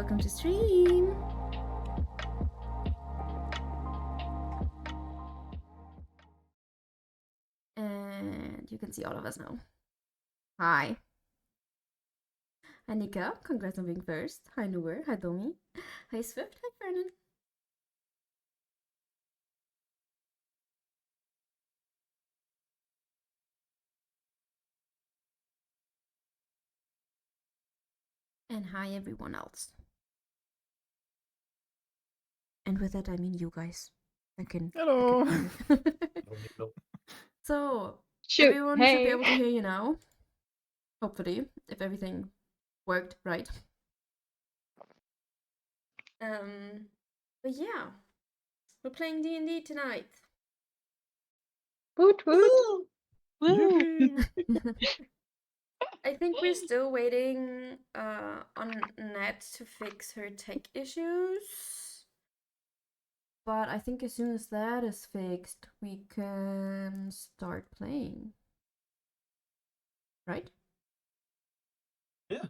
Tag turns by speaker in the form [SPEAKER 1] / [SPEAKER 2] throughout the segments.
[SPEAKER 1] welcome to stream. And you can see all of us now. Hi. Hi Nika, congrats on being first. Hi Noor, hi Domi. Hi Swift, hi Fernan. And hi everyone else. And with that I mean you guys.
[SPEAKER 2] Hello.
[SPEAKER 1] So,
[SPEAKER 3] Shoot.
[SPEAKER 1] everyone
[SPEAKER 3] Hey.
[SPEAKER 1] should be able to hear you now. Hopefully, if everything worked right. But yeah, we're playing D&D tonight.
[SPEAKER 3] Woot woot.
[SPEAKER 2] Yippee.
[SPEAKER 1] I think we're still waiting on Nat to fix her tech issues. But I think as soon as that is fixed, we can start playing. Right?
[SPEAKER 4] Yeah.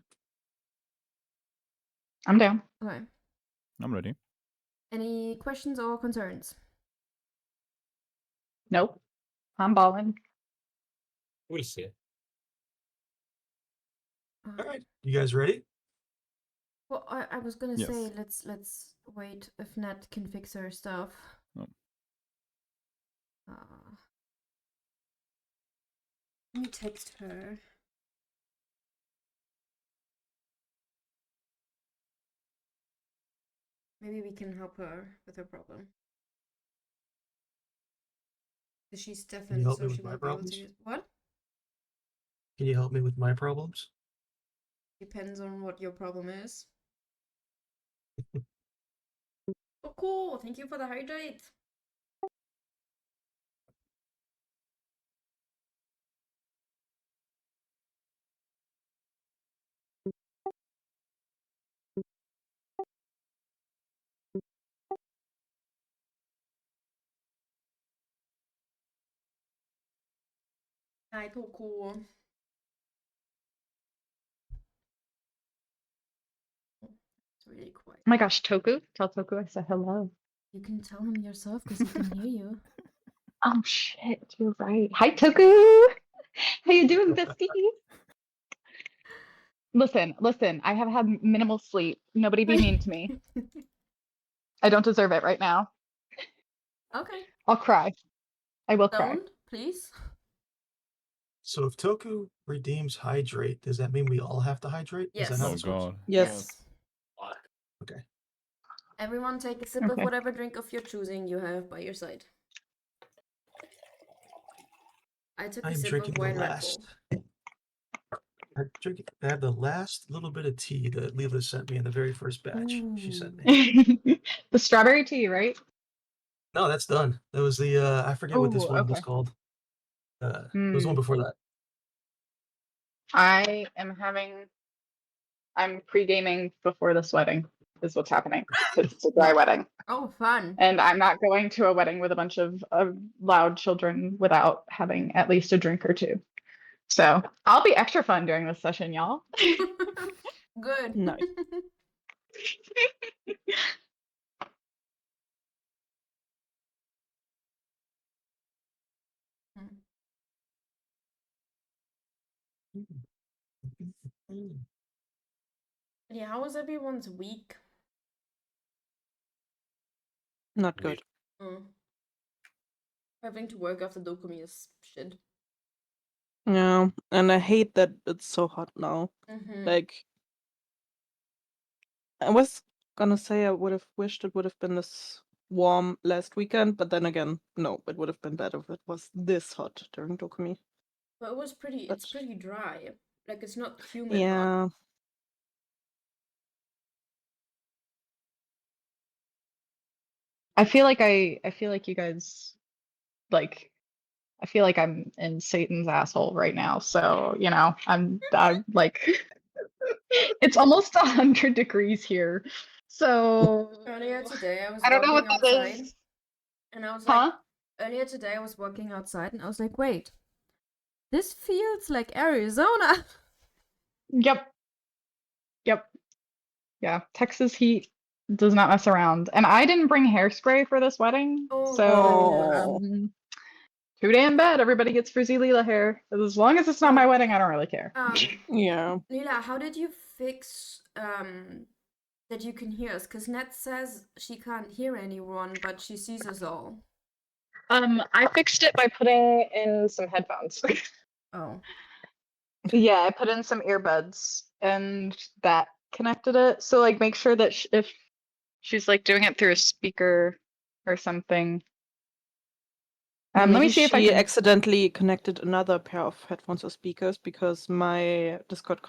[SPEAKER 3] I'm down.
[SPEAKER 1] Okay.
[SPEAKER 2] I'm ready.
[SPEAKER 1] Any questions or concerns?
[SPEAKER 3] Nope. I'm balling.
[SPEAKER 4] We'll see.
[SPEAKER 1] Uh,
[SPEAKER 4] All right, you guys ready?
[SPEAKER 1] Well, I was gonna
[SPEAKER 2] Yes.
[SPEAKER 1] say let's wait if Nat can fix her stuff.
[SPEAKER 2] Oh.
[SPEAKER 1] Let me text her. Maybe we can help her with her problem. She's deaf
[SPEAKER 4] Can you
[SPEAKER 1] and
[SPEAKER 4] help
[SPEAKER 1] so
[SPEAKER 4] me with
[SPEAKER 1] she
[SPEAKER 4] my
[SPEAKER 1] won't be able to
[SPEAKER 4] problems?
[SPEAKER 1] use what?
[SPEAKER 4] Can you help me with my problems?
[SPEAKER 1] Depends on what your problem is. Oh, cool! Thank you for the hydrate. Hi, cool. It's really quiet.
[SPEAKER 3] Oh my gosh, Toku. Tell Toku I said hello.
[SPEAKER 1] You can tell him yourself because he can hear you.
[SPEAKER 3] Oh shit, you're right. Hi Toku. How you doing, bestie? Listen. I have had minimal sleep. Nobody be mean to me. I don't deserve it right now.
[SPEAKER 1] Okay.
[SPEAKER 3] I'll cry. I will cry.
[SPEAKER 1] Don't, please.
[SPEAKER 4] So if Toku redeems hydrate, does that mean we all have to hydrate? Is that
[SPEAKER 1] Yes.
[SPEAKER 4] how
[SPEAKER 2] Oh
[SPEAKER 4] this works?
[SPEAKER 2] god.
[SPEAKER 1] Yes.
[SPEAKER 4] Okay.
[SPEAKER 1] Everyone take a sip of
[SPEAKER 3] Okay.
[SPEAKER 1] whatever drink of your choosing you have by your side. I took a
[SPEAKER 4] I'm
[SPEAKER 1] sip
[SPEAKER 4] drinking
[SPEAKER 1] of
[SPEAKER 4] the
[SPEAKER 1] wine Red
[SPEAKER 4] last.
[SPEAKER 1] Bull.
[SPEAKER 4] I have the last little bit of tea that Leela sent me in the very first batch she sent me.
[SPEAKER 3] The strawberry tea, right?
[SPEAKER 4] No, that's done. That was the I forget what this
[SPEAKER 3] Oh,
[SPEAKER 4] one was
[SPEAKER 3] okay.
[SPEAKER 4] called. It was the one before that.
[SPEAKER 3] I'm pre-gaming before this wedding is what's happening. It's a dry wedding.
[SPEAKER 1] Oh, fun.
[SPEAKER 3] And I'm not going to a wedding with a bunch of loud children without having at least a drink or two. So I'll be extra fun during this session, y'all.
[SPEAKER 1] Good.
[SPEAKER 5] Nice.
[SPEAKER 1] Yeah, how was everyone's week?
[SPEAKER 5] Not good.
[SPEAKER 1] Having to work after Dokumi is shit.
[SPEAKER 5] Yeah, and I hate that it's so hot now. Like, I was gonna say I would have wished it would have been this warm last weekend, but then again, no, it would have been better if it was this hot during Dokumi.
[SPEAKER 1] But it was pretty,
[SPEAKER 5] But
[SPEAKER 1] it's pretty dry. Like, it's not humid hot.
[SPEAKER 5] yeah,
[SPEAKER 3] I feel like you guys like I feel like I'm in Satan's asshole right now. So, you know, I'm like it's almost 100 degrees here. So
[SPEAKER 1] Earlier today, I was
[SPEAKER 3] I don't know what
[SPEAKER 1] walking
[SPEAKER 3] that
[SPEAKER 1] outside,
[SPEAKER 3] is.
[SPEAKER 1] and I was
[SPEAKER 3] Huh?
[SPEAKER 1] like, earlier today I was walking outside, and I was like, wait, this feels like Arizona.
[SPEAKER 3] Yep. Yeah, Texas heat does not mess around. And I didn't bring hairspray for this wedding,
[SPEAKER 1] Oh,
[SPEAKER 3] so
[SPEAKER 5] Oh.
[SPEAKER 3] too damn bad everybody gets frizzy Leela hair. As long as it's not my wedding, I don't really care.
[SPEAKER 5] Yeah.
[SPEAKER 1] Lila, how did you fix that you can hear us? Because Nat says she can't hear anyone, but she sees us all.
[SPEAKER 3] I fixed it by putting in some headphones.
[SPEAKER 1] Oh.
[SPEAKER 3] Yeah, I put in some earbuds and that connected it. So like make sure that if she's like doing it through a speaker or something. Let me
[SPEAKER 5] Maybe
[SPEAKER 3] see if I
[SPEAKER 5] she
[SPEAKER 3] can.
[SPEAKER 5] accidentally connected another pair of headphones or speakers because my Discord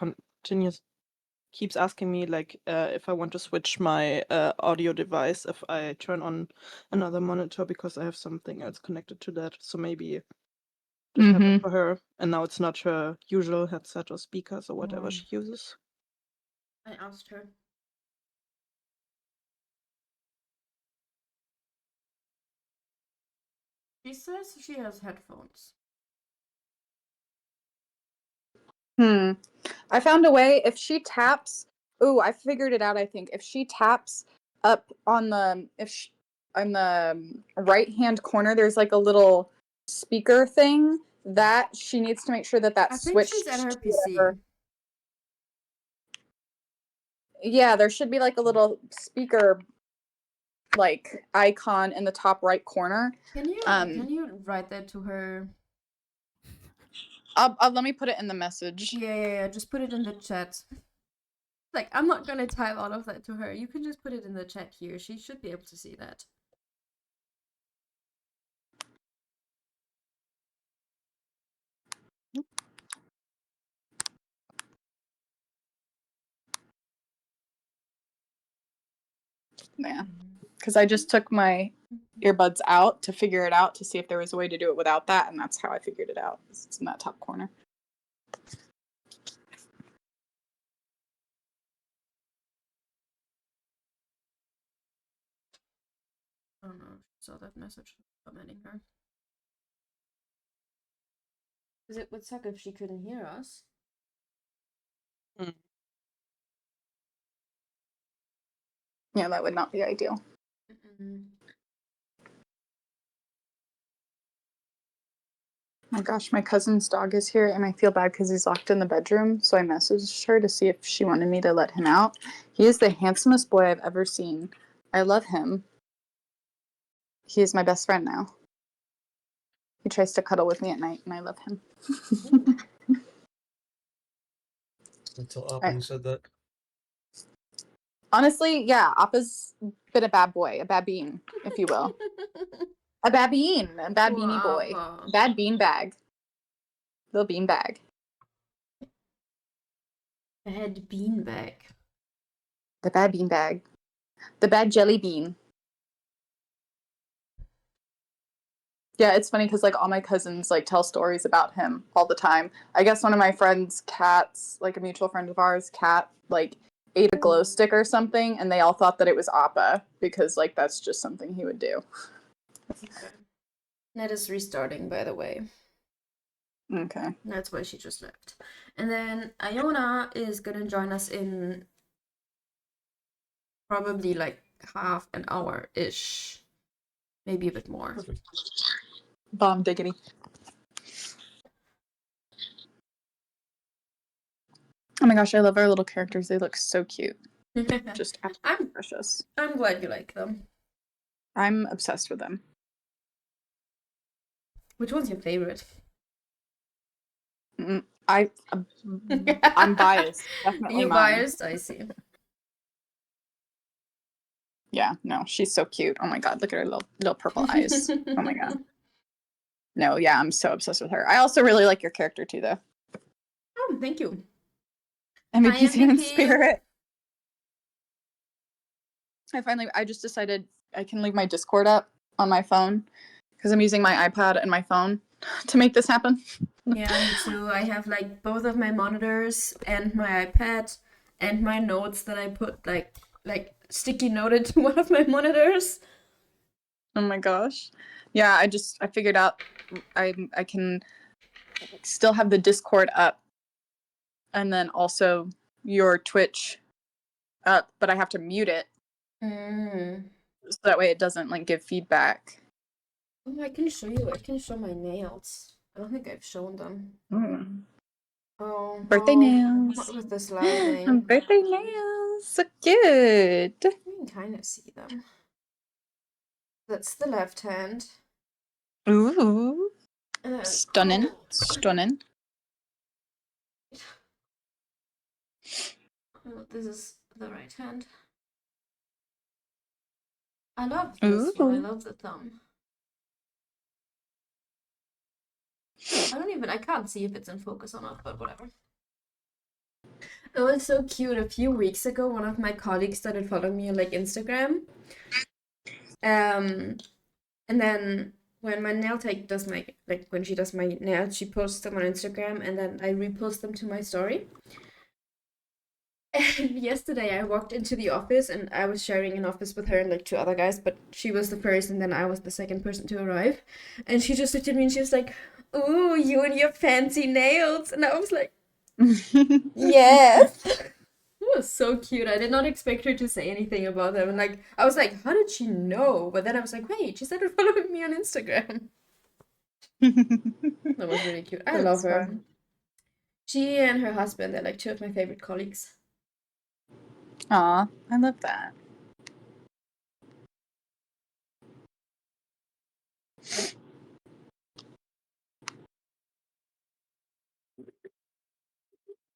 [SPEAKER 5] keeps asking me like if I want to switch my audio device if I turn on another monitor because I have something else connected to that. So maybe that happened for her, and now it's not her usual headset or speakers or whatever she uses.
[SPEAKER 1] I asked her. She says she has headphones.
[SPEAKER 6] I found a way. If she taps, I figured it out. I think if she taps up on the on the right hand corner, there's like a little speaker thing that she needs to make sure that
[SPEAKER 1] I
[SPEAKER 6] that's
[SPEAKER 1] think
[SPEAKER 6] switched.
[SPEAKER 1] she's at her
[SPEAKER 6] to
[SPEAKER 1] PC.
[SPEAKER 6] whatever. Yeah, there should be like a little speaker like icon in the top right corner.
[SPEAKER 1] Can you write that to her?
[SPEAKER 6] Let me put it in the message.
[SPEAKER 1] Yeah. Just put it in the chat. Like, I'm not gonna type all of that to her. You can just put it in the chat here. She should be able to see that.
[SPEAKER 6] Yeah, because I just took my earbuds out to figure it out to see if there was a way to do it without that, and that's how I figured it out. It's in that top corner.
[SPEAKER 1] I don't know if she saw that message commenting her. Because it would suck if she couldn't hear us.
[SPEAKER 6] Yeah, that would not be ideal. My gosh, my cousin's dog is here, and I feel bad because he's locked in the bedroom. So I messaged her to see if she wanted me to let him out. He is the handsomest boy I've ever seen. I love him. He is my best friend now. He tries to cuddle with me at night, and I love him.
[SPEAKER 4] Until Appa said that.
[SPEAKER 6] Honestly, yeah, Appa's been a bad boy, a bad bean, if you will. A bad bean, a bad beanie boy.
[SPEAKER 1] Appa.
[SPEAKER 6] Bad bean bag. Little bean bag.
[SPEAKER 1] Bad beanbag.
[SPEAKER 6] The bad bean bag. The bad jelly bean. Yeah, it's funny because like all my cousins like tell stories about him all the time. I guess one of my friends' cats, like a mutual friend of ours, cat, like ate a glow stick or something, and they all thought that it was Appa because like that's just something he would do.
[SPEAKER 1] Okay. Net is restarting, by the way.
[SPEAKER 6] Okay.
[SPEAKER 1] That's why she just left. And then Iona is gonna join us in probably like half an hour-ish. Maybe a bit more.
[SPEAKER 4] Perfect.
[SPEAKER 6] Bomb diggity. Oh my gosh, I love our little characters. They look so cute. Just absolutely precious.
[SPEAKER 1] I'm glad you like them.
[SPEAKER 6] I'm obsessed with them.
[SPEAKER 1] Which one's your favorite?
[SPEAKER 6] I'm biased. Definitely
[SPEAKER 1] You
[SPEAKER 6] mine.
[SPEAKER 1] biased? I see.
[SPEAKER 6] Yeah, no, she's so cute. Oh my god, look at her little purple eyes. Oh my god. No, yeah, I'm so obsessed with her. I also really like your character too, though.
[SPEAKER 1] Oh, thank you.
[SPEAKER 6] MVP's in
[SPEAKER 1] MVP.
[SPEAKER 6] spirit. I just decided I can leave my Discord up on my phone because I'm using my iPad and my phone to make this happen.
[SPEAKER 1] Yeah, me too. I have like both of my monitors and my iPad and my notes that I put like sticky noted to one of my monitors.
[SPEAKER 6] Oh my gosh. Yeah, I figured out I can still have the Discord up and then also your Twitch but I have to mute it
[SPEAKER 1] Mm.
[SPEAKER 6] so that way it doesn't like give feedback.
[SPEAKER 1] Oh, I can show you. I can show my nails. I don't think I've shown them. Oh,
[SPEAKER 6] Birthday nails.
[SPEAKER 1] What with this lighting?
[SPEAKER 6] Birthday nails. So good.
[SPEAKER 1] You can kind of see them. That's the left hand.
[SPEAKER 6] Ooh.
[SPEAKER 1] And
[SPEAKER 6] Stunning. Stunning.
[SPEAKER 1] Oh, this is the right hand. I love this one. I
[SPEAKER 6] Ooh.
[SPEAKER 1] love the thumb. I can't see if it's in focus or not, but whatever. It was so cute. A few weeks ago, one of my colleagues started following me on like Instagram. And then when my nail tech does my, like when she does my nails, she posts them on Instagram and then I repost them to my story. And yesterday I walked into the office and I was sharing an office with her and like 2 other guys, but she was the first and then I was the second person to arrive. And she just looked at me and she was like, "Ooh, you and your fancy nails." And I was like, "Yes." It was so cute. I did not expect her to say anything about them. And like I was like, "How did she know?" But then I was like, "Wait, she started following me on Instagram." That was really cute. I love her.
[SPEAKER 6] Fun.
[SPEAKER 1] She and her husband, they're like 2 of my favorite colleagues.
[SPEAKER 6] Aw, I love that.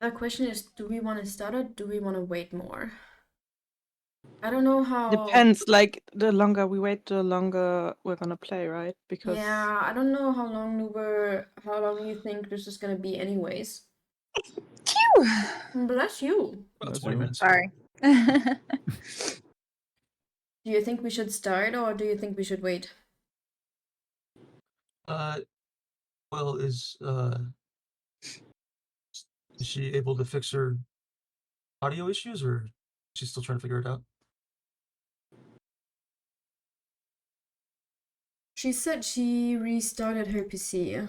[SPEAKER 1] The question is, do we want to start or do we want to wait more? I don't know how.
[SPEAKER 5] Depends. Like the longer we wait, the longer we're gonna play, right? Because
[SPEAKER 1] Yeah, I don't know how long you think this is gonna be anyways. Bless you.
[SPEAKER 4] About
[SPEAKER 2] Bless
[SPEAKER 4] 20
[SPEAKER 2] you.
[SPEAKER 4] minutes.
[SPEAKER 6] Sorry.
[SPEAKER 1] Do you think we should start or do you think we should wait?
[SPEAKER 4] Well, is she able to fix her audio issues, or is she still trying to figure it out?
[SPEAKER 1] She said she restarted her PC,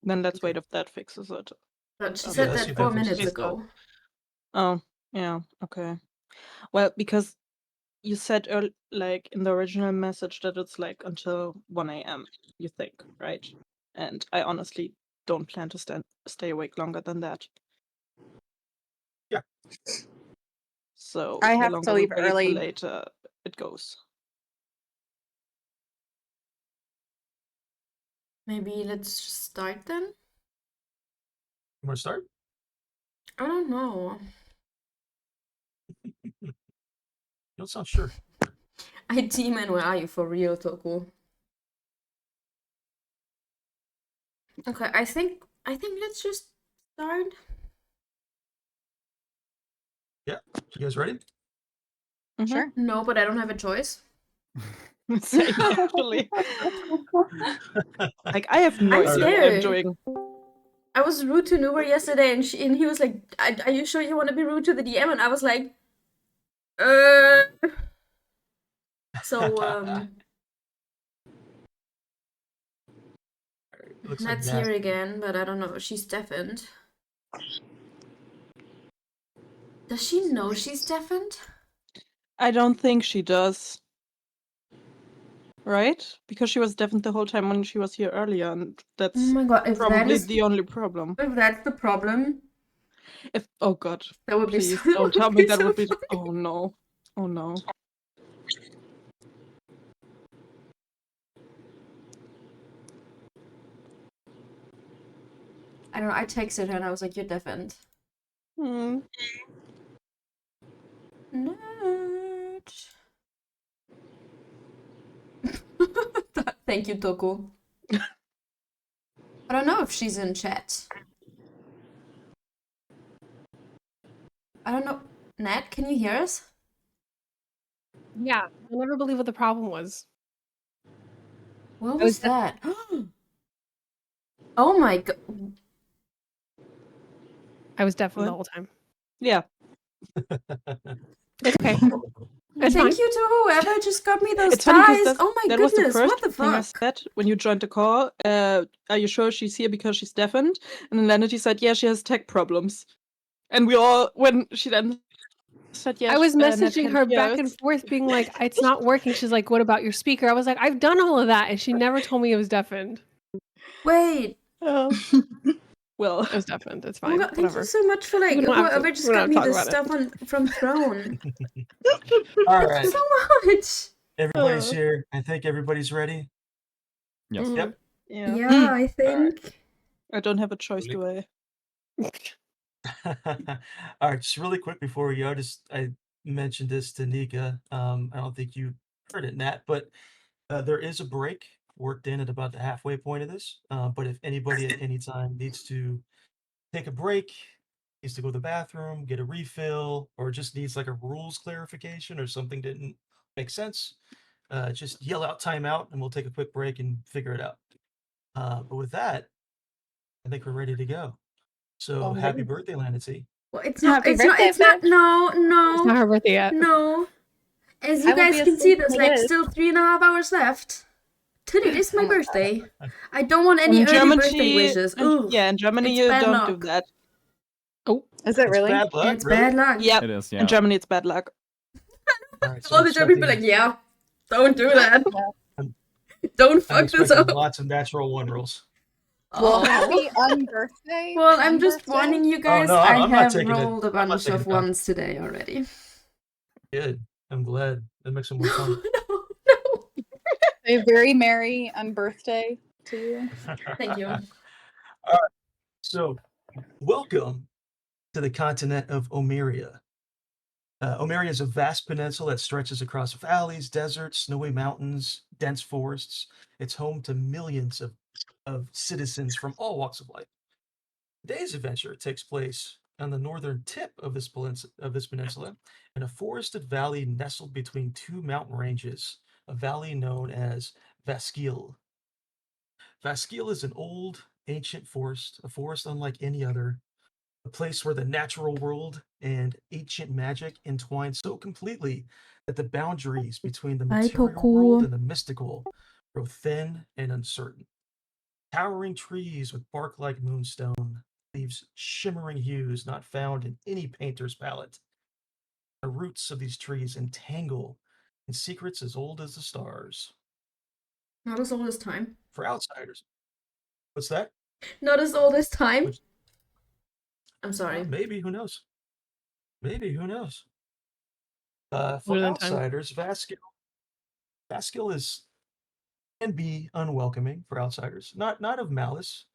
[SPEAKER 5] then let's wait if that fixes it.
[SPEAKER 1] but she
[SPEAKER 5] Okay,
[SPEAKER 1] said
[SPEAKER 4] let's
[SPEAKER 1] that
[SPEAKER 4] see if
[SPEAKER 1] 4
[SPEAKER 4] that fixes
[SPEAKER 1] minutes
[SPEAKER 5] it.
[SPEAKER 1] ago.
[SPEAKER 5] Oh, yeah, okay. Well, because you said like in the original message that it's like until 1 a.m. you think, right? And I honestly don't plan to stay awake longer than that.
[SPEAKER 4] Yeah.
[SPEAKER 5] So
[SPEAKER 6] I
[SPEAKER 5] the
[SPEAKER 6] have
[SPEAKER 5] longer
[SPEAKER 6] to
[SPEAKER 5] we
[SPEAKER 6] leave
[SPEAKER 5] wait, the
[SPEAKER 6] early.
[SPEAKER 5] later it goes.
[SPEAKER 1] Maybe let's just start then?
[SPEAKER 4] You want to start?
[SPEAKER 1] I don't know.
[SPEAKER 4] You don't sound sure.
[SPEAKER 1] Demon, where are you for real, Toku? Okay, I think let's just start.
[SPEAKER 4] Yeah. You guys ready?
[SPEAKER 6] Sure.
[SPEAKER 1] No, but I don't have a choice.
[SPEAKER 5] Same, actually. Like I have no
[SPEAKER 1] I'm
[SPEAKER 5] idea what I'm
[SPEAKER 1] scared.
[SPEAKER 5] doing.
[SPEAKER 1] I was rude to Nuber yesterday, and he was like, "Are you sure you want to be rude to the DM?" And I was like, So
[SPEAKER 4] Looks like
[SPEAKER 1] Nat's here again, but I don't know. She's deafened. Does she know she's deafened?
[SPEAKER 5] I don't think she does. Right? Because she was deafened the whole time when she was here earlier, and that's
[SPEAKER 1] Oh my god, if that
[SPEAKER 5] probably
[SPEAKER 1] is
[SPEAKER 5] the only problem.
[SPEAKER 1] if that's the problem,
[SPEAKER 5] Oh god,
[SPEAKER 1] that would
[SPEAKER 5] please
[SPEAKER 1] be so,
[SPEAKER 5] don't tell me that
[SPEAKER 1] so
[SPEAKER 5] would be.
[SPEAKER 1] funny.
[SPEAKER 5] Oh no, oh no.
[SPEAKER 1] I don't know. I texted her and I was like, "You're deafened."
[SPEAKER 5] Hmm.
[SPEAKER 1] Nerd. Thank you, Toku. I don't know if she's in chat. I don't know. Nat, can you hear us?
[SPEAKER 7] Yeah, I'll never believe what the problem was.
[SPEAKER 1] What
[SPEAKER 7] I
[SPEAKER 1] was
[SPEAKER 7] was
[SPEAKER 1] that? Oh my god.
[SPEAKER 7] I was deaf the
[SPEAKER 5] What?
[SPEAKER 7] whole time.
[SPEAKER 5] Yeah.
[SPEAKER 7] It's okay. It's fine.
[SPEAKER 1] Thank you to whoever just got me those
[SPEAKER 5] It's funny because
[SPEAKER 1] ties. Oh my
[SPEAKER 5] that was the
[SPEAKER 1] goodness,
[SPEAKER 5] first
[SPEAKER 1] what the
[SPEAKER 5] thing I
[SPEAKER 1] fuck?
[SPEAKER 5] said when you joined the call. Are you sure she's here because she's deafened? And then Lenity said, yeah, she has tech problems. And we all, when she then Said yes.
[SPEAKER 7] I was
[SPEAKER 5] Ned
[SPEAKER 7] messaging
[SPEAKER 5] can
[SPEAKER 7] her
[SPEAKER 5] hear
[SPEAKER 7] back
[SPEAKER 5] us.
[SPEAKER 7] and forth, being like, "It's not working." She's like, "What about your speaker?" I was like, "I've done all of that," and she never told me it was deafened.
[SPEAKER 1] Wait.
[SPEAKER 5] Oh. Well,
[SPEAKER 7] It was deafened. It's
[SPEAKER 1] Oh my
[SPEAKER 7] fine.
[SPEAKER 1] god, thank
[SPEAKER 7] Whatever.
[SPEAKER 1] you so much for like
[SPEAKER 7] We don't have to-
[SPEAKER 1] whoever
[SPEAKER 7] we
[SPEAKER 1] just
[SPEAKER 7] don't
[SPEAKER 1] got
[SPEAKER 7] have to
[SPEAKER 1] me
[SPEAKER 7] talk
[SPEAKER 1] this
[SPEAKER 7] about it.
[SPEAKER 1] stuff from Throne.
[SPEAKER 4] All
[SPEAKER 1] Thank
[SPEAKER 4] right,
[SPEAKER 1] you so much.
[SPEAKER 4] everybody's here. I think everybody's ready.
[SPEAKER 2] Yes.
[SPEAKER 7] Mhm.
[SPEAKER 4] Yep.
[SPEAKER 5] yeah.
[SPEAKER 1] Yeah, I think.
[SPEAKER 5] I don't have a choice, do I?
[SPEAKER 4] All right, just really quick before we go, I mentioned this to Nika. I don't think you heard it, Nat, but there is a break worked in at about the halfway point of this. But if anybody at any time needs to take a break, needs to go to the bathroom, get a refill, or just needs like a rules clarification or something didn't make sense, just yell out timeout and we'll take a quick break and figure it out. But with that, I think we're ready to go. So happy birthday, Lanacy.
[SPEAKER 1] Well, it's not.
[SPEAKER 6] Happy
[SPEAKER 1] It's not.
[SPEAKER 6] birthday,
[SPEAKER 1] It's not.
[SPEAKER 6] bitch.
[SPEAKER 1] No,
[SPEAKER 7] It's not
[SPEAKER 1] no,
[SPEAKER 7] her birthday yet.
[SPEAKER 1] no. As
[SPEAKER 6] I
[SPEAKER 1] you
[SPEAKER 6] will
[SPEAKER 1] guys
[SPEAKER 6] be
[SPEAKER 1] can
[SPEAKER 6] asleep
[SPEAKER 1] see, there's
[SPEAKER 6] when it
[SPEAKER 1] like
[SPEAKER 6] is.
[SPEAKER 1] still 3.5 hours left. Till it is my
[SPEAKER 6] Oh my God.
[SPEAKER 1] birthday. I don't want any
[SPEAKER 5] In
[SPEAKER 1] early birthday
[SPEAKER 5] Germany,
[SPEAKER 1] wishes. Ooh,
[SPEAKER 5] in Germany
[SPEAKER 1] it's
[SPEAKER 5] you
[SPEAKER 1] bad
[SPEAKER 5] don't do
[SPEAKER 1] luck.
[SPEAKER 5] that.
[SPEAKER 7] Oh,
[SPEAKER 6] Is it
[SPEAKER 4] It's
[SPEAKER 6] really?
[SPEAKER 4] bad luck,
[SPEAKER 1] It's
[SPEAKER 4] really?
[SPEAKER 1] bad luck.
[SPEAKER 5] Yep.
[SPEAKER 2] It is, yeah.
[SPEAKER 5] In Germany it's bad luck.
[SPEAKER 4] All right, so
[SPEAKER 1] All
[SPEAKER 4] I'm
[SPEAKER 1] the German people
[SPEAKER 4] expecting,
[SPEAKER 1] like, yeah, don't do that. Don't
[SPEAKER 4] I'm
[SPEAKER 1] fuck this
[SPEAKER 4] expecting
[SPEAKER 1] up.
[SPEAKER 4] lots of natural one rolls.
[SPEAKER 6] Well,
[SPEAKER 1] Oh.
[SPEAKER 6] happy unbirthday.
[SPEAKER 1] Well, I'm just
[SPEAKER 6] unbirthday.
[SPEAKER 1] warning you
[SPEAKER 4] Oh
[SPEAKER 1] guys.
[SPEAKER 4] no,
[SPEAKER 1] I
[SPEAKER 4] I'm not
[SPEAKER 1] have
[SPEAKER 4] taking it.
[SPEAKER 1] rolled a
[SPEAKER 4] I'm not
[SPEAKER 1] bunch
[SPEAKER 4] taking
[SPEAKER 1] of
[SPEAKER 4] it back.
[SPEAKER 1] ones today already.
[SPEAKER 4] Good. I'm glad. That makes it more
[SPEAKER 1] No,
[SPEAKER 4] fun.
[SPEAKER 1] no.
[SPEAKER 6] A very merry unbirthday to you.
[SPEAKER 1] Thank you.
[SPEAKER 4] All right. So, welcome to the continent of Omeria. Omeria is a vast peninsula that stretches across valleys, deserts, snowy mountains, dense forests. It's home to millions of citizens from all walks of life. Today's adventure takes place on the northern tip of this peninsula in a forested valley nestled between two mountain ranges, a valley known as Vasquille. Vasquille is an old, ancient forest, a forest unlike any other, a place where the natural world and ancient magic entwine so completely that the boundaries between the material world and the mystical grow thin and uncertain. Towering trees with bark-like moonstone leaves shimmering hues not found in any painter's palette. The roots of these trees entangle in secrets as old as the stars.
[SPEAKER 1] Not as old as time.
[SPEAKER 4] For outsiders, what's that?
[SPEAKER 1] Not as old as time.
[SPEAKER 4] Which,
[SPEAKER 1] I'm sorry.
[SPEAKER 4] maybe, who knows? Maybe, who knows?
[SPEAKER 7] Older
[SPEAKER 4] For
[SPEAKER 7] than time.
[SPEAKER 4] outsiders, Vasquille can be unwelcoming for outsiders. Not of malice,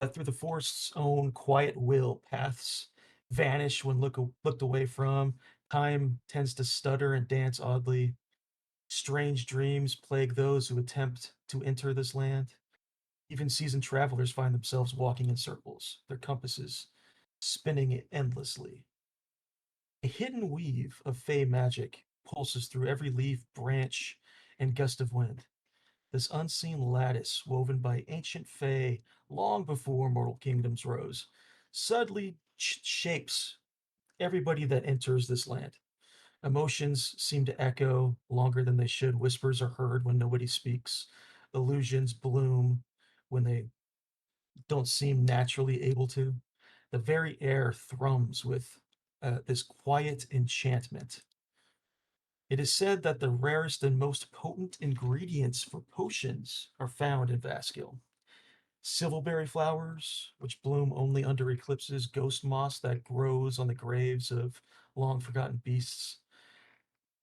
[SPEAKER 4] but through the forest's own quiet will, paths vanish when looked away from. Time tends to stutter and dance oddly. Strange dreams plague those who attempt to enter this land. Even seasoned travelers find themselves walking in circles, their compasses spinning endlessly. A hidden weave of fey magic pulses through every leaf, branch, and gust of wind. This unseen lattice, woven by ancient fey long before mortal kingdoms rose, subtly shapes everybody that enters this land. Emotions seem to echo longer than they should. Whispers are heard when nobody speaks. Illusions bloom when they don't seem naturally able to. The very air thrums with this quiet enchantment. It is said that the rarest and most potent ingredients for potions are found in Vasquille. Silverberry flowers, which bloom only under eclipses, ghost moss that grows on the graves of long forgotten beasts.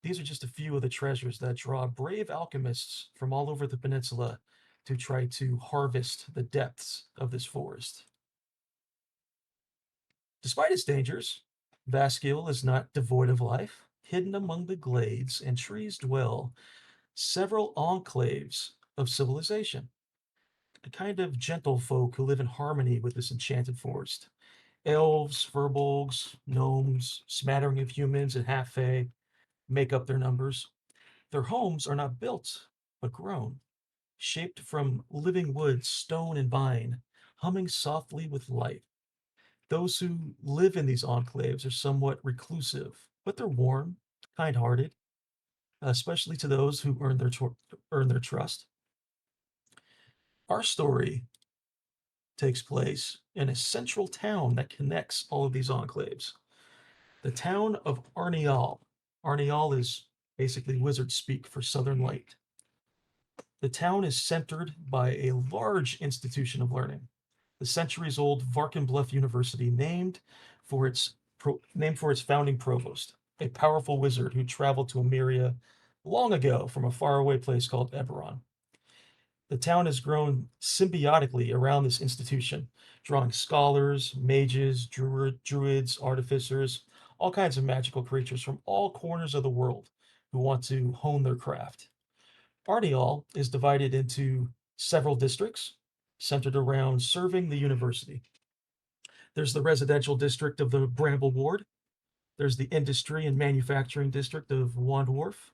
[SPEAKER 4] These are just a few of the treasures that draw brave alchemists from all over the peninsula to try to harvest the depths of this forest. Despite its dangers, Vasquille is not devoid of life. Hidden among the glades and trees dwell several enclaves of civilization, a kind of gentle folk who live in harmony with this enchanted forest. Elves, furbolgs, gnomes, smattering of humans and half fae make up their numbers. Their homes are not built, but grown, shaped from living wood, stone, and vine, humming softly with life. Those who live in these enclaves are somewhat reclusive, but they're warm, kind-hearted, especially to those who earn their trust. Our story takes place in a central town that connects all of these enclaves. the town of Arnial. Arnial is basically wizard speak for Southern Light. The town is centered by a large institution of learning, the centuries-old Varkenbluff University, named for its founding provost, a powerful wizard who traveled to Emeria long ago from a faraway place called Eberron. The town has grown symbiotically around this institution, drawing scholars, mages, druids, artificers, all kinds of magical creatures from all corners of the world who want to hone their craft. Arnial is divided into several districts centered around serving the university. There's the residential district of the Bramble Ward. There's the industry and manufacturing district of Wandwharf.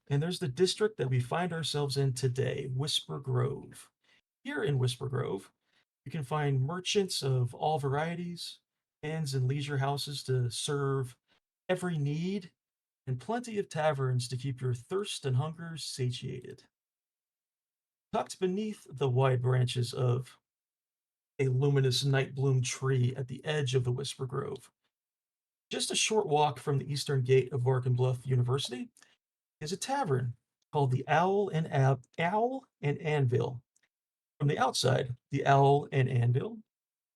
[SPEAKER 4] And there's the district that we find ourselves in today, Whisper Grove. Here in Whisper Grove, you can find merchants of all varieties, inns and leisure houses to serve every need, and plenty of taverns to keep your thirst and hunger satiated. Tucked beneath the wide branches of a luminous night bloom tree at the edge of the Whisper Grove, just a short walk from the eastern gate of Varkenbluff University, is a tavern called the Owl and Anvil. From the outside, the Owl and Anvil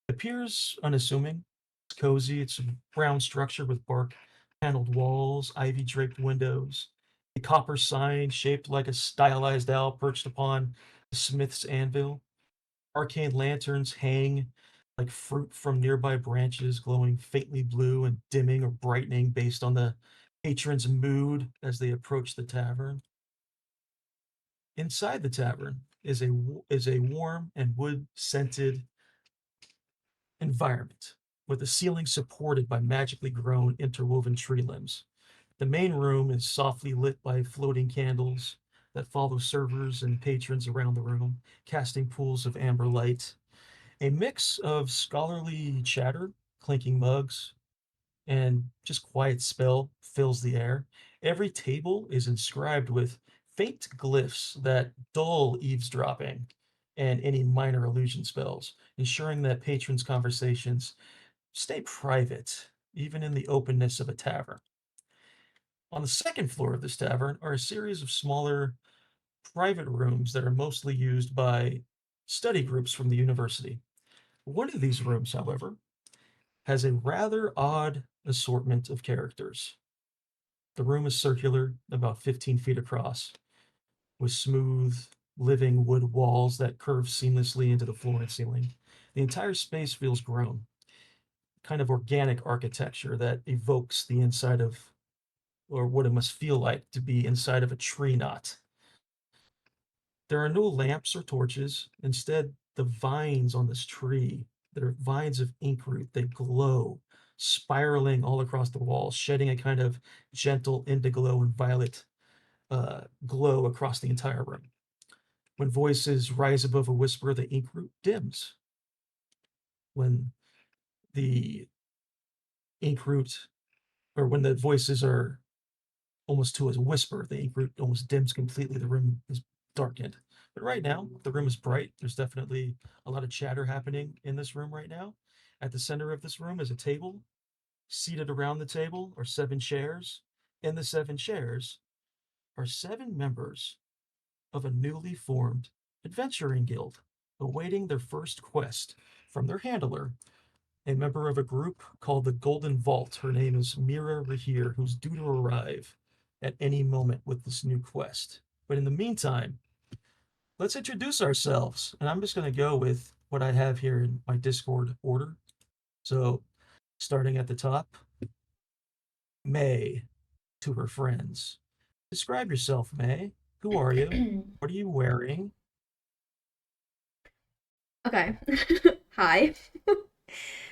[SPEAKER 4] appears unassuming. It's cozy. It's a brown structure with bark paneled walls, ivy draped windows, a copper sign shaped like a stylized owl perched upon the smith's anvil. Arcane lanterns hang like fruit from nearby branches, glowing faintly blue and dimming or brightening based on the patron's mood as they approach the tavern. Inside the tavern is a warm and wood-scented environment, with the ceiling supported by magically grown interwoven tree limbs. The main room is softly lit by floating candles that follow servers and patrons around the room, casting pools of amber light. A mix of scholarly chatter, clinking mugs, and just quiet spell fills the air. Every table is inscribed with faint glyphs that dull eavesdropping and any minor illusion spells, ensuring that patrons' conversations stay private, even in the openness of a tavern. On the second floor of this tavern are a series of smaller private rooms that are mostly used by study groups from the university. One of these rooms, however, has a rather odd assortment of characters. The room is circular, about 15 feet across, with smooth, living wood walls that curve seamlessly into the floor and ceiling. The entire space feels grown, kind of organic architecture that evokes the inside of, or what it must feel like to be inside of a tree knot. There are no lamps or torches. Instead, the vines on this tree, they're vines of inkroot. They glow, spiraling all across the walls, shedding a kind of gentle indiglo and violet glow across the entire room. When voices rise above a whisper, the inkroot dims. When the inkroot, or when the voices are almost to a whisper, the inkroot almost dims completely. The room is darkened. But right now, the room is bright. There's definitely a lot of chatter happening in this room right now. At the center of this room is a table. Seated around the table are 7 chairs. In the 7 chairs are 7 members of a newly formed adventuring guild, awaiting their first quest from their handler, a member of a group called the Golden Vault. Her name is Mira Rahir, who's due to arrive at any moment with this new quest. But in the meantime, let's introduce ourselves. And I'm just going to go with what I have here in my Discord order. So, starting at the top, May to her friends. Describe yourself, May. Who are you? What are you wearing?
[SPEAKER 1] Okay. Hi.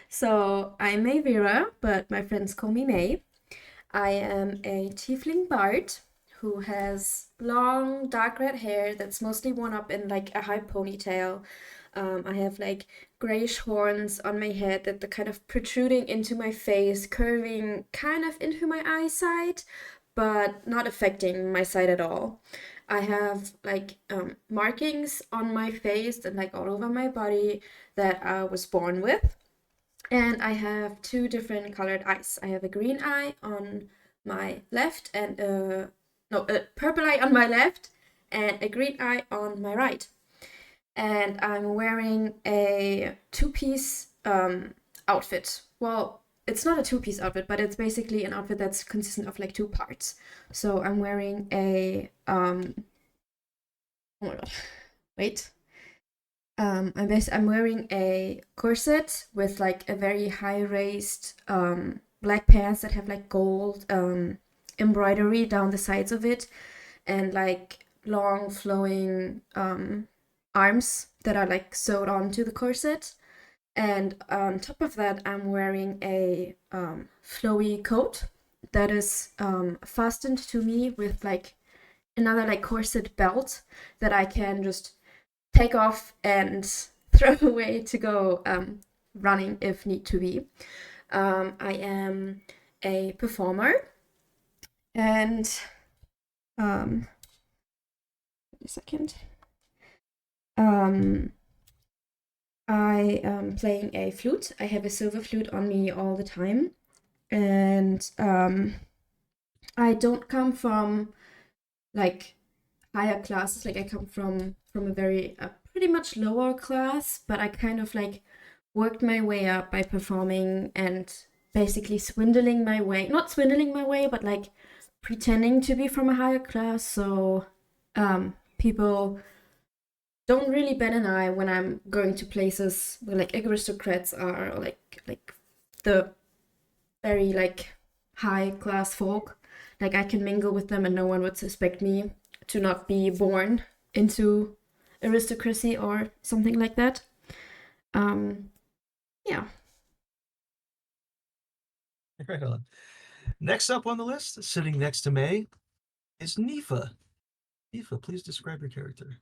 [SPEAKER 1] So I'm May Vera, but my friends call me May. I am a tiefling bard who has long dark red hair that's mostly worn up in like a high ponytail. I have like grayish horns on my head that are kind of protruding into my face, curving kind of into my eyesight, but not affecting my sight at all. I have like markings on my face and like all over my body that I was born with. And I have 2 different colored eyes. I have a green eye on my left and a purple eye on my left and a green eye on my right. And I'm wearing a 2-piece outfit. Well, it's not a 2-piece outfit, but it's basically an outfit that's consistent of like 2 parts. So I'm wearing a oh my god, wait. I'm wearing a corset with like a very high-raised black pants that have like gold embroidery down the sides of it, and like long flowing arms that are like sewed onto the corset. And on top of that, I'm wearing a flowy coat that is fastened to me with like another like corset belt that I can just take off and throw away to go running if need to be. I am a performer, and wait a second. I am playing a flute. I have a silver flute on me all the time, and I don't come from like higher classes. Like I come from a very pretty much lower class, but I kind of like worked my way up by performing and basically swindling my way, not swindling my way, but like pretending to be from a higher class. So people don't really bat an eye when I'm going to places where like aristocrats are, or like the very like high class folk. Like I can mingle with them and no one would suspect me to not be born into aristocracy or something like that. Yeah.
[SPEAKER 4] Right on. Next up on the list, sitting next to May, is Nifa. Nifa, please describe your character.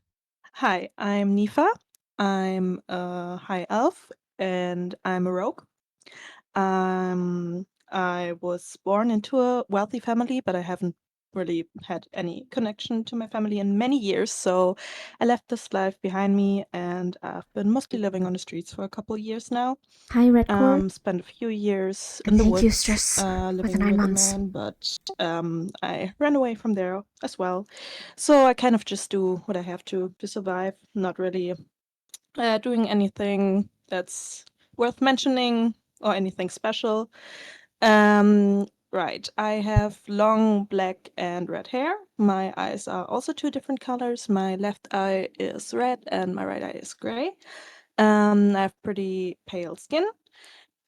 [SPEAKER 5] Hi, I'm Nifa. I'm a high elf and I'm a rogue. I was born into a wealthy family, but I haven't really had any connection to my family in many years. So I left this life behind me, and I've been mostly living on the streets for a couple years now.
[SPEAKER 1] Hi, Redcore.
[SPEAKER 5] Spent a few years
[SPEAKER 1] And
[SPEAKER 5] in the
[SPEAKER 1] thank you,
[SPEAKER 5] woods,
[SPEAKER 1] Stress, for the
[SPEAKER 5] living
[SPEAKER 1] 9
[SPEAKER 5] with a
[SPEAKER 1] months.
[SPEAKER 5] man, but I ran away from there as well. So I kind of just do what I have to survive. Not really doing anything that's worth mentioning or anything special. Right. I have long black and red hair. My eyes are also 2 different colors. My left eye is red and my right eye is gray. I have pretty pale skin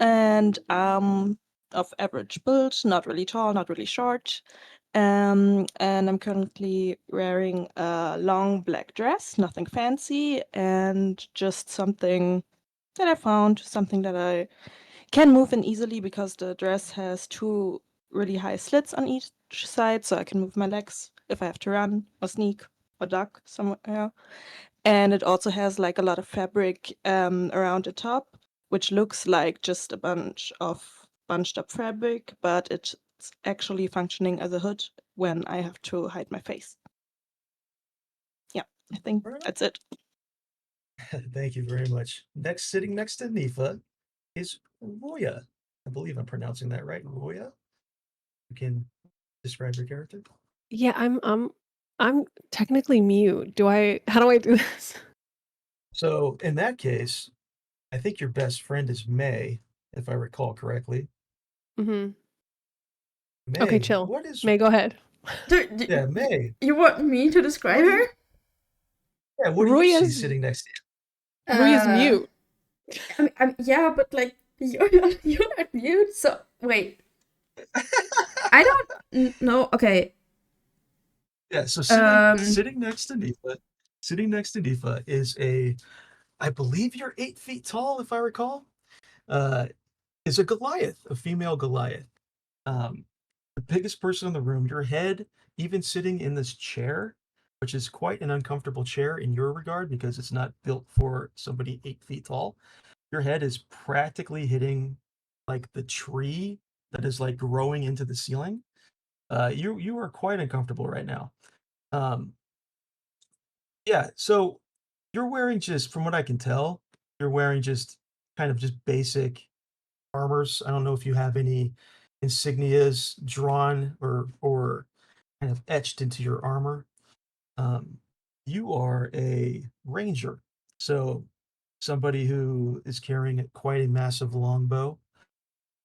[SPEAKER 5] and of average build, not really tall, not really short. And I'm currently wearing a long black dress, nothing fancy, and just something that I found, something that I can move in easily because the dress has 2 really high slits on each side, so I can move my legs if I have to run or sneak or duck somewhere. And it also has like a lot of fabric around the top, which looks like just a bunch of bunched up fabric, but it's actually functioning as a hood when I have to hide my face. Yeah, I think
[SPEAKER 4] Right on.
[SPEAKER 5] that's it.
[SPEAKER 4] Thank you very much. Next, sitting next to Nifa is Roya. I believe I'm pronouncing that right. Roya? You can describe your character?
[SPEAKER 7] Yeah, I'm technically mute. How do I do this?
[SPEAKER 4] So in that case, I think your best friend is May, if I recall correctly.
[SPEAKER 7] Okay,
[SPEAKER 4] May,
[SPEAKER 7] chill.
[SPEAKER 4] what is
[SPEAKER 7] May, go ahead.
[SPEAKER 4] yeah, May.
[SPEAKER 1] You want me to describe
[SPEAKER 4] What do
[SPEAKER 1] her?
[SPEAKER 4] you yeah, what do you see
[SPEAKER 7] Ruya's
[SPEAKER 4] sitting next to you?
[SPEAKER 7] Ruya's mute.
[SPEAKER 1] Yeah, but like you're not mute. So wait, I don't know. Okay.
[SPEAKER 4] Yeah, so
[SPEAKER 1] Um,
[SPEAKER 4] sitting next to Nifa is I believe you're 8 feet tall, if I recall. Is a Goliath, a female Goliath. Um, the biggest person in the room. Your head, even sitting in this chair, which is quite an uncomfortable chair in your regard because it's not built for somebody 8 feet tall. Your head is practically hitting like the tree that is like growing into the ceiling. You are quite uncomfortable right now. Um, yeah, so you're wearing just from what I can tell, you're wearing just kind of just basic armors. I don't know if you have any insignias drawn or kind of etched into your armor. You are a ranger, so somebody who is carrying quite a massive longbow,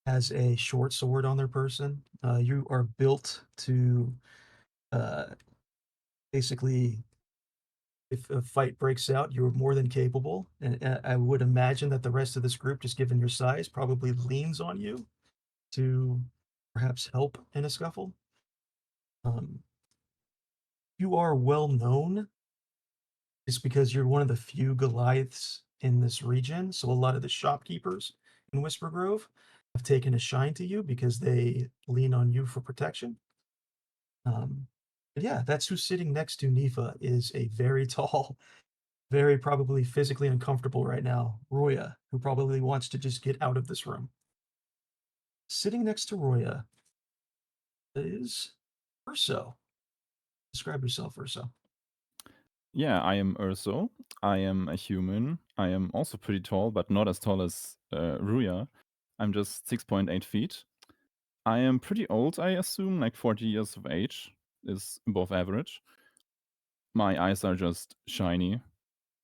[SPEAKER 4] has a short sword on their person. You are built to uh, basically, if a fight breaks out, you're more than capable. And I would imagine that the rest of this group, just given your size, probably leans on you to perhaps help in a scuffle. Um, you are well known just because you're one of the few Goliaths in this region. So a lot of the shopkeepers in Whisper Grove have taken a shine to you because they lean on you for protection. But yeah, that's who's sitting next to Nifa, is a very tall, very probably physically uncomfortable right now, Roya, who probably wants to just get out of this room. Sitting next to Roya is Urso. Describe yourself, Urso.
[SPEAKER 2] Yeah, I am Urso. I am a human. I am also pretty tall, but not as tall as Ruya. I'm just 6.8 feet. I am pretty old, I assume, like 40 years of age is above average. My eyes are just shiny.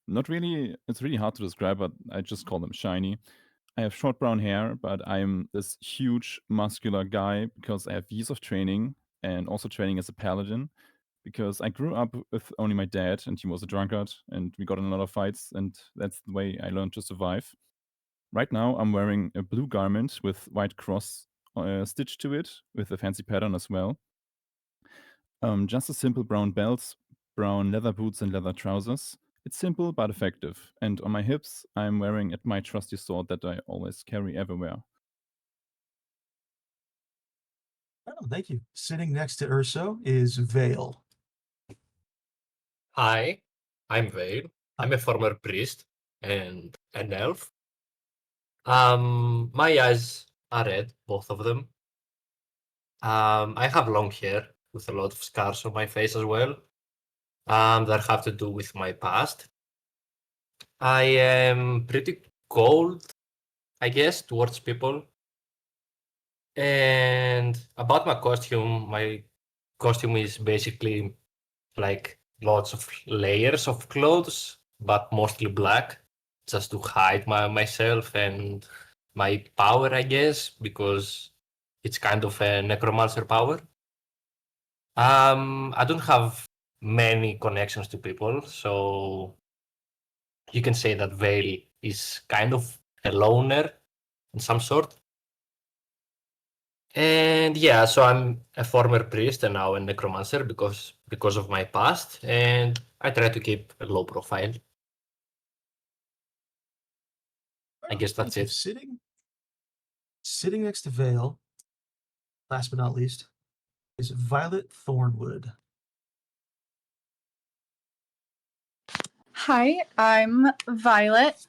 [SPEAKER 2] Not really, it's really hard to describe, but I just call them shiny. I have short brown hair, but I'm this huge muscular guy because I have years of training and also training as a paladin. Because I grew up with only my dad, and he was a drunkard, and we got in a lot of fights, and that's the way I learned to survive. Right now, I'm wearing a blue garment with white cross stitched to it, with a fancy pattern as well. Just a simple brown belt, brown leather boots, and leather trousers. It's simple but effective. And on my hips, I'm wearing my trusty sword that I always carry everywhere.
[SPEAKER 4] Oh, thank you. Sitting next to Urso is Vale.
[SPEAKER 8] Hi, I'm Vale. I'm a former priest and an elf. My eyes are red, both of them. I have long hair with a lot of scars on my face as well. That have to do with my past. I am pretty cold, I guess, towards people. And about my costume is basically like lots of layers of clothes, but mostly black, just to hide myself and my power, I guess, because it's kind of a necromancer power. I don't have many connections to people, so you can say that Vale is kind of a loner in some sort. And yeah, so I'm a former priest and now a necromancer because of my past, and I try to keep a low profile. I guess
[SPEAKER 4] Thank
[SPEAKER 8] that's
[SPEAKER 4] you.
[SPEAKER 8] it.
[SPEAKER 4] Sitting next to Vale, last but not least, is Violet Thornwood.
[SPEAKER 6] Hi, I'm Violet.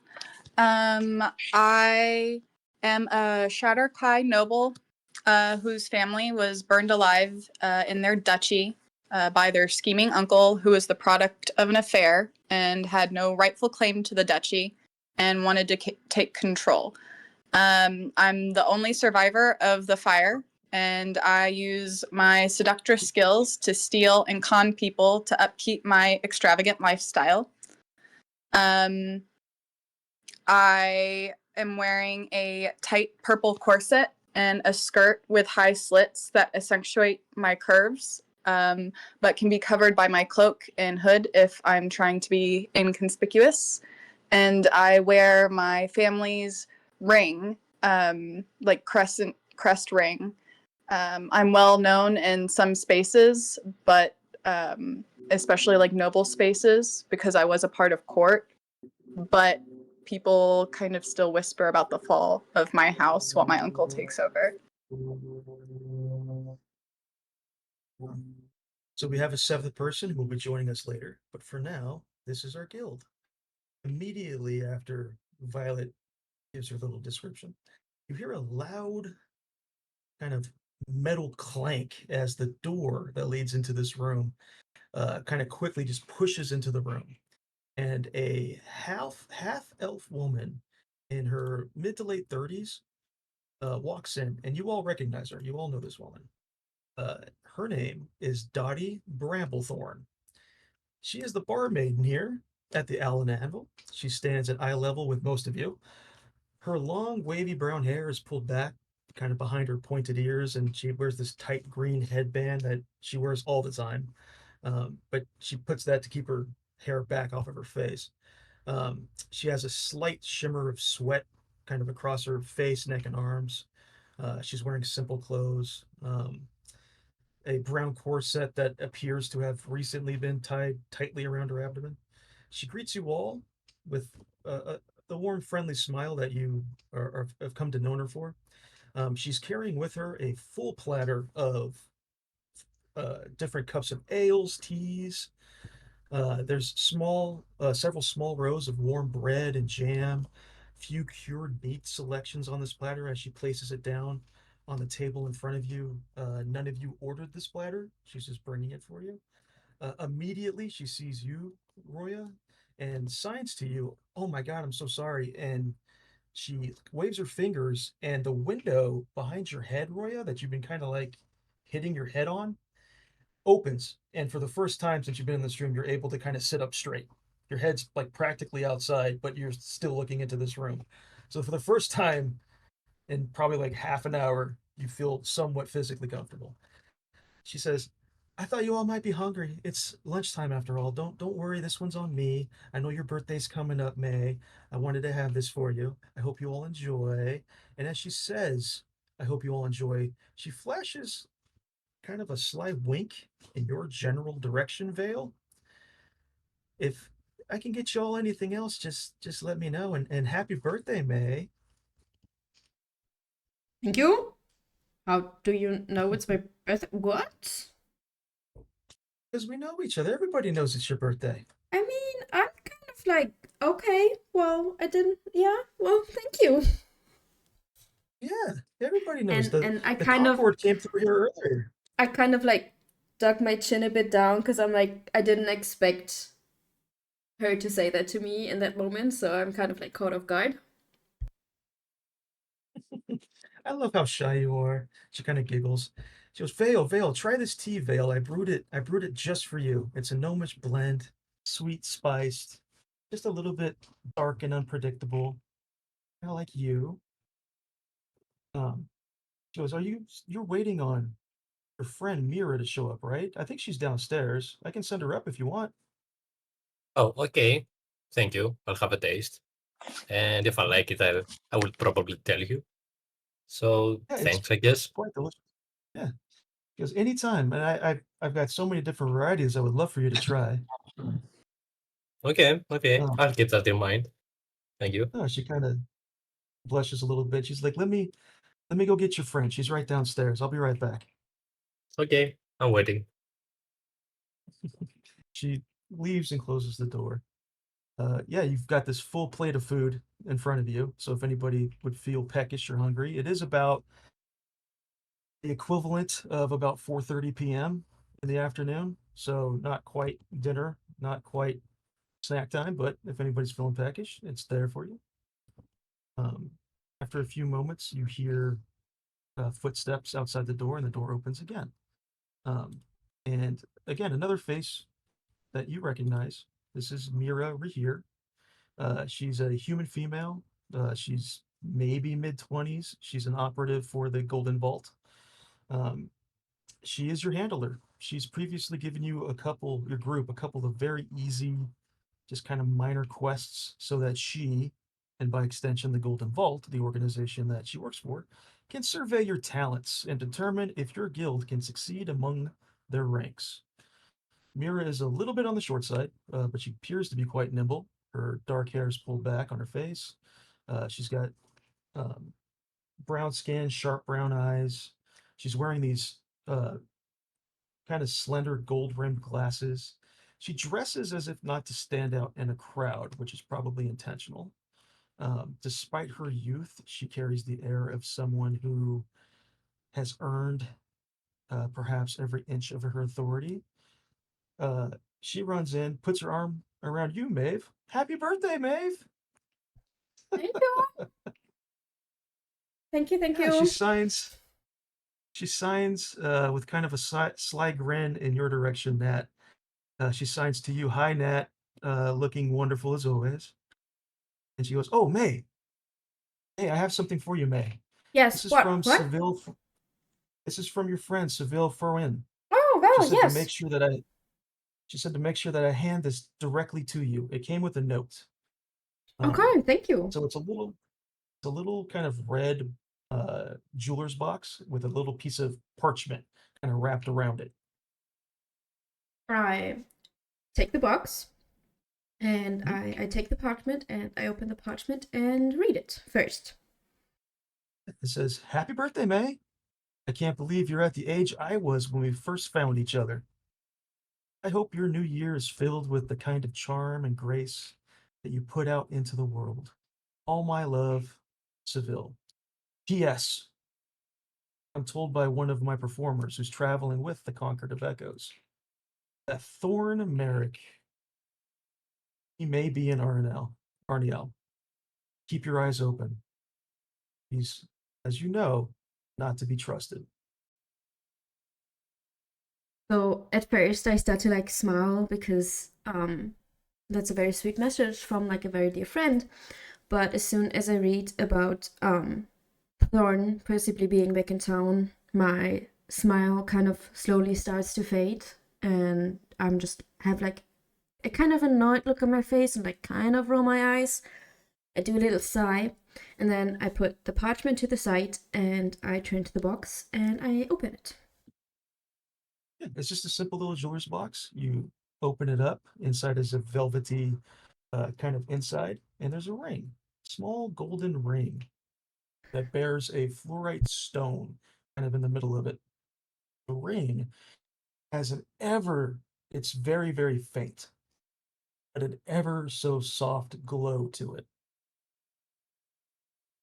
[SPEAKER 6] I am a Shatterkai noble whose family was burned alive in their duchy by their scheming uncle, who was the product of an affair and had no rightful claim to the duchy and wanted to take control. I'm the only survivor of the fire, and I use my seductress skills to steal and con people to upkeep my extravagant lifestyle. I am wearing a tight purple corset and a skirt with high slits that accentuate my curves, but can be covered by my cloak and hood if I'm trying to be inconspicuous. And I wear my family's ring, like crest ring. I'm well known in some spaces, but especially like noble spaces because I was a part of court. But people kind of still whisper about the fall of my house while my uncle takes over.
[SPEAKER 4] So we have a seventh person who will be joining us later. But for now, this is our guild. Immediately after Violet gives her little description, you hear a loud kind of metal clank as the door that leads into this room kind of quickly just pushes into the room. And a half elf woman in her mid to late 30s walks in, and you all recognize her. You all know this woman. Her name is Dottie Bramblethorn. She is the barmaid here at the Owl and Anvil. She stands at eye level with most of you. Her long, wavy brown hair is pulled back, kind of behind her pointed ears, and she wears this tight green headband that she wears all the time. But she puts that to keep her hair back off of her face. She has a slight shimmer of sweat kind of across her face, neck, and arms. She's wearing simple clothes, a brown corset that appears to have recently been tied tightly around her abdomen. She greets you all with the warm, friendly smile that you have come to know her for. She's carrying with her a full platter of different cups of ales, teas. There's several small rows of warm bread and jam, few cured meat selections on this platter as she places it down on the table in front of you. None of you ordered this platter. She's just bringing it for you. Immediately, she sees you, Roya, and signs to you, "Oh my God, I'm so sorry." And she waves her fingers, and the window behind your head, Roya, that you've been kind of like hitting your head on, opens. And for the first time since you've been in this room, you're able to kind of sit up straight. Your head's like practically outside, but you're still looking into this room. So for the first time in probably like half an hour, you feel somewhat physically comfortable. She says, "I thought you all might be hungry. It's lunchtime after all. Don't worry, this one's on me. I know your birthday's coming up, May. I wanted to have this for you. I hope you all enjoy." And as she says, "I hope you all enjoy," she flashes kind of a sly wink in your general direction, Vale. "If I can get you all anything else, just let me know. And happy birthday, May."
[SPEAKER 1] Thank you. How do you know it's my birthday? What?
[SPEAKER 4] Because we know each other. Everybody knows it's your birthday.
[SPEAKER 1] I mean, I'm kind of like, okay, well, I didn't, yeah, well, thank you.
[SPEAKER 4] Yeah, everybody knows.
[SPEAKER 1] And
[SPEAKER 4] The Concord came through here earlier.
[SPEAKER 1] I kind of like dug my chin a bit down because I'm like, I didn't expect her to say that to me in that moment, so I'm kind of like caught off guard.
[SPEAKER 4] I love how shy you are. She kind of giggles. She goes, Vale, try this tea, Vale. I brewed it just for you. It's a gnomish blend, sweet, spiced, just a little bit dark and unpredictable. Kind of like you. She goes, you're waiting on your friend Mira to show up, right? I think she's downstairs. I can send her up if you want.
[SPEAKER 8] Oh, okay. Thank you. I'll have a taste. And if I like it, I will probably tell you. So
[SPEAKER 4] Yeah,
[SPEAKER 8] thanks, I guess.
[SPEAKER 4] quite delicious. Yeah. She goes, anytime. And I've got so many different varieties I would love for you to try.
[SPEAKER 8] Okay.
[SPEAKER 4] Oh.
[SPEAKER 8] I'll keep that in mind. Thank you.
[SPEAKER 4] Oh, she kind of blushes a little bit. She's like, let me go get your friend. She's right downstairs. I'll be right back.
[SPEAKER 8] Okay, I'm waiting.
[SPEAKER 4] She leaves and closes the door. Yeah, you've got this full plate of food in front of you. So if anybody would feel peckish or hungry, it is about the equivalent of about 4:30 p.m. in the afternoon. So not quite dinner, not quite snack time, but if anybody's feeling peckish, it's there for you. After a few moments, you hear footsteps outside the door, and the door opens again. And again, another face that you recognize. This is Mira Rahir. She's a human female. She's maybe mid-20s. She's an operative for the Golden Vault. She is your handler. She's previously given you your group, a couple of very easy, just kind of minor quests so that she, and by extension, the Golden Vault, the organization that she works for, can survey your talents and determine if your guild can succeed among their ranks. Mira is a little bit on the short side, but she appears to be quite nimble. Her dark hair is pulled back on her face. She's got brown skin, sharp brown eyes. She's wearing these kind of slender gold rimmed glasses. She dresses as if not to stand out in a crowd, which is probably intentional. Despite her youth, she carries the air of someone who has earned perhaps every inch of her authority. She runs in, puts her arm around you, Maeve. Happy birthday, Maeve!
[SPEAKER 1] Thank you. Thank you, thank
[SPEAKER 4] Yeah,
[SPEAKER 1] you.
[SPEAKER 4] she signs. She signs with kind of a sly grin in your direction, Nat. She signs to you, "Hi, Nat. Looking wonderful as always." And she goes, "Oh, May. Hey, I have something for you, May.
[SPEAKER 1] Yes,
[SPEAKER 4] This is
[SPEAKER 1] what?
[SPEAKER 4] from
[SPEAKER 1] What?
[SPEAKER 4] Seville. This is from your friend Seville Furwin.
[SPEAKER 1] Oh,
[SPEAKER 4] She
[SPEAKER 1] well,
[SPEAKER 4] said to
[SPEAKER 1] yes.
[SPEAKER 4] make sure that I. She said to make sure that I hand this directly to you. It came with a note.
[SPEAKER 1] Okay, thank you.
[SPEAKER 4] So it's a little kind of red jeweler's box with a little piece of parchment kind of wrapped around it.
[SPEAKER 1] I take the box and I take the parchment and I open the parchment and read it first.
[SPEAKER 4] It says, "Happy birthday, May. I can't believe you're at the age I was when we first found each other. I hope your new year is filled with the kind of charm and grace that you put out into the world. All my love, Seville. P.S. I'm told by one of my performers who's traveling with the Concord of Echoes that Thorn Merrick, he may be in Arniel. Keep your eyes open. He's, as you know, not to be trusted."
[SPEAKER 1] So at first I start to like smile because that's a very sweet message from like a very dear friend. But as soon as I read about Thorn possibly being back in town, my smile kind of slowly starts to fade, and I'm just have like a kind of annoyed look on my face and like kind of roll my eyes. I do a little sigh, and then I put the parchment to the side and I turn to the box and I open it.
[SPEAKER 4] Yeah, it's just a simple little jeweler's box. You open it up. Inside is a velvety kind of inside, and there's a ring, small golden ring that bears a fluorite stone kind of in the middle of it. The ring has it's very, very faint, but an ever so soft glow to it.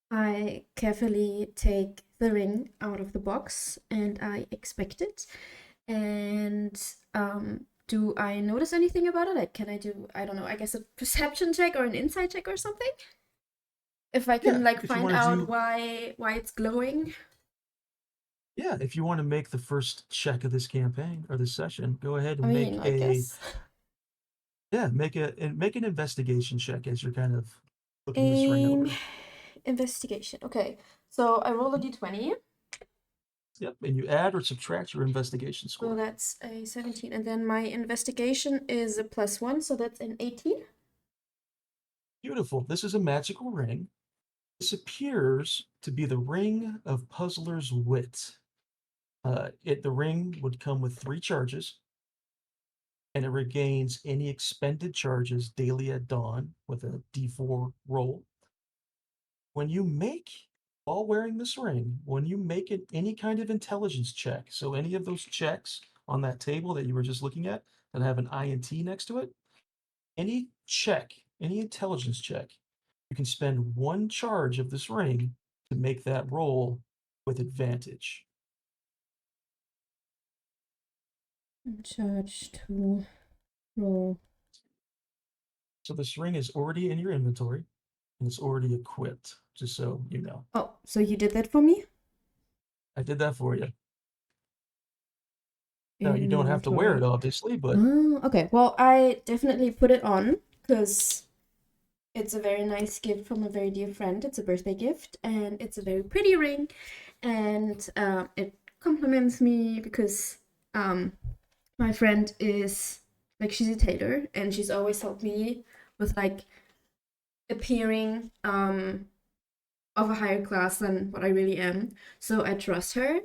[SPEAKER 1] I carefully take the ring out of the box and I inspect it. And do I notice anything about it? Like, can I do, I don't know, I guess a perception check or an insight check or something? If I can
[SPEAKER 4] Yeah,
[SPEAKER 1] like
[SPEAKER 4] if you
[SPEAKER 1] find
[SPEAKER 4] want to
[SPEAKER 1] out
[SPEAKER 4] do,
[SPEAKER 1] why it's glowing.
[SPEAKER 4] yeah, if you want to make the first check of this campaign or this session, go ahead
[SPEAKER 1] I
[SPEAKER 4] and
[SPEAKER 1] mean, I guess.
[SPEAKER 4] make an investigation check as you're kind of looking this ring
[SPEAKER 1] Aim
[SPEAKER 4] over.
[SPEAKER 1] investigation. Okay. So I roll a d20.
[SPEAKER 4] Yep, and you add or subtract your investigation
[SPEAKER 1] So
[SPEAKER 4] score.
[SPEAKER 1] that's a 17. And then my investigation is a +1, so that's an 18.
[SPEAKER 4] Beautiful. This is a magical ring. This appears to be the ring of Puzzler's Wit. The ring would come with 3 charges, and it regains any expended charges daily at dawn with a D4 roll. When you make, while wearing this ring, when you make any kind of intelligence check, so any of those checks on that table that you were just looking at that have an INT next to it, any check, any intelligence check, you can spend 1 charge of this ring to make that roll with advantage.
[SPEAKER 1] Charge to roll.
[SPEAKER 4] So this ring is already in your inventory and it's already equipped, just so you know.
[SPEAKER 1] Oh, so you did that for me?
[SPEAKER 4] I did that for you. Now you don't have to wear it,
[SPEAKER 1] Inventory.
[SPEAKER 4] obviously, but
[SPEAKER 1] Oh, okay. Well, I definitely put it on because it's a very nice gift from a very dear friend. It's a birthday gift, and it's a very pretty ring, and it compliments me because my friend is like she's a tailor, and she's always helped me with like appearing of a higher class than what I really am. So I trust her,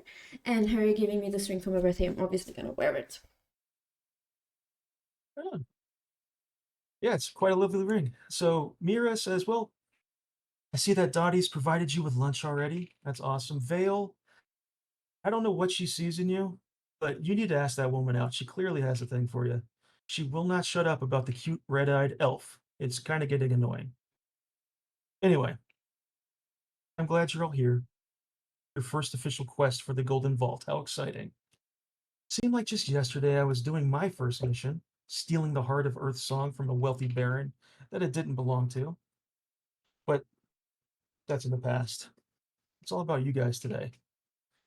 [SPEAKER 1] and her giving me this ring for my birthday, I'm obviously gonna wear it.
[SPEAKER 4] yeah, it's quite a lovely ring. So Mira says, "Well, I see that Dottie's provided you with lunch already. That's awesome. Vale, I don't know what she sees in you, but you need to ask that woman out. She clearly has a thing for you. She will not shut up about the cute red-eyed elf. It's kind of getting annoying. Anyway, I'm glad you're all here. Your first official quest for the Golden Vault. How exciting. Seemed like just yesterday I was doing my first mission, stealing the Heart of Earth song from a wealthy baron that it didn't belong to. But that's in the past. It's all about you guys today.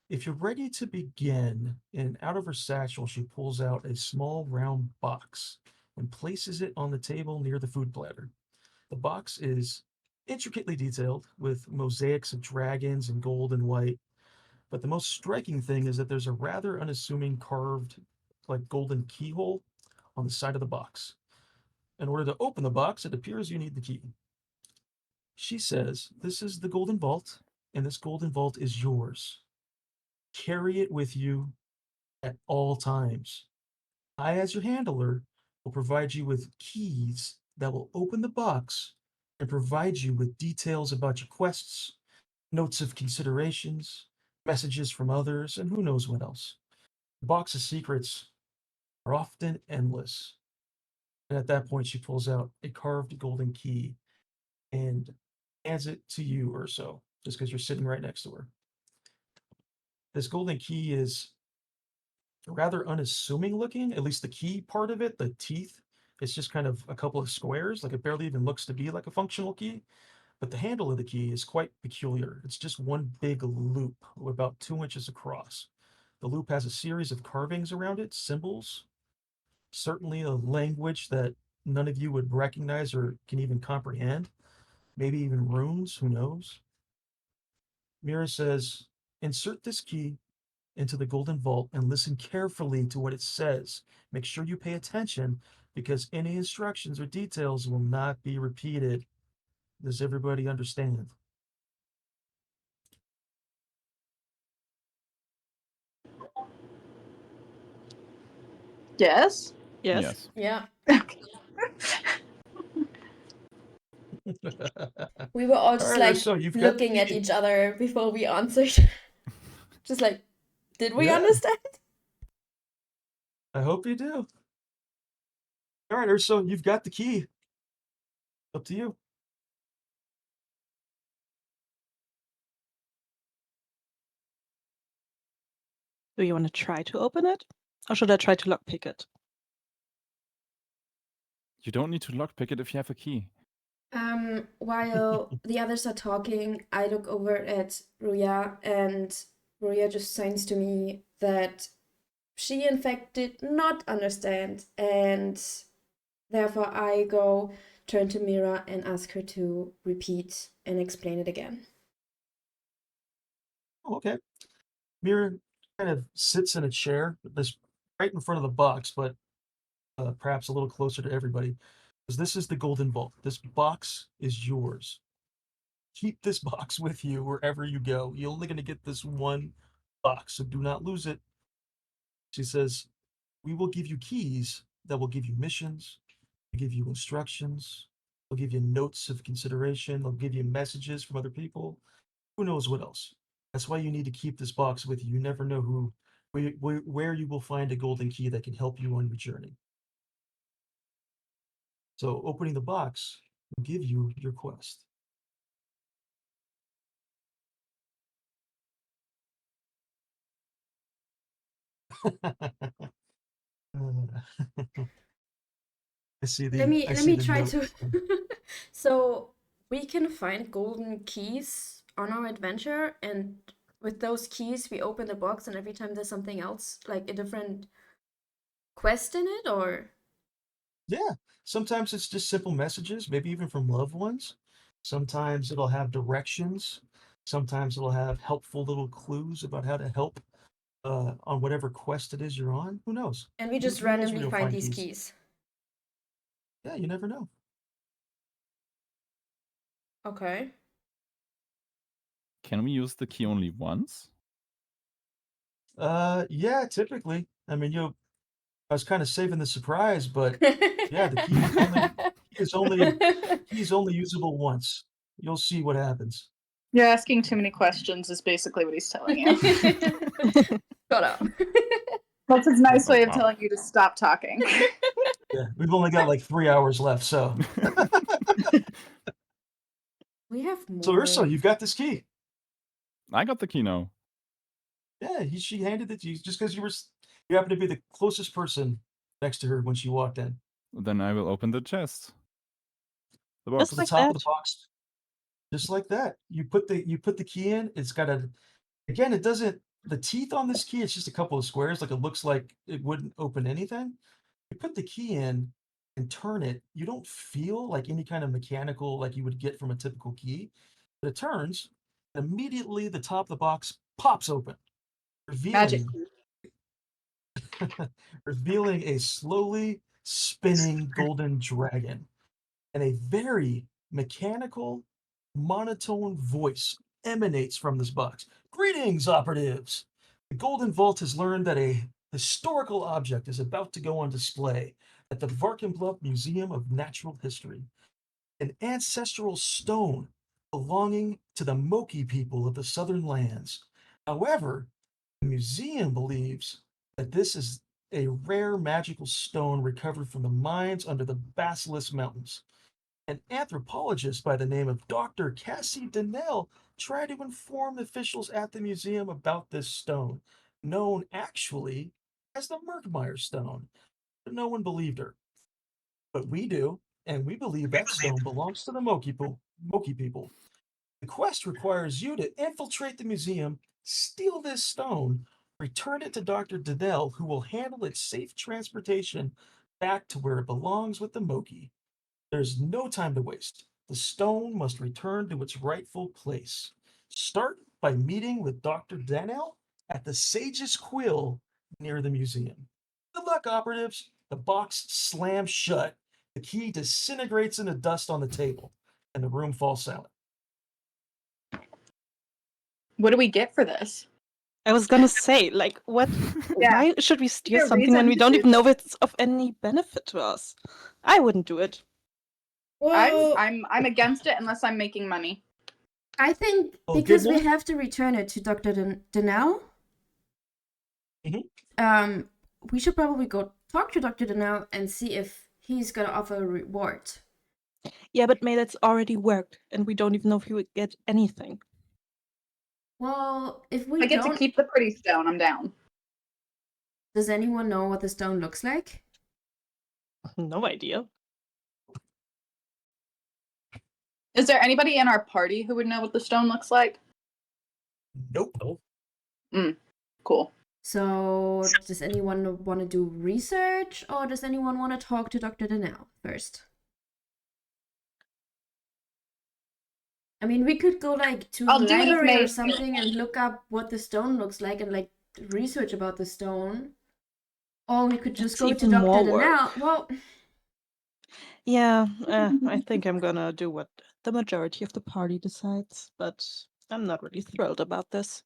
[SPEAKER 4] If you're ready to begin, and out of her satchel, she pulls out a small round box and places it on the table near the food platter. The box is intricately detailed with mosaics of dragons in gold and white. But the most striking thing is that there's a rather unassuming carved, like golden keyhole on the side of the box. In order to open the box, it appears you need the key. She says, "This is the golden vault, and this golden vault is yours. Carry it with you at all times. I, as your handler, will provide you with keys that will open the box and provide you with details about your quests, notes of considerations, messages from others, and who knows what else. The box of secrets are often endless." And at that point, she pulls out a carved golden key and hands it to you, Urso, just because you're sitting right next to her. This golden key is rather unassuming looking, at least the key part of it, the teeth. It's just kind of a couple of squares, like it barely even looks to be like a functional key. But the handle of the key is quite peculiar. It's just one big loop about 2 inches across. The loop has a series of carvings around it, symbols, certainly a language that none of you would recognize or can even comprehend. Maybe even runes, who knows? Mira says, "Insert this key into the golden vault and listen carefully to what it says. Make sure you pay attention because any instructions or details will not be repeated." Does everybody understand?
[SPEAKER 6] Yes.
[SPEAKER 5] Yes.
[SPEAKER 1] Yeah.
[SPEAKER 6] Okay.
[SPEAKER 1] We were all
[SPEAKER 4] All
[SPEAKER 1] just
[SPEAKER 4] right,
[SPEAKER 1] like
[SPEAKER 4] so you've got the
[SPEAKER 1] looking at
[SPEAKER 4] key.
[SPEAKER 1] each other before we answered. Just like, did we
[SPEAKER 4] Yeah.
[SPEAKER 1] understand?
[SPEAKER 4] I hope you do. All right, Urso, you've got the key. Up to you.
[SPEAKER 5] Do you want to try to open it? Or should I try to lockpick it?
[SPEAKER 2] You don't need to lockpick it if you have a key.
[SPEAKER 1] While the others are talking, I look over at Ruya, and Ruya just signs to me that she in fact did not understand, and therefore I go turn to Mira and ask her to repeat and explain it again.
[SPEAKER 4] Oh, okay. Mira kind of sits in a chair that's right in front of the box, but perhaps a little closer to everybody. Because this is the golden vault. This box is yours. Keep this box with you wherever you go. You're only going to get this one box, so do not lose it. She says, "We will give you keys that will give you missions, give you instructions, they'll give you notes of consideration, they'll give you messages from other people. Who knows what else? That's why you need to keep this box with you. You never know where you will find a golden key that can help you on your journey. So opening the box will give you your quest." I see
[SPEAKER 1] Let me
[SPEAKER 4] the
[SPEAKER 1] try
[SPEAKER 4] note.
[SPEAKER 1] to. So we can find golden keys on our adventure, and with those keys we open the box, and every time there's something else, like a different quest in it, or
[SPEAKER 4] Yeah, sometimes it's just simple messages, maybe even from loved ones. Sometimes it'll have directions. Sometimes it'll have helpful little clues about how to help on whatever quest it is you're on. Who knows?
[SPEAKER 1] and we
[SPEAKER 4] Who
[SPEAKER 1] just
[SPEAKER 4] knows where
[SPEAKER 1] randomly
[SPEAKER 4] you'll
[SPEAKER 1] find
[SPEAKER 4] find
[SPEAKER 1] these
[SPEAKER 4] keys?
[SPEAKER 1] keys.
[SPEAKER 4] Yeah, you never know.
[SPEAKER 1] Okay.
[SPEAKER 2] Can we use the key only once?
[SPEAKER 4] Yeah, typically. I mean, I was kind of saving the surprise, but yeah, the key is only usable once. You'll see what happens.
[SPEAKER 6] You're asking too many questions is basically what he's telling you.
[SPEAKER 1] Shut up.
[SPEAKER 6] That's his nice way of
[SPEAKER 2] Wow.
[SPEAKER 6] telling you to stop talking.
[SPEAKER 4] Yeah, we've only got like 3 hours left, so.
[SPEAKER 1] We have more.
[SPEAKER 4] So Urso, you've got this key.
[SPEAKER 2] I got the key now.
[SPEAKER 4] Yeah, she handed it to you just because you happened to be the closest person next to her when she walked in.
[SPEAKER 2] Then I will open the chest. The
[SPEAKER 5] Just
[SPEAKER 2] box.
[SPEAKER 4] To the
[SPEAKER 5] like
[SPEAKER 4] top of
[SPEAKER 5] that.
[SPEAKER 4] the box, Just like that. You put the key in. It's got again, it doesn't, the teeth on this key, it's just a couple of squares. Like it looks like it wouldn't open anything. You put the key in and turn it. You don't feel like any kind of mechanical like you would get from a typical key. But it turns, immediately the top of the box pops open,
[SPEAKER 6] Magic.
[SPEAKER 4] revealing a slowly spinning golden dragon and a very mechanical, monotone voice emanates from this box. Greetings, operatives! The Golden Vault has learned that a historical object is about to go on display at the Varkenbluff Museum of Natural History. An ancestral stone belonging to the Moki people of the Southern Lands. However, the museum believes that this is a rare magical stone recovered from the mines under the Basilisk Mountains. An anthropologist by the name of Dr. Cassie Donnell tried to inform officials at the museum about this stone, known actually as the Merkmeyer stone, but no one believed her. But we do, and we believe that stone belongs to the Moki people. The quest requires you to infiltrate the museum, steal this stone, return it to Dr. Donnell, who will handle its safe transportation back to where it belongs with the Moki. There's no time to waste. The stone must return to its rightful place. Start by meeting with Dr. Donnell at the Sage's Quill near the museum. Good luck, operatives. The box slams shut. The key disintegrates into dust on the table, and the room falls silent.
[SPEAKER 6] What do we get for this?
[SPEAKER 5] I was gonna say, like, what?
[SPEAKER 6] Yeah.
[SPEAKER 5] Why should we steal
[SPEAKER 6] there a
[SPEAKER 5] something when
[SPEAKER 6] reason
[SPEAKER 5] we
[SPEAKER 6] to
[SPEAKER 5] don't
[SPEAKER 6] do
[SPEAKER 5] even know if it's of any benefit to us? I wouldn't do it.
[SPEAKER 1] Well,
[SPEAKER 6] I'm against it unless I'm making money.
[SPEAKER 1] I think
[SPEAKER 4] Oh,
[SPEAKER 1] because we
[SPEAKER 4] goodness.
[SPEAKER 1] have to return it to Dr. Donnell,
[SPEAKER 4] Mhm.
[SPEAKER 1] we should probably go talk to Dr. Donnell and see if he's gonna offer a reward.
[SPEAKER 5] Yeah, but May, that's already worked, and we don't even know if he would get anything.
[SPEAKER 1] Well, if we
[SPEAKER 6] I get
[SPEAKER 1] don't,
[SPEAKER 6] to keep the pretty stone. I'm down.
[SPEAKER 1] does anyone know what the stone looks like?
[SPEAKER 5] No idea.
[SPEAKER 6] Is there anybody in our party who would know what the stone looks like?
[SPEAKER 4] Nope.
[SPEAKER 6] Cool.
[SPEAKER 1] So, does anyone want to do research, or does anyone want to talk to Dr. Donnell first? I mean, we could go like to
[SPEAKER 6] I'll
[SPEAKER 1] the
[SPEAKER 6] do it if
[SPEAKER 1] library or
[SPEAKER 6] May's
[SPEAKER 1] something and look up what the stone looks like and like research about the stone. Or we could just
[SPEAKER 5] That's
[SPEAKER 1] go to
[SPEAKER 5] even more
[SPEAKER 1] Dr.
[SPEAKER 5] work.
[SPEAKER 1] Donnell. Well,
[SPEAKER 5] Yeah, I think I'm gonna do what the majority of the party decides, but I'm not really thrilled about this.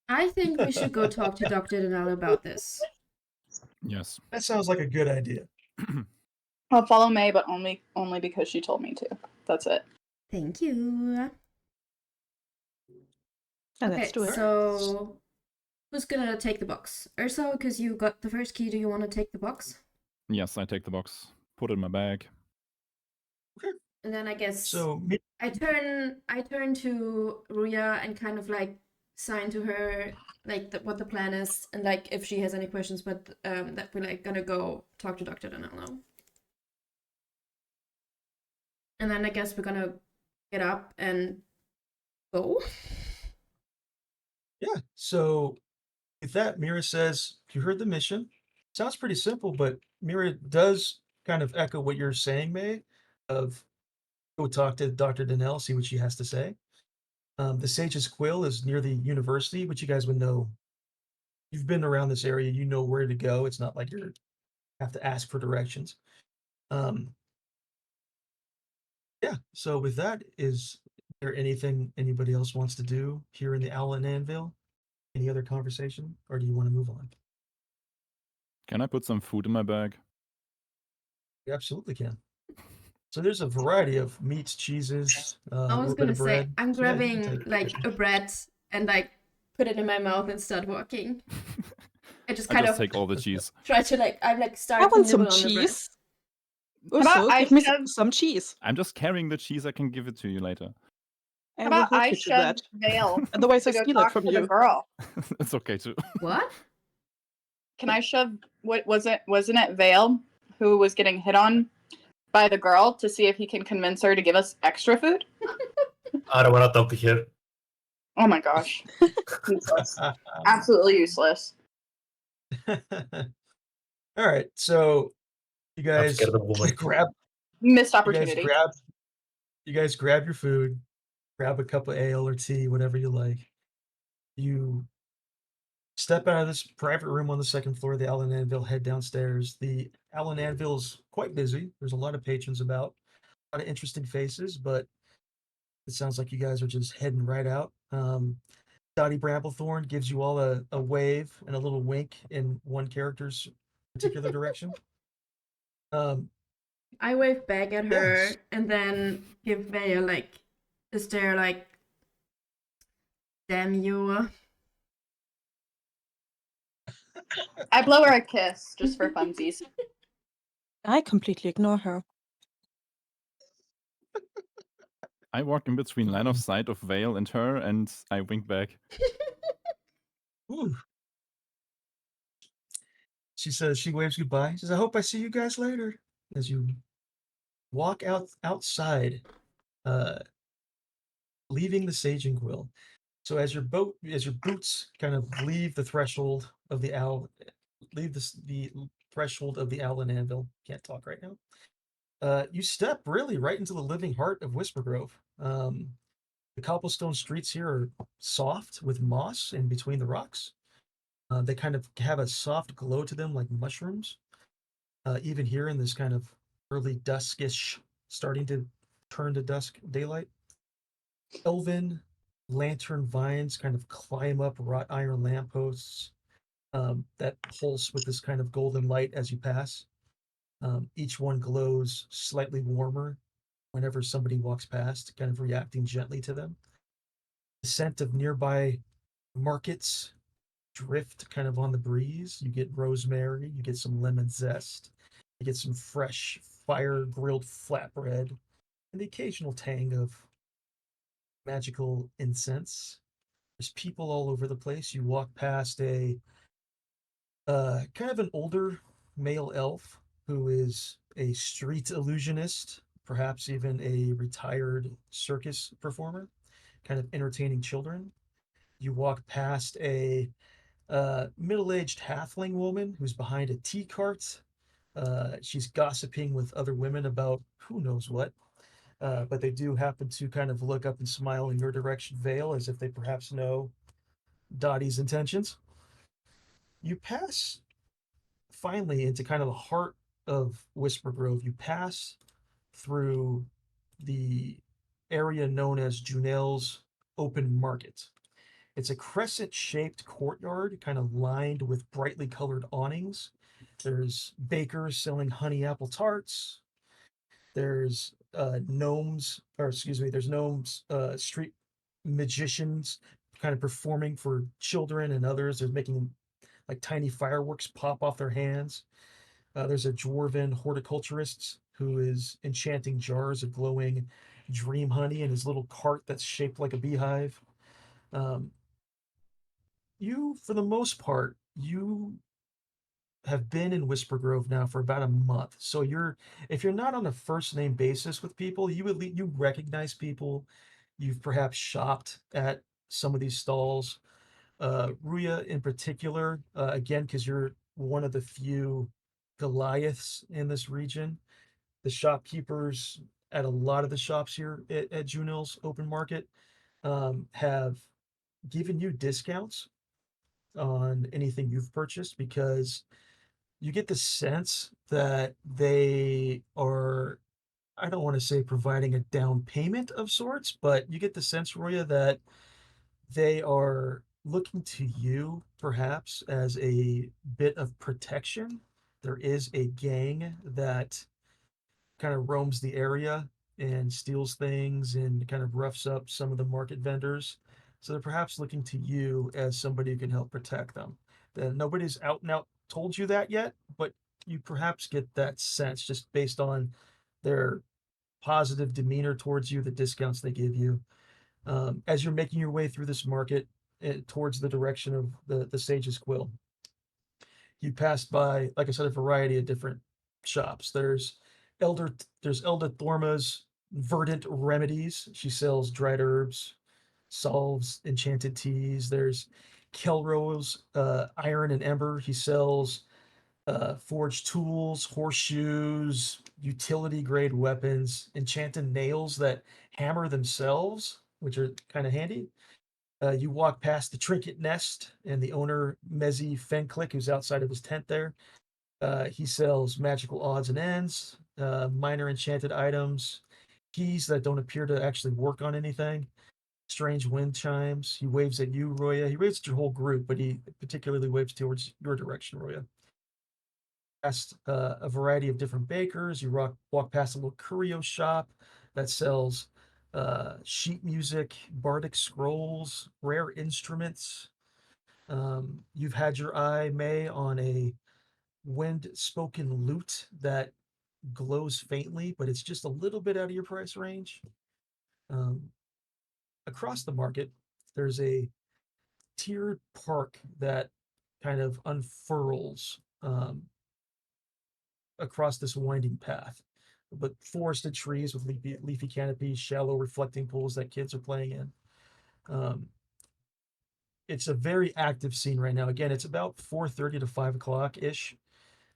[SPEAKER 1] I think we should go talk to Dr. Donnell about this.
[SPEAKER 2] Yes.
[SPEAKER 4] That sounds like a good idea.
[SPEAKER 6] I'll follow May, but only because she told me to. That's it.
[SPEAKER 1] Thank you.
[SPEAKER 5] And
[SPEAKER 1] Okay,
[SPEAKER 5] let's do it.
[SPEAKER 1] so who's gonna take the box? Urso, because you got the first key, do you want to take the box?
[SPEAKER 2] Yes, I take the box, put it in my bag.
[SPEAKER 1] And then I guess
[SPEAKER 4] So,
[SPEAKER 1] I turn to Ruya and kind of like sign to her like what the plan is and like if she has any questions, but that we're like gonna go talk to Dr. Donnell now. And then I guess we're gonna get up and go.
[SPEAKER 4] yeah. So, with that, Mira says, "You heard the mission. Sounds pretty simple, but Mira does kind of echo what you're saying, May. Of go talk to Dr. Donnell, see what she has to say. The Sage's Quill is near the university, which you guys would know. You've been around this area, you know where to go. It's not like you have to ask for directions. Yeah. So with that, is there anything anybody else wants to do here in the Owl and Anvil? Any other conversation, or do you want to move on?
[SPEAKER 2] Can I put some food in my bag?
[SPEAKER 4] You absolutely can. So there's a variety of meats, cheeses,
[SPEAKER 1] I
[SPEAKER 4] a
[SPEAKER 1] was
[SPEAKER 4] little bit
[SPEAKER 1] gonna
[SPEAKER 4] of
[SPEAKER 1] say
[SPEAKER 4] bread.
[SPEAKER 1] I'm
[SPEAKER 4] So, yeah, you can
[SPEAKER 1] grabbing
[SPEAKER 4] take
[SPEAKER 1] like a bread and like put it in my mouth and start walking. I just kind of
[SPEAKER 2] take all the cheese.
[SPEAKER 1] try to like I'm like
[SPEAKER 5] I
[SPEAKER 1] start to
[SPEAKER 5] want some
[SPEAKER 1] nibble on the bread.
[SPEAKER 5] cheese.
[SPEAKER 6] How about
[SPEAKER 5] Urso,
[SPEAKER 6] I
[SPEAKER 5] give me
[SPEAKER 6] shove-
[SPEAKER 5] some cheese.
[SPEAKER 2] I'm just carrying the cheese. I can give it to you later.
[SPEAKER 5] I
[SPEAKER 6] How
[SPEAKER 5] will
[SPEAKER 6] about
[SPEAKER 5] hold
[SPEAKER 6] I
[SPEAKER 5] you to
[SPEAKER 6] shove
[SPEAKER 5] that.
[SPEAKER 6] Vale
[SPEAKER 5] Otherwise, I
[SPEAKER 6] to go
[SPEAKER 5] steal it
[SPEAKER 6] talk
[SPEAKER 5] from
[SPEAKER 6] to the
[SPEAKER 5] you.
[SPEAKER 6] girl?
[SPEAKER 2] It's okay too.
[SPEAKER 1] What?
[SPEAKER 6] Can I shove? What was it? Wasn't it Vale who was getting hit on by the girl to see if he can convince her to give us extra food.
[SPEAKER 8] I don't want to talk to her.
[SPEAKER 6] Oh my gosh. Useless. Absolutely useless.
[SPEAKER 4] All right, so you
[SPEAKER 8] I'm
[SPEAKER 4] guys
[SPEAKER 8] scared of women.
[SPEAKER 6] Missed
[SPEAKER 4] you
[SPEAKER 6] opportunity.
[SPEAKER 4] guys grab your food, grab a cup of ale or tea, whatever you like. You step out of this private room on the second floor of the Allen Anvil, head downstairs. The Allen Anvil is quite busy. There's a lot of patrons about, a lot of interesting faces, but it sounds like you guys are just heading right out. Dottie Bramblethorn gives you all a wave and a little wink in one character's particular direction.
[SPEAKER 1] I wave back at her
[SPEAKER 4] Yes.
[SPEAKER 1] and then give Vaya like a stare like, damn you.
[SPEAKER 6] I blow her a kiss just for funsies.
[SPEAKER 5] I completely ignore her.
[SPEAKER 2] I walk in between line of sight of Vale and her, and I wink back.
[SPEAKER 4] Ooh. She says, she waves goodbye. She says, I hope I see you guys later. As you walk outside, leaving the Saging Quill. So as your boots kind of leave the threshold of the threshold of the Allen Anvil. Can't talk right now. You step really right into the living heart of Whisper Grove. The cobblestone streets here are soft with moss in between the rocks. They kind of have a soft glow to them like mushrooms. Even here in this kind of early duskish, starting to turn to dusk daylight. Elven lantern vines kind of climb up wrought iron lampposts that pulse with this kind of golden light as you pass. Each one glows slightly warmer whenever somebody walks past, kind of reacting gently to them. The scent of nearby markets drift kind of on the breeze. You get rosemary, you get some lemon zest, you get some fresh fire grilled flatbread, and the occasional tang of magical incense. There's people all over the place. You walk past a kind of an older male elf who is a street illusionist, perhaps even a retired circus performer, kind of entertaining children. You walk past a middle-aged halfling woman who's behind a tea cart. She's gossiping with other women about who knows what. But they do happen to kind of look up and smile in your direction, Vale, as if they perhaps know Dottie's intentions. You pass finally into kind of the heart of Whisper Grove. You pass through the area known as Junel's Open Market. It's a crescent shaped courtyard, kind of lined with brightly colored awnings. There's bakers selling honey apple tarts. There's there's gnomes, street magicians kind of performing for children and others. They're making like tiny fireworks pop off their hands. There's a dwarven horticulturist who is enchanting jars of glowing dream honey in his little cart that's shaped like a beehive. Um, you, for the most part, you have been in Whisper Grove now for about a month. So if you're not on a first name basis with people, you recognize people. You've perhaps shopped at some of these stalls. Ruya in particular, again, because you're one of the few Goliaths in this region. The shopkeepers at a lot of the shops here at Junel's Open Market have given you discounts on anything you've purchased because you get the sense that they are, I don't want to say providing a down payment of sorts, but you get the sense, Roya, that they are looking to you perhaps as a bit of protection. There is a gang that kind of roams the area and steals things and kind of roughs up some of the market vendors. So they're perhaps looking to you as somebody who can help protect them. Nobody's out and out told you that yet, but you perhaps get that sense just based on their positive demeanor towards you, the discounts they give you. As you're making your way through this market towards the direction of the Sage's Quill, you pass by, like I said, a variety of different shops. There's There's Elda Thorma's Verdant Remedies. She sells dried herbs, solves enchanted teas. There's Kelro's Iron and Ember. He sells forged tools, horseshoes, utility grade weapons, enchanted nails that hammer themselves, which are kind of handy. You walk past the Trinket Nest and the owner, Mezi Fenclick, who's outside of his tent there. He sells magical odds and ends, minor enchanted items, keys that don't appear to actually work on anything, strange wind chimes. He waves at you, Roya. He waves at your whole group, but he particularly waves towards your direction, Roya. Past a variety of different bakers. You walk past a little curio shop that sells sheet music, bardic scrolls, rare instruments. You've had your eye, May, on a wind-spoken lute that glows faintly, but it's just a little bit out of your price range. Across the market, there's a tiered park that kind of unfurls across this winding path, but forested trees with leafy canopies, shallow reflecting pools that kids are playing in. It's a very active scene right now. Again, it's about 4:30 to 5 o'clock ish.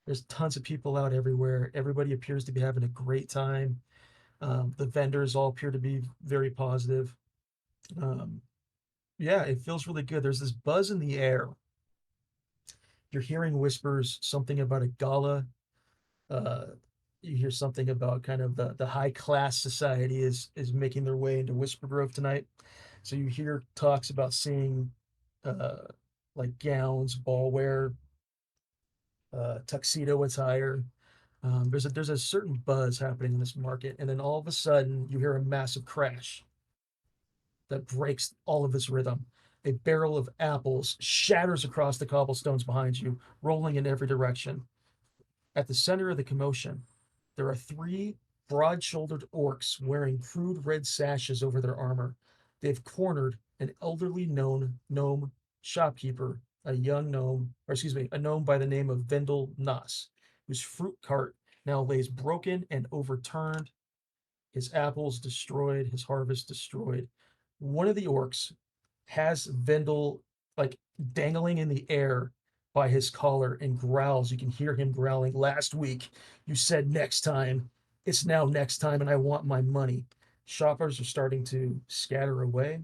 [SPEAKER 4] There's tons of people out everywhere. Everybody appears to be having a great time. The vendors all appear to be very positive. Yeah, it feels really good. There's this buzz in the air. You're hearing whispers, something about a gala. You hear something about kind of the high class society is making their way into Whisper Grove tonight. So you hear talks about seeing like gowns, ball wear, tuxedo attire. There's a certain buzz happening in this market, and then all of a sudden you hear a massive crash that breaks all of this rhythm. A barrel of apples shatters across the cobblestones behind you, rolling in every direction. At the center of the commotion, there are three broad-shouldered orcs wearing crude red sashes over their armor. They've cornered an elderly gnome shopkeeper, a gnome by the name of Vendel Nas, whose fruit cart now lays broken and overturned, his apples destroyed, his harvest destroyed. One of the orcs has Vendel like dangling in the air by his collar and growls. You can hear him growling. Last week, you said next time. It's now next time, and I want my money. Shoppers are starting to scatter away.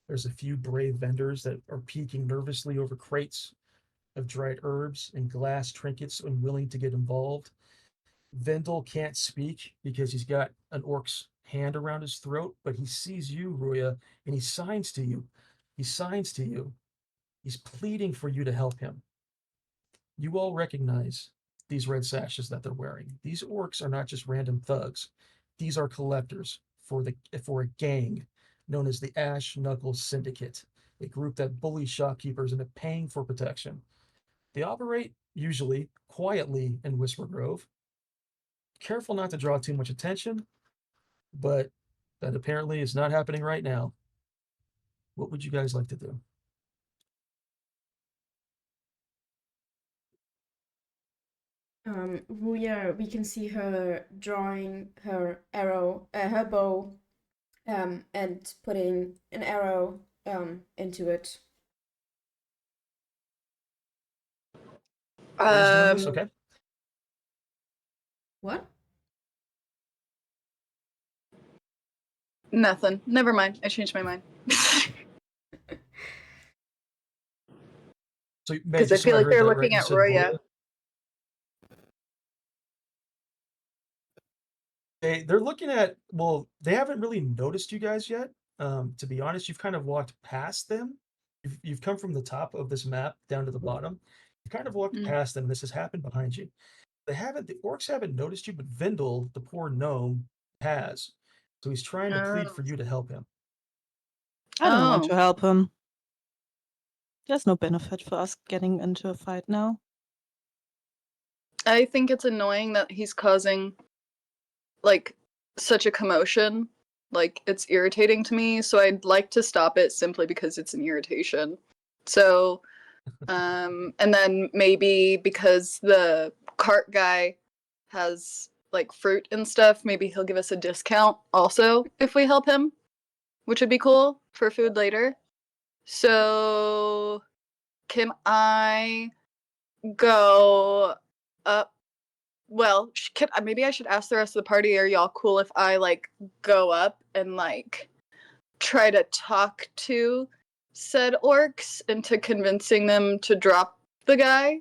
[SPEAKER 4] There's a few brave vendors that are peeking nervously over crates of dried herbs and glass trinkets, unwilling to get involved. Vendel can't speak because he's got an orc's hand around his throat, but he sees you, Ruya, and he signs to you. He signs to you. He's pleading for you to help him. You all recognize these red sashes that they're wearing. These orcs are not just random thugs. These are collectors for a gang known as the Ash Knuckles Syndicate, a group that bullies shopkeepers into paying for protection. They operate usually quietly in Whisper Grove. Careful not to draw too much attention, but that apparently is not happening right now. What would you guys like to do?
[SPEAKER 1] Ruya, we can see her drawing her arrow, her bow, and putting an arrow into it.
[SPEAKER 4] Who's doing this? Okay.
[SPEAKER 1] What?
[SPEAKER 6] Nothing. Never mind. I changed my mind.
[SPEAKER 4] So,
[SPEAKER 6] Because I feel like they're looking at Roya.
[SPEAKER 4] They're looking at, well, they haven't really noticed you guys yet. To be honest, you've kind of walked past them. You've come from the top of this map down to the bottom. You've kind of walked past them. This has happened behind you. The orcs haven't noticed you, but Vendel, the poor gnome, has. So he's trying to plead for you to help him.
[SPEAKER 5] I don't want to help him. There's no benefit for us getting into a fight now.
[SPEAKER 6] I think it's annoying that he's causing like such a commotion. Like it's irritating to me, so I'd like to stop it simply because it's an irritation. So and then maybe because the cart guy has like fruit and stuff, maybe he'll give us a discount also if we help him, which would be cool for food later. So can I go up? Well, maybe I should ask the rest of the party, are y'all cool if I like go up and like try to talk to said orcs into convincing them to drop the guy?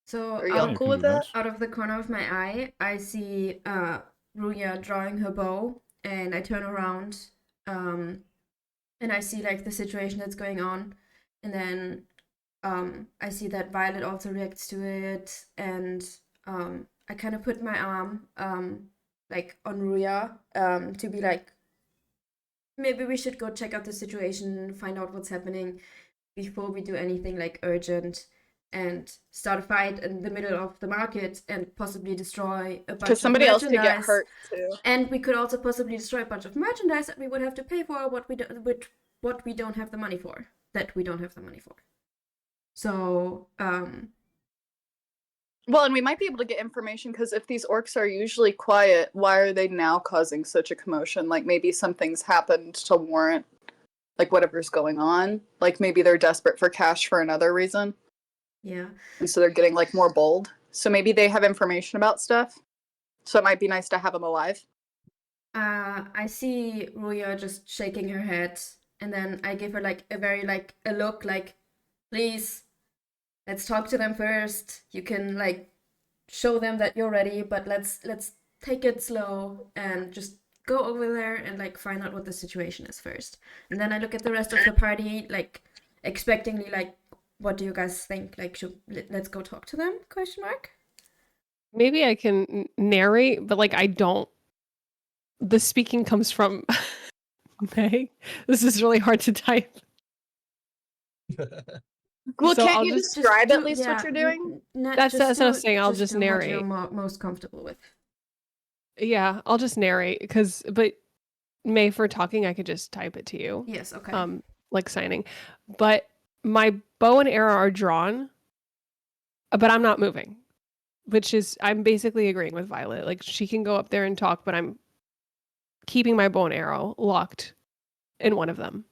[SPEAKER 1] So
[SPEAKER 6] Are
[SPEAKER 2] Yeah,
[SPEAKER 6] y'all
[SPEAKER 2] you
[SPEAKER 6] cool
[SPEAKER 2] can
[SPEAKER 6] with
[SPEAKER 2] do
[SPEAKER 6] that?
[SPEAKER 1] out of the corner of my eye, I see Ruya drawing her bow, and I turn around, and I see like the situation that's going on, and then I see that Violet also reacts to it, and I kind of put my arm like on Ruya to be like, maybe we should go check out the situation, find out what's happening before we do anything like urgent and start a fight in the middle of the market and possibly destroy a bunch
[SPEAKER 6] Because
[SPEAKER 1] of
[SPEAKER 6] somebody else
[SPEAKER 1] merchandise.
[SPEAKER 6] could get hurt too.
[SPEAKER 1] And we could also possibly destroy a bunch of merchandise that we would have to pay for what we don't have the money for. So,
[SPEAKER 6] Well, and we might be able to get information because if these orcs are usually quiet, why are they now causing such a commotion? Like maybe something's happened to warrant like whatever's going on. Like maybe they're desperate for cash for another reason.
[SPEAKER 1] yeah.
[SPEAKER 6] And so they're getting like more bold. So maybe they have information about stuff. So it might be nice to have them alive.
[SPEAKER 1] I see Ruya just shaking her head, and then I give her like a very like a look like, please, let's talk to them first. You can like show them that you're ready, but let's take it slow and just go over there and like find out what the situation is first. And then I look at the rest of the party like expectingly like, what do you guys think? Like, let's go talk to them? Question mark.
[SPEAKER 7] Maybe I can narrate, but like I don't. The speaking comes from May. This is really hard to type.
[SPEAKER 6] Well,
[SPEAKER 7] So
[SPEAKER 6] can't
[SPEAKER 7] I'll
[SPEAKER 6] you
[SPEAKER 7] just
[SPEAKER 6] describe at least what you're doing?
[SPEAKER 7] That's what I was saying. I'll just
[SPEAKER 1] do what you're
[SPEAKER 7] narrate.
[SPEAKER 1] most comfortable with.
[SPEAKER 7] Yeah, I'll just narrate but May, for talking, I could just type it to you.
[SPEAKER 1] Yes. Okay.
[SPEAKER 7] Like signing. But my bow and arrow are drawn, but I'm not moving, which is I'm basically agreeing with Violet. Like she can go up there and talk, but I'm keeping my bow and arrow locked in one of them.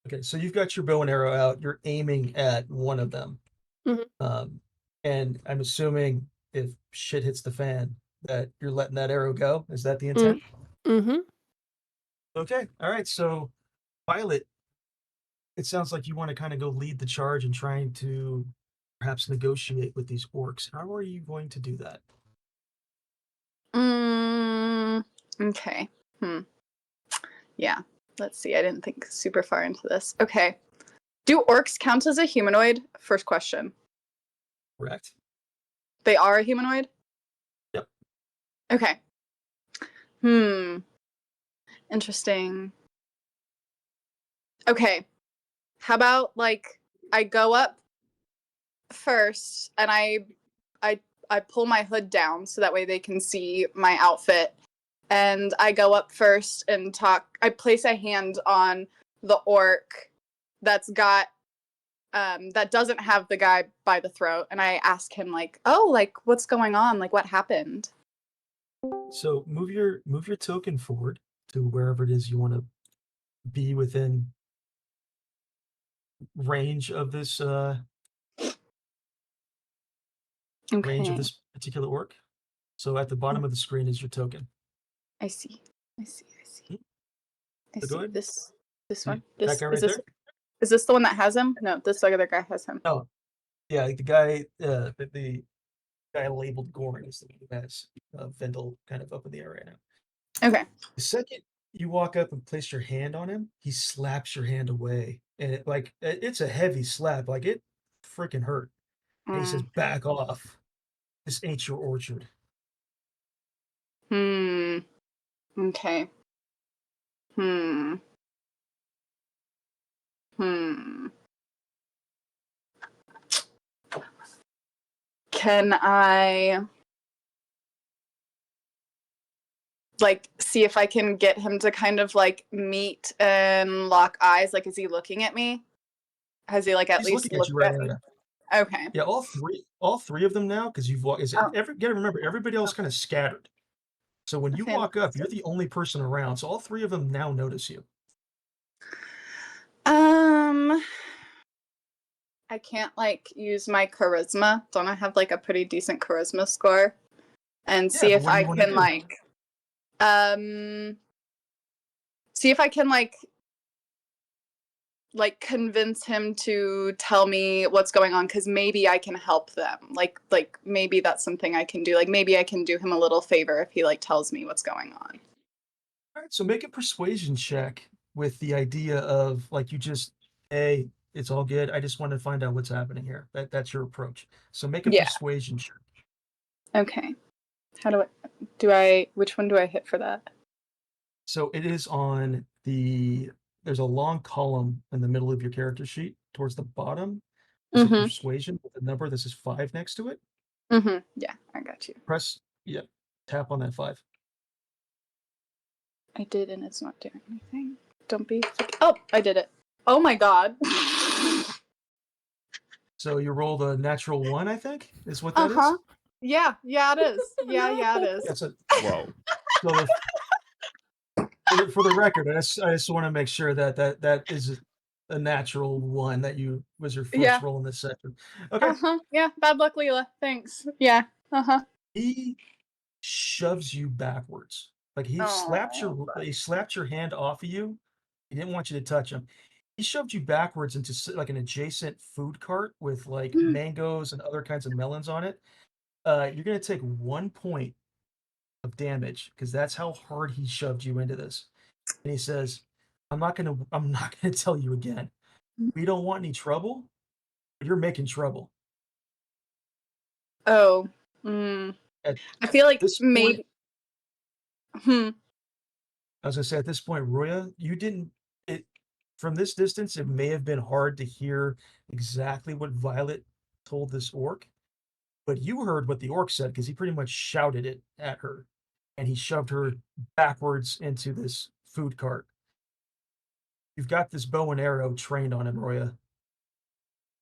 [SPEAKER 4] Okay, so you've got your bow and arrow out. You're aiming at one of them.
[SPEAKER 7] Mhm.
[SPEAKER 4] And I'm assuming if shit hits the fan, that you're letting that arrow go. Is that the intent?
[SPEAKER 7] Mm-hmm.
[SPEAKER 4] Okay, all right. So, Violet, it sounds like you want to kind of go lead the charge in trying to perhaps negotiate with these orcs. How are you going to do that?
[SPEAKER 6] Okay. Yeah. Let's see. I didn't think super far into this. Okay. Do orcs count as a humanoid? First question.
[SPEAKER 4] Correct.
[SPEAKER 6] They are a humanoid?
[SPEAKER 4] Yep.
[SPEAKER 6] Okay. Interesting. Okay. How about like I go up first and I pull my hood down so that way they can see my outfit. And I go up first and talk. I place a hand on the orc that's got that doesn't have the guy by the throat, and I ask him like, "Oh, like what's going on? Like what happened?"
[SPEAKER 4] So move your token forward to wherever it is you want to be within range of this range of
[SPEAKER 6] Okay.
[SPEAKER 4] this particular orc. So at the bottom of the screen is your token.
[SPEAKER 6] I see. I see.
[SPEAKER 4] So go
[SPEAKER 6] see.
[SPEAKER 4] ahead.
[SPEAKER 6] This one.
[SPEAKER 4] That
[SPEAKER 6] This
[SPEAKER 4] guy
[SPEAKER 6] is
[SPEAKER 4] right
[SPEAKER 6] this
[SPEAKER 4] there?
[SPEAKER 6] is this the one that has him? No, this other guy has him.
[SPEAKER 4] Oh, yeah, the guy the guy labeled Goring is the one who has Vendel kind of up in the air right now.
[SPEAKER 6] Okay.
[SPEAKER 4] The second you walk up and place your hand on him, he slaps your hand away, and it's a heavy slap, like it freaking hurt. And he says, "Back off. This ain't your orchard."
[SPEAKER 6] Okay. Can I like see if I can get him to kind of like meet and lock eyes? Like, is he looking at me? Has he like at
[SPEAKER 4] He's
[SPEAKER 6] least
[SPEAKER 4] looking at you
[SPEAKER 6] looked
[SPEAKER 4] right
[SPEAKER 6] at me?
[SPEAKER 4] now.
[SPEAKER 6] Okay.
[SPEAKER 4] Yeah, all three of them now, because you've walked.
[SPEAKER 6] Oh.
[SPEAKER 4] Gotta remember, everybody else kind of scattered. So when you walk up, you're the only person around. So all three of them now notice you.
[SPEAKER 6] I can't like use my charisma. Don't I have like a pretty decent charisma score? And see
[SPEAKER 4] Yeah, but
[SPEAKER 6] if
[SPEAKER 4] what do
[SPEAKER 6] I
[SPEAKER 4] you wanna
[SPEAKER 6] can
[SPEAKER 4] do?
[SPEAKER 6] see if I can like convince him to tell me what's going on, because maybe I can help them. Like maybe that's something I can do. Like maybe I can do him a little favor if he like tells me what's going on.
[SPEAKER 4] All right, so make a persuasion check with the idea of like you just, hey, it's all good. I just want to find out what's happening here. That's your approach. So make a
[SPEAKER 6] Yeah.
[SPEAKER 4] persuasion check.
[SPEAKER 6] Okay. How which one do I hit for that?
[SPEAKER 4] So it is on there's a long column in the middle of your character sheet towards the bottom. There's a persuasion with a number that says 5 next to it.
[SPEAKER 6] Yeah, I got you.
[SPEAKER 4] Tap on that 5.
[SPEAKER 6] I did, and it's not doing anything. Don't be. Oh, I did it. Oh my god.
[SPEAKER 4] So you rolled a natural 1, I think, is what that is.
[SPEAKER 6] Yeah, it is. Yeah, it is.
[SPEAKER 4] Yeah, so,
[SPEAKER 2] Wow.
[SPEAKER 4] so for the record, I just want to make sure that is a natural 1 that was your first roll in this section. Okay.
[SPEAKER 6] Yeah, bad luck, Leela. Thanks. Yeah.
[SPEAKER 4] He shoves you backwards. Like he slapped your hand off of you. He didn't want you to touch him. He shoved you backwards into like an adjacent food cart with like mangoes and other kinds of melons on it. You're gonna take 1 point of damage because that's how hard he shoved you into this. And he says, I'm not gonna tell you again. We don't want any trouble, but you're making trouble.
[SPEAKER 6] Oh.
[SPEAKER 4] At
[SPEAKER 6] I feel like
[SPEAKER 4] this
[SPEAKER 6] maybe.
[SPEAKER 4] I was gonna say at this point, Roya, you didn't. From this distance, it may have been hard to hear exactly what Violet told this orc, but you heard what the orc said because he pretty much shouted it at her, and he shoved her backwards into this food cart. You've got this bow and arrow trained on him, Roya.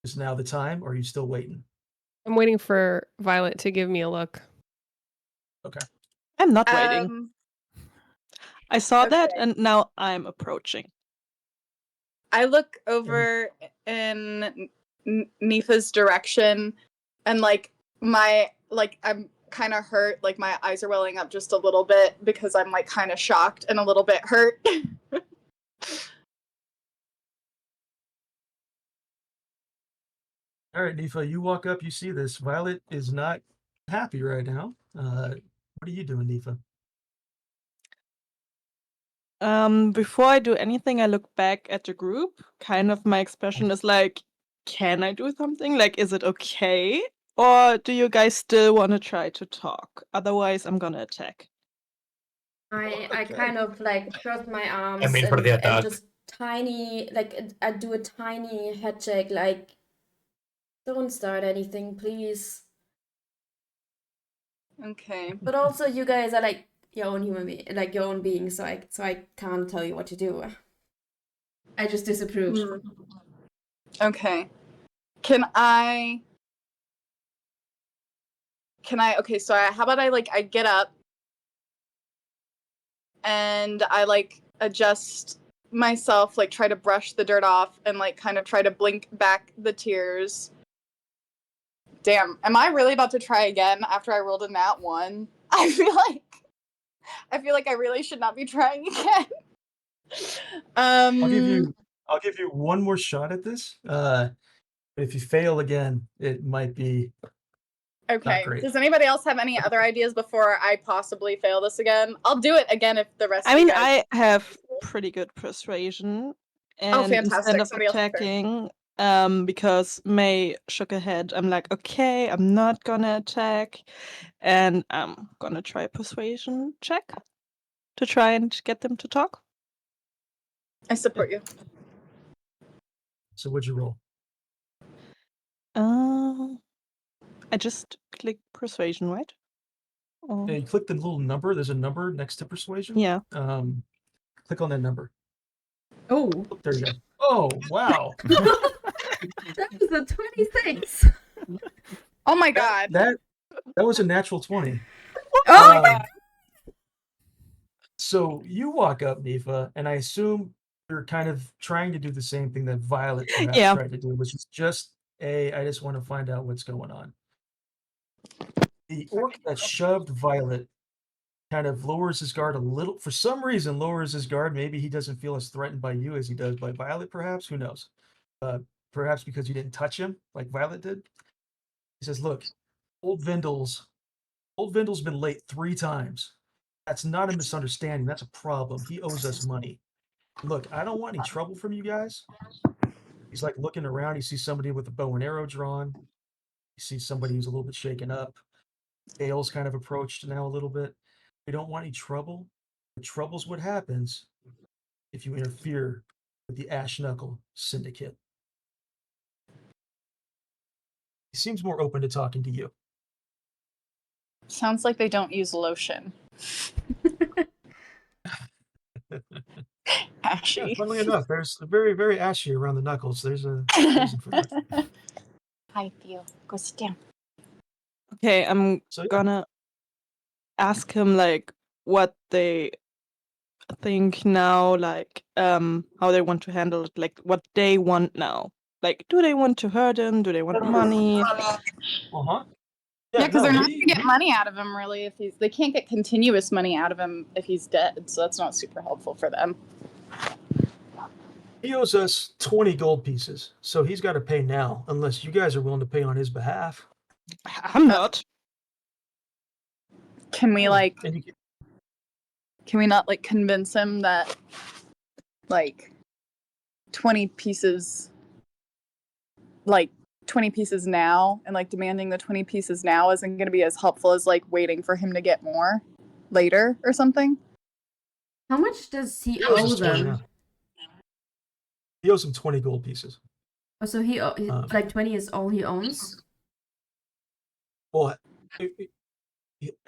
[SPEAKER 4] Is now the time, or are you still waiting?
[SPEAKER 7] I'm waiting for Violet to give me a look.
[SPEAKER 4] Okay.
[SPEAKER 5] I'm not waiting. I saw that, and now I'm approaching.
[SPEAKER 6] I look over in Nifa's direction, and I'm kind of hurt. Like my eyes are welling up just a little bit because I'm like kind of shocked and a little bit hurt.
[SPEAKER 4] All right, Nifa, you walk up, you see this. Violet is not happy right now. What are you doing, Nifa?
[SPEAKER 5] Before I do anything, I look back at the group. Kind of my expression is like, can I do something? Like, is it okay? Or do you guys still want to try to talk? Otherwise, I'm gonna attack.
[SPEAKER 1] I kind of like cross my arms
[SPEAKER 8] I'm in for the attack.
[SPEAKER 1] and just tiny, like I do a tiny head shake, like don't start anything, please.
[SPEAKER 6] Okay.
[SPEAKER 1] But also, you guys are like your own human being, like your own beings, so I can't tell you what to do. I just disapprove.
[SPEAKER 6] Okay. Can I? Okay, so how about I get up and I like adjust myself, like try to brush the dirt off and like kind of try to blink back the tears. Damn, am I really about to try again after I rolled a nat 1? I feel like I really should not be trying again.
[SPEAKER 4] I'll give you one more shot at this. If you fail again, it might be
[SPEAKER 6] Okay.
[SPEAKER 4] not great.
[SPEAKER 6] Does anybody else have any other ideas before I possibly fail this again? I'll do it again if the rest.
[SPEAKER 5] I mean, I have pretty good persuasion, and
[SPEAKER 6] fantastic.
[SPEAKER 5] instead of
[SPEAKER 6] Somebody else first.
[SPEAKER 5] attacking, because May shook her head, I'm like, okay, I'm not gonna attack, and I'm gonna try a persuasion check to try and get them to talk.
[SPEAKER 6] I support you.
[SPEAKER 4] So what'd you roll?
[SPEAKER 5] I just click persuasion, right?
[SPEAKER 4] Yeah, you click the little number. There's a number next to persuasion.
[SPEAKER 5] Yeah.
[SPEAKER 4] Click on that number.
[SPEAKER 1] Oh.
[SPEAKER 4] There you go. Oh, wow.
[SPEAKER 1] That was a 26.
[SPEAKER 6] Oh my god.
[SPEAKER 4] That was a natural 20.
[SPEAKER 1] Oh my
[SPEAKER 4] Um,
[SPEAKER 1] god.
[SPEAKER 4] So you walk up, Nifa, and I assume you're kind of trying to do the same thing that Violet perhaps
[SPEAKER 5] Yeah.
[SPEAKER 4] tried to do, which is just I just want to find out what's going on. The orc that shoved Violet kind of lowers his guard a little. For some reason, lowers his guard. Maybe he doesn't feel as threatened by you as he does by Violet, perhaps. Who knows? Perhaps because you didn't touch him like Violet did. He says, look, old Vindal's been late 3 times. That's not a misunderstanding. That's a problem. He owes us money. Look, I don't want any trouble from you guys. He's like looking around. He sees somebody with a bow and arrow drawn. He sees somebody who's a little bit shaken up. Dale's kind of approached now a little bit. We don't want any trouble. The trouble's what happens if you interfere with the Ash Knuckle Syndicate. He seems more open to talking to you.
[SPEAKER 6] Sounds like they don't use lotion. Ashy.
[SPEAKER 4] Yeah, funnily enough, there's very, very ashy around the knuckles. There's a reason for that.
[SPEAKER 6] Hi, Theo. Go sit down.
[SPEAKER 5] Okay, I'm
[SPEAKER 4] So, yeah.
[SPEAKER 5] gonna ask him like what they think now, like how they want to handle it, like what they want now. Like, do they want to hurt him? Do they want money?
[SPEAKER 4] Uh-huh.
[SPEAKER 6] Yeah, because they're not
[SPEAKER 4] we-
[SPEAKER 6] gonna get money out of him really if they can't get continuous money out of him if he's dead, so that's not super helpful for them.
[SPEAKER 4] He owes us 20 gold pieces, so he's got to pay now, unless you guys are willing to pay on his behalf.
[SPEAKER 5] I'm not.
[SPEAKER 6] Can we like
[SPEAKER 4] And you,
[SPEAKER 6] can we not like convince him that like 20 pieces now and like demanding the 20 pieces now isn't going to be as helpful as like waiting for him to get more later or something?
[SPEAKER 1] How much does he
[SPEAKER 4] owes
[SPEAKER 1] owe
[SPEAKER 4] us 20
[SPEAKER 1] them?
[SPEAKER 4] now. He owes him 20 gold pieces.
[SPEAKER 1] Oh, so like 20 is all he owns?
[SPEAKER 4] Well,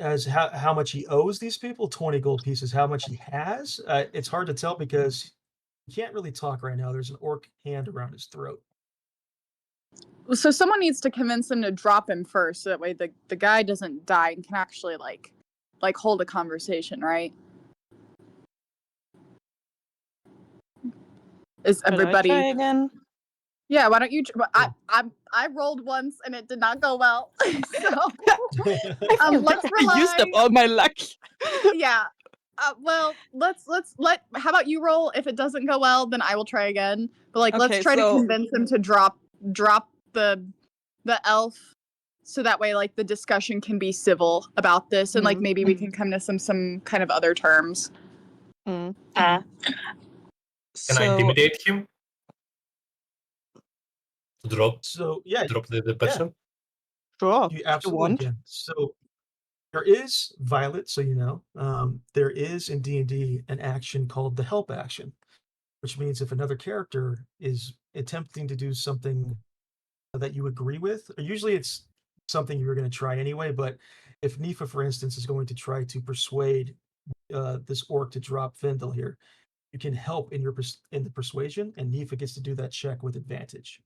[SPEAKER 4] as how much he owes these people, 20 gold pieces. How much he has, it's hard to tell because he can't really talk right now. There's an orc hand around his throat.
[SPEAKER 6] So someone needs to convince him to drop him first, so that way the guy doesn't die and can actually like hold a conversation, right? Is
[SPEAKER 5] Should I
[SPEAKER 6] everybody?
[SPEAKER 5] try again?
[SPEAKER 6] Yeah, why don't you? I rolled once and it did not go well. So let's rely.
[SPEAKER 5] I used up all my luck.
[SPEAKER 6] Yeah. Well, let's let. How about you roll? If it doesn't go well, then I will try again. But like,
[SPEAKER 5] Okay,
[SPEAKER 6] let's try to
[SPEAKER 5] so-
[SPEAKER 6] convince him to drop the elf, so that way like the discussion can be civil about this, and like
[SPEAKER 5] Mhm.
[SPEAKER 6] maybe we can come to some kind of other terms.
[SPEAKER 5] Mm.
[SPEAKER 8] Can I intimidate him? Drop
[SPEAKER 4] So yeah,
[SPEAKER 8] the person?
[SPEAKER 5] Sure.
[SPEAKER 4] you
[SPEAKER 5] if
[SPEAKER 4] absolutely
[SPEAKER 5] want.
[SPEAKER 4] can. So there is Violet, so you know, there is in D&D an action called the help action, which means if another character is attempting to do something that you agree with, usually it's something you're going to try anyway, but if Nifa, for instance, is going to try to persuade this orc to drop Vindal here, you can help in the persuasion, and Nifa gets to do that check with advantage.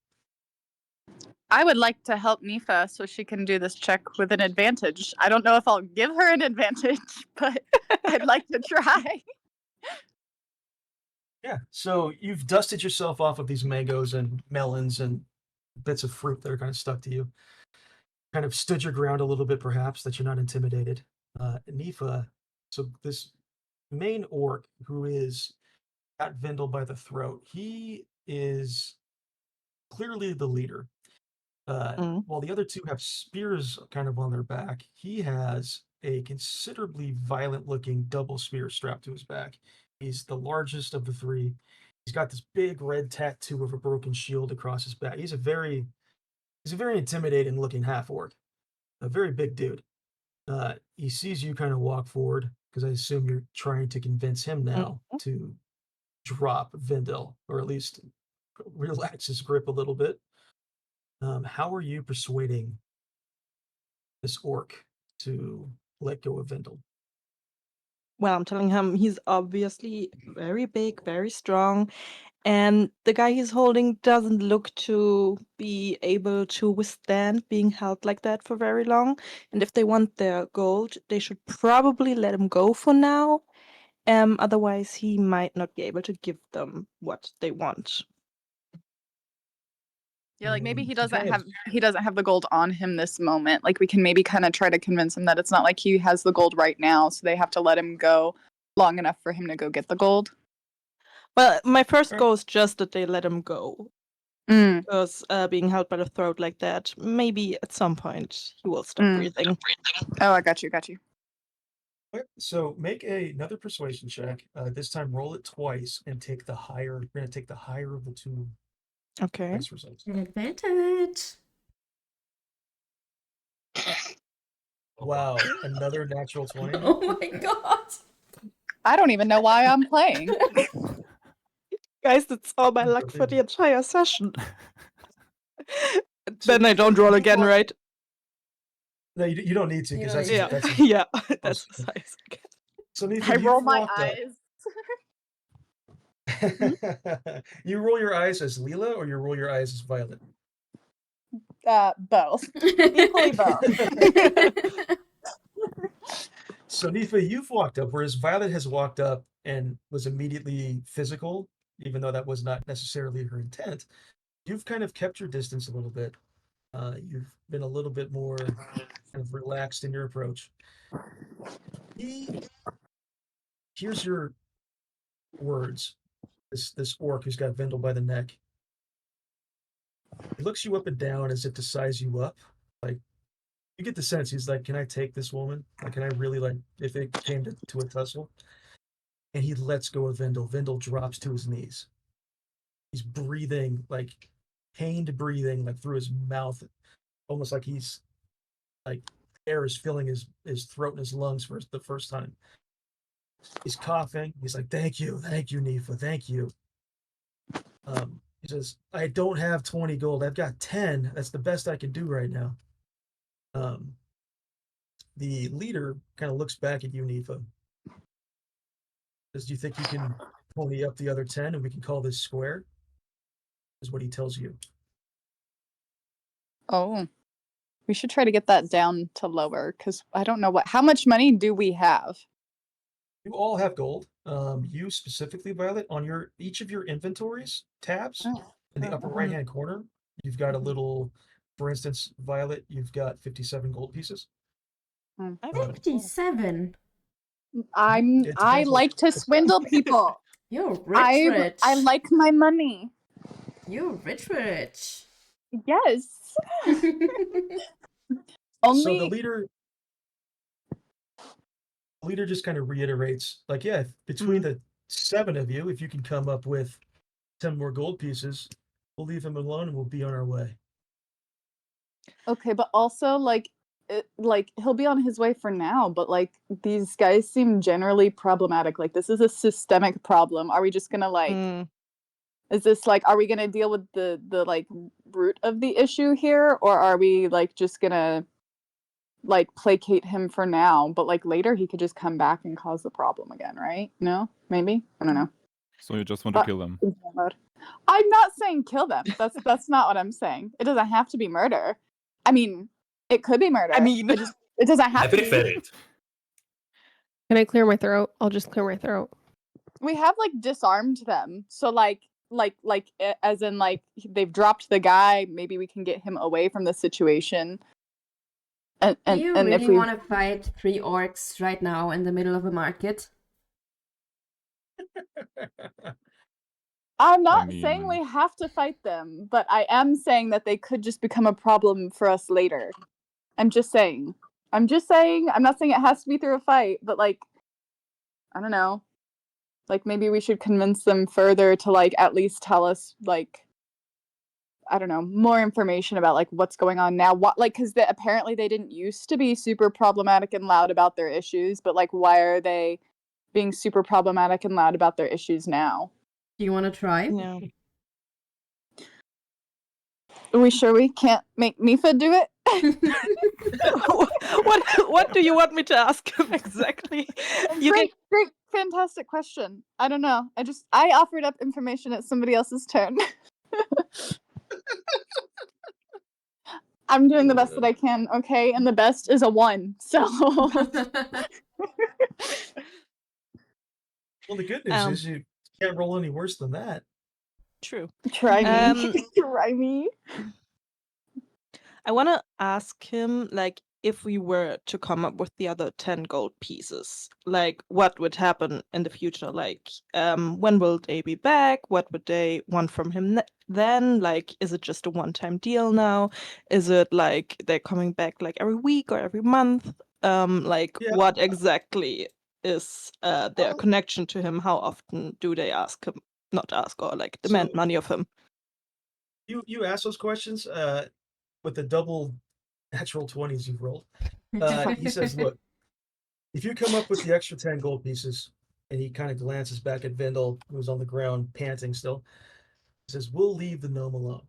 [SPEAKER 6] I would like to help Nifa so she can do this check with an advantage. I don't know if I'll give her an advantage, but I'd like to try.
[SPEAKER 4] Yeah, so you've dusted yourself off of these mangoes and melons and bits of fruit that are kind of stuck to you. Kind of stood your ground a little bit, perhaps, that you're not intimidated. Nifa, so this main orc who is got Vindal by the throat, he is clearly the leader. While the other two have spears kind of on their back, he has a considerably violent-looking double spear strapped to his back. He's the largest of the three. He's got this big red tattoo of a broken shield across his back. He's a very intimidating-looking half-orc, a very big dude. He sees you kind of walk forward because I assume you're trying to convince him now to drop Vindal, or at least relax his grip a little bit. How are you persuading this orc to let go of Vindal?
[SPEAKER 5] Well, I'm telling him he's obviously very big, very strong, And the guy he's holding doesn't look to be able to withstand being held like that for very long. And if they want their gold, they should probably let him go for now. Otherwise, he might not be able to give them what they want.
[SPEAKER 6] Yeah, like maybe he
[SPEAKER 4] He
[SPEAKER 6] doesn't
[SPEAKER 4] kind of-
[SPEAKER 6] have the gold on him this moment. Like we can maybe kind of try to convince him that it's not like he has the gold right now, so they have to let him go long enough for him to go get the gold.
[SPEAKER 5] Well, my first
[SPEAKER 4] Sure.
[SPEAKER 5] goal is just that they let him go.
[SPEAKER 6] Mm.
[SPEAKER 5] Because being held by the throat like that, maybe at some point he will stop breathing.
[SPEAKER 6] Oh, I got you.
[SPEAKER 4] Okay, so make another persuasion check. This time roll it twice and take the higher. We're gonna take the higher of the two
[SPEAKER 5] Okay.
[SPEAKER 4] dice results.
[SPEAKER 1] An advantage.
[SPEAKER 4] Wow, another natural 20.
[SPEAKER 1] Oh my god.
[SPEAKER 6] I don't even know why I'm playing.
[SPEAKER 5] Guys, that's all my luck for the entire session. Then I
[SPEAKER 4] Nathan,
[SPEAKER 5] don't roll
[SPEAKER 4] you
[SPEAKER 5] again,
[SPEAKER 4] walk-
[SPEAKER 5] right?
[SPEAKER 4] No, you don't need to because that's
[SPEAKER 5] Yeah,
[SPEAKER 4] that's
[SPEAKER 5] yeah, that's the size.
[SPEAKER 4] so Nathan,
[SPEAKER 6] I roll
[SPEAKER 4] you've
[SPEAKER 6] my
[SPEAKER 4] walked up.
[SPEAKER 6] eyes.
[SPEAKER 4] You roll your eyes as Leela or you roll your eyes as Violet?
[SPEAKER 6] Both.
[SPEAKER 1] Equally
[SPEAKER 6] both.
[SPEAKER 4] So Nifa, you've walked up, whereas Violet has walked up and was immediately physical, even though that was not necessarily her intent. You've kind of kept your distance a little bit. You've been a little bit more kind of relaxed in your approach. Here's your words. This orc who's got Vendel by the neck. He looks you up and down as if to size you up. Like you get the sense he's like, "Can I take this woman? Like, can I really like if it came to a tussle?" And he lets go of Vendel. Vendel drops to his knees. He's breathing like pained breathing like through his mouth, almost like he's like air is filling his throat and his lungs for the first time. He's coughing. He's like, thank you, Nifa, thank you. He says, I don't have 20 gold. I've got 10. That's the best I can do right now. The leader kind of looks back at you, Nifa. Says, do you think you can pony up the other 10 and we can call this square? Is what he tells you.
[SPEAKER 6] Oh, we should try to get that down to lower because I don't know how much money do we have?
[SPEAKER 4] You all have gold. You specifically, Violet, on each of your inventories tabs in the upper right hand corner, you've got a little. For instance, Violet, you've got 57 gold pieces.
[SPEAKER 1] 57.
[SPEAKER 6] I like to swindle people.
[SPEAKER 1] You're rich.
[SPEAKER 6] I like my money.
[SPEAKER 1] You're rich.
[SPEAKER 6] Yes.
[SPEAKER 4] So the leader just kind of reiterates, like, yeah, between the 7 of you, if you can come up with 10 more gold pieces, we'll leave him alone and we'll be on our way.
[SPEAKER 6] Okay, but also like he'll be on his way for now, but like these guys seem generally problematic. Like this is a systemic problem. Are we just gonna like is this like are we gonna deal with the like root of the issue here, or are we like just gonna like placate him for now, but like later he could just come back and cause the problem again, right? No? Maybe? I don't know.
[SPEAKER 2] So you just want to kill them?
[SPEAKER 6] I'm not saying kill them. That's not what I'm saying. It doesn't have to be murder. I mean, it could be murder.
[SPEAKER 5] I mean,
[SPEAKER 6] it doesn't have
[SPEAKER 8] I
[SPEAKER 6] to
[SPEAKER 8] prefer
[SPEAKER 6] be.
[SPEAKER 8] it.
[SPEAKER 7] Can I clear my throat? I'll just clear my throat.
[SPEAKER 6] We have like disarmed them. So like as in like they've dropped the guy, maybe we can get him away from the situation. And
[SPEAKER 1] Do you
[SPEAKER 6] and
[SPEAKER 1] really
[SPEAKER 6] if we
[SPEAKER 1] want to fight 3 orcs right now in the middle of a market?
[SPEAKER 6] I'm not saying we have to fight them, but I am saying that they could just become a problem for us later. I'm just saying. I'm not saying it has to be through a fight, but like, I don't know. Like maybe we should convince them further to like at least tell us like, I don't know, more information about like what's going on now. What like because apparently they didn't used to be super problematic and loud about their issues, but like why are they being super problematic and loud about their issues now?
[SPEAKER 1] Do you want to try?
[SPEAKER 5] Yeah.
[SPEAKER 6] Are we sure we can't make Nifa do it?
[SPEAKER 5] What do you want me to ask him exactly?
[SPEAKER 6] fantastic question. I don't know. I offered up information at somebody else's turn. I'm doing the best that I can, okay? And the best is a 1. So
[SPEAKER 4] Well, the good news is you can't roll any worse than that.
[SPEAKER 5] True.
[SPEAKER 6] try me. Try me.
[SPEAKER 5] I want to ask him, like, if we were to come up with the other 10 gold pieces, like, what would happen in the future? Like, when will they be back? What would they want from him then? Like, is it just a one-time deal now? Is it like they're coming back like every week or every month? Like,
[SPEAKER 4] Yeah.
[SPEAKER 5] what exactly is their connection to him? How often do they ask him, not ask, or like demand
[SPEAKER 4] So-
[SPEAKER 5] money of him?
[SPEAKER 4] You ask those questions with the double natural 20s you've rolled. He says, look, if you come up with the extra 10 gold pieces, and he kind of glances back at Vendel, who's on the ground panting still, he says, we'll leave the gnome alone.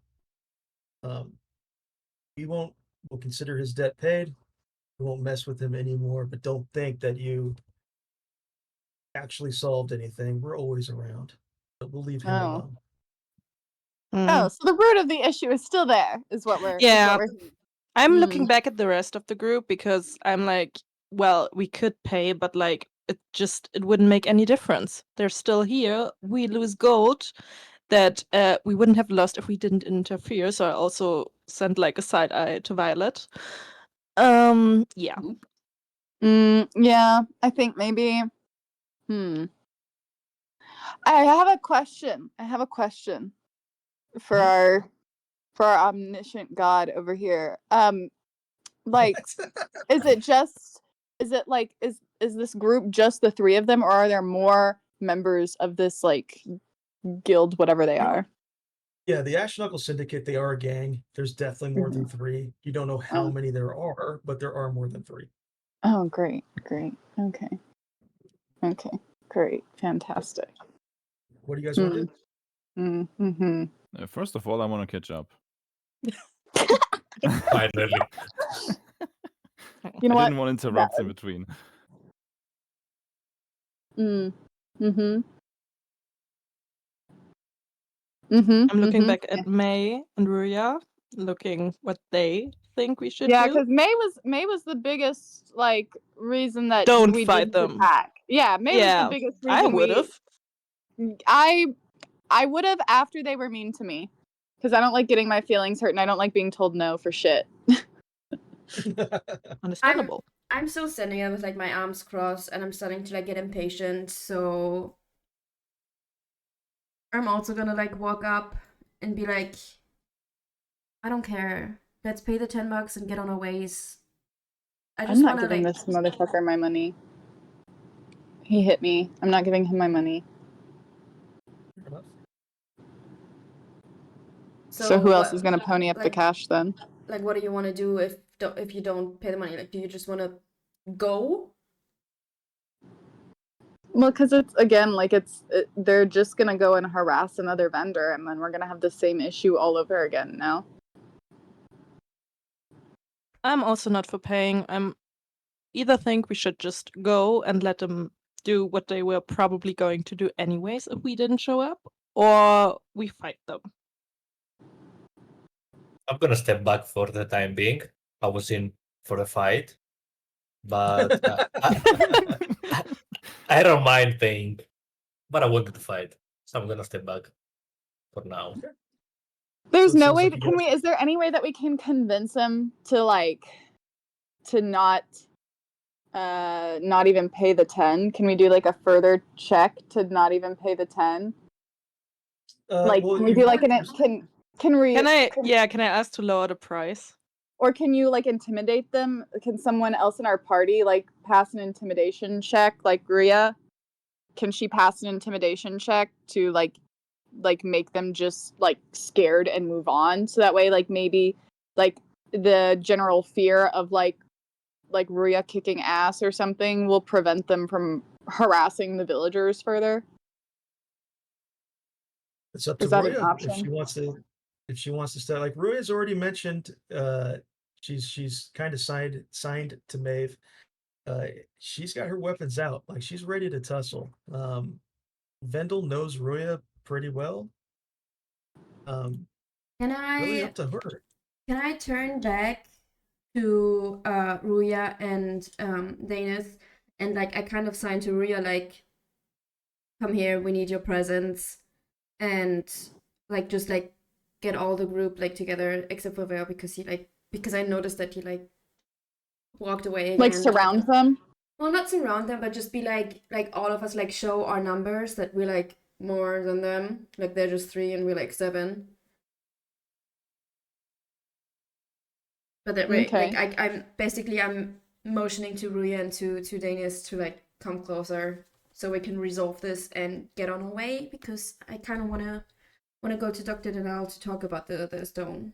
[SPEAKER 4] We'll consider his debt paid. We won't mess with him anymore, but don't think that you actually solved anything. We're always around, but we'll leave him alone.
[SPEAKER 6] Oh, so the root of the issue is still there, is what we're
[SPEAKER 5] Yeah.
[SPEAKER 6] hearing.
[SPEAKER 5] I'm looking back at the rest of the group because I'm like, well, we could pay, but like it wouldn't make any difference. They're still here. We lose gold that we wouldn't have lost if we didn't interfere. So I also sent like a side eye to Violet. Yeah.
[SPEAKER 6] Yeah, I think maybe. I have a question. For our omniscient god over here. Like, is this group just the 3 of them, or are there more members of this like guild, whatever they are?
[SPEAKER 4] Yeah, the Ash Knuckle Syndicate, they are a gang. There's definitely more than 3. You don't know how many there are, but there are more than 3.
[SPEAKER 6] Oh, great. Okay, great, fantastic.
[SPEAKER 4] What do you guys want to do?
[SPEAKER 2] First of all, I want to catch up.
[SPEAKER 8] Finally.
[SPEAKER 6] You know
[SPEAKER 2] I
[SPEAKER 6] what?
[SPEAKER 2] didn't want to interrupt in between.
[SPEAKER 5] I'm looking back at May and Ruya, looking what they think we should
[SPEAKER 6] Yeah,
[SPEAKER 5] do.
[SPEAKER 6] because May was the biggest like reason that
[SPEAKER 5] Don't
[SPEAKER 6] we
[SPEAKER 5] fight
[SPEAKER 6] didn't
[SPEAKER 5] them.
[SPEAKER 6] attack. Yeah, May was the biggest reason
[SPEAKER 5] I would have.
[SPEAKER 6] I would have after they were mean to me, because I don't like getting my feelings hurt and I don't like being told no for shit.
[SPEAKER 5] Understandable.
[SPEAKER 1] I'm still standing there with like my arms crossed, and I'm starting to like get impatient. So I'm also gonna like walk up and be like, I don't care. Let's pay the $10 and get on our ways.
[SPEAKER 6] I'm not giving this motherfucker my money. He hit me. I'm not giving him my money. So who else is gonna pony up the cash then?
[SPEAKER 1] Like, what do you want to do if you don't pay the money? Like, do you just want to go?
[SPEAKER 6] Well, because it's again like they're just gonna go and harass another vendor, and then we're gonna have the same issue all over again now.
[SPEAKER 5] I'm also not for paying. I'm either think we should just go and let them do what they were probably going to do anyways if we didn't show up, or we fight them.
[SPEAKER 8] I'm gonna step back for the time being. I was in for the fight, but I don't mind paying, but I wanted to fight, so I'm gonna step back for now.
[SPEAKER 6] There's
[SPEAKER 4] So it
[SPEAKER 6] no
[SPEAKER 4] sounds
[SPEAKER 6] way
[SPEAKER 4] like
[SPEAKER 6] that
[SPEAKER 4] you guys-
[SPEAKER 6] is there any way that we can convince him to not even pay the 10? Can we do like a further check to not even pay the 10? Like,
[SPEAKER 4] well,
[SPEAKER 6] can we
[SPEAKER 4] you've
[SPEAKER 6] do like
[SPEAKER 4] already-
[SPEAKER 6] can we
[SPEAKER 5] Can I ask to lower the price?
[SPEAKER 6] or can you like intimidate them? Can someone else in our party like pass an intimidation check? Like Ria, can she pass an intimidation check to like make them just like scared and move on? So that way like maybe like the general fear of like Ria kicking ass or something will prevent them from harassing the villagers further.
[SPEAKER 4] It's up to
[SPEAKER 6] Is that an
[SPEAKER 4] Ruya
[SPEAKER 6] option?
[SPEAKER 4] if she wants to start. Like Ruya's already mentioned, she's kind of signed to Maeve She's got her weapons out, like she's ready to tussle. Vendel knows Ruya pretty well.
[SPEAKER 1] Can
[SPEAKER 4] Really
[SPEAKER 1] I
[SPEAKER 4] up to her.
[SPEAKER 1] turn back to Ruya and Danis, and like I kind of sign to Ruya like, come here, we need your presence, and like just like get all the group like together except for Vel, because I noticed that he like walked away again.
[SPEAKER 6] Like surround them.
[SPEAKER 1] Well, not surround them, but just be like all of us like show our numbers that we're like more than them. Like they're just 3 and we're like 7. But that way,
[SPEAKER 6] Okay.
[SPEAKER 1] like I'm motioning to Ruya and to Danis to like come closer so we can resolve this and get on our way, because I kind of wanna go to Dr. Denal to talk about the stone.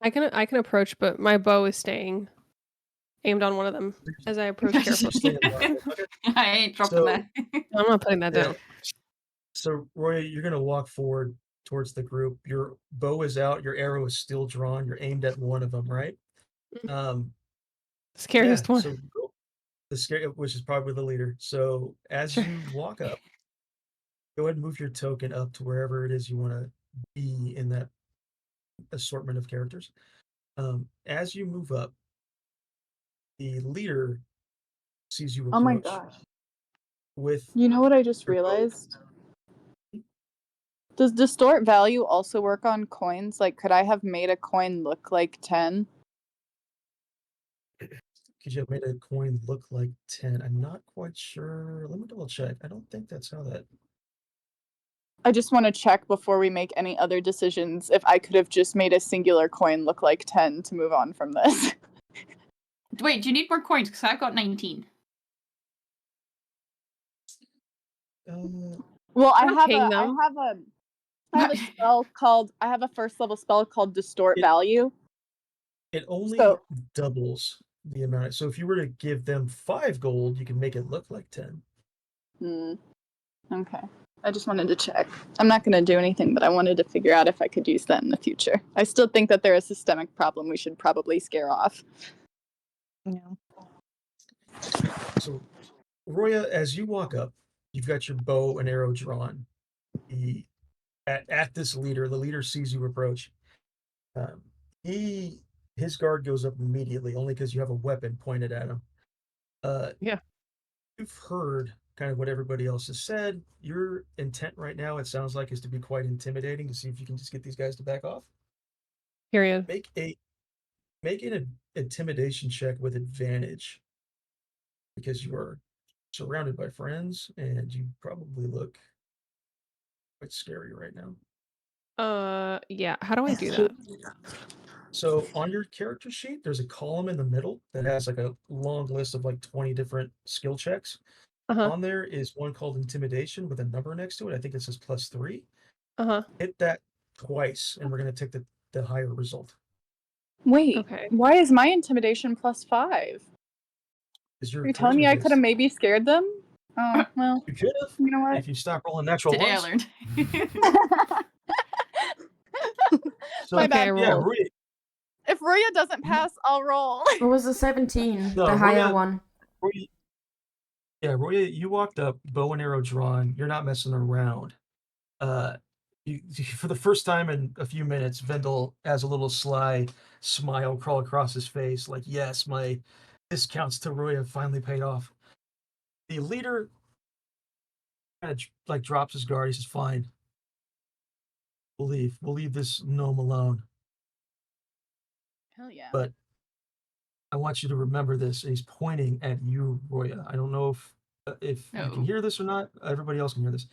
[SPEAKER 7] I can approach, but my bow is staying aimed on one of them as I approach carefully.
[SPEAKER 9] I ain't dropping
[SPEAKER 4] So-
[SPEAKER 9] that.
[SPEAKER 7] I'm not putting that down.
[SPEAKER 4] So Roy, you're gonna walk forward towards the group. Your bow is out, your arrow is still drawn, you're aimed at one of them, right?
[SPEAKER 7] Scariest one.
[SPEAKER 4] So which is probably the leader. So as
[SPEAKER 7] Sure.
[SPEAKER 4] you walk up, go ahead and move your token up to wherever it is you want to be in that assortment of characters. As you move up, the leader sees you approach.
[SPEAKER 6] Oh my gosh.
[SPEAKER 4] With
[SPEAKER 6] You know what I just
[SPEAKER 4] your bow.
[SPEAKER 6] realized? Does distort value also work on coins? Like, could I have made a coin look like 10?
[SPEAKER 4] Could you have made a coin look like 10? I'm not quite sure. Let me double check. I don't think that's how that.
[SPEAKER 6] I just want to check before we make any other decisions if I could have just made a singular coin look like 10 to move on from this.
[SPEAKER 9] Wait, do you need more coins? Because I've got 19.
[SPEAKER 6] Well, I
[SPEAKER 7] I'm
[SPEAKER 6] have
[SPEAKER 7] paying
[SPEAKER 6] a
[SPEAKER 7] them.
[SPEAKER 6] spell called I have a first level spell called distort
[SPEAKER 4] It-
[SPEAKER 6] value.
[SPEAKER 4] It only
[SPEAKER 6] So-
[SPEAKER 4] doubles the amount. So if you were to give them 5 gold, you can make it look like 10.
[SPEAKER 6] Okay. I just wanted to check. I'm not going to do anything, but I wanted to figure out if I could use that in the future. I still think that they're a systemic problem we should probably scare off.
[SPEAKER 5] Yeah.
[SPEAKER 4] So, Roya, as you walk up, you've got your bow and arrow drawn. At this leader, the leader sees you approach. His guard goes up immediately, only because you have a weapon pointed at him.
[SPEAKER 7] Yeah.
[SPEAKER 4] You've heard kind of what everybody else has said. Your intent right now, it sounds like, is to be quite intimidating, to see if you can just get these guys to back off.
[SPEAKER 7] Period.
[SPEAKER 4] Make an intimidation check with advantage, because you are surrounded by friends and you probably look quite scary right now.
[SPEAKER 7] Yeah. How do I do that?
[SPEAKER 4] So on your character sheet, there's a column in the middle that has like a long list of like 20 different skill checks.
[SPEAKER 7] Uh-huh.
[SPEAKER 4] On there is one called intimidation with a number next to it. I think it says +3.
[SPEAKER 7] Uh-huh.
[SPEAKER 4] Hit that twice, and we're gonna take the higher result.
[SPEAKER 6] Wait,
[SPEAKER 7] Okay.
[SPEAKER 6] why is my intimidation +5?
[SPEAKER 4] Is your
[SPEAKER 6] Are you telling me I
[SPEAKER 4] charisma
[SPEAKER 6] could have
[SPEAKER 4] based?
[SPEAKER 6] maybe scared them? Oh, well,
[SPEAKER 4] You could have
[SPEAKER 6] you know what?
[SPEAKER 4] if you stop rolling natural
[SPEAKER 9] Today I
[SPEAKER 4] ones.
[SPEAKER 9] learned.
[SPEAKER 4] So
[SPEAKER 6] My
[SPEAKER 7] Okay,
[SPEAKER 6] bad.
[SPEAKER 7] I
[SPEAKER 4] yeah,
[SPEAKER 7] rolled.
[SPEAKER 4] Ruya,
[SPEAKER 6] If Ruya doesn't pass, I'll roll.
[SPEAKER 1] What was the 17?
[SPEAKER 4] No,
[SPEAKER 1] the higher
[SPEAKER 4] Ruya-
[SPEAKER 1] one.
[SPEAKER 4] Roya, you walked up, bow and arrow drawn. You're not messing around. For the first time in a few minutes, Vendel has a little sly smile crawl across his face, like, yes, my discounts to Roy have finally paid off. The leader kind of like drops his guard. He says, fine. We'll leave this gnome alone.
[SPEAKER 6] Hell yeah.
[SPEAKER 4] But I want you to remember this. And he's pointing at you, Roya. I don't know if you can
[SPEAKER 9] No.
[SPEAKER 4] hear this or not. Everybody else can hear this.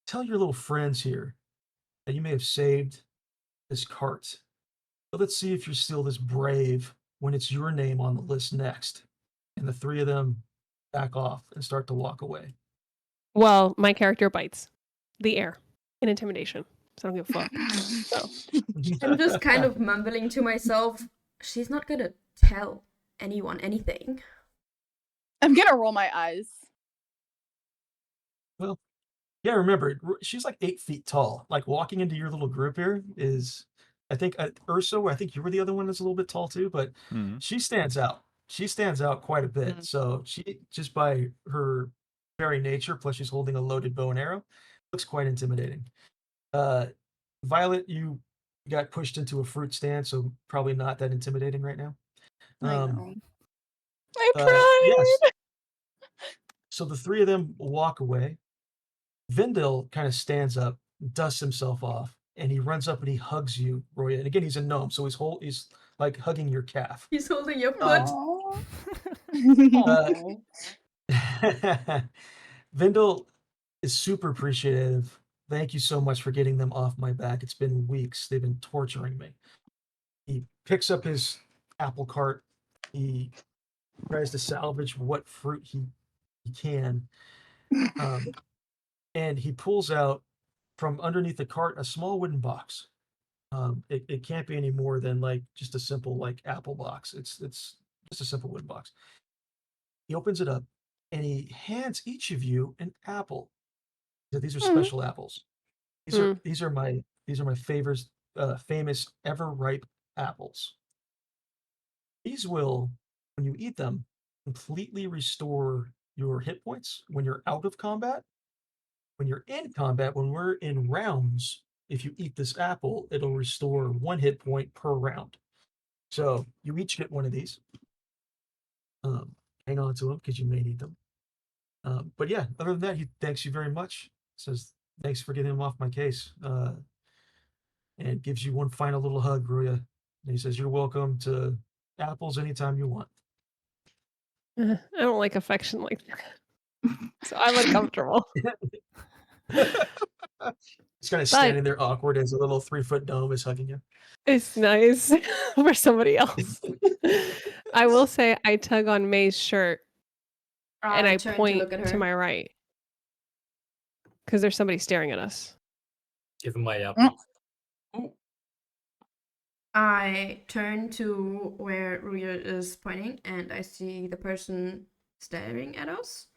[SPEAKER 4] Tell your little friends here that you may have saved this cart. But let's see if you're still this brave when it's your name on the list next. And the 3 of them back off and start to walk away.
[SPEAKER 7] Well, my character bites the air in intimidation. So I don't give a fuck. So
[SPEAKER 1] I'm just kind of mumbling to myself, she's not gonna tell anyone anything.
[SPEAKER 6] I'm gonna roll my eyes.
[SPEAKER 4] Well, yeah, remember, she's like 8 feet tall. Like walking into your little group here is, I think, Urso, I think you were the other one that's a little bit tall too, but
[SPEAKER 2] Mhm.
[SPEAKER 4] she stands out. she stands out quite a bit.
[SPEAKER 5] Mm.
[SPEAKER 4] So she, just by her very nature, plus she's holding a loaded bow and arrow, looks quite intimidating. Violet, you got pushed into a fruit stand, so probably not that intimidating right now.
[SPEAKER 6] I know.
[SPEAKER 3] I tried.
[SPEAKER 4] Yes. So the three of them walk away. Vindel kind of stands up, dusts himself off, and he runs up and he hugs you, Roya. And again, he's a gnome, so he's like hugging your calf.
[SPEAKER 1] He's holding your foot.
[SPEAKER 6] Aww.
[SPEAKER 4] Vindel is super appreciative. Thank you so much for getting them off my back. It's been weeks. They've been torturing me. He picks up his apple cart. He tries to salvage what fruit he can. And he pulls out from underneath the cart a small wooden box. It can't be any more than like just a simple like apple box. It's just a simple wooden box. He opens it up and he hands each of you an apple. So these are special apples. These are my favorites, famous ever ripe apples. These will, when you eat them, completely restore your hit points when you're out of combat. When you're in combat, when we're in rounds, if you eat this apple, it'll restore 1 hit point per round. So you each get one of these. Hang on to them because you may need them. But yeah, other than that, he thanks you very much. Says thanks for getting him off my case. And gives you one final little hug, Ruya. And he says, "You're welcome to apples anytime you want."
[SPEAKER 7] I don't like affection like that. So I'm uncomfortable.
[SPEAKER 4] He's kind of standing there awkward as a little 3-foot dome is hugging you.
[SPEAKER 7] It's nice for somebody else. I will say I tug on May's shirt and I
[SPEAKER 1] turn
[SPEAKER 7] point
[SPEAKER 1] look at
[SPEAKER 7] to
[SPEAKER 1] her.
[SPEAKER 7] my right. Because there's somebody staring at us.
[SPEAKER 8] Give him my apple.
[SPEAKER 1] I turn to where Ruya is pointing and I see the person staring at us.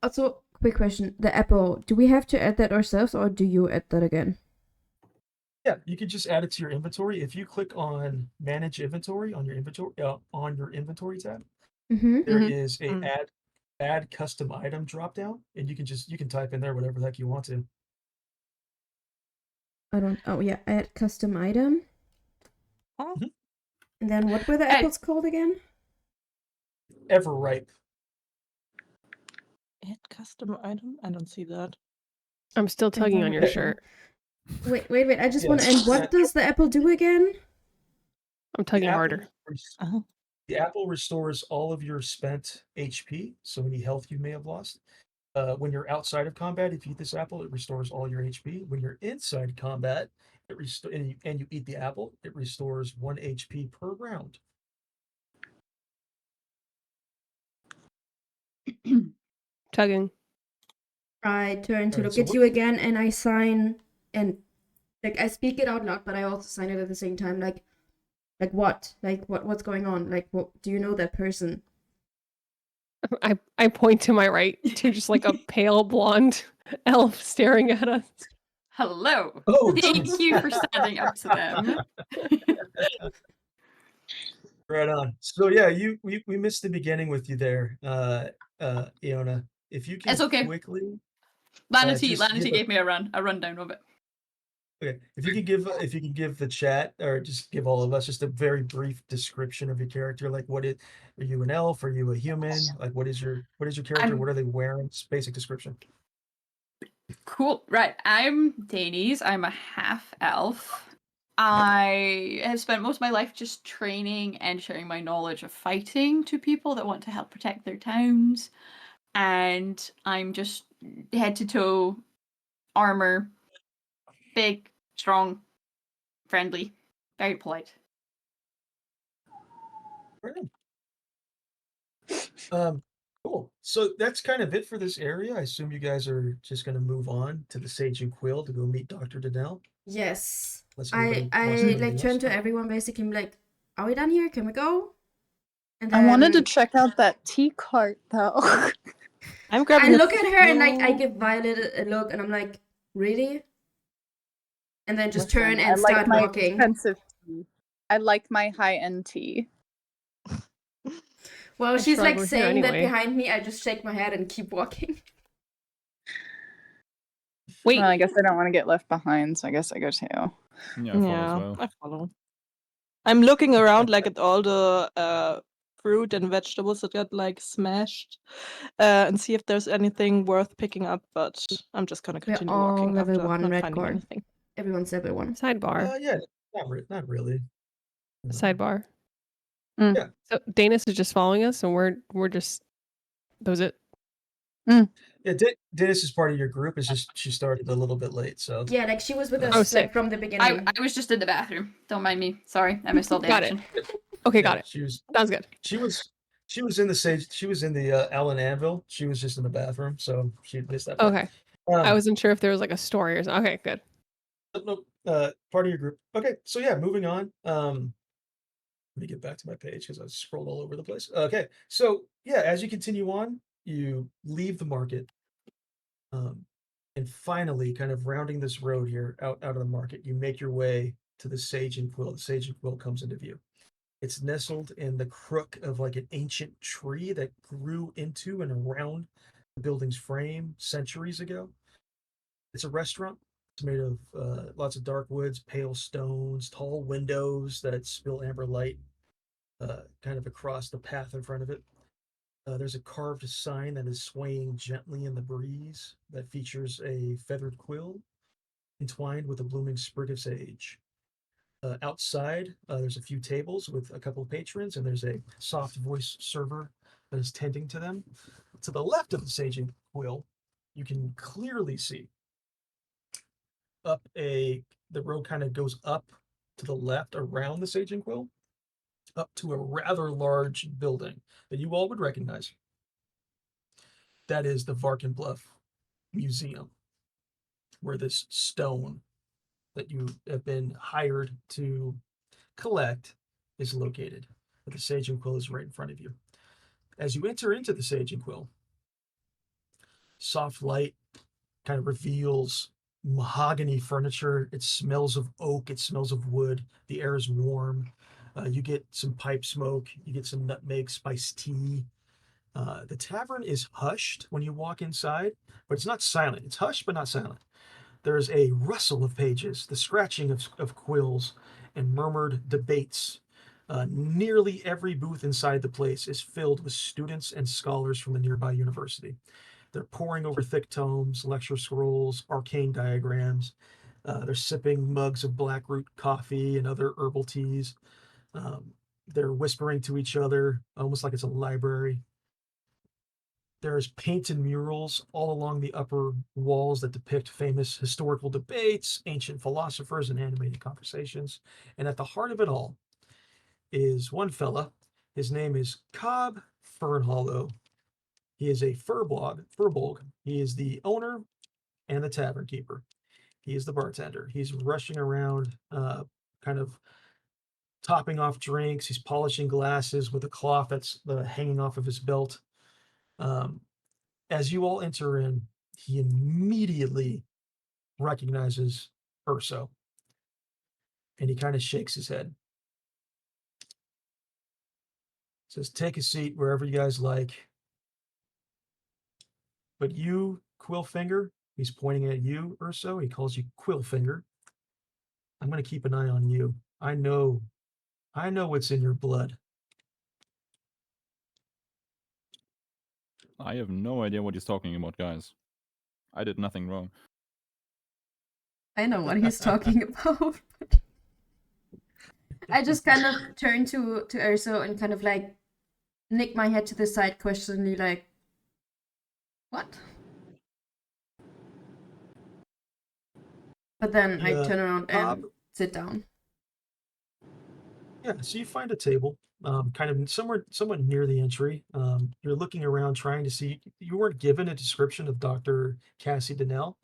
[SPEAKER 1] Also, quick question. The apple, do we have to add that ourselves or do you add that again?
[SPEAKER 4] Yeah, you could just add it to your inventory. If you click on Manage Inventory on your inventory tab, there is a add custom item drop down, and you can type in there whatever the heck you want to.
[SPEAKER 1] Add custom item.
[SPEAKER 4] Mhm.
[SPEAKER 1] And then what were the apples called again?
[SPEAKER 4] Ever ripe.
[SPEAKER 5] Add custom item? I don't see that.
[SPEAKER 7] I'm still tugging on your shirt.
[SPEAKER 1] Wait. I just want to. And what does the apple do again?
[SPEAKER 7] I'm tugging harder.
[SPEAKER 4] The apple restores all of your spent HP, so any health you may have lost. When you're outside of combat, if you eat this apple, it restores all your HP. When you're inside combat, and you eat the apple, it restores 1 HP per round.
[SPEAKER 7] Tugging.
[SPEAKER 1] I turn to
[SPEAKER 4] Alright,
[SPEAKER 1] look
[SPEAKER 4] so
[SPEAKER 1] at you again and I sign and like I speak it out loud, but I also sign it at the same time. Like what? Like what's going on? Like what do you know that person?
[SPEAKER 7] I point to my right to just like a pale blonde elf staring at us.
[SPEAKER 9] Hello.
[SPEAKER 4] Oh,
[SPEAKER 9] Thank
[SPEAKER 4] jeez.
[SPEAKER 9] you for standing up to them.
[SPEAKER 4] Right on. So yeah, we missed the beginning with you there, Iona. If you can
[SPEAKER 9] It's okay.
[SPEAKER 4] quickly
[SPEAKER 9] Lanity
[SPEAKER 4] just give
[SPEAKER 9] gave me a rundown of it.
[SPEAKER 4] Okay, if you can give the chat or just give all of us just a very brief description of your character, like are you an elf? Are you a human? Like what is your character? What are they wearing? Just basic description.
[SPEAKER 9] Cool. Right. I'm Danes. I'm a half elf. I have spent most of my life just training and sharing my knowledge of fighting to people that want to help protect their towns. And I'm just head to toe armor, big, strong, friendly, very polite.
[SPEAKER 4] Cool. So that's kind of it for this area. I assume you guys are just going to move on to the Sage and Quill to go meet Dr. Dedell.
[SPEAKER 1] Yes.
[SPEAKER 4] Unless
[SPEAKER 1] I
[SPEAKER 4] anybody wants to do
[SPEAKER 1] like
[SPEAKER 4] anything
[SPEAKER 1] turn
[SPEAKER 4] else.
[SPEAKER 1] to everyone basically like, are we done here? Can we go? And
[SPEAKER 6] I wanted to
[SPEAKER 1] then
[SPEAKER 6] check out that tea cart though.
[SPEAKER 5] I'm
[SPEAKER 1] I
[SPEAKER 5] grabbing
[SPEAKER 1] look at her and like I
[SPEAKER 5] few-
[SPEAKER 1] give Violet a look and I'm like, really? And then just
[SPEAKER 6] Listen,
[SPEAKER 1] turn
[SPEAKER 6] I
[SPEAKER 1] and
[SPEAKER 6] like
[SPEAKER 1] start
[SPEAKER 6] my
[SPEAKER 1] walking.
[SPEAKER 6] expensive tea. I like my high-end tea.
[SPEAKER 1] Well,
[SPEAKER 7] I
[SPEAKER 1] she's
[SPEAKER 7] shrug,
[SPEAKER 1] like
[SPEAKER 7] we're here
[SPEAKER 1] saying that
[SPEAKER 7] anyway.
[SPEAKER 1] behind me. I just shake my head and keep walking.
[SPEAKER 7] Wait.
[SPEAKER 6] Well, I guess I don't want to get left behind, so I guess I go too.
[SPEAKER 2] Yeah, I follow as
[SPEAKER 5] Yeah,
[SPEAKER 2] well.
[SPEAKER 5] I follow. I'm looking around like at all the fruit and vegetables that got like smashed, and see if there's anything worth picking up. But I'm just gonna
[SPEAKER 1] We're
[SPEAKER 5] continue
[SPEAKER 1] all
[SPEAKER 5] walking
[SPEAKER 1] level
[SPEAKER 5] after
[SPEAKER 1] 1
[SPEAKER 5] not
[SPEAKER 1] red
[SPEAKER 5] finding
[SPEAKER 1] guard.
[SPEAKER 5] anything.
[SPEAKER 1] Everyone's level 1.
[SPEAKER 7] Sidebar.
[SPEAKER 4] Yeah, not really.
[SPEAKER 7] Sidebar.
[SPEAKER 4] Yeah.
[SPEAKER 7] So Danis is just following us, and we're just. That was it.
[SPEAKER 4] Yeah, Dennis is part of your group. It's just she started a little bit late, so
[SPEAKER 1] Yeah, like she was with us
[SPEAKER 7] Oh,
[SPEAKER 1] like
[SPEAKER 7] sick.
[SPEAKER 1] from the beginning.
[SPEAKER 9] I was just in the bathroom. Don't mind me. Sorry, I missed all the
[SPEAKER 7] Got it.
[SPEAKER 9] action.
[SPEAKER 7] Okay,
[SPEAKER 4] yeah,
[SPEAKER 7] got it. Sounds good.
[SPEAKER 4] She was in the sage. She was in the Ellen Anvil. She was just in the bathroom, so she missed that part.
[SPEAKER 7] Okay. I wasn't sure if there was like a story or something. Okay, good.
[SPEAKER 4] Nope. Part of your group. Okay, so yeah, moving on. Let me get back to my page because I scrolled all over the place. Okay, so yeah, as you continue on, you leave the market, and finally, kind of rounding this road here out of the market, you make your way to the Sage and Quill. The Sage and Quill comes into view. It's nestled in the crook of like an ancient tree that grew into and around the building's frame centuries ago. It's a restaurant. It's made of lots of dark woods, pale stones, tall windows that spill amber light kind of across the path in front of it. There's a carved sign that is swaying gently in the breeze that features a feathered quill entwined with a blooming sprig of sage. Outside, there's a few tables with a couple of patrons, and there's a soft voice server that is tending to them. To the left of the Sage and Quill, you can clearly see the road kind of goes up to the left around the Sage and Quill, up to a rather large building that you all would recognize. That is the Varkenbluff Museum, where this stone that you have been hired to collect is located. But the Sage and Quill is right in front of you. As you enter into the Sage and Quill, soft light kind of reveals mahogany furniture. It smells of oak. It smells of wood. The air is warm. You get some pipe smoke. You get some nutmeg spiced tea. The tavern is hushed when you walk inside, but it's not silent. It's hushed, but not silent. There's a rustle of pages, the scratching of quills, and murmured debates. Nearly every booth inside the place is filled with students and scholars from the nearby university. They're poring over thick tomes, lecture scrolls, arcane diagrams. They're sipping mugs of blackroot coffee and other herbal teas. They're whispering to each other, almost like it's a library. There's painted murals all along the upper walls that depict famous historical debates, ancient philosophers, and animated conversations. And at the heart of it all is one fella. His name is Cobb Fernhollow. He is a furbolg. He is the owner and the tavern keeper. He is the bartender. He's rushing around, kind of topping off drinks. He's polishing glasses with a cloth that's hanging off of his belt. As you all enter in, he immediately recognizes Urso, and he kind of shakes his head. Says, "Take a seat wherever you guys like. But you, Quillfinger," he's pointing at you, Urso. He calls you Quillfinger. "I'm going to keep an eye on you. I know what's in your blood."
[SPEAKER 2] I have no idea what he's talking about, guys. I did nothing wrong.
[SPEAKER 1] I know what he's talking about. I just kind of turn to Urso and kind of like nick my head to the side, questioningly, like, what? But then I turn around and sit down.
[SPEAKER 4] Yeah, so you find a table, kind of somewhat near the entry. You're looking around trying to see. You weren't given a description of Dr. Cassie Donnell.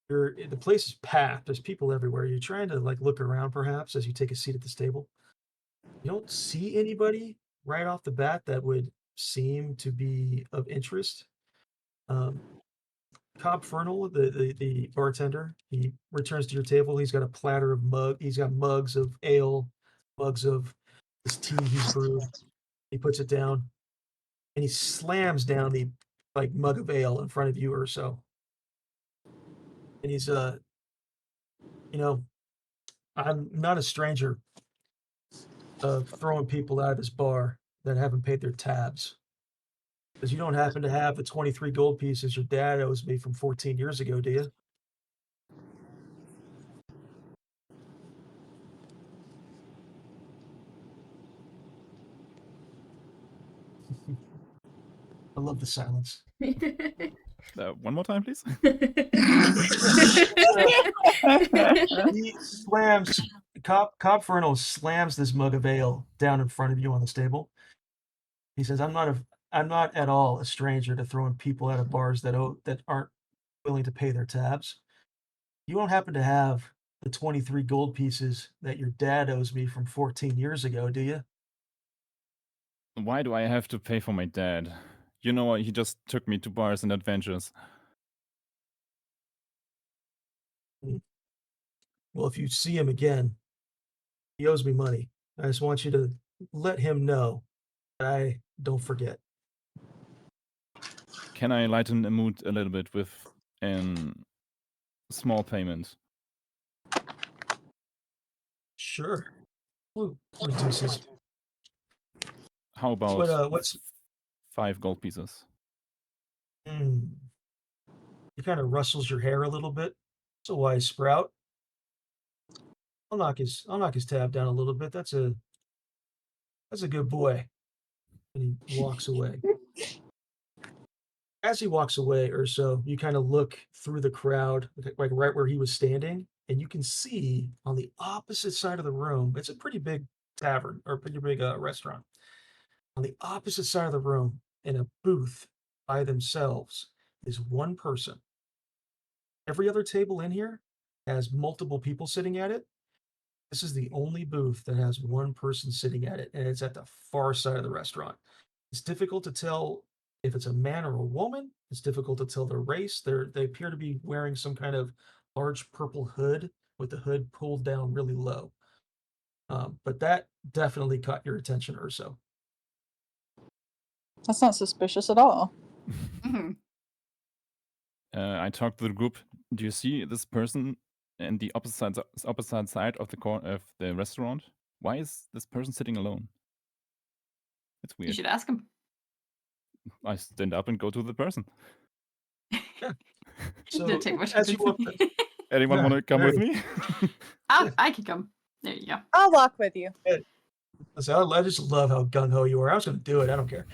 [SPEAKER 4] The place is packed. There's people everywhere. You're trying to like look around, perhaps, as you take a seat at this table. You don't see anybody right off the bat that would seem to be of interest. Cobb Fernal, the bartender, he returns to your table. He's got a platter of He's got mugs of ale, mugs of this tea he's brewed. He puts it down. and he slams down the mug of ale in front of you or so. And he's I'm not a stranger of throwing people out of this bar that haven't paid their tabs. Because you don't happen to have the 23 gold pieces your dad owes me from 14 years ago, do you? I love the silence.
[SPEAKER 2] One more time, please.
[SPEAKER 4] He slams Cobb Fernal slams this mug of ale down in front of you on this table. He says, I'm not at all a stranger to throwing people out of bars that aren't willing to pay their tabs. You don't happen to have the 23 gold pieces that your dad owes me from 14 years ago, do you?
[SPEAKER 2] Why do I have to pay for my dad? You know, he just took me to bars and adventures.
[SPEAKER 4] Well, if you see him again, he owes me money. I just want you to let him know that I don't forget.
[SPEAKER 2] Can I lighten the mood a little bit with a small payment?
[SPEAKER 4] Sure. What reduces?
[SPEAKER 2] How about
[SPEAKER 4] What's
[SPEAKER 2] 5 gold pieces?
[SPEAKER 4] He kind of rustles your hair a little bit. It's a wise sprout. I'll knock his tab down a little bit. That's a good boy. And he walks away. As he walks away or so, you kind of look through the crowd, like right where he was standing, and you can see on the opposite side of the room, it's a pretty big tavern or pretty big restaurant. On the opposite side of the room, in a booth by themselves, is one person. Every other table in here has multiple people sitting at it. This is the only booth that has one person sitting at it, and it's at the far side of the restaurant. It's difficult to tell if it's a man or a woman. It's difficult to tell their race. They appear to be wearing some kind of large purple hood with the hood pulled down really low. But that definitely caught your attention, Urso.
[SPEAKER 6] That's not suspicious at all.
[SPEAKER 9] Mhm.
[SPEAKER 2] I talked to the group. Do you see this person in the opposite side of the restaurant? Why is this person sitting alone? It's
[SPEAKER 9] You
[SPEAKER 2] weird.
[SPEAKER 9] should ask him.
[SPEAKER 2] I stand up and go to the person.
[SPEAKER 4] So
[SPEAKER 9] Didn't take much
[SPEAKER 4] as you walk,
[SPEAKER 9] convincing me.
[SPEAKER 2] Anyone
[SPEAKER 4] Yeah,
[SPEAKER 2] want to come with me?
[SPEAKER 9] I can come. There you go.
[SPEAKER 6] I'll walk with you.
[SPEAKER 4] I just love how gung ho you are. I was going to do it. I don't care.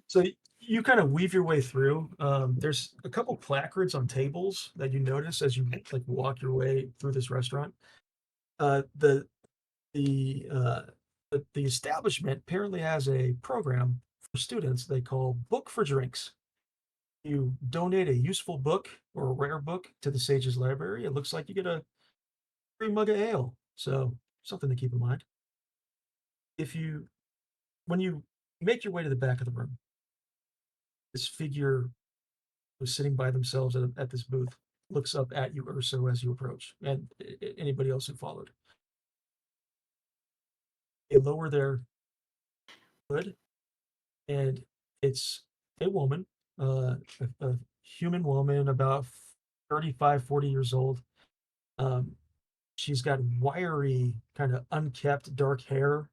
[SPEAKER 4] So you kind of weave your way through. There's a couple placards on tables that you notice as you walk your way through this restaurant. The establishment apparently has a program for students they call Book for Drinks. You donate a useful book or a rare book to the Sage's Library. It looks like you get a free mug of ale. So something to keep in mind. When you make your way to the back of the room, this figure was sitting by themselves at this booth, looks up at you, Urso, as you approach, and anybody else who followed. They lower their hood, and it's a woman, a human woman, about 35, 40 years old. She's got wiry, kind of unkept dark hair.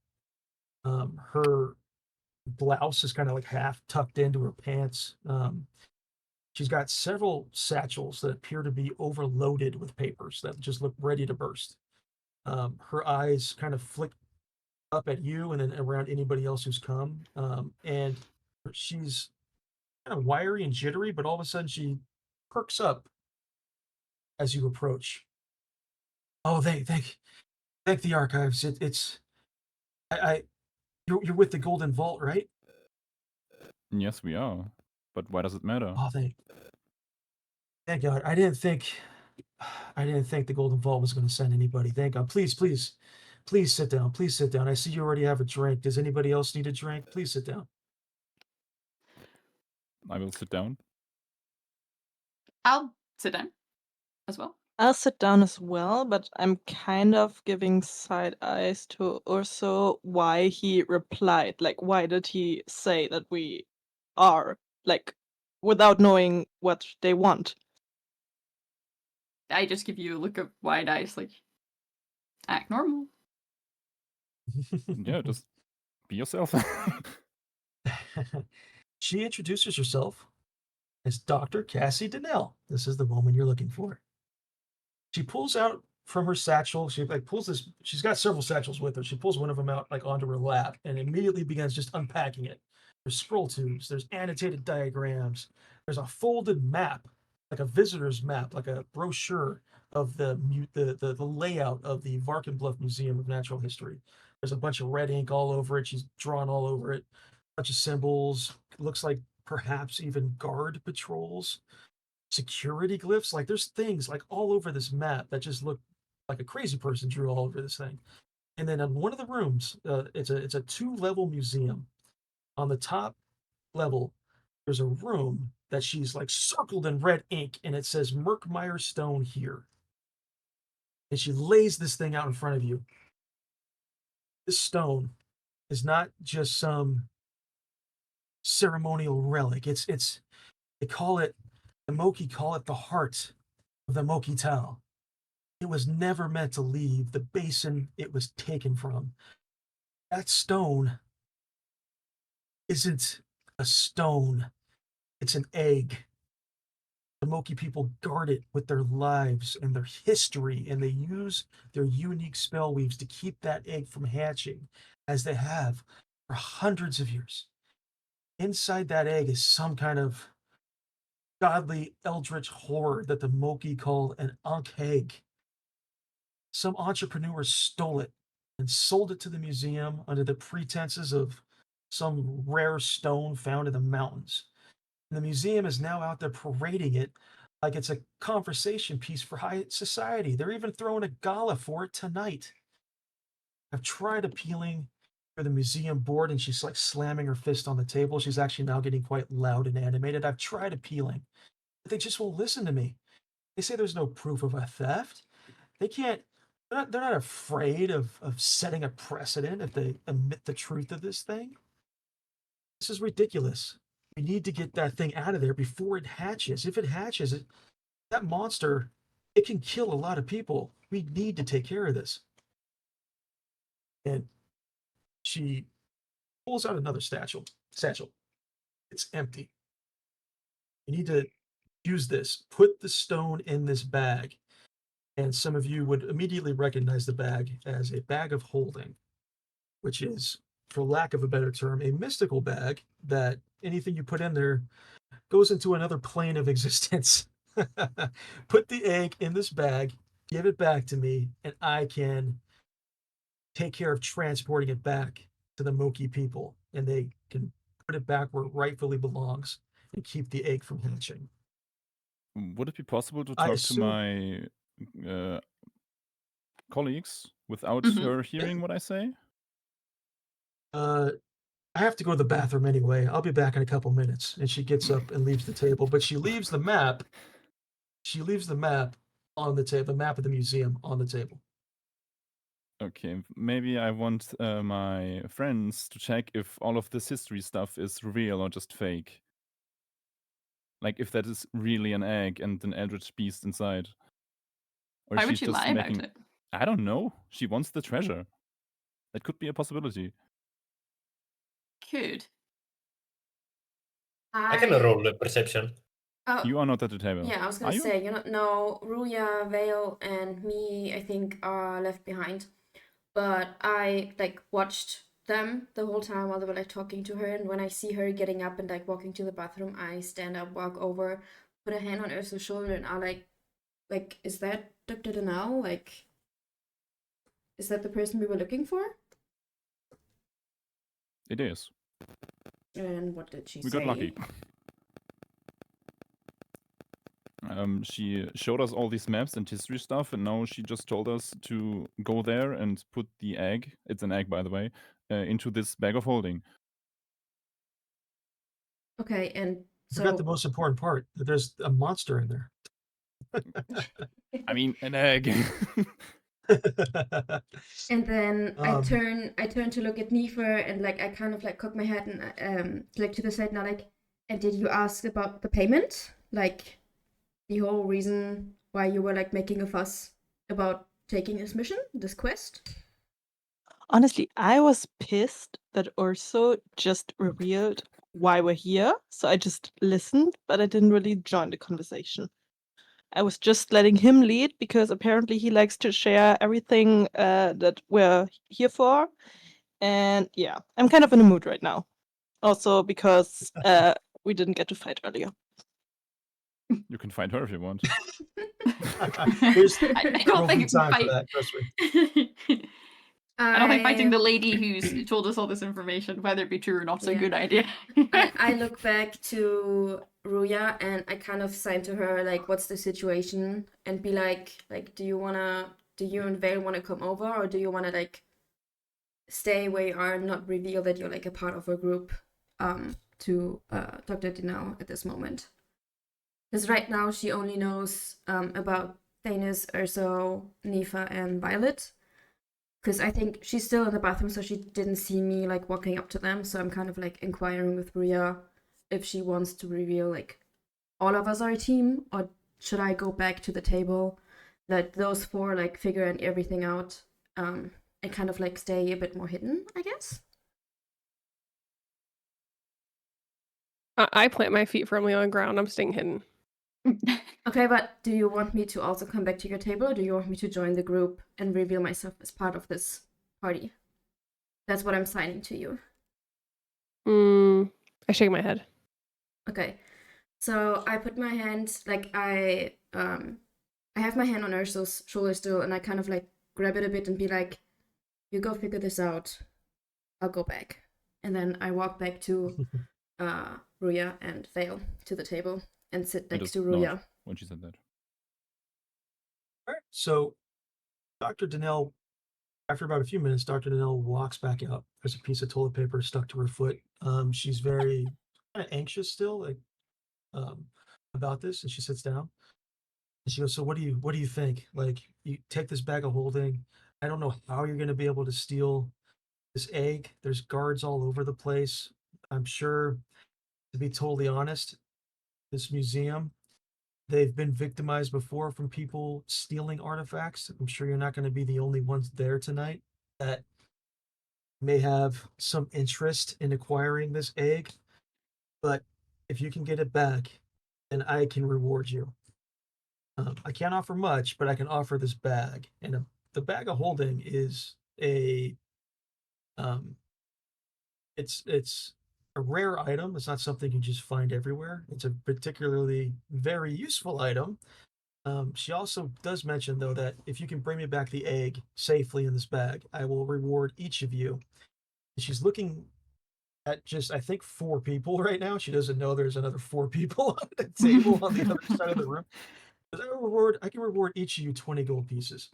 [SPEAKER 4] Her blouse is kind of like half tucked into her pants. She's got several satchels that appear to be overloaded with papers that just look ready to burst. Her eyes kind of flick up at you and then around anybody else who's come. And she's kind of wiry and jittery, but all of a sudden she perks up as you approach. Oh, thank the archives. You're with the Golden Vault, right?
[SPEAKER 2] Yes, we are. But why does it matter?
[SPEAKER 4] Oh, thank God. I didn't think the Golden Vault was going to send anybody. Thank God. Please sit down. Please sit down. I see you already have a drink. Does anybody else need a drink? Please sit down.
[SPEAKER 2] I will sit down.
[SPEAKER 9] I'll sit down as well.
[SPEAKER 5] I'll sit down as well, but I'm kind of giving side eyes to Urso why he replied. Like, why did he say that we are? Like, without knowing what they want.
[SPEAKER 9] I just give you a look of wide eyes, like, act normal.
[SPEAKER 2] Yeah, just be yourself.
[SPEAKER 4] She introduces herself as Dr. Cassie Donnell. This is the woman you're looking for. She pulls out from her satchel. She like pulls this. She's got several satchels with her. She pulls one of them out like onto her lap and immediately begins just unpacking it. There's scroll tubes. There's annotated diagrams. There's a folded map, like a visitor's map, like a brochure of the layout of the Varkenbluff Museum of Natural History. There's a bunch of red ink all over it. She's drawn all over it. A bunch of symbols. It looks like perhaps even guard patrols, security glyphs. Like there's things like all over this map that just look like a crazy person drew all over this thing. And then in one of the rooms, it's a 2-level museum. On the top level, there's a room that she's like circled in red ink, and it says Merkmeyer Stone here. And she lays this thing out in front of you. This stone is not just some ceremonial relic. They call it, the Moki call it the heart of the Moki Tau. It was never meant to leave the basin it was taken from. That stone isn't a stone, it's an egg. The Moki people guard it with their lives and their history, and they use their unique spell weaves to keep that egg from hatching, as they have for hundreds of years. Inside that egg is some kind of godly eldritch horror that the Moki call an Ankh egg. Some entrepreneurs stole it and sold it to the museum under the pretenses of some rare stone found in the mountains. And the museum is now out there parading it like it's a conversation piece for high society. They're even throwing a gala for it tonight. I've tried appealing for the museum board, and she's like slamming her fist on the table. She's actually now getting quite loud and animated. I've tried appealing, but they just won't listen to me. They say there's no proof of a theft. They can't, they're not afraid of setting a precedent if they admit the truth of this thing. This is ridiculous. We need to get that thing out of there before it hatches. If it hatches, that monster, it can kill a lot of people. We need to take care of this. And she pulls out another satchel. It's empty. You need to use this. Put the stone in this bag. And some of you would immediately recognize the bag as a bag of holding, which is, for lack of a better term, a mystical bag that anything you put in there goes into another plane of existence. Put the egg in this bag, give it back to me, and I can take care of transporting it back to the Moki people, and they can put it back where it rightfully belongs and keep the egg from hatching.
[SPEAKER 2] Would it be possible to
[SPEAKER 4] I
[SPEAKER 2] talk to
[SPEAKER 4] assume-
[SPEAKER 2] my colleagues without
[SPEAKER 9] Mhm.
[SPEAKER 2] her hearing what I say?
[SPEAKER 4] I have to go to the bathroom anyway. I'll be back in a couple minutes. And she gets up and leaves the table, but she leaves the map. She leaves the map on the table, the map of the museum on the table.
[SPEAKER 2] Okay, maybe I want my friends to check if all of this history stuff is real or just fake. Like if that is really an egg and an eldritch beast inside. Or
[SPEAKER 9] Why would
[SPEAKER 2] she's
[SPEAKER 9] she
[SPEAKER 2] just
[SPEAKER 9] lie
[SPEAKER 2] making.
[SPEAKER 9] about it?
[SPEAKER 2] I don't know. She wants the treasure. That could be a possibility.
[SPEAKER 9] Could.
[SPEAKER 8] I can roll a perception.
[SPEAKER 1] Oh,
[SPEAKER 2] You are not at the table.
[SPEAKER 1] yeah, I was
[SPEAKER 2] Are
[SPEAKER 1] gonna
[SPEAKER 2] you?
[SPEAKER 1] say, no, Ruya, Vale, and me, I think, are left behind. But I like watched them the whole time while they were like talking to her, and when I see her getting up and like walking to the bathroom, I stand up, walk over, put a hand on Ursa's shoulder, and I like, is that Dr. Denal? Like, is that the person we were looking for?
[SPEAKER 2] It is.
[SPEAKER 1] And what did she
[SPEAKER 2] We
[SPEAKER 1] say?
[SPEAKER 2] got lucky. She showed us all these maps and history stuff, and now she just told us to go there and put the egg, it's an egg by the way, into this bag of holding.
[SPEAKER 1] Okay, and so
[SPEAKER 4] Forgot the most important part, that there's a monster in there.
[SPEAKER 2] I mean, an egg.
[SPEAKER 1] And then I
[SPEAKER 4] Um,
[SPEAKER 1] turn to look at Nefer, and like I kind of like cock my head and like to the side now, like, and did you ask about the payment? Like the whole reason why you were like making a fuss about taking this mission, this quest?
[SPEAKER 5] Honestly, I was pissed that Urso just revealed why we're here, so I just listened, but I didn't really join the conversation. I was just letting him lead because apparently he likes to share everything that we're here for. And yeah, I'm kind of in a mood right now. Also because we didn't get to fight earlier.
[SPEAKER 2] You can find her if you want.
[SPEAKER 4] There's
[SPEAKER 9] I
[SPEAKER 4] there will
[SPEAKER 9] don't
[SPEAKER 4] be
[SPEAKER 9] think
[SPEAKER 4] time for
[SPEAKER 9] fight.
[SPEAKER 4] that, trust me.
[SPEAKER 9] I don't think fighting the lady who's told us all this information, whether it be true or not, is a
[SPEAKER 1] Yeah.
[SPEAKER 9] good idea.
[SPEAKER 1] I look back to Ruya and I kind of sign to her like, what's the situation, and be like, do you and Vale wanna come over, or do you wanna like stay where you are and not reveal that you're like a part of a group to Dr. Dinell at this moment? Because right now she only knows about Thanis, Urso, Nifa, and Violet. Because I think she's still in the bathroom, so she didn't see me like walking up to them. So I'm kind of like inquiring with Ruya if she wants to reveal like all of us are a team, or should I go back to the table, let those four like figure everything out, and kind of like stay a bit more hidden, I guess.
[SPEAKER 7] I plant my feet firmly on the ground. I'm staying hidden.
[SPEAKER 1] Okay, but do you want me to also come back to your table, or do you want me to join the group and reveal myself as part of this party? That's what I'm signing to you.
[SPEAKER 7] I shake my head.
[SPEAKER 1] Okay, so I put my hand, like I have my hand on Urso's shoulder still, and I kind of like grab it a bit and be like, you go figure this out, I'll go back. And then I walk back to Ruya and Vale to the table and sit
[SPEAKER 2] I
[SPEAKER 1] next
[SPEAKER 2] just
[SPEAKER 1] to
[SPEAKER 2] nod
[SPEAKER 1] Ruya.
[SPEAKER 2] when she said that.
[SPEAKER 4] All right, so Dr. Dinell, after about a few minutes, Dr. Dinell walks back out. There's a piece of toilet paper stuck to her foot. She's very kind of anxious still, like about this, and she sits down. And she goes, "So what do you think? Like, you take this bag of holding. I don't know how you're going to be able to steal this egg. There's guards all over the place. I'm sure, to be totally honest, this museum, they've been victimized before from people stealing artifacts. I'm sure you're not going to be the only ones there tonight that may have some interest in acquiring this egg. But if you can get it back, then I can reward you. I can't offer much, but I can offer this bag. And the bag of holding is um, it's a rare item. It's not something you just find everywhere. It's a particularly very useful item. She also does mention, though, that if you can bring me back the egg safely in this bag, I will reward each of you. She's looking at just, I think, 4 people right now. She doesn't know there's another 4 people on the table on the other side of the room. I can reward each of you 20 gold pieces.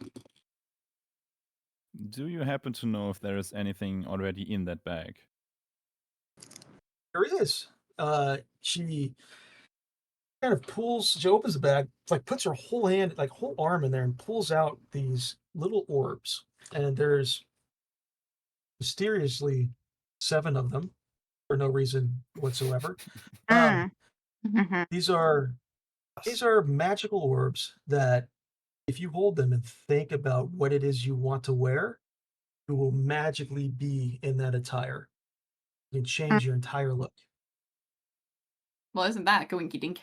[SPEAKER 2] Do you happen to know if there is anything already in that bag?
[SPEAKER 4] There is. She kind of she opens the bag, like puts her whole hand, like whole arm in there and pulls out these little orbs. And there's mysteriously 7 of them for no reason whatsoever. These are magical orbs that if you hold them and think about what it is you want to wear, you will magically be in that attire. You can change your entire look.
[SPEAKER 9] Well, isn't that a winky dink?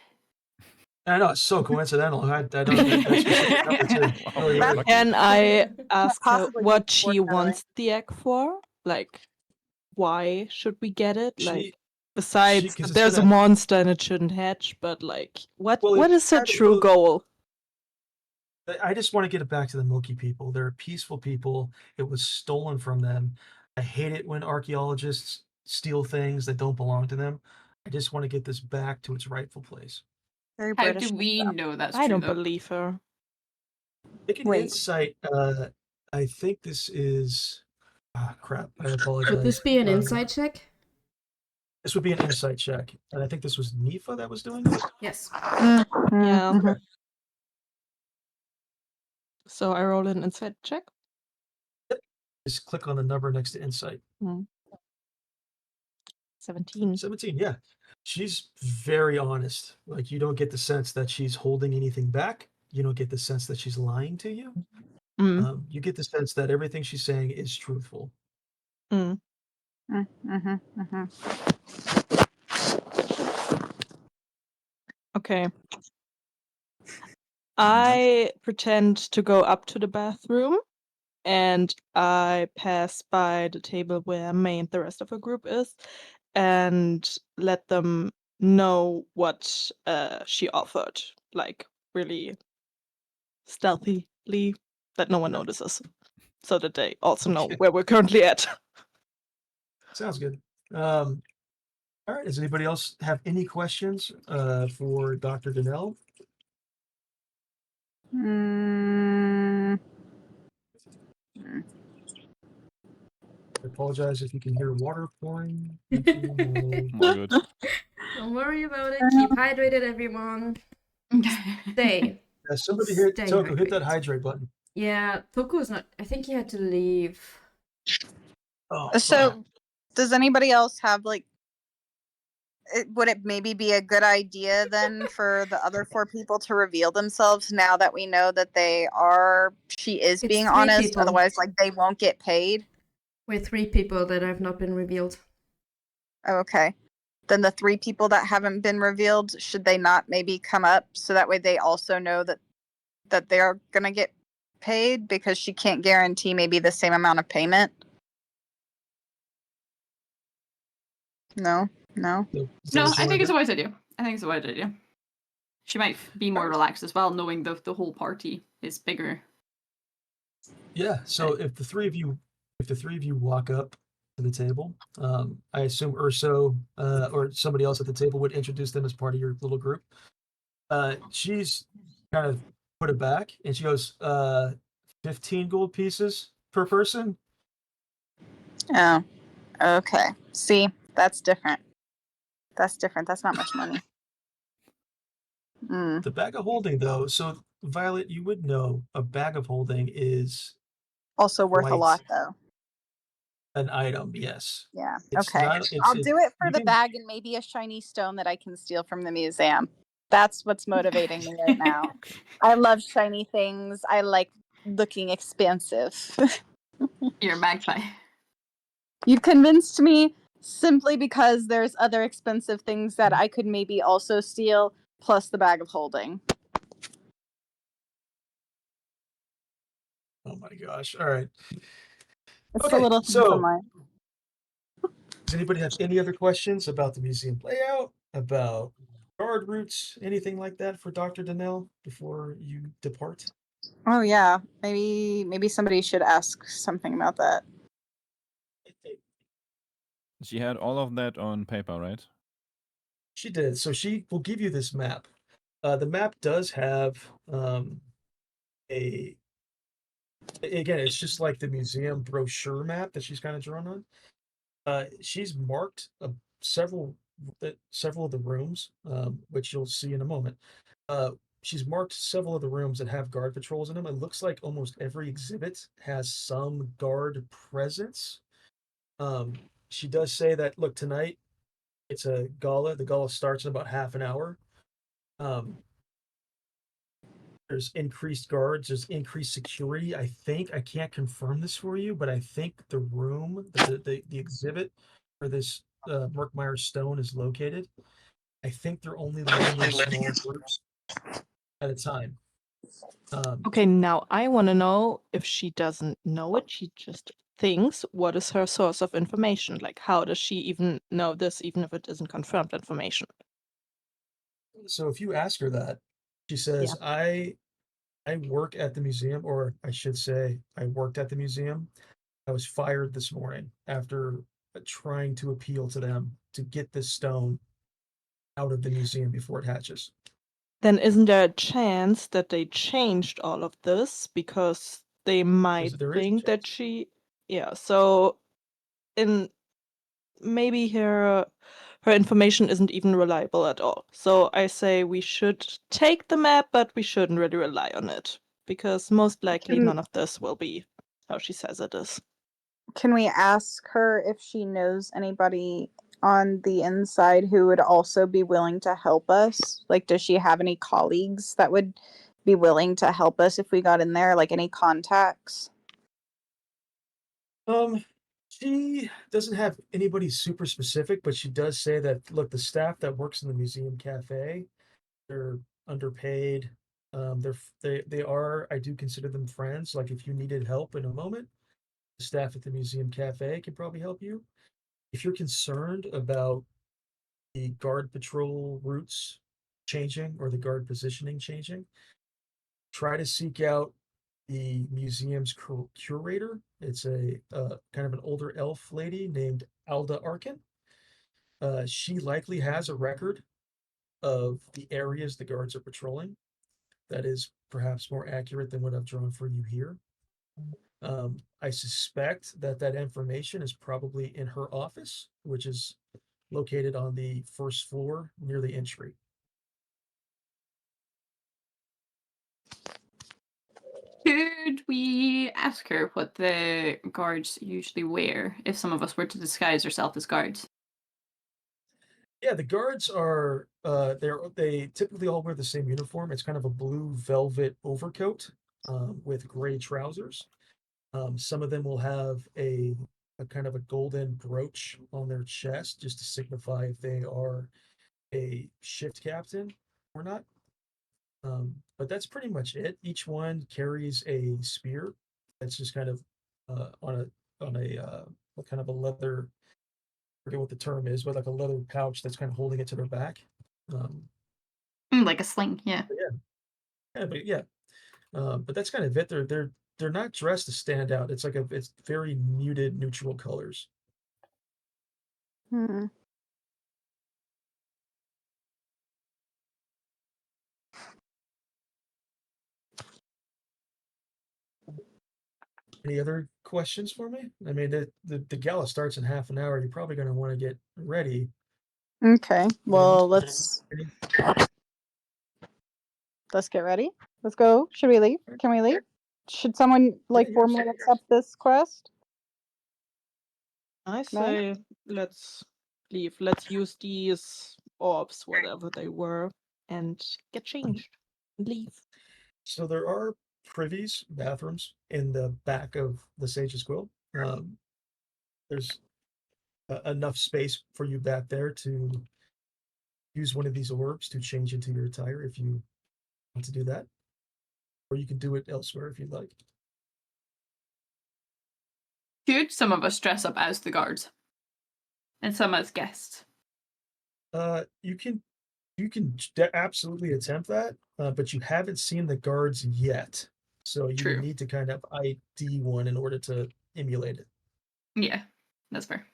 [SPEAKER 4] I know, it's so coincidental. I don't that specific number too.
[SPEAKER 2] Wow,
[SPEAKER 4] Really,
[SPEAKER 2] you're
[SPEAKER 4] really.
[SPEAKER 2] lucky.
[SPEAKER 5] Can I ask her
[SPEAKER 6] possibly
[SPEAKER 5] what
[SPEAKER 6] be
[SPEAKER 5] she
[SPEAKER 6] foreshadowing.
[SPEAKER 5] wants the egg for? Like, why should we get it?
[SPEAKER 4] She
[SPEAKER 5] Like, besides
[SPEAKER 4] 'cause
[SPEAKER 5] that
[SPEAKER 4] it's
[SPEAKER 5] there's a
[SPEAKER 4] gonna
[SPEAKER 5] monster and it shouldn't hatch, but like, what
[SPEAKER 4] well,
[SPEAKER 5] is her true
[SPEAKER 4] well,
[SPEAKER 5] goal?
[SPEAKER 4] I just want to get it back to the Moki people. They're peaceful people. It was stolen from them. I hate it when archaeologists steal things that don't belong to them. I just want to get this back to its rightful place.
[SPEAKER 6] Very
[SPEAKER 9] How
[SPEAKER 6] British.
[SPEAKER 9] do we
[SPEAKER 6] stuff.
[SPEAKER 9] know that's
[SPEAKER 5] I
[SPEAKER 9] true,
[SPEAKER 5] don't
[SPEAKER 9] though?
[SPEAKER 5] believe her.
[SPEAKER 4] Make an
[SPEAKER 6] Wait.
[SPEAKER 4] insight. I think this is. Ah, crap. I apologize.
[SPEAKER 1] Should this be an insight check?
[SPEAKER 4] This would be an insight check, and I think this was Nifa that was doing it.
[SPEAKER 1] Yes.
[SPEAKER 5] Yeah.
[SPEAKER 4] Okay.
[SPEAKER 5] So I roll an insight check.
[SPEAKER 4] Just click on the number next to insight.
[SPEAKER 5] 17.
[SPEAKER 4] 17, yeah. She's very honest. Like, you don't get the sense that she's holding anything back. You don't get the sense that she's lying to you.
[SPEAKER 5] Mm.
[SPEAKER 4] You get the sense that everything she's saying is truthful.
[SPEAKER 5] Mm. Okay. I pretend to go up to the bathroom and I pass by the table where May and the rest of her group is and let them know what she offered, like really stealthily, that no one notices, so that they also know
[SPEAKER 4] Okay.
[SPEAKER 5] where we're currently at.
[SPEAKER 4] Sounds good. All right. Does anybody else have any questions for Dr. Donnell? I apologize if you can hear water pouring.
[SPEAKER 2] All good.
[SPEAKER 1] Don't worry about it. Keep hydrated, everyone. Stay.
[SPEAKER 4] Somebody hit
[SPEAKER 1] Stay
[SPEAKER 4] Toko, hit that
[SPEAKER 1] hydrated.
[SPEAKER 4] hydrate button.
[SPEAKER 1] Yeah, Toku's not. I think he had to leave.
[SPEAKER 4] Oh,
[SPEAKER 6] So, does anybody else have like? Would it maybe be a good idea then for the other 4 people to reveal themselves now that we know that she is
[SPEAKER 1] It's
[SPEAKER 6] being
[SPEAKER 1] 3
[SPEAKER 6] honest?
[SPEAKER 1] people.
[SPEAKER 6] Otherwise, like they won't get paid.
[SPEAKER 1] We're 3 people that have not been revealed.
[SPEAKER 6] Okay. Then the 3 people that haven't been revealed, should they not maybe come up so that way they also know that they're gonna get paid, because she can't guarantee maybe the same amount of payment? No.
[SPEAKER 9] No, I think it's a wise idea. She might be more relaxed as well, knowing the whole party is bigger.
[SPEAKER 4] Yeah. So if the three of you walk up to the table, I assume Urso or somebody else at the table would introduce them as part of your little group. She's kind of put it back and she goes, 15 gold pieces per person.
[SPEAKER 6] Oh. Okay. See, that's different. That's not much money.
[SPEAKER 4] The bag of holding, though, so Violet, you would know a bag of holding is
[SPEAKER 6] Also worth a
[SPEAKER 4] quite
[SPEAKER 6] lot, though.
[SPEAKER 4] an item, yes.
[SPEAKER 6] Yeah.
[SPEAKER 4] It's
[SPEAKER 6] Okay.
[SPEAKER 4] not.
[SPEAKER 6] I'll do it for
[SPEAKER 4] you
[SPEAKER 6] the
[SPEAKER 4] can-
[SPEAKER 6] bag and maybe a shiny stone that I can steal from the museum. That's what's motivating me right now. I love shiny things. I like looking expansive.
[SPEAKER 9] You're a magpie.
[SPEAKER 6] You've convinced me simply because there's other expensive things that I could maybe also steal, plus the bag of holding.
[SPEAKER 4] Oh my gosh! All right.
[SPEAKER 6] It's
[SPEAKER 4] Okay,
[SPEAKER 6] a little
[SPEAKER 4] so-
[SPEAKER 6] from mine.
[SPEAKER 4] Does anybody have any other questions about the museum layout, about guard routes, anything like that for Dr. Donnell before you depart?
[SPEAKER 6] Oh yeah, maybe somebody should ask something about that.
[SPEAKER 2] She had all of that on paper, right?
[SPEAKER 4] She did. So she will give you this map. The map does have a again, it's just like the museum brochure map that she's kind of drawn on. She's marked several of the rooms, which you'll see in a moment. She's marked several of the rooms that have guard patrols in them. It looks like almost every exhibit has some guard presence. She does say that, look, tonight it's a gala. The gala starts in about half an hour. There's increased guards, there's increased security. I think I can't confirm this for you, but I think the room, the exhibit where this Merkmeyer stone is located, I think they're only letting in small groups at a time.
[SPEAKER 5] Okay, now I want to know if she doesn't know it, she just thinks, what is her source of information? Like, how does she even know this, even if it isn't confirmed information?
[SPEAKER 4] So if you ask her that, she says, I work at the museum, or I should say, I worked at the museum. I was fired this morning after trying to appeal to them to get this stone out of the museum before it hatches.
[SPEAKER 5] Then isn't there a chance that they changed all of this because they might
[SPEAKER 4] There is a
[SPEAKER 5] think that so in maybe her information isn't even reliable at all. So I say we should take the map, but we shouldn't really rely on it because most likely
[SPEAKER 6] Can-
[SPEAKER 5] none of this will be how she says it is.
[SPEAKER 6] Can we ask her if she knows anybody on the inside who would also be willing to help us? Like, does she have any colleagues that would be willing to help us if we got in there? Like, any contacts?
[SPEAKER 4] She doesn't have anybody super specific, but she does say that look, the staff that works in the museum cafe, they're underpaid. They are. I do consider them friends. Like if you needed help in a moment, the staff at the museum cafe can probably help you. If you're concerned about the guard patrol routes changing or the guard positioning changing, try to seek out the museum's curator. It's a kind of an older elf lady named Alda Arkin. She likely has a record of the areas the guards are patrolling. That is perhaps more accurate than what I've drawn for you here. I suspect that that information is probably in her office, which is located on the first floor near the entry.
[SPEAKER 9] Could we ask her what the guards usually wear if some of us were to disguise ourselves as guards?
[SPEAKER 4] Yeah, the guards are they typically all wear the same uniform. It's kind of a blue velvet overcoat with gray trousers. Some of them will have a kind of a golden brooch on their chest just to signify if they are a shift captain or not. But that's pretty much it. Each one carries a spear that's just kind of on a what kind of a leather, I forget what the term is, but like a leather pouch that's kind of holding it to their back. Um,
[SPEAKER 9] Like a sling, yeah.
[SPEAKER 4] but yeah, but that's kind of it. They're not dressed to stand out. It's very muted neutral colors.
[SPEAKER 6] Hmm.
[SPEAKER 4] Any other questions for me? I mean, the gala starts in half an hour. You're probably going to want to get ready.
[SPEAKER 6] Okay. Well,
[SPEAKER 4] Any-
[SPEAKER 6] let's get ready. Let's go. Should we leave? Can we leave? Should someone like
[SPEAKER 4] Yeah,
[SPEAKER 6] formally accept this quest?
[SPEAKER 5] I say let's leave. Let's use these orbs, whatever they were, and get changed and leave.
[SPEAKER 4] So there are privies, bathrooms in the back of the Sage's Quill. There's enough space for you back there to use one of these orbs to change into your attire if you want to do that, or you can do it elsewhere if you'd like.
[SPEAKER 9] Could some of us dress up as the guards? And some as guests?
[SPEAKER 4] You can absolutely attempt that, but you haven't seen the guards yet, so you
[SPEAKER 9] True.
[SPEAKER 4] would need to kind of ID one in order to emulate it.
[SPEAKER 9] Yeah, that's fair.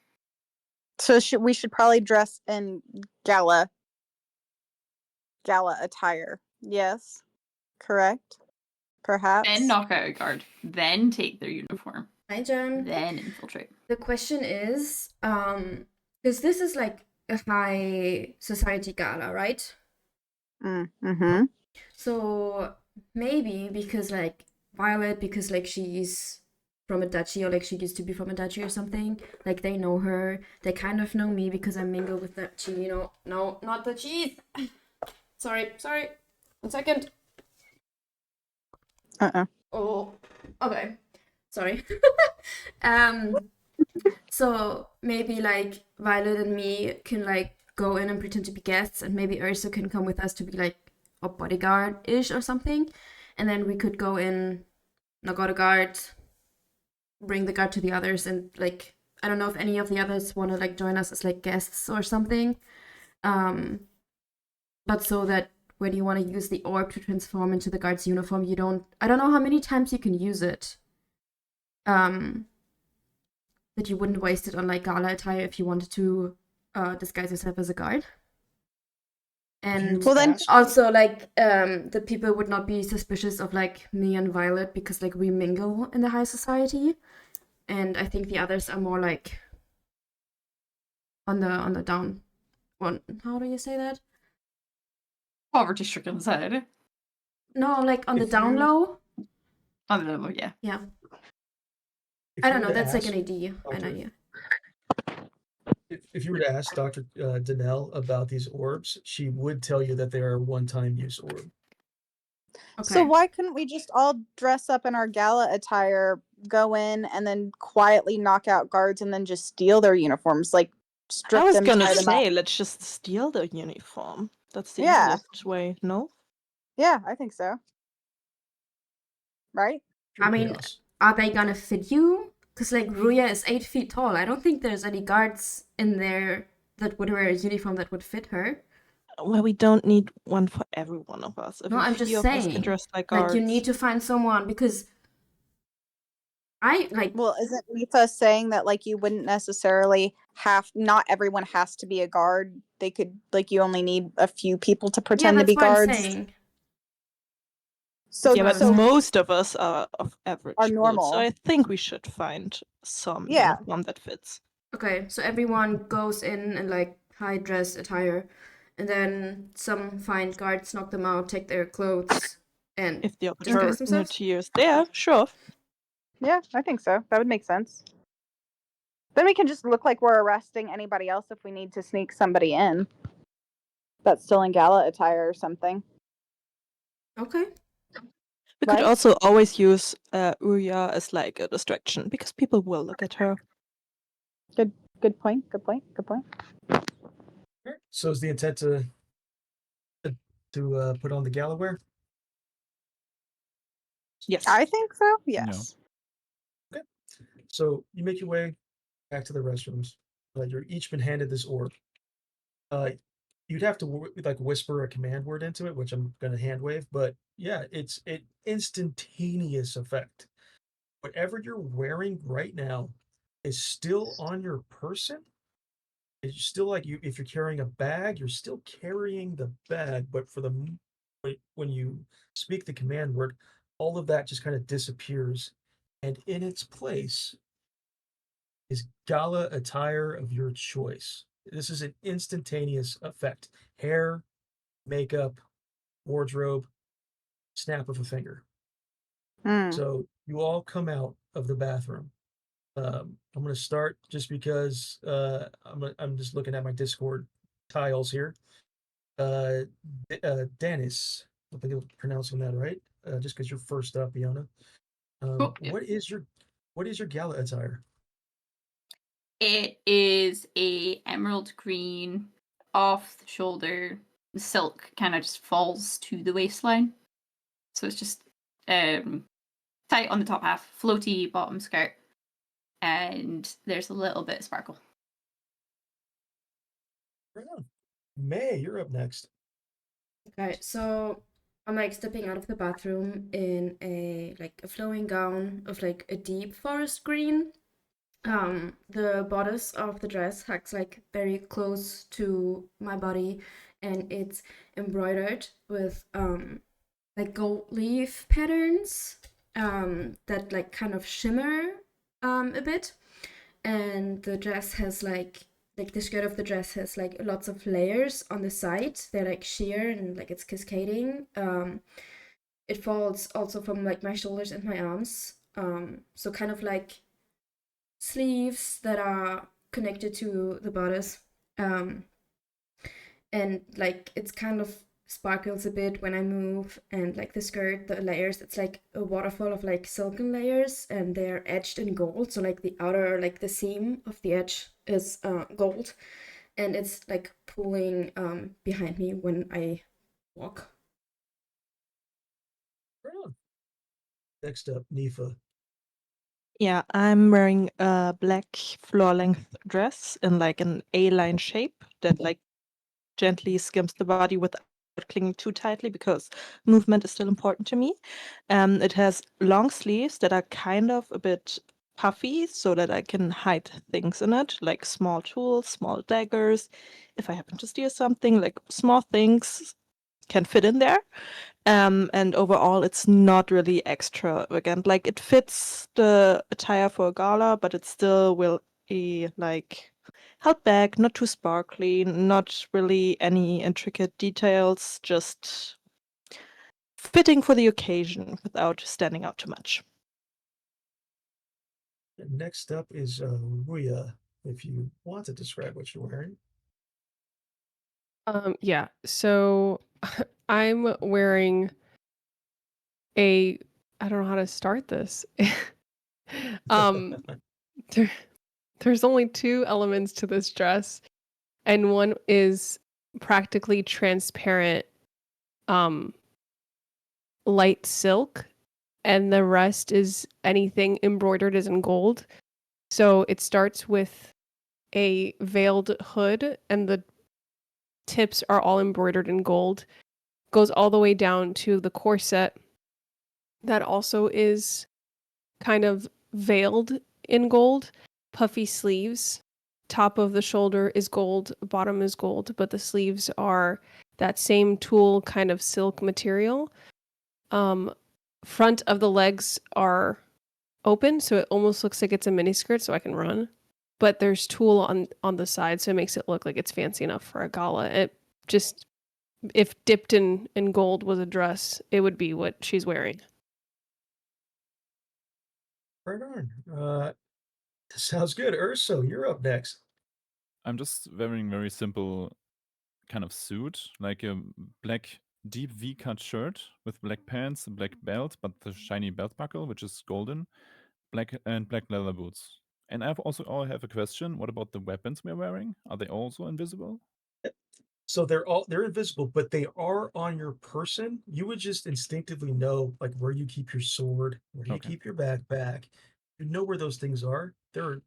[SPEAKER 6] So we should probably dress in gala attire. Yes. Correct. Perhaps.
[SPEAKER 9] Then knock out a guard. Then take their uniform.
[SPEAKER 1] Hi, Jen.
[SPEAKER 9] Then infiltrate.
[SPEAKER 1] The question is, because this is like a high society gala, right?
[SPEAKER 6] Mm-hmm.
[SPEAKER 1] So maybe because like Violet, because like she's from a duchy or like she used to be from a duchy or something, like they know her. They kind of know me because I mingle with the duchy, you know. No, not the cheese. sorry. 1 second. Oh, okay. Sorry. So maybe like Violet and me can like go in and pretend to be guests, and maybe Ursa can come with us to be like a bodyguard-ish or something. And then we could go in, knock out a guard, bring the guard to the others, and like I don't know if any of the others want to like join us as like guests or something. But so that when you want to use the orb to transform into the guard's uniform, you don't. I don't know how many times you can use it. That you wouldn't waste it on like gala attire if you wanted to disguise yourself as a guard. And
[SPEAKER 6] Well, then
[SPEAKER 1] also like the people would not be suspicious of like me and Violet because like we mingle in the high society, and I think the others are more like on the down one. How do you say that?
[SPEAKER 9] Poverty-stricken side.
[SPEAKER 1] No, like on the
[SPEAKER 4] If
[SPEAKER 1] down
[SPEAKER 4] you-
[SPEAKER 1] low.
[SPEAKER 9] On the level, yeah.
[SPEAKER 1] Yeah.
[SPEAKER 4] If
[SPEAKER 1] I
[SPEAKER 4] you
[SPEAKER 1] don't
[SPEAKER 4] were
[SPEAKER 1] know.
[SPEAKER 4] to
[SPEAKER 1] That's like
[SPEAKER 4] ask
[SPEAKER 1] an idea. An
[SPEAKER 4] Doctor-
[SPEAKER 1] idea.
[SPEAKER 4] If you were to ask Dr. Danelle about these orbs, she would tell you that they are one-time use orb.
[SPEAKER 1] Okay.
[SPEAKER 6] So why couldn't we just all dress up in our gala attire, go in, and then quietly knock out guards, and then just steal their uniforms, like strip
[SPEAKER 5] I was
[SPEAKER 6] them,
[SPEAKER 5] gonna
[SPEAKER 6] tie them up?
[SPEAKER 5] say, let's just steal the uniform. That's the
[SPEAKER 6] Yeah.
[SPEAKER 5] easiest way, no?
[SPEAKER 6] Yeah, I think so. Right?
[SPEAKER 1] I mean,
[SPEAKER 4] Chaos.
[SPEAKER 1] are they gonna fit you? Because like Ruya is 8 feet tall. I don't think there's any guards in there that would wear a uniform that would fit her.
[SPEAKER 5] Well, we don't need one for every one of us. If
[SPEAKER 1] No,
[SPEAKER 5] a
[SPEAKER 1] I'm
[SPEAKER 5] few
[SPEAKER 1] just
[SPEAKER 5] of us can
[SPEAKER 1] saying.
[SPEAKER 5] dress like
[SPEAKER 1] Like
[SPEAKER 5] guards.
[SPEAKER 1] you need to find someone because I like.
[SPEAKER 6] Well, isn't Nifa saying that like you wouldn't necessarily not everyone has to be a guard? They could like you only need a few people to
[SPEAKER 1] Yeah,
[SPEAKER 6] pretend to
[SPEAKER 1] that's
[SPEAKER 6] be
[SPEAKER 1] what I'm
[SPEAKER 6] guards.
[SPEAKER 1] saying.
[SPEAKER 6] So
[SPEAKER 5] Yeah, but
[SPEAKER 1] so-
[SPEAKER 5] most of us are of average
[SPEAKER 6] Are
[SPEAKER 5] build,
[SPEAKER 6] normal.
[SPEAKER 5] so I think we should find some
[SPEAKER 6] Yeah.
[SPEAKER 5] uniform that fits.
[SPEAKER 1] Okay, so everyone goes in like high dress attire, and then some find guards, knock them out, take their clothes, and
[SPEAKER 5] If the
[SPEAKER 1] disguise themselves.
[SPEAKER 5] opportunity is there, sure.
[SPEAKER 6] Yeah, I think so. That would make sense. Then we can just look like we're arresting anybody else if we need to sneak somebody in that's still in gala attire or something.
[SPEAKER 1] Okay.
[SPEAKER 5] We could
[SPEAKER 6] Right?
[SPEAKER 5] also always use Urya as like a distraction because people will look at her.
[SPEAKER 6] Good point. Good point. Good point.
[SPEAKER 4] Alright, so is the intent to put on the gala wear?
[SPEAKER 5] Yes.
[SPEAKER 6] I think so. Yes.
[SPEAKER 4] So you make your way back to the restrooms. You're each been handed this orb. You'd have to like whisper a command word into it, which I'm gonna hand wave. But yeah, it's an instantaneous effect. Whatever you're wearing right now is still on your person. It's still like you. If you're carrying a bag, you're still carrying the bag. But when you speak the command word, all of that just kind of disappears, and in its place is gala attire of your choice. This is an instantaneous effect. Hair, makeup, wardrobe, snap of a finger.
[SPEAKER 6] Hmm.
[SPEAKER 4] So you all come out of the bathroom. I'm going to start just because I'm just looking at my Discord tiles here. Dennis, I think I'm pronouncing that right. Just because you're first up, Iona.
[SPEAKER 9] Cool, yeah.
[SPEAKER 4] What is your gala attire?
[SPEAKER 9] It is a emerald green, off the shoulder. The silk kind of just falls to the waistline, so it's just tight on the top half, floaty bottom skirt, and there's a little bit of sparkle.
[SPEAKER 4] Right on. May, you're up next.
[SPEAKER 1] Okay, so I'm like stepping out of the bathroom in a flowing gown of like a deep forest green. The bodice of the dress hangs like very close to my body, and it's embroidered with like gold leaf patterns that like kind of shimmer a bit, and the dress has like the skirt of the dress has like lots of layers on the side. They're like sheer and like it's cascading. It falls also from like my shoulders and my arms. So kind of like sleeves that are connected to the bodice. And like it's kind of sparkles a bit when I move, and like the skirt, the layers, it's like a waterfall of like silken layers, and they're edged in gold. So like the outer, like the seam of the edge is gold, and it's like pulling behind me when I walk.
[SPEAKER 4] Right on. Next up, Nifa.
[SPEAKER 5] Yeah, I'm wearing a black floor-length dress in like an A-line shape that like gently skims the body without clinging too tightly because movement is still important to me. It has long sleeves that are kind of a bit puffy so that I can hide things in it, like small tools, small daggers. If I happen to steal something, like small things can fit in there. And overall, it's not really extravagant. Like it fits the attire for a gala, but it still will be like held back, not too sparkly, not really any intricate details, just fitting for the occasion without standing out too much.
[SPEAKER 4] Next up is Ruya, if you want to describe what you're wearing.
[SPEAKER 7] Yeah. So I'm wearing I don't know how to start this. um there's only two elements to this dress, and one is practically transparent um light silk, and the rest is anything embroidered as in gold. So it starts with a veiled hood, and the tips are all embroidered in gold. Goes all the way down to the corset that also is kind of veiled in gold, puffy sleeves. Top of the shoulder is gold, bottom is gold, but the sleeves are that same tulle kind of silk material. Front of the legs are open, so it almost looks like it's a miniskirt, so I can run. But there's tulle on the side, so it makes it look like it's fancy enough for a gala. It just, if dipped in gold was a dress, it would be what she's wearing.
[SPEAKER 4] Right on. Sounds good. Urso, you're up next.
[SPEAKER 2] I'm just wearing very simple kind of suit, like a black deep V-cut shirt with black pants, a black belt, but the shiny belt buckle, which is golden, black leather boots. And I have a question. What about the weapons we're wearing? Are they also invisible?
[SPEAKER 4] So they're invisible, but they are on your person. You would just instinctively know like where you keep your sword, where you
[SPEAKER 2] Okay.
[SPEAKER 4] keep your backpack. You know where those things are. They're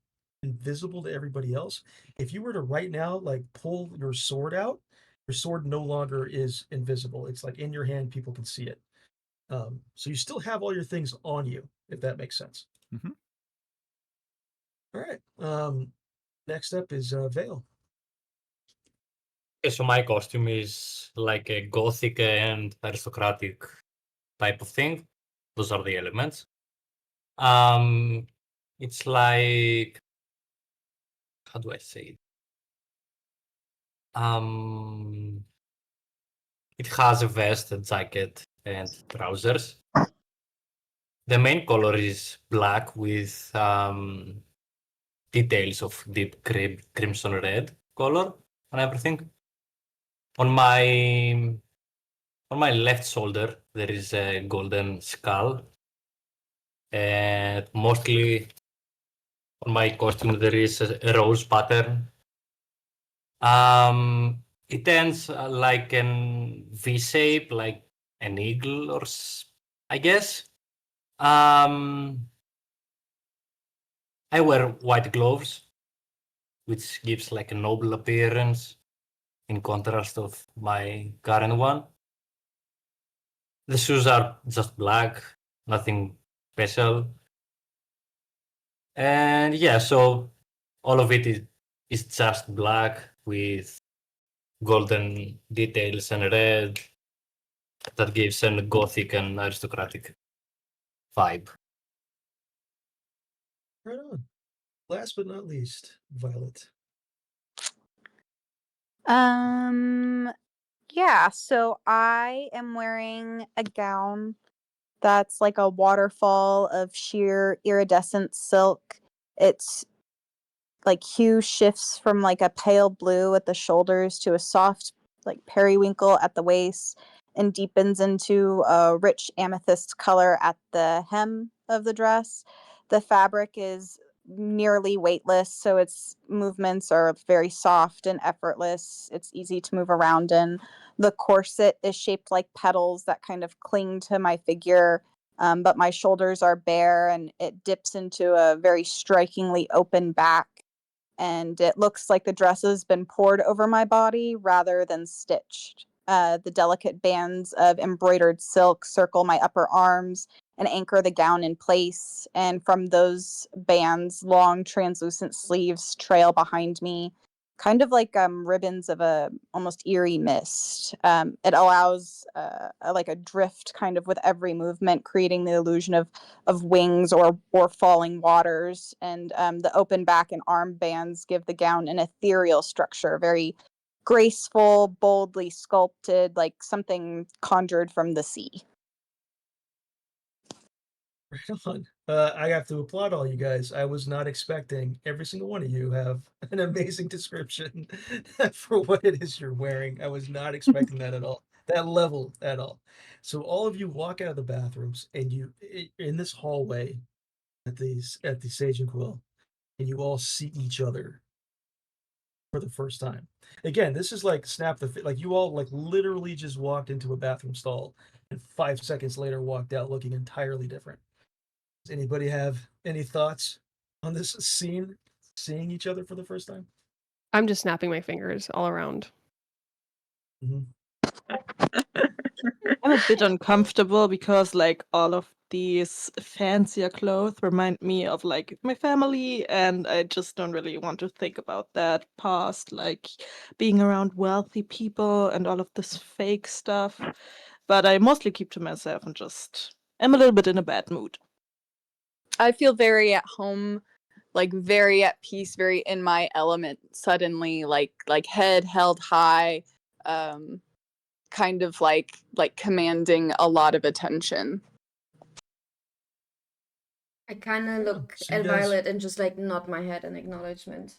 [SPEAKER 4] invisible to everybody else. If you were to right now like pull your sword out, your sword no longer is invisible. It's like in your hand, people can see it. So you still have all your things on you, if that makes sense.
[SPEAKER 2] Mhm.
[SPEAKER 4] All right. Next up is Vale.
[SPEAKER 8] Okay, so my costume is like a gothic and aristocratic type of thing. Those are the elements. It's like, how do I say it? It has a vest, a jacket, and trousers. The main color is black with details of deep crimson red color and everything. On my left shoulder there is a golden skull, and mostly on my costume there is a rose pattern. It ends like an V shape, like an eagle, or I guess. I wear white gloves, which gives like a noble appearance in contrast of my current one. The shoes are just black, nothing special. And yeah, so all of it is just black with golden details and red that gives a gothic and aristocratic vibe.
[SPEAKER 4] Right on. Last but not least, Violet.
[SPEAKER 6] Yeah, so I am wearing a gown that's like a waterfall of sheer iridescent silk. It's like hue shifts from like a pale blue at the shoulders to a soft like periwinkle at the waist, and deepens into a rich amethyst color at the hem of the dress. The fabric is nearly weightless, so its movements are very soft and effortless. It's easy to move around in. The corset is shaped like petals that kind of cling to my figure, but my shoulders are bare, and it dips into a very strikingly open back, and it looks like the dress has been poured over my body rather than stitched. The delicate bands of embroidered silk circle my upper arms and anchor the gown in place. And from those bands, long translucent sleeves trail behind me, kind of like ribbons of a almost eerie mist. It allows like a drift kind of with every movement, creating the illusion of wings or falling waters. And the open back and arm bands give the gown an ethereal structure, very graceful, boldly sculpted, like something conjured from the sea.
[SPEAKER 4] Right on. I have to applaud all you guys. I was not expecting every single one of you have an amazing description for what it is you're wearing. I was not expecting that at all. That level at all. So all of you walk out of the bathrooms and in this hallway at the Sage and Quill, and you all see each other for the first time. Again, this is like like you all like literally just walked into a bathroom stall and 5 seconds later walked out looking entirely different. Does anybody have any thoughts on this scene, seeing each other for the first time?
[SPEAKER 7] I'm just snapping my fingers all around.
[SPEAKER 4] Mm-hmm.
[SPEAKER 5] I'm a bit uncomfortable because like all of these fancier clothes remind me of like my family, and I just don't really want to think about that past, like being around wealthy people and all of this fake stuff. But I mostly keep to myself and just am a little bit in a bad mood.
[SPEAKER 6] I feel very at home, like very at peace, very in my element suddenly, like head held high, kind of like commanding a lot of attention.
[SPEAKER 1] I kind of look
[SPEAKER 4] So you
[SPEAKER 1] at
[SPEAKER 4] guys-
[SPEAKER 1] Violet and just like nod my head in acknowledgement.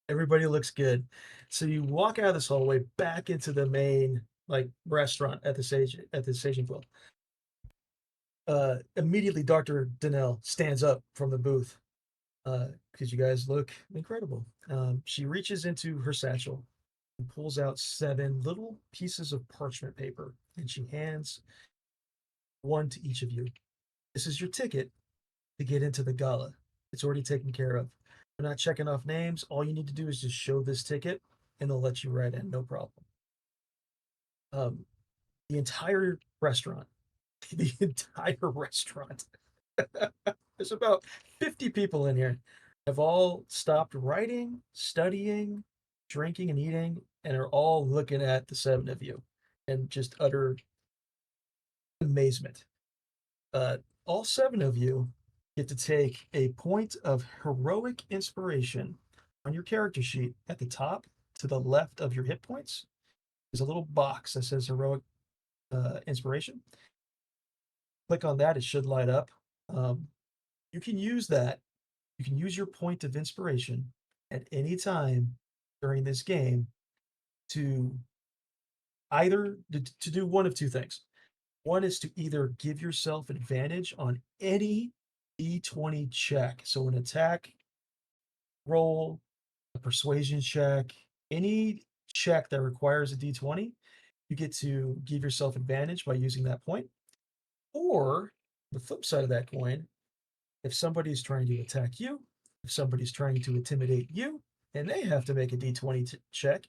[SPEAKER 4] Everybody looks good. So you walk out of this hallway back into the main like restaurant at the Sage and Quill. Immediately Dr. Donnell stands up from the booth. Because you guys look incredible. She reaches into her satchel and pulls out 7 little pieces of parchment paper, and she hands one to each of you. This is your ticket to get into the gala. It's already taken care of. We're not checking off names. All you need to do is just show this ticket, and they'll let you right in, no problem. The entire restaurant, there's about 50 people in here, have all stopped writing, studying, drinking, and eating, and are all looking at the 7 of you and just utter amazement. All 7 of you get to take a point of heroic inspiration on your character sheet at the top to the left of your hit points. There's a little box that says heroic inspiration. Click on that, it should light up. You can use that. You can use your point of inspiration at any time during this game to to do one of 2 things. One is to either give yourself advantage on any D20 check. So an attack roll, a persuasion check, any check that requires a D20, you get to give yourself advantage by using that point. Or the flip side of that coin, if somebody's trying to attack you, if somebody's trying to intimidate you, and they have to make a d20 check,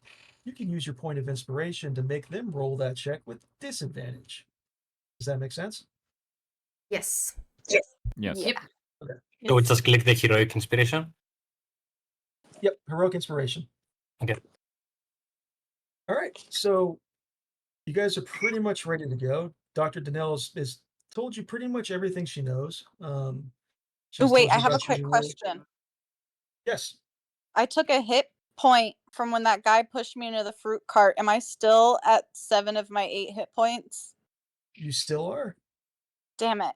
[SPEAKER 4] you can use your point of inspiration to make them roll that check with disadvantage. Does that make sense?
[SPEAKER 1] Yes.
[SPEAKER 2] Yes.
[SPEAKER 9] Yep.
[SPEAKER 8] So we just click the heroic inspiration.
[SPEAKER 4] Yep, heroic inspiration.
[SPEAKER 8] Okay.
[SPEAKER 4] All right, so you guys are pretty much ready to go. Dr. Donnell has told you pretty much everything she knows. She's
[SPEAKER 6] Wait,
[SPEAKER 4] told
[SPEAKER 6] I
[SPEAKER 4] you
[SPEAKER 6] have a
[SPEAKER 4] about your
[SPEAKER 6] quick
[SPEAKER 4] role.
[SPEAKER 6] question.
[SPEAKER 4] Yes,
[SPEAKER 6] I took a hit point from when that guy pushed me into the fruit cart. Am I still at 7 of my 8 hit points?
[SPEAKER 4] you still are.
[SPEAKER 6] Damn it.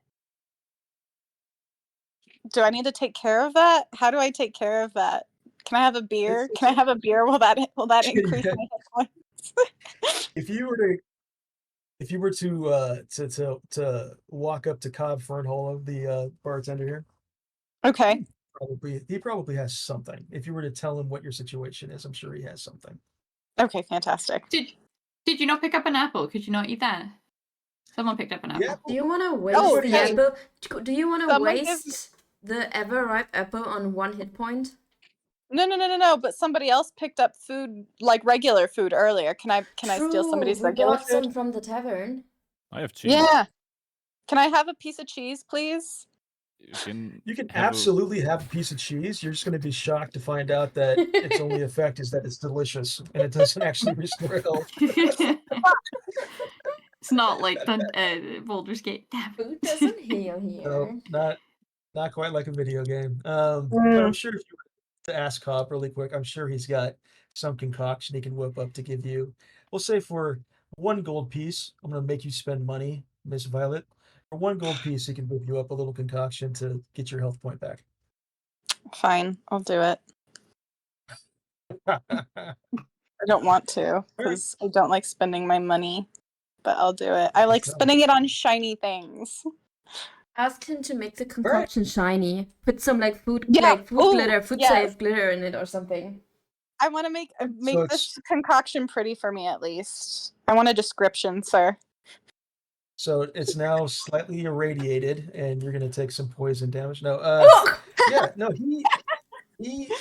[SPEAKER 6] Do I need to take care of that? How do I take care of that? Can I have a beer?
[SPEAKER 4] It's-
[SPEAKER 6] Can I have a beer? Will that increase
[SPEAKER 4] Yeah.
[SPEAKER 6] my hit points?
[SPEAKER 4] If you were to walk up to Cobb Fernhollow, the bartender here,
[SPEAKER 6] Okay.
[SPEAKER 4] he probably has something. If you were to tell him what your situation is, I'm sure he has something.
[SPEAKER 6] Okay, fantastic.
[SPEAKER 9] Did you not pick up an apple? Could you not eat that? Someone picked up an apple.
[SPEAKER 4] Yeah,
[SPEAKER 1] Do you want to waste
[SPEAKER 6] Oh,
[SPEAKER 1] the
[SPEAKER 6] hey.
[SPEAKER 1] apple? Do you want to
[SPEAKER 6] Someone give
[SPEAKER 1] waste the ever ripe apple on 1 hit point?
[SPEAKER 6] No, but somebody else picked up food, like regular food earlier. Can I steal somebody's
[SPEAKER 1] we
[SPEAKER 6] regular
[SPEAKER 1] bought
[SPEAKER 6] food?
[SPEAKER 1] some from the tavern.
[SPEAKER 2] I have cheese.
[SPEAKER 6] Yeah. Can I have a piece of cheese, please?
[SPEAKER 4] you can
[SPEAKER 2] have a-
[SPEAKER 4] absolutely have a piece of cheese. You're just going to be shocked to find out that its only effect is that it's delicious and it doesn't actually restore health.
[SPEAKER 9] It's not like Baldur's Gate. Damn.
[SPEAKER 1] Food doesn't heal
[SPEAKER 4] No,
[SPEAKER 1] here.
[SPEAKER 4] not quite like a video game. But
[SPEAKER 6] Mm.
[SPEAKER 4] I'm sure if you were to ask Cobb really quick, I'm sure he's got some concoction he can whip up to give you. We'll say for 1 gold piece. I'm gonna make you spend money, Miss Violet. For 1 gold piece, he can whip you up a little concoction to get your health point back.
[SPEAKER 6] Fine, I'll do it. I don't want to because I don't like spending my money, but I'll do it. I like spending it on shiny things.
[SPEAKER 1] Ask him to make the concoction shiny. Put some like food,
[SPEAKER 6] Yeah. Ooh,
[SPEAKER 1] glitter, food
[SPEAKER 6] yes.
[SPEAKER 1] safe glitter in it or something.
[SPEAKER 6] I want to make
[SPEAKER 4] So
[SPEAKER 6] this concoction pretty for me at least. I want a description, sir.
[SPEAKER 4] So it's now slightly irradiated, and you're gonna take some poison damage. No, yeah, no, he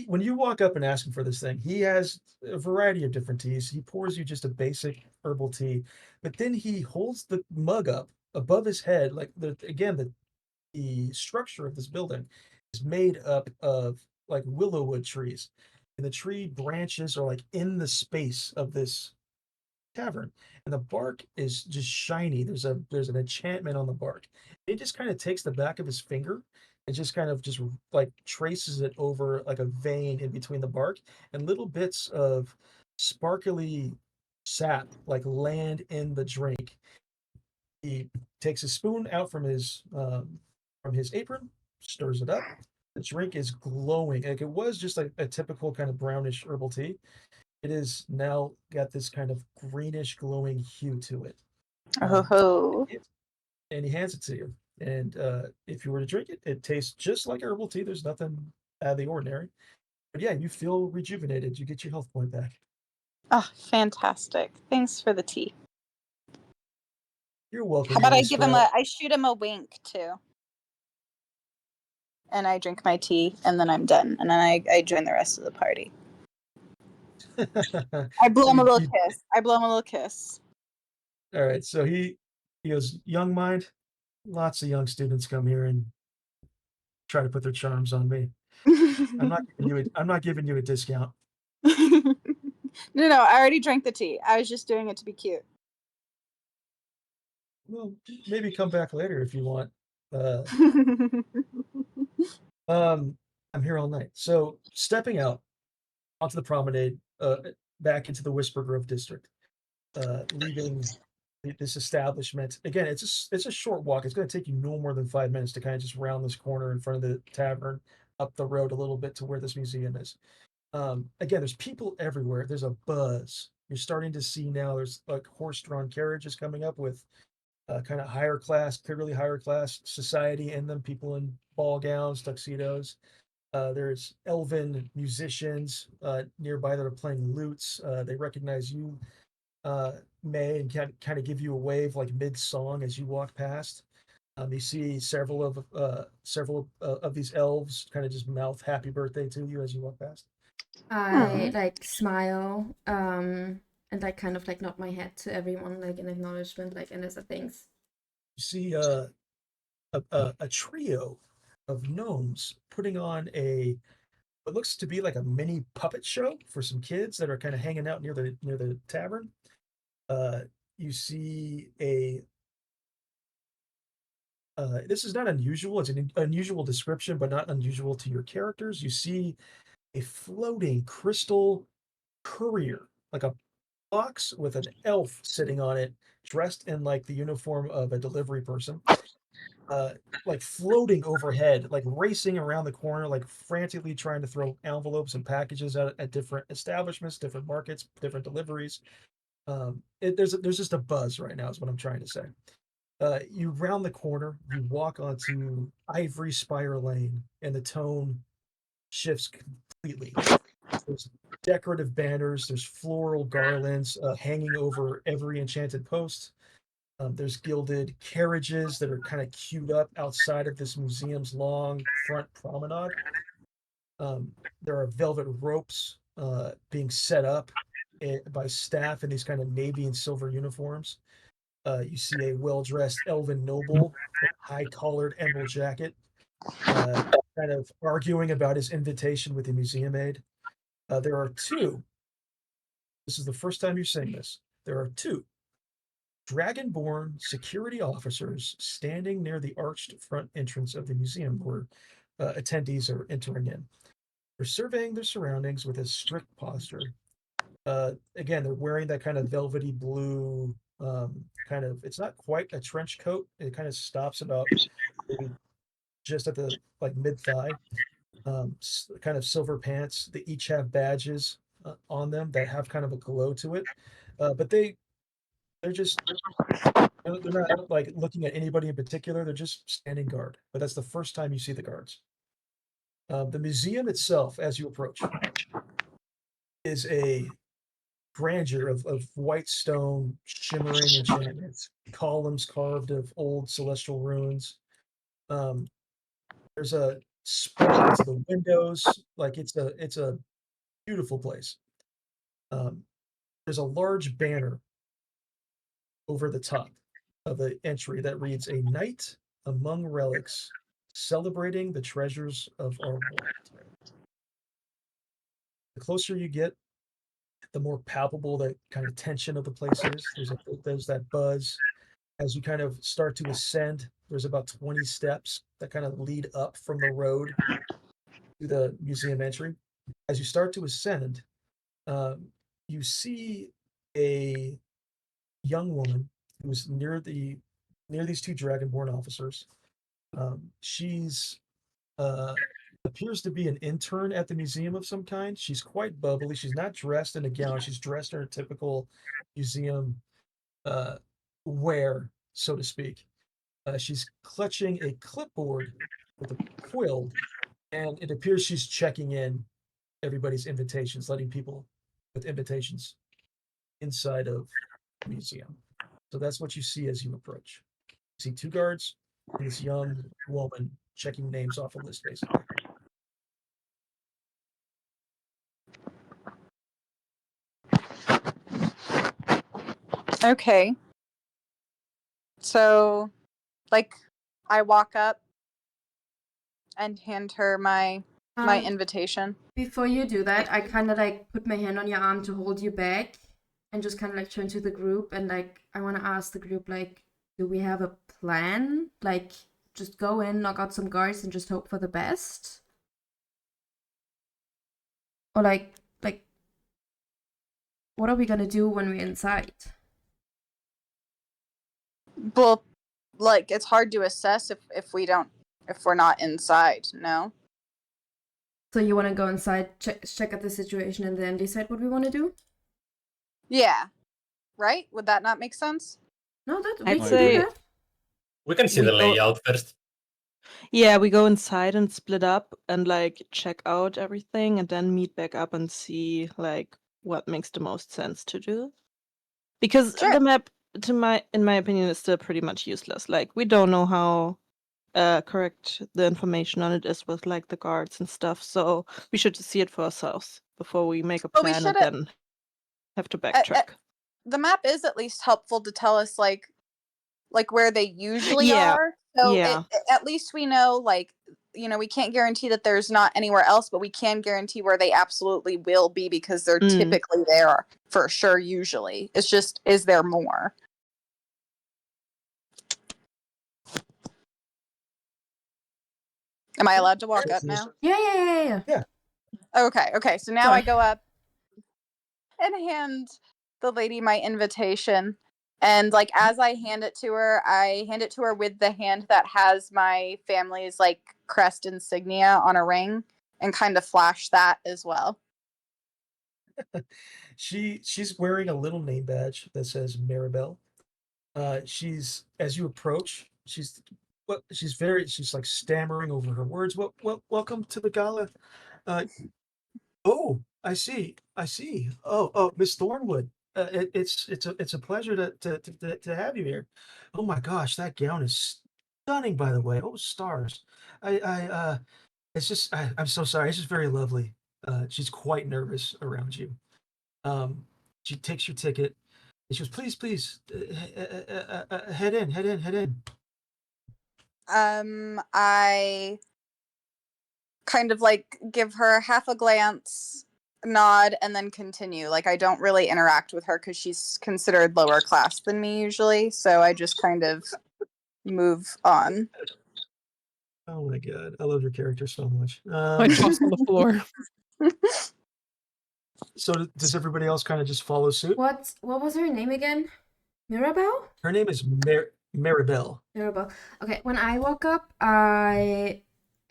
[SPEAKER 4] when you walk up and ask him for this thing, he has a variety of different teas. He pours you just a basic herbal tea, but then he holds the mug up above his head, like the structure of this building is made up of like willowwood trees, and the tree branches are like in the space of this tavern, and the bark is just shiny. There's an enchantment on the bark. He just kind of takes the back of his finger and just kind of just like traces it over like a vein in between the bark, and little bits of sparkly sap like land in the drink. He takes a spoon out from his apron, stirs it up. The drink is glowing. Like it was just like a typical kind of brownish herbal tea. It is now got this kind of greenish glowing hue to it.
[SPEAKER 6] Oh,
[SPEAKER 4] And he hands it to you. And if you were to drink it, it tastes just like herbal tea. There's nothing out of the ordinary. But yeah, you feel rejuvenated. You get your health point back.
[SPEAKER 6] oh, fantastic! Thanks for the tea.
[SPEAKER 4] You're welcome.
[SPEAKER 6] How about I
[SPEAKER 4] Miss
[SPEAKER 6] give him
[SPEAKER 4] Sprout.
[SPEAKER 6] I shoot him a wink too, and I drink my tea, and then I'm done, and then I join the rest of the party. I blow him a little kiss.
[SPEAKER 4] All right. So he goes, young mind. Lots of young students come here and try to put their charms on me. I'm not giving you a discount.
[SPEAKER 6] No, I already drank the tea. I was just doing it to be cute.
[SPEAKER 4] Well, maybe come back later if you want. I'm here all night. So stepping out onto the promenade, back into the Whisper Grove district, leaving this establishment. Again, it's a short walk. It's going to take you no more than 5 minutes to kind of just round this corner in front of the tavern, up the road a little bit to where this museum is. Again, there's people everywhere. There's a buzz. You're starting to see now. There's like horse-drawn carriages coming up with kind of clearly higher class society in them. People in ball gowns, tuxedos. There's elven musicians nearby that are playing lutes. They recognize you, May, and kind of give you a wave like mid-song as you walk past. You see several of these elves kind of just mouth "Happy Birthday" to you as you walk past.
[SPEAKER 1] I like smile, and like kind of like nod my head to everyone, like in acknowledgement, like and as a thanks.
[SPEAKER 4] You see a trio of gnomes putting on what looks to be like a mini puppet show for some kids that are kind of hanging out near the tavern. You see this is not unusual. It's an unusual description, but not unusual to your characters. You see a floating crystal courier, like a box with an elf sitting on it, dressed in like the uniform of a delivery person. Like floating overhead, like racing around the corner, like frantically trying to throw envelopes and packages out at different establishments, different markets, different deliveries. There's just a buzz right now, is what I'm trying to say. You round the corner, you walk onto Ivory Spire Lane, and the tone shifts completely. There's decorative banners, there's floral garlands hanging over every enchanted post. There's gilded carriages that are kind of queued up outside of this museum's long front promenade. There are velvet ropes being set up by staff in these kind of navy and silver uniforms. You see a well-dressed elven noble, high-collared emerald jacket, kind of arguing about his invitation with the museum aide. There are two. This is the first time you're seeing this. There are two dragonborn security officers standing near the arched front entrance of the museum where attendees are entering in. They're surveying their surroundings with a strict posture. Again, they're wearing that kind of velvety blue, kind of. It's not quite a trench coat. It kind of stops about maybe just at the like mid thigh. Kind of silver pants. They each have badges on them that have kind of a glow to it, but they're just they're not like looking at anybody in particular. They're just standing guard. But that's the first time you see the guards. The museum itself, as you approach, is a grandeur of white stone, shimmering enchantments, columns carved of old celestial runes. Um, there's a splendor to the windows, like it's a beautiful place. Um, there's a large banner over the top of the entry that reads "A Night Among Relics, Celebrating the Treasures of Our World." The closer you get, the more palpable that kind of tension of the place is. There's that buzz as you kind of start to ascend. There's about 20 steps that kind of lead up from the road to the museum entry. As you start to ascend, um, you see a young woman who's near these two dragonborn officers. She's appears to be an intern at the museum of some kind. She's quite bubbly. She's not dressed in a gown. She's dressed in her typical museum uh, wear, so to speak. She's clutching a clipboard with a quill, and it appears she's checking in everybody's invitations, letting people with invitations inside of the museum. So that's what you see as you approach. You see two guards and this young woman checking names off a list, basically.
[SPEAKER 6] Okay. So, like, I walk up and hand her my
[SPEAKER 1] Um,
[SPEAKER 6] invitation.
[SPEAKER 1] Before you do that, I kind of like put my hand on your arm to hold you back and just kind of like turn to the group and like I want to ask the group like, do we have a plan? Like, just go in, knock out some guards, and just hope for the best? Or like, what are we gonna do when we're inside?
[SPEAKER 6] Well, like, it's hard to assess if we're not inside, no?
[SPEAKER 1] So you want to go inside, check out the situation, and then decide what we want to do?
[SPEAKER 6] Yeah. Right? Would that not make sense?
[SPEAKER 1] No, that
[SPEAKER 7] I'd
[SPEAKER 1] we can
[SPEAKER 7] say-
[SPEAKER 1] do that.
[SPEAKER 8] We can see
[SPEAKER 7] We
[SPEAKER 8] the
[SPEAKER 7] go-
[SPEAKER 8] layout first.
[SPEAKER 5] Yeah, we go inside and split up and like check out everything and then meet back up and see like what makes the most sense to do. Because
[SPEAKER 6] Sure.
[SPEAKER 5] the map in my opinion is still pretty much useless. Like we don't know how correct the information on it is with like the guards and stuff. So we should see it for ourselves before we make a
[SPEAKER 6] But we
[SPEAKER 5] plan and
[SPEAKER 6] should-
[SPEAKER 5] then have to backtrack.
[SPEAKER 6] The map is at least helpful to tell us like where they usually
[SPEAKER 5] Yeah,
[SPEAKER 6] are. So
[SPEAKER 5] yeah.
[SPEAKER 6] at least we know, like, you know, we can't guarantee that there's not anywhere else, but we can guarantee where they absolutely will be because they're
[SPEAKER 5] Mm.
[SPEAKER 6] typically there for sure. Usually, it's just, is there more? Am I allowed to walk up now?
[SPEAKER 1] Yeah.
[SPEAKER 6] Okay. So now I go up and hand the lady my invitation. And like as I hand it to her with the hand that has my family's like crest insignia on a ring and kind of flash that as well.
[SPEAKER 4] She's wearing a little name badge that says Maribel. She's as you approach, she's like stammering over her words. Welcome to the gala. Oh, I see. Oh, Miss Thornwood. It's a pleasure to have you here. Oh my gosh, that gown is stunning, by the way. Oh, stars. It's just I'm so sorry. It's just very lovely. She's quite nervous around you. She takes your ticket. And she goes, please, head in.
[SPEAKER 6] I kind of like give her half a glance, nod, and then continue. Like I don't really interact with her because she's considered lower class than me usually, so I just kind of move on.
[SPEAKER 4] Oh my god, I love your character so much.
[SPEAKER 7] I toss on the floor.
[SPEAKER 4] So does everybody else kind of just follow suit?
[SPEAKER 1] What was her name again? Mirabelle?
[SPEAKER 4] Her name is Maribel.
[SPEAKER 1] Mirabelle. Okay, when I walk up, I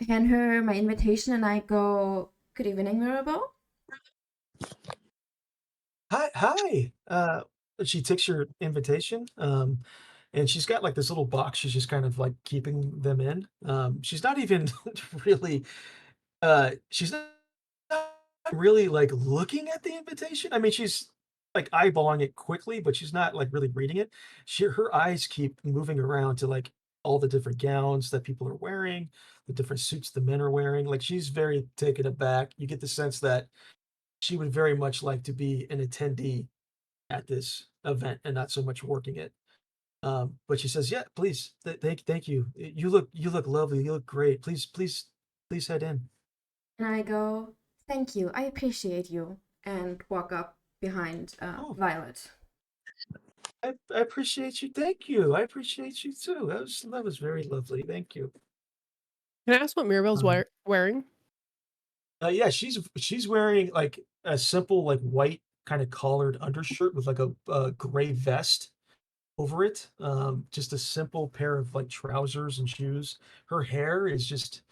[SPEAKER 1] hand her my invitation and I go, "Good evening, Mirabelle."
[SPEAKER 4] Hi. She takes your invitation. And she's got like this little box. She's just kind of like keeping them in. She's not even really. She's not really like looking at the invitation. I mean, she's like eyeballing it quickly, but she's not like really reading it. Her eyes keep moving around to like all the different gowns that people are wearing, the different suits the men are wearing. Like she's very taken aback. You get the sense that she would very much like to be an attendee at this event and not so much working it. But she says, "Yeah, please, thank you. You look lovely. You look great. Please head in."
[SPEAKER 1] And I go, "Thank you. I appreciate you." And walk up behind
[SPEAKER 4] Oh.
[SPEAKER 1] Violet.
[SPEAKER 4] I appreciate you. Thank you. I appreciate you too. That was very lovely. Thank you.
[SPEAKER 7] Can I ask what Mirabelle's wearing?
[SPEAKER 4] Yeah, she's wearing like a simple like white kind of collared undershirt with like a gray vest over it. Just a simple pair of like trousers and shoes. Her hair is just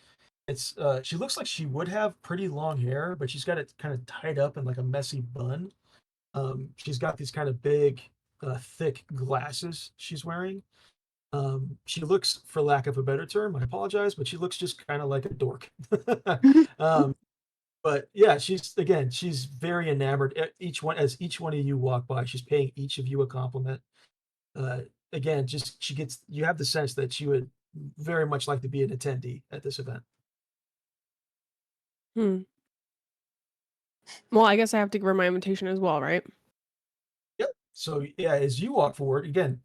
[SPEAKER 4] she looks like she would have pretty long hair, but she's got it kind of tied up in like a messy bun. She's got these kind of big, thick glasses she's wearing. She looks, for lack of a better term, I apologize, but she looks just kind of like a dork. um, but yeah, she's very enamored. Each one, as each one of you walk by, she's paying each of you a compliment. Again, just you have the sense that she would very much like to be an attendee at this event.
[SPEAKER 7] Well, I guess I have to give her my invitation as well, right?
[SPEAKER 4] Yep. So yeah, as you walk forward, again,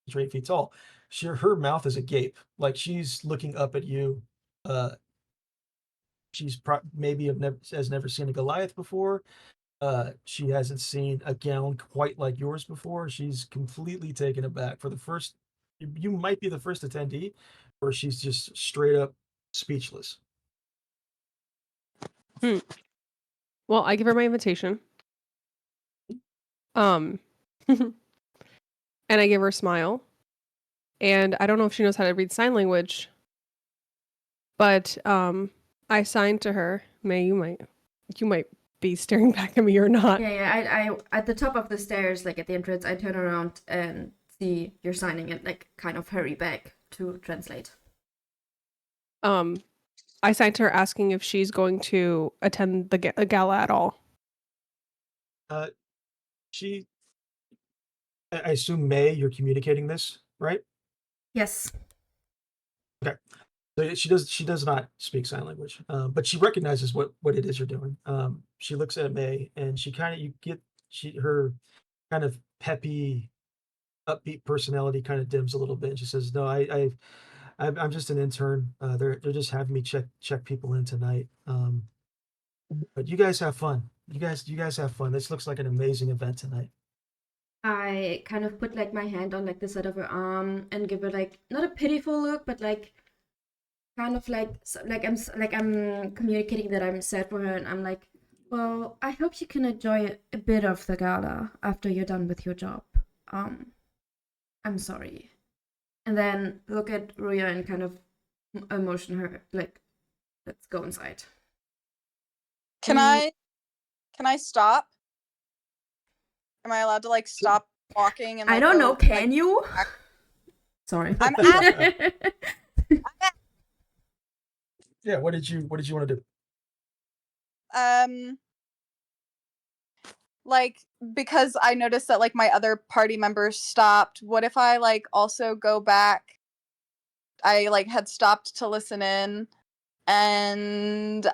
[SPEAKER 4] she's 8 feet tall. Her mouth is agape, like she's looking up at you. She's maybe has never seen a Goliath before. She hasn't seen a gown quite like yours before. She's completely taken aback. For the first, you might be the first attendee, where she's just straight up speechless.
[SPEAKER 7] Well, I give her my invitation. And I give her a smile. And I don't know if she knows how to read sign language, but I signed to her. May, you might be staring back at me or not.
[SPEAKER 1] Yeah. I at the top of the stairs, like at the entrance, I turn around and see you're signing and like kind of hurry back to translate.
[SPEAKER 7] I signed to her asking if she's going to attend the gala at all.
[SPEAKER 4] I assume May, you're communicating this, right?
[SPEAKER 1] Yes.
[SPEAKER 4] Okay. So she does not speak sign language, but she recognizes what it is you're doing. She looks at May and her kind of peppy, upbeat personality kind of dims a little bit. And she says, "No, I'm just an intern. They're just having me check people in tonight. But you guys have fun. You guys have fun. This looks like an amazing event tonight."
[SPEAKER 1] I kind of put like my hand on like the side of her arm and give her like not a pitiful look, but like kind of like I'm communicating that I'm sad for her, and I'm like, "Well, I hope you can enjoy a bit of the gala after you're done with your job. I'm sorry." And then look at Ruya and kind of motion her like, "Let's go inside."
[SPEAKER 10] Can I stop? Am I allowed to like stop walking and like,
[SPEAKER 1] I don't know. Can
[SPEAKER 10] like,
[SPEAKER 1] you? Sorry.
[SPEAKER 10] I'm asking.
[SPEAKER 4] Yeah. What did you want to do?
[SPEAKER 10] Like, because I noticed that like my other party members stopped. What if I like also go back? I like had stopped to listen in, and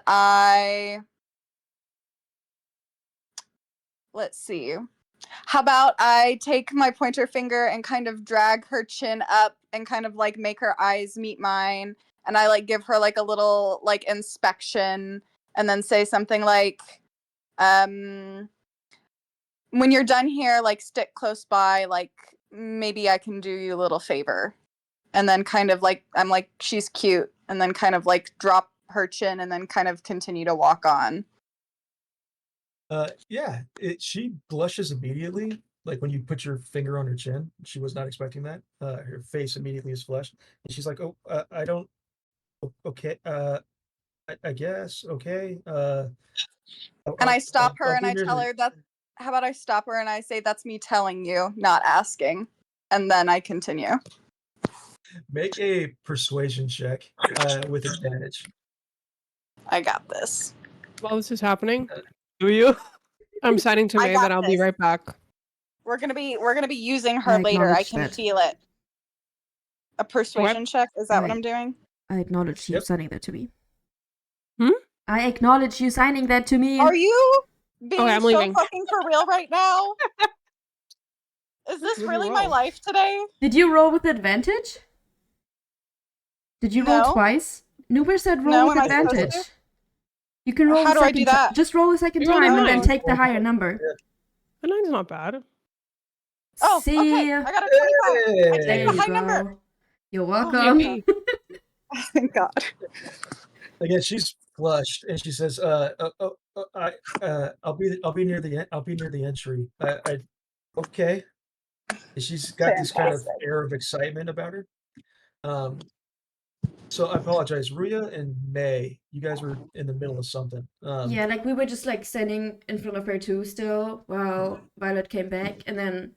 [SPEAKER 10] let's see. How about I take my pointer finger and kind of drag her chin up and kind of like make her eyes meet mine, and I like give her like a little like inspection and then say something like, when you're done here, like stick close by, like maybe I can do you a little favor. And then kind of like I'm like, she's cute, and then kind of like drop her chin and then kind of continue to walk on.
[SPEAKER 4] Yeah, she blushes immediately. Like when you put your finger on her chin, she was not expecting that. Her face immediately is flushed, and she's like, "Oh, I don't. Okay, I guess. Okay.
[SPEAKER 10] And I stop her
[SPEAKER 4] I'll
[SPEAKER 10] and
[SPEAKER 4] be
[SPEAKER 10] I
[SPEAKER 4] near
[SPEAKER 10] tell
[SPEAKER 4] the
[SPEAKER 10] her that. How about I stop her and I say that's me telling you, not asking, and then I continue.
[SPEAKER 4] make a persuasion check with advantage.
[SPEAKER 10] I got this.
[SPEAKER 7] While this is happening,
[SPEAKER 5] Do you?
[SPEAKER 7] I'm signing to
[SPEAKER 10] I
[SPEAKER 7] May
[SPEAKER 10] got
[SPEAKER 7] that I'll be
[SPEAKER 10] this.
[SPEAKER 7] right back.
[SPEAKER 10] We're gonna be using her
[SPEAKER 1] I
[SPEAKER 10] later. I
[SPEAKER 1] acknowledge
[SPEAKER 10] can
[SPEAKER 1] that.
[SPEAKER 10] feel it. A persuasion check? Is that what
[SPEAKER 1] I-
[SPEAKER 10] I'm doing?
[SPEAKER 1] I acknowledge you
[SPEAKER 4] Yep.
[SPEAKER 1] signing that to me.
[SPEAKER 7] Hmm?
[SPEAKER 1] I acknowledge you signing that to me.
[SPEAKER 10] Are you being
[SPEAKER 7] I'm
[SPEAKER 10] so
[SPEAKER 7] leaving.
[SPEAKER 10] fucking for real right now? Is this
[SPEAKER 5] With
[SPEAKER 10] really
[SPEAKER 5] a
[SPEAKER 10] my
[SPEAKER 5] roll.
[SPEAKER 10] life today?
[SPEAKER 1] Did you roll with advantage? Did you roll
[SPEAKER 10] No.
[SPEAKER 1] twice? Nuber said roll
[SPEAKER 10] No,
[SPEAKER 1] with
[SPEAKER 10] am I supposed
[SPEAKER 1] advantage.
[SPEAKER 10] to?
[SPEAKER 1] You can roll
[SPEAKER 10] How
[SPEAKER 1] a
[SPEAKER 10] do I do
[SPEAKER 1] second time.
[SPEAKER 10] that?
[SPEAKER 1] Just roll a second
[SPEAKER 7] You rolled a
[SPEAKER 1] time and then
[SPEAKER 7] 9.
[SPEAKER 1] take the higher number.
[SPEAKER 7] A 9's not bad.
[SPEAKER 10] Oh,
[SPEAKER 1] See,
[SPEAKER 10] okay. I got a 25. I
[SPEAKER 1] there
[SPEAKER 10] take the
[SPEAKER 1] you
[SPEAKER 10] high
[SPEAKER 1] go.
[SPEAKER 10] number.
[SPEAKER 1] You're
[SPEAKER 10] Oh,
[SPEAKER 1] welcome.
[SPEAKER 7] Yippee.
[SPEAKER 10] thank God.
[SPEAKER 4] Again, she's flushed, and she says, I'll be near the entry. Okay." And she's got this kind of
[SPEAKER 10] Fantastic.
[SPEAKER 4] air of excitement about her. So I apologize, Ruya and May. You guys were in the middle of something.
[SPEAKER 1] Yeah, like we were just like standing in front of her too still while Violet came back, and then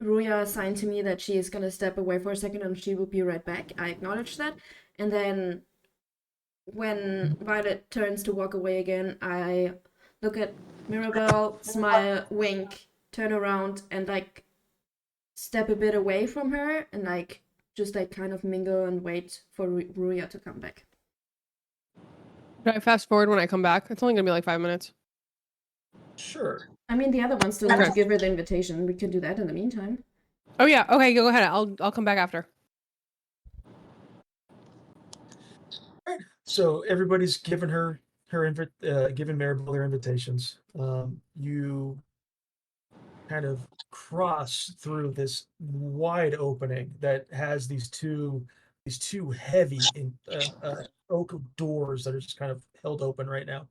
[SPEAKER 1] Ruya signed to me that she is gonna step away for a second and she will be right back. I acknowledge that. And then when Violet turns to walk away again, I look at Mirabelle, smile, wink, turn around, and like step a bit away from her and like just like kind of mingle and wait for Ruya to come back.
[SPEAKER 7] Should I fast forward when I come back? It's only gonna be like 5 minutes.
[SPEAKER 4] Sure.
[SPEAKER 1] I mean, the other ones still need
[SPEAKER 7] Okay.
[SPEAKER 1] to give her the invitation. We can do that in the meantime.
[SPEAKER 7] Oh yeah. Okay, go ahead. I'll come back after.
[SPEAKER 4] So everybody's given given Maribel their invitations. You kind of cross through this wide opening that has these two heavy oak doors that are just kind of held open right now.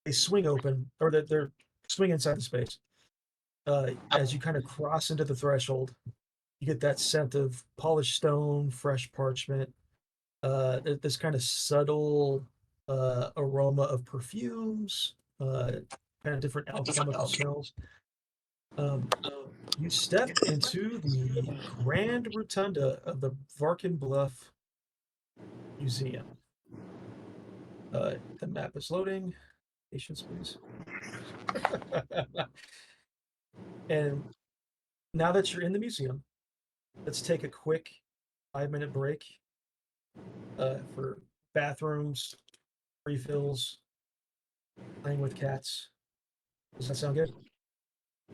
[SPEAKER 4] They swing open, or they're swing inside the space. As you kind of cross into the threshold, you get that scent of polished stone, fresh parchment, this kind of subtle aroma of perfumes, kind of different alchemical smells. You step into the grand rotunda of the Varkin Bluff Museum. The map is loading. Patience, please. And now that you're in the museum, let's take a quick 5-minute break for bathrooms, refills, playing with cats. Does that sound good?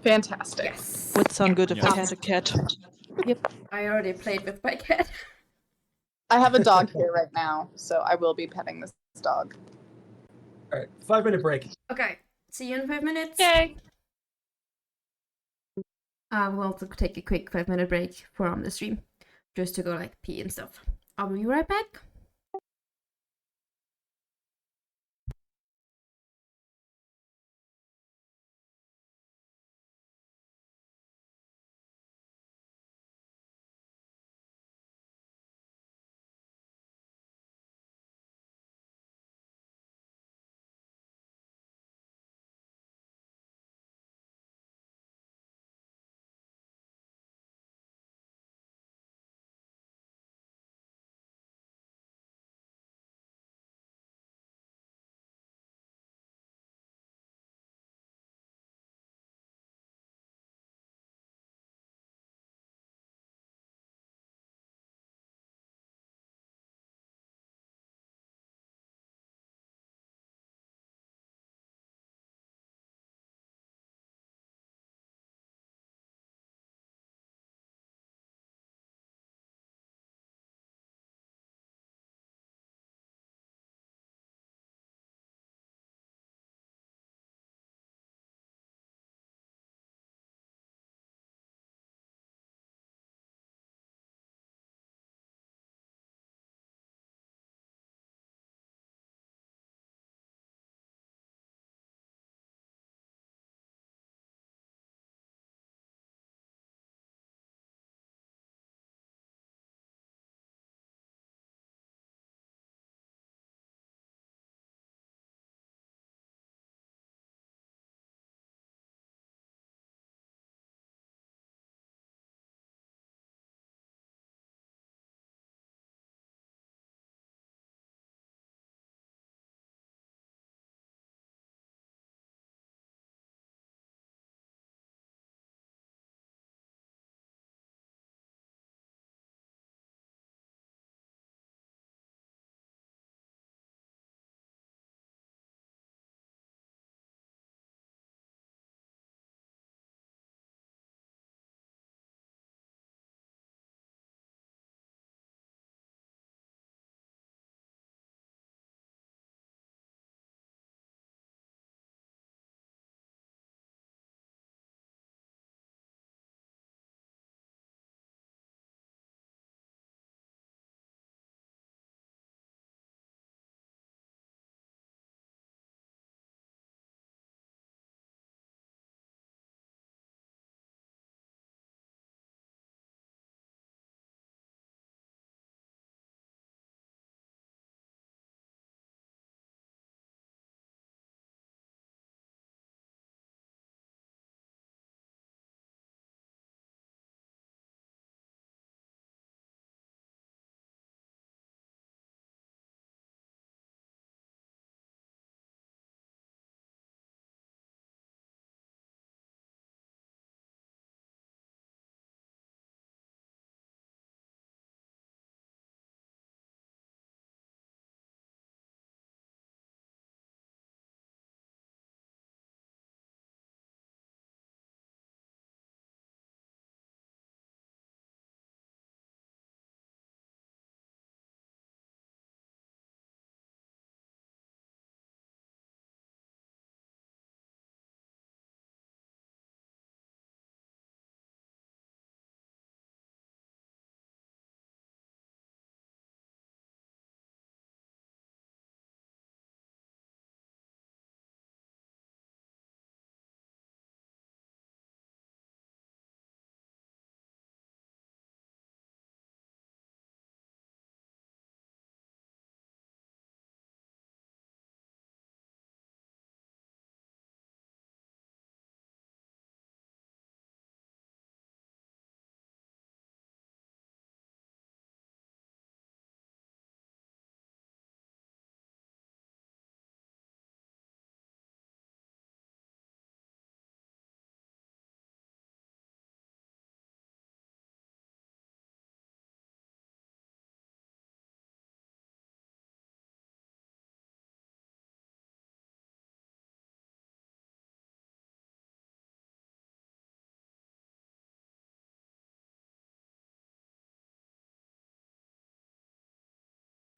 [SPEAKER 10] Fantastic.
[SPEAKER 1] Yes.
[SPEAKER 5] Would sound good if I
[SPEAKER 2] Yes.
[SPEAKER 5] had a cat.
[SPEAKER 1] Yep. I already played with my cat.
[SPEAKER 10] I have a dog here right now, so I will be petting this dog.
[SPEAKER 4] All right, 5-minute break.
[SPEAKER 1] Okay. See you in 5 minutes.
[SPEAKER 7] Yay.
[SPEAKER 1] We'll also take a quick 5-minute break from the stream, just to go like pee and stuff. I'll be right back.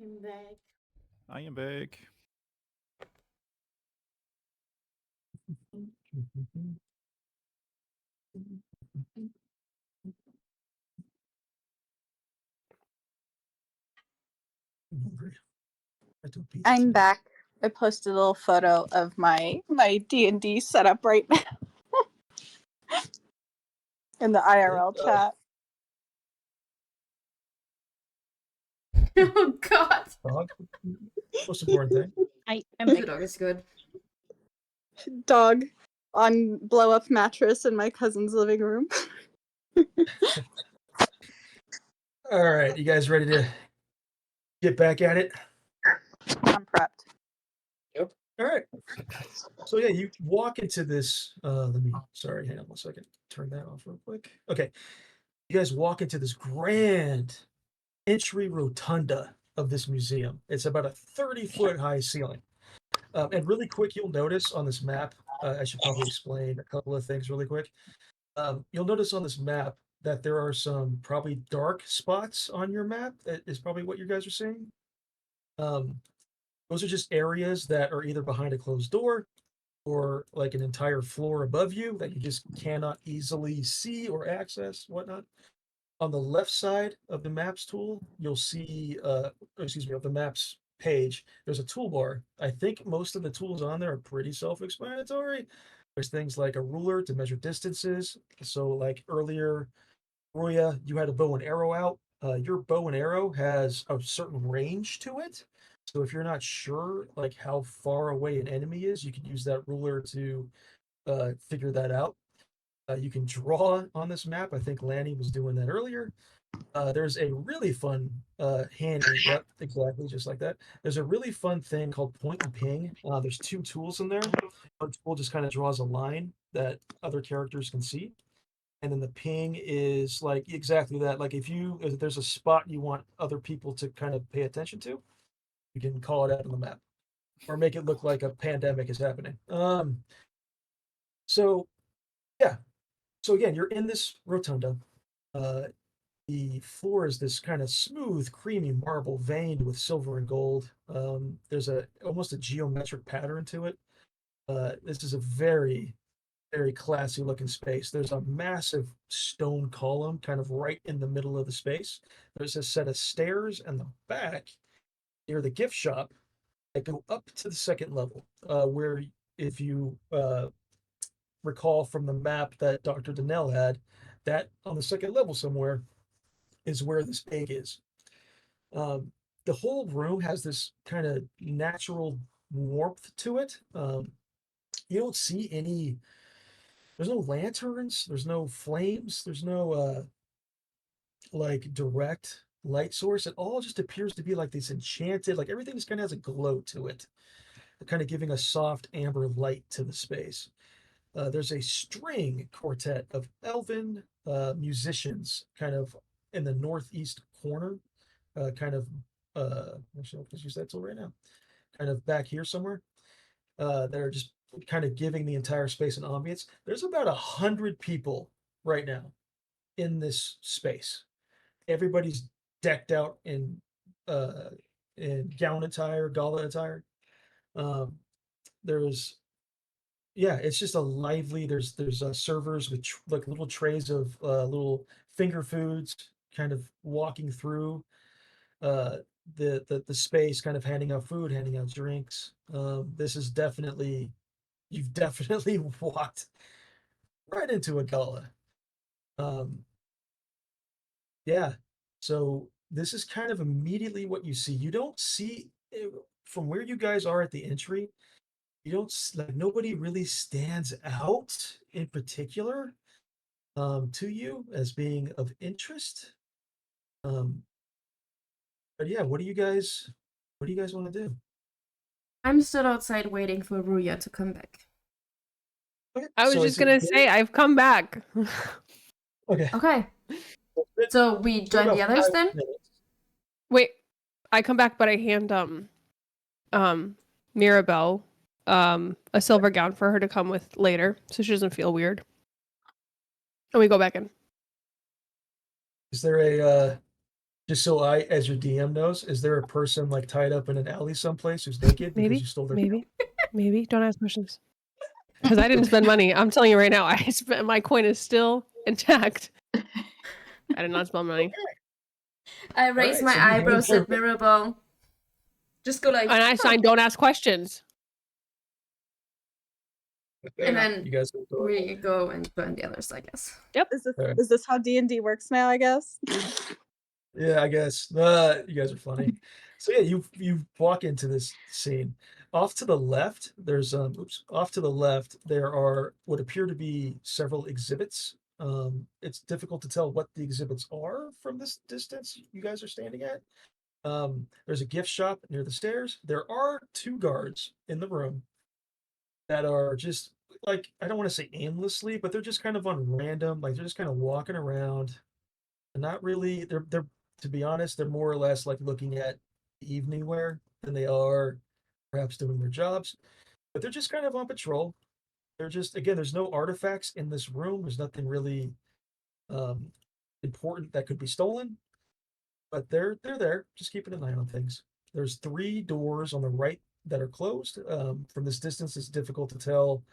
[SPEAKER 1] I'm back.
[SPEAKER 2] I am back.
[SPEAKER 10] I'm back. I posted a little photo of my D&D setup right now in the IRL chat.
[SPEAKER 1] Oh God.
[SPEAKER 4] Dog. Most important thing.
[SPEAKER 6] I'm
[SPEAKER 1] The
[SPEAKER 6] big.
[SPEAKER 1] dog is good.
[SPEAKER 10] Dog on blow up mattress in my cousin's living room.
[SPEAKER 4] All right, you guys ready to get back at it?
[SPEAKER 10] I'm prepped.
[SPEAKER 4] Yep. All right. So yeah, you walk into this. Sorry, hang on 1 second. Turn that off real quick. Okay. You guys walk into this grand entry rotunda of this museum. It's about a 30-foot high ceiling. And really quick, you'll notice on this map. I should probably explain a couple of things really quick. You'll notice on this map that there are some probably dark spots on your map. That is probably what you guys are seeing. Those are just areas that are either behind a closed door or like an entire floor above you that you just cannot easily see or access, whatnot. On the left side of the maps tool, you'll see, of the maps page, there's a toolbar. I think most of the tools on there are pretty self-explanatory. There's things like a ruler to measure distances. So like earlier, Roya, you had a bow and arrow out. Your bow and arrow has a certain range to it. So if you're not sure like how far away an enemy is, you can use that ruler to figure that out. You can draw on this map. I think Lanny was doing that earlier. There's a really fun handy. Yep, exactly, just like that. There's a really fun thing called point and ping. There's 2 tools in there. One tool just kind of draws a line that other characters can see, and then the ping is like exactly that. Like if there's a spot you want other people to kind of pay attention to, you can call it out on the map or make it look like a pandemic is happening. So yeah. So again, you're in this rotunda. The floor is this kind of smooth, creamy marble veined with silver and gold. There's almost a geometric pattern to it. This is a very, very classy looking space. There's a massive stone column kind of right in the middle of the space. There's a set of stairs in the back near the gift shop that go up to the second level, where if you recall from the map that Dr. Donnell had, that on the second level somewhere is where this egg is. The whole room has this kind of natural warmth to it. You don't see there's no lanterns, there's no flames, there's no like direct light source. It all just appears to be like this enchanted, like everything just kind of has a glow to it, kind of giving a soft amber light to the space. There's a string quartet of elven musicians kind of in the northeast corner, actually, I'll just use that tool right now, kind of back here somewhere, that are just kind of giving the entire space an ambience. There's about 100 people right now in this space. Everybody's decked out in gown attire, gala attire. Um, there's Yeah, it's just a lively. There's servers with like little trays of little finger foods, kind of walking through uh, the space, kind of handing out food, handing out drinks. This is definitely You've definitely walked right into a gala. Um, yeah, so this is kind of immediately what you see. You don't see from where you guys are at the entry. You don't like nobody really stands out in particular to you as being of interest. Um, but yeah, what do you guys want to do?
[SPEAKER 1] I'm still outside waiting for Ruya to come back.
[SPEAKER 4] Okay,
[SPEAKER 7] I was
[SPEAKER 4] so
[SPEAKER 7] just
[SPEAKER 4] it's
[SPEAKER 7] gonna say I've come back.
[SPEAKER 4] okay.
[SPEAKER 1] Okay, so we
[SPEAKER 4] It's been
[SPEAKER 1] join the
[SPEAKER 4] about
[SPEAKER 1] others
[SPEAKER 4] 5
[SPEAKER 1] then?
[SPEAKER 4] minutes.
[SPEAKER 7] Wait, I come back, but I hand Mirabelle a silver gown for her to come with later, so she doesn't feel weird. And we go back in.
[SPEAKER 4] Is there a Just so I, as your DM knows, is there a person like tied up in an alley someplace who's naked because
[SPEAKER 7] Maybe.
[SPEAKER 4] you stole their
[SPEAKER 7] Maybe. Don't ask questions. Because I didn't spend money. I'm telling you right now, my coin is still intact. I did not spend money.
[SPEAKER 1] I raised my
[SPEAKER 4] so you hand
[SPEAKER 1] eyebrows
[SPEAKER 4] her-
[SPEAKER 1] at Mirabelle. Just go like,
[SPEAKER 7] And I signed don't ask questions.
[SPEAKER 1] and then
[SPEAKER 4] you guys will go.
[SPEAKER 1] we go and join the others, I guess.
[SPEAKER 4] Alright.
[SPEAKER 10] Is this how D&D works now, I guess?
[SPEAKER 4] Yeah, I guess. You guys are funny. So yeah, you walk into this scene. Off to the left, there's off to the left there are what appear to be several exhibits. It's difficult to tell what the exhibits are from this distance you guys are standing at. There's a gift shop near the stairs. There are 2 guards in the room that are just like, I don't want to say aimlessly, but they're just kind of on random, like they're just kind of walking around. And not really, they're to be honest, they're more or less like looking at evening wear than they are perhaps doing their jobs. But they're just kind of on patrol. They're just, again, there's no artifacts in this room. There's nothing really important that could be stolen. But they're there, just keeping an eye on things. There's 3 doors on the right that are closed. From this distance, it's difficult to tell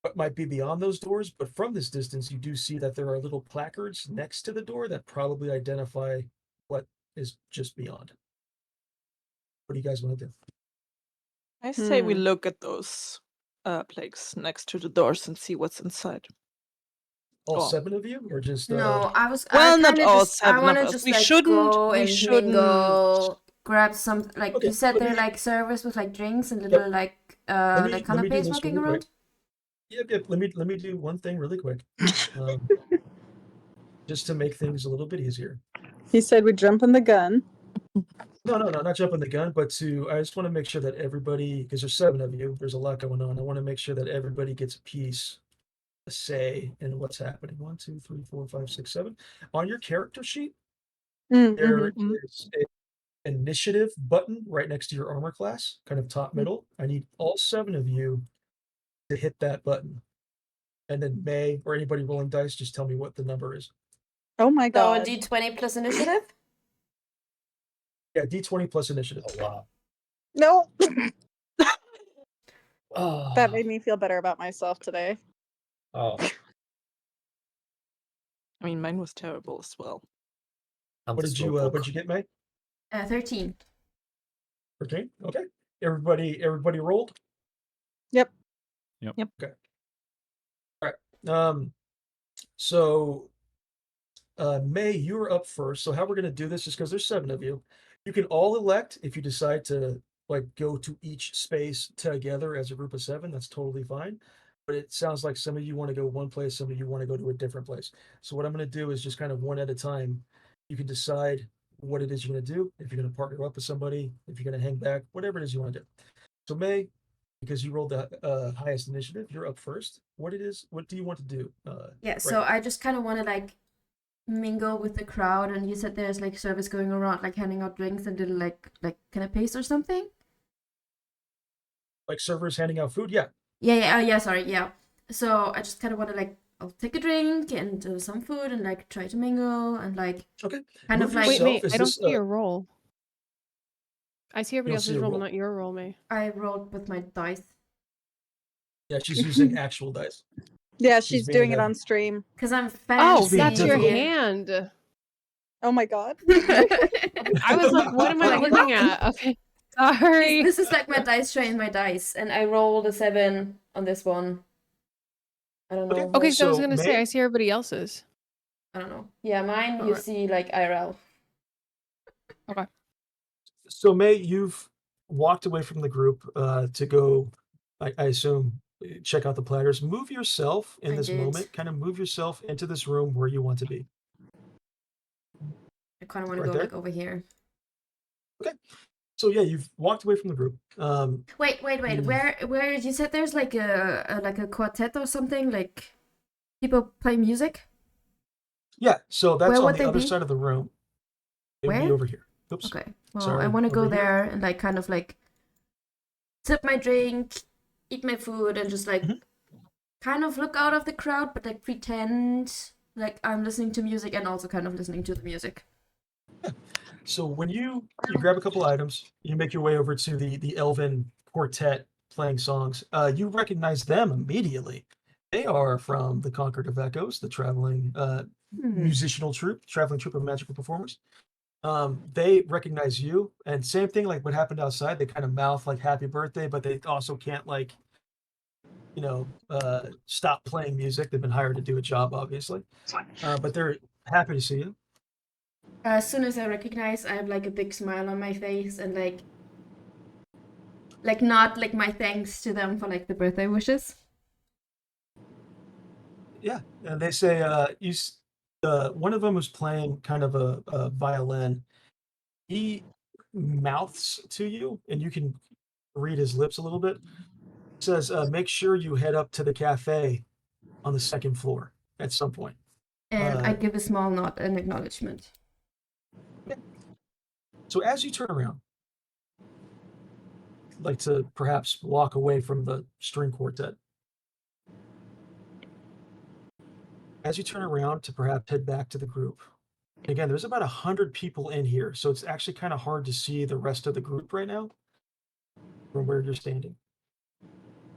[SPEAKER 4] what might be beyond those doors, but from this distance, you do see that there are little placards next to the door that probably identify what is just beyond. What do you guys want to do?
[SPEAKER 5] I say we look at those plaques next to the doors and see what's inside.
[SPEAKER 4] All
[SPEAKER 5] Oh.
[SPEAKER 4] 7 of you, or just
[SPEAKER 1] No, I was.
[SPEAKER 5] Well,
[SPEAKER 1] I
[SPEAKER 5] not
[SPEAKER 1] kinda
[SPEAKER 5] all
[SPEAKER 1] just, I
[SPEAKER 5] 7
[SPEAKER 1] want
[SPEAKER 5] of
[SPEAKER 1] to
[SPEAKER 5] us.
[SPEAKER 1] just
[SPEAKER 5] We
[SPEAKER 1] like
[SPEAKER 5] shouldn't-
[SPEAKER 1] go
[SPEAKER 5] we
[SPEAKER 1] and
[SPEAKER 5] shouldn't-
[SPEAKER 1] mingle, grab some like
[SPEAKER 4] Okay,
[SPEAKER 1] you said
[SPEAKER 4] let
[SPEAKER 1] there
[SPEAKER 4] me-
[SPEAKER 1] like service with like drinks and little like
[SPEAKER 4] let me do
[SPEAKER 1] canapes
[SPEAKER 4] this
[SPEAKER 1] walking
[SPEAKER 4] really
[SPEAKER 1] around.
[SPEAKER 4] quick. Yep. Let me do one thing really quick, just to make things a little bit easier.
[SPEAKER 6] He said we jump in the gun.
[SPEAKER 4] No, not jumping the gun, but I just want to make sure that everybody, because there's 7 of you, there's a lot going on. I want to make sure that everybody gets a piece, a say in what's happening. 1, 2, 3, 4, 5, 6, 7. On your character sheet, there is an initiative button right next to your armor class, kind of top middle. I need all 7 of you to hit that button. And then May or anybody rolling dice, just tell me what the number is.
[SPEAKER 6] Oh my
[SPEAKER 1] So a
[SPEAKER 6] god.
[SPEAKER 1] D20 plus initiative.
[SPEAKER 4] Yeah, D20 plus initiative.
[SPEAKER 8] Oh, wow.
[SPEAKER 6] No.
[SPEAKER 8] Oh,
[SPEAKER 6] That made me feel better about myself today.
[SPEAKER 8] oh.
[SPEAKER 5] I mean, mine was terrible as well.
[SPEAKER 8] I'm
[SPEAKER 4] What
[SPEAKER 8] the
[SPEAKER 4] did you
[SPEAKER 8] slowpoke.
[SPEAKER 4] get, May?
[SPEAKER 1] 13.
[SPEAKER 4] 13. Okay. Everybody rolled?
[SPEAKER 5] Yep.
[SPEAKER 4] Okay. All right. So May, you're up first. So how we're gonna do this is because there's 7 of you. You can all elect if you decide to like go to each space together as a group of 7, that's totally fine. But it sounds like some of you want to go one place, some of you want to go to a different place. So what I'm going to do is just kind of one at a time. You can decide what it is you're going to do. If you're going to partner up with somebody, if you're going to hang back, whatever it is you want to do. So May, because you rolled the highest initiative, you're up first. What do you want to do?
[SPEAKER 1] Yeah, so I just kind of want to like mingle with the crowd, and you said there's like service going around, like handing out drinks and little like canapes or something.
[SPEAKER 4] Like servers handing out food? Yeah.
[SPEAKER 1] Yeah, sorry, yeah. So I just kind of want to like, I'll take a drink and do some food and like try to mingle and like
[SPEAKER 4] Okay.
[SPEAKER 1] kind
[SPEAKER 4] Move
[SPEAKER 1] of like.
[SPEAKER 7] Wait,
[SPEAKER 4] yourself.
[SPEAKER 7] May,
[SPEAKER 4] Is
[SPEAKER 7] I don't
[SPEAKER 4] this,
[SPEAKER 7] see your roll. I see everybody
[SPEAKER 4] don't see
[SPEAKER 7] else's
[SPEAKER 4] a
[SPEAKER 7] roll,
[SPEAKER 4] roll?
[SPEAKER 7] not your roll, May.
[SPEAKER 1] I rolled with my dice
[SPEAKER 4] Yeah, she's using actual dice.
[SPEAKER 6] Yeah,
[SPEAKER 4] She's
[SPEAKER 6] she's
[SPEAKER 4] being
[SPEAKER 6] doing it
[SPEAKER 4] a-
[SPEAKER 6] on stream.
[SPEAKER 1] because I'm
[SPEAKER 7] Oh,
[SPEAKER 1] fancy.
[SPEAKER 7] that's your
[SPEAKER 4] difficult.
[SPEAKER 7] hand.
[SPEAKER 6] Oh my god.
[SPEAKER 7] I was like, what am I looking at? Okay. Sorry.
[SPEAKER 1] This is like my dice tray and my dice, and I rolled a 7 on this one. I don't know.
[SPEAKER 4] Okay.
[SPEAKER 7] Okay, so I was
[SPEAKER 4] So,
[SPEAKER 7] gonna say
[SPEAKER 4] May?
[SPEAKER 7] I see everybody else's.
[SPEAKER 1] I don't know. Yeah, mine you
[SPEAKER 7] Alright.
[SPEAKER 1] see like IRL.
[SPEAKER 4] So May, you've walked away from the group to go, I assume, check out the platters. Move yourself in
[SPEAKER 1] I
[SPEAKER 4] this
[SPEAKER 1] did.
[SPEAKER 4] moment. Kind of move yourself into this room where you want to be.
[SPEAKER 1] I kind of want to
[SPEAKER 4] Right
[SPEAKER 1] go
[SPEAKER 4] there?
[SPEAKER 1] like over here.
[SPEAKER 4] So yeah, you've walked away from the group.
[SPEAKER 1] Wait.
[SPEAKER 4] Mm.
[SPEAKER 1] Where you said there's like a quartet or something, like people play music?
[SPEAKER 4] Yeah. So that's
[SPEAKER 1] Where
[SPEAKER 4] on
[SPEAKER 1] would
[SPEAKER 4] the
[SPEAKER 1] they
[SPEAKER 4] other
[SPEAKER 1] be?
[SPEAKER 4] side of the room. It would be
[SPEAKER 1] Where?
[SPEAKER 4] over here. Oops.
[SPEAKER 1] Okay. Well,
[SPEAKER 4] Sorry,
[SPEAKER 1] I want to go
[SPEAKER 4] over here.
[SPEAKER 1] there and like kind of like sip my drink, eat my food, and just like
[SPEAKER 4] Mhm.
[SPEAKER 1] kind of look out of the crowd, but like pretend like I'm listening to music and also kind of listening to the music.
[SPEAKER 4] So when you grab a couple items, you make your way over to the Elven quartet playing songs. You recognize them immediately. They are from the Concord of Echoes, the traveling musicianal troupe, traveling troupe of magical performers. They recognize you, and same thing like what happened outside. They kind of mouth like "Happy Birthday," but they also can't like stop playing music. They've been hired to do a job, obviously, but they're happy to see you.
[SPEAKER 1] As soon as I recognize, I have like a big smile on my face and like not like my thanks to them for like the birthday wishes.
[SPEAKER 4] Yeah, and they say one of them was playing kind of a violin. He mouths to you, and you can read his lips a little bit. Says, "Make sure you head up to the cafe on the second floor at some point."
[SPEAKER 1] And I give a small nod and acknowledgement.
[SPEAKER 4] So as you turn around, like to perhaps walk away from the string quartet. As you turn around to perhaps head back to the group. Again, there's about 100 people in here, so it's actually kind of hard to see the rest of the group right now from where you're standing.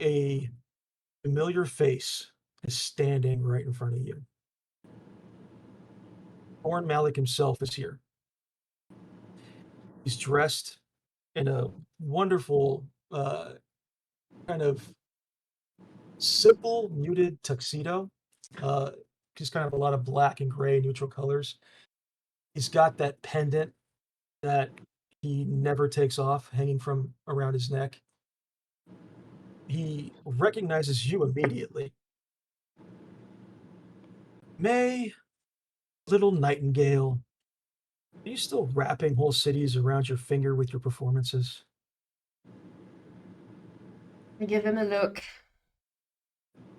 [SPEAKER 4] A familiar face is standing right in front of you. Orn Malik himself is here. He's dressed in a wonderful, kind of simple, muted tuxedo. Just kind of a lot of black and gray neutral colors. He's got that pendant that he never takes off hanging from around his neck. He recognizes you immediately. May, little nightingale, are you still wrapping whole cities around your finger with your performances?
[SPEAKER 1] I give him a look.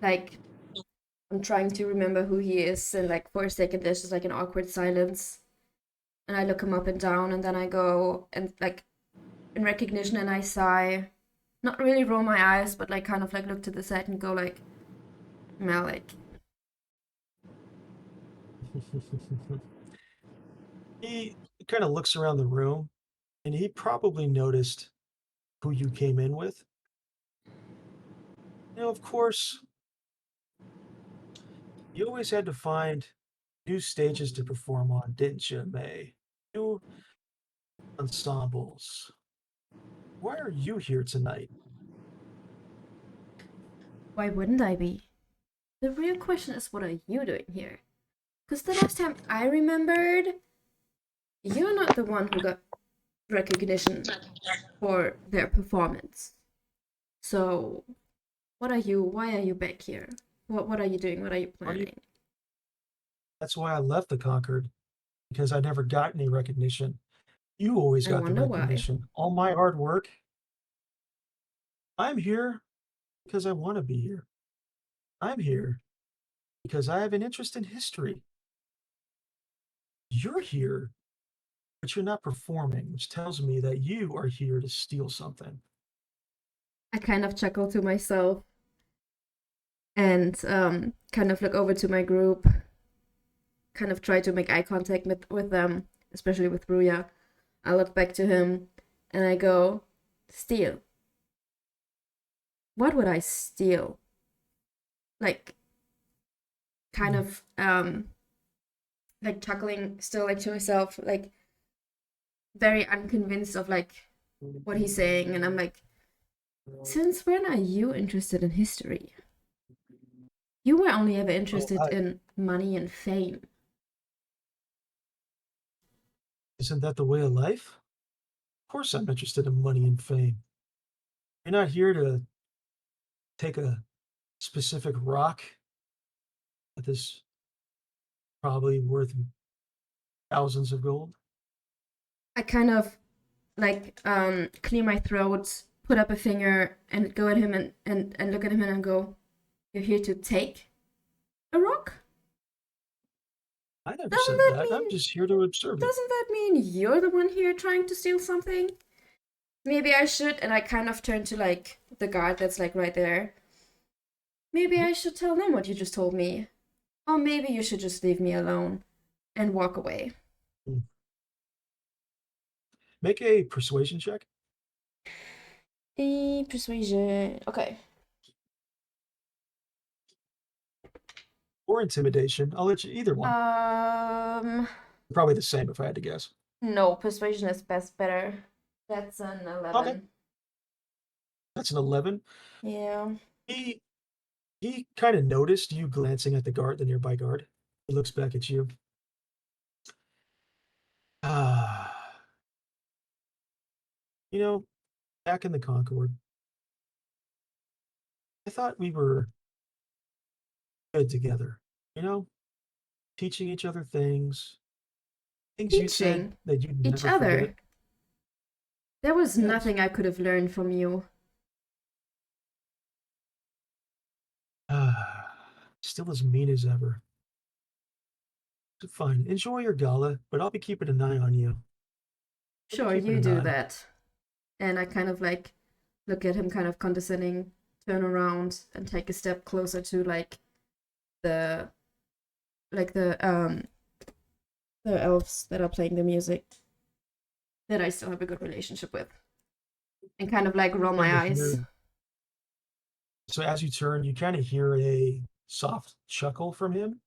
[SPEAKER 1] Like I'm trying to remember who he is, and like for a second there's just like an awkward silence. And I look him up and down, and then I go and like in recognition, and I sigh. Not really roll my eyes, but like kind of like look to the side and go like, Malik.
[SPEAKER 4] He kind of looks around the room, and he probably noticed who you came in with. Of course, you always had to find new stages to perform on, didn't you, May? New ensembles. Why are you here tonight?
[SPEAKER 1] Why wouldn't I be? The real question is, what are you doing here? Because the last time I remembered, you're not the one who got recognition for their performance. So, what are you? Why are you back here? What are you doing? What are you planning?
[SPEAKER 4] That's why I left the Concord, because I never got any recognition. You always
[SPEAKER 1] I
[SPEAKER 4] got the
[SPEAKER 1] wonder why.
[SPEAKER 4] recognition. All my hard work. I'm here because I want to be here. I'm here because I have an interest in history. You're here, but you're not performing, which tells me that you are here to steal something.
[SPEAKER 1] I kind of chuckle to myself and kind of look over to my group, kind of try to make eye contact with them, especially with Ruya. I look back to him and I go, steal. What would I steal? Like, kind of like chuckling still like to myself, like very unconvinced of like what he's saying, and I'm like, since when are you interested in history? You were only ever interested in money and fame.
[SPEAKER 4] Isn't that the way of life? Of course I'm interested in money and fame. You're not here to take a specific rock that is probably worth thousands of gold.
[SPEAKER 1] I kind of like clear my throat, put up a finger, and go at him and look at him and go, you're here to take a rock?
[SPEAKER 4] I never said that. I'm just here to observe it.
[SPEAKER 1] Doesn't that mean you're the one here trying to steal something? Maybe I should, and I kind of turn to like the guard that's like right there. Maybe I should tell them what you just told me. Or maybe you should just leave me alone and walk away.
[SPEAKER 4] Make a persuasion check.
[SPEAKER 1] Persuasion. Okay.
[SPEAKER 4] Or intimidation. I'll let you either one. Probably the same if I had to guess.
[SPEAKER 1] No, persuasion is better. That's an 11.
[SPEAKER 4] Okay. That's an 11.
[SPEAKER 1] Yeah.
[SPEAKER 4] He kind of noticed you glancing at the nearby guard. He looks back at you. You know, back in the Concord, I thought we were good together. You know, teaching each other things you said
[SPEAKER 1] Teaching
[SPEAKER 4] that you'd
[SPEAKER 1] each
[SPEAKER 4] never forget.
[SPEAKER 1] other. There was
[SPEAKER 4] Yes.
[SPEAKER 1] nothing I could have learned from you.
[SPEAKER 4] Still as mean as ever. Fine. Enjoy your gala, but I'll be keeping an eye on you.
[SPEAKER 1] Sure,
[SPEAKER 4] keeping
[SPEAKER 1] you
[SPEAKER 4] an
[SPEAKER 1] do
[SPEAKER 4] eye.
[SPEAKER 1] that. And I kind of like look at him kind of condescending, turn around and take a step closer to the elves that are playing the music that I still have a good relationship with. And kind of like roll my eyes.
[SPEAKER 4] So as you turn, you kind of hear a soft chuckle from him,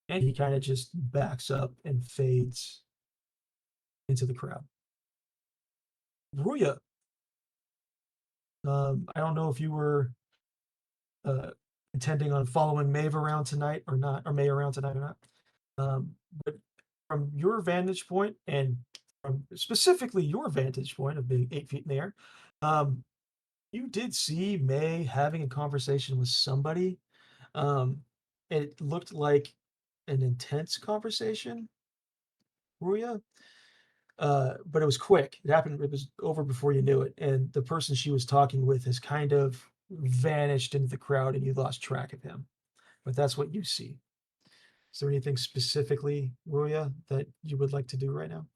[SPEAKER 4] and he kind of just backs up and fades into the crowd. Ruya, I don't know if you were intending on following Maeve around tonight or not, or May around tonight or not. But from your vantage point, and from specifically your vantage point of being 8 feet in the air, you did see May having a conversation with somebody. It looked like an intense conversation, Ruya. But it was quick. It was over before you knew it. And the person she was talking with has kind of vanished into the crowd and you lost track of him. But that's what you see. Is there anything specifically, Ruya, that you would like to do right now?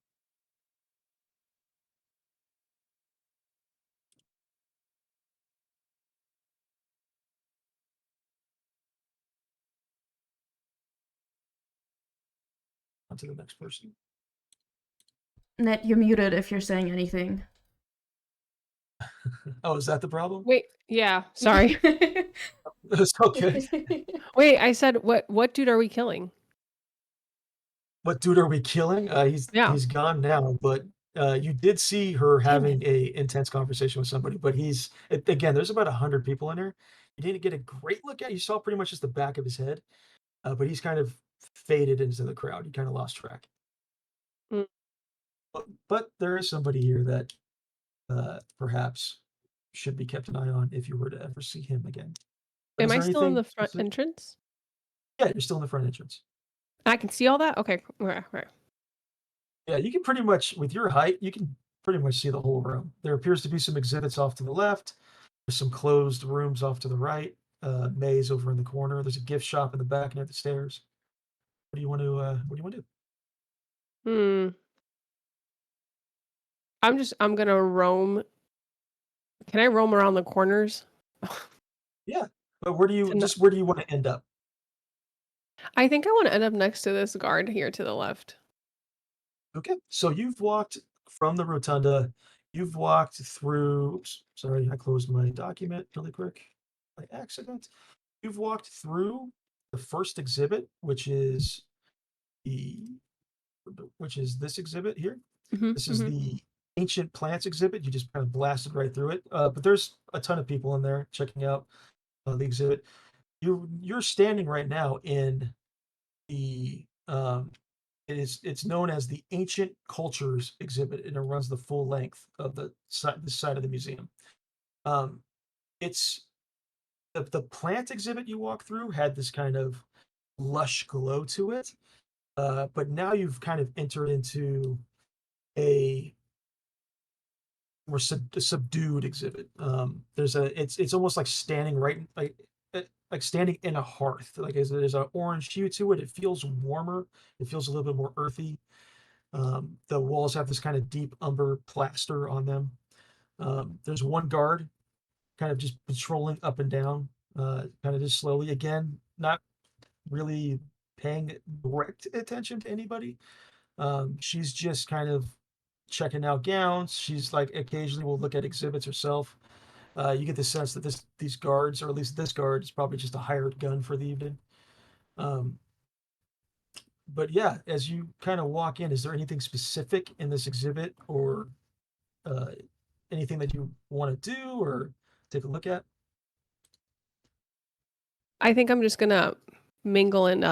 [SPEAKER 4] On to the next person.
[SPEAKER 1] Ned, you're muted if you're saying anything.
[SPEAKER 4] Oh, is that the problem?
[SPEAKER 7] Wait, yeah, sorry.
[SPEAKER 4] It's okay.
[SPEAKER 7] Wait, I said what dude are we killing?
[SPEAKER 4] What dude are we killing?
[SPEAKER 7] Yeah.
[SPEAKER 4] He's gone now, but you did see her
[SPEAKER 7] Damn
[SPEAKER 4] having a intense conversation with somebody. But again, there's about 100 people in there. You didn't get a great look at. You saw pretty much just the back of his head, but he's kind of faded into the crowd. You kind of lost track.
[SPEAKER 7] Mm.
[SPEAKER 4] But there is somebody here that perhaps should be kept an eye on if you were to ever see him again. But
[SPEAKER 7] Am
[SPEAKER 4] is
[SPEAKER 7] I
[SPEAKER 4] there
[SPEAKER 7] still in
[SPEAKER 4] anything
[SPEAKER 7] the front
[SPEAKER 4] specific?
[SPEAKER 7] entrance?
[SPEAKER 4] Yeah, you're still in the front entrance.
[SPEAKER 7] I can see all that? Okay. Right.
[SPEAKER 4] Yeah, you can pretty much, with your height, you can pretty much see the whole room. There appears to be some exhibits off to the left. There's some closed rooms off to the right. Maze over in the corner. There's a gift shop in the back near the stairs. What do you want to do?
[SPEAKER 7] I'm gonna roam. Can I roam around the corners?
[SPEAKER 4] Yeah. But where do you want to end up?
[SPEAKER 7] I think I want to end up next to this guard here to the left.
[SPEAKER 4] Okay. So you've walked from the rotunda. You've walked through. Oops, sorry, I closed my document really quick by accident. You've walked through the first exhibit, which is this exhibit here. This is the ancient plants exhibit. You just kind of blasted right through it. But there's a ton of people in there checking out the exhibit. You're standing right now in the it's known as the Ancient Cultures exhibit, and it runs the full length of this side of the museum. It's the plant exhibit you walk through had this kind of lush glow to it, but now you've kind of entered into a more subdued exhibit. It's almost like standing like standing in a hearth. Like there's an orange hue to it. It feels warmer. It feels a little bit more earthy. The walls have this kind of deep umber plaster on them. There's one guard kind of just patrolling up and down, kind of just slowly. Again, not really paying direct attention to anybody. She's just kind of checking out gowns. She's like occasionally will look at exhibits herself. You get the sense that these guards, or at least this guard, is probably just a hired gun for the evening. Um, but yeah, as you kind of walk in, is there anything specific in this exhibit or uh, anything that you want to do or take a look at?
[SPEAKER 7] I think I'm just gonna mingle and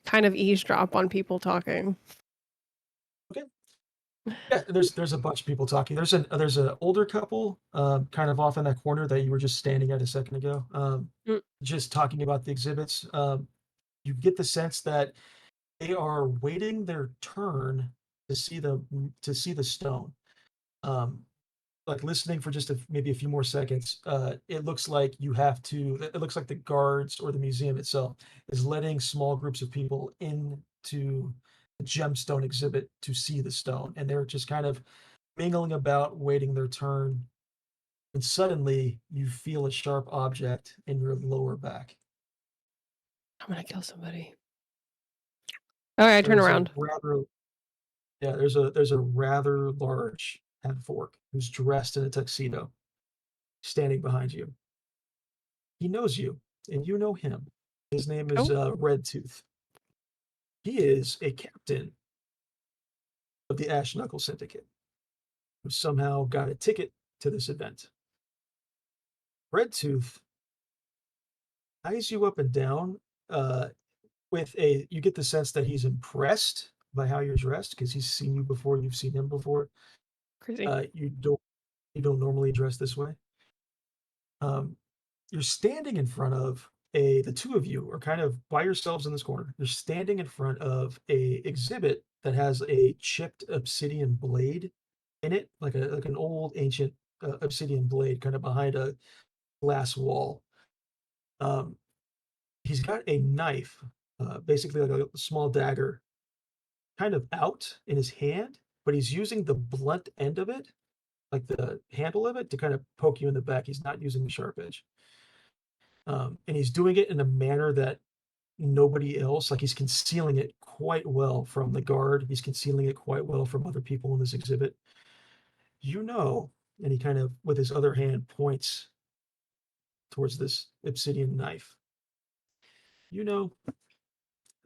[SPEAKER 7] kind of eavesdrop on people talking.
[SPEAKER 4] Okay. Yeah, there's a bunch of people talking. There's an older couple, kind of off in that corner that you were just standing at a second ago,
[SPEAKER 7] Mm.
[SPEAKER 4] just talking about the exhibits. You get the sense that they are waiting their turn to see the stone. Um, like listening for just maybe a few more seconds. It looks like you have to. It looks like the guards or the museum itself is letting small groups of people into the gemstone exhibit to see the stone, and they're just kind of mingling about, waiting their turn. And suddenly, you feel a sharp object in your lower back.
[SPEAKER 7] I'm gonna kill somebody. All right, I turn
[SPEAKER 4] There's a
[SPEAKER 7] around.
[SPEAKER 4] rather Yeah, there's a rather large half-orc who's dressed in a tuxedo, standing behind you. He knows you, and you know him. His name is Red Tooth. He is a captain of the Ash Knuckle Syndicate, who somehow got a ticket to this event. Red Tooth eyes you up and down uh, with a. You get the sense that he's impressed by how you're dressed because he's seen you before. You've seen him before.
[SPEAKER 7] Crazy.
[SPEAKER 4] You don't normally dress this way. Um, you're standing in front of the two of you are kind of by yourselves in this corner. You're standing in front of a exhibit that has a chipped obsidian blade in it, like an old ancient obsidian blade, kind of behind a glass wall. Um, he's got a knife, basically like a small dagger, kind of out in his hand, but he's using the blunt end of it, like the handle of it, to kind of poke you in the back. He's not using the sharp edge. And he's doing it in a manner that nobody else, like he's concealing it quite well from the guard. He's concealing it quite well from other people in this exhibit. You know, and he kind of, with his other hand, points towards this obsidian knife. You know,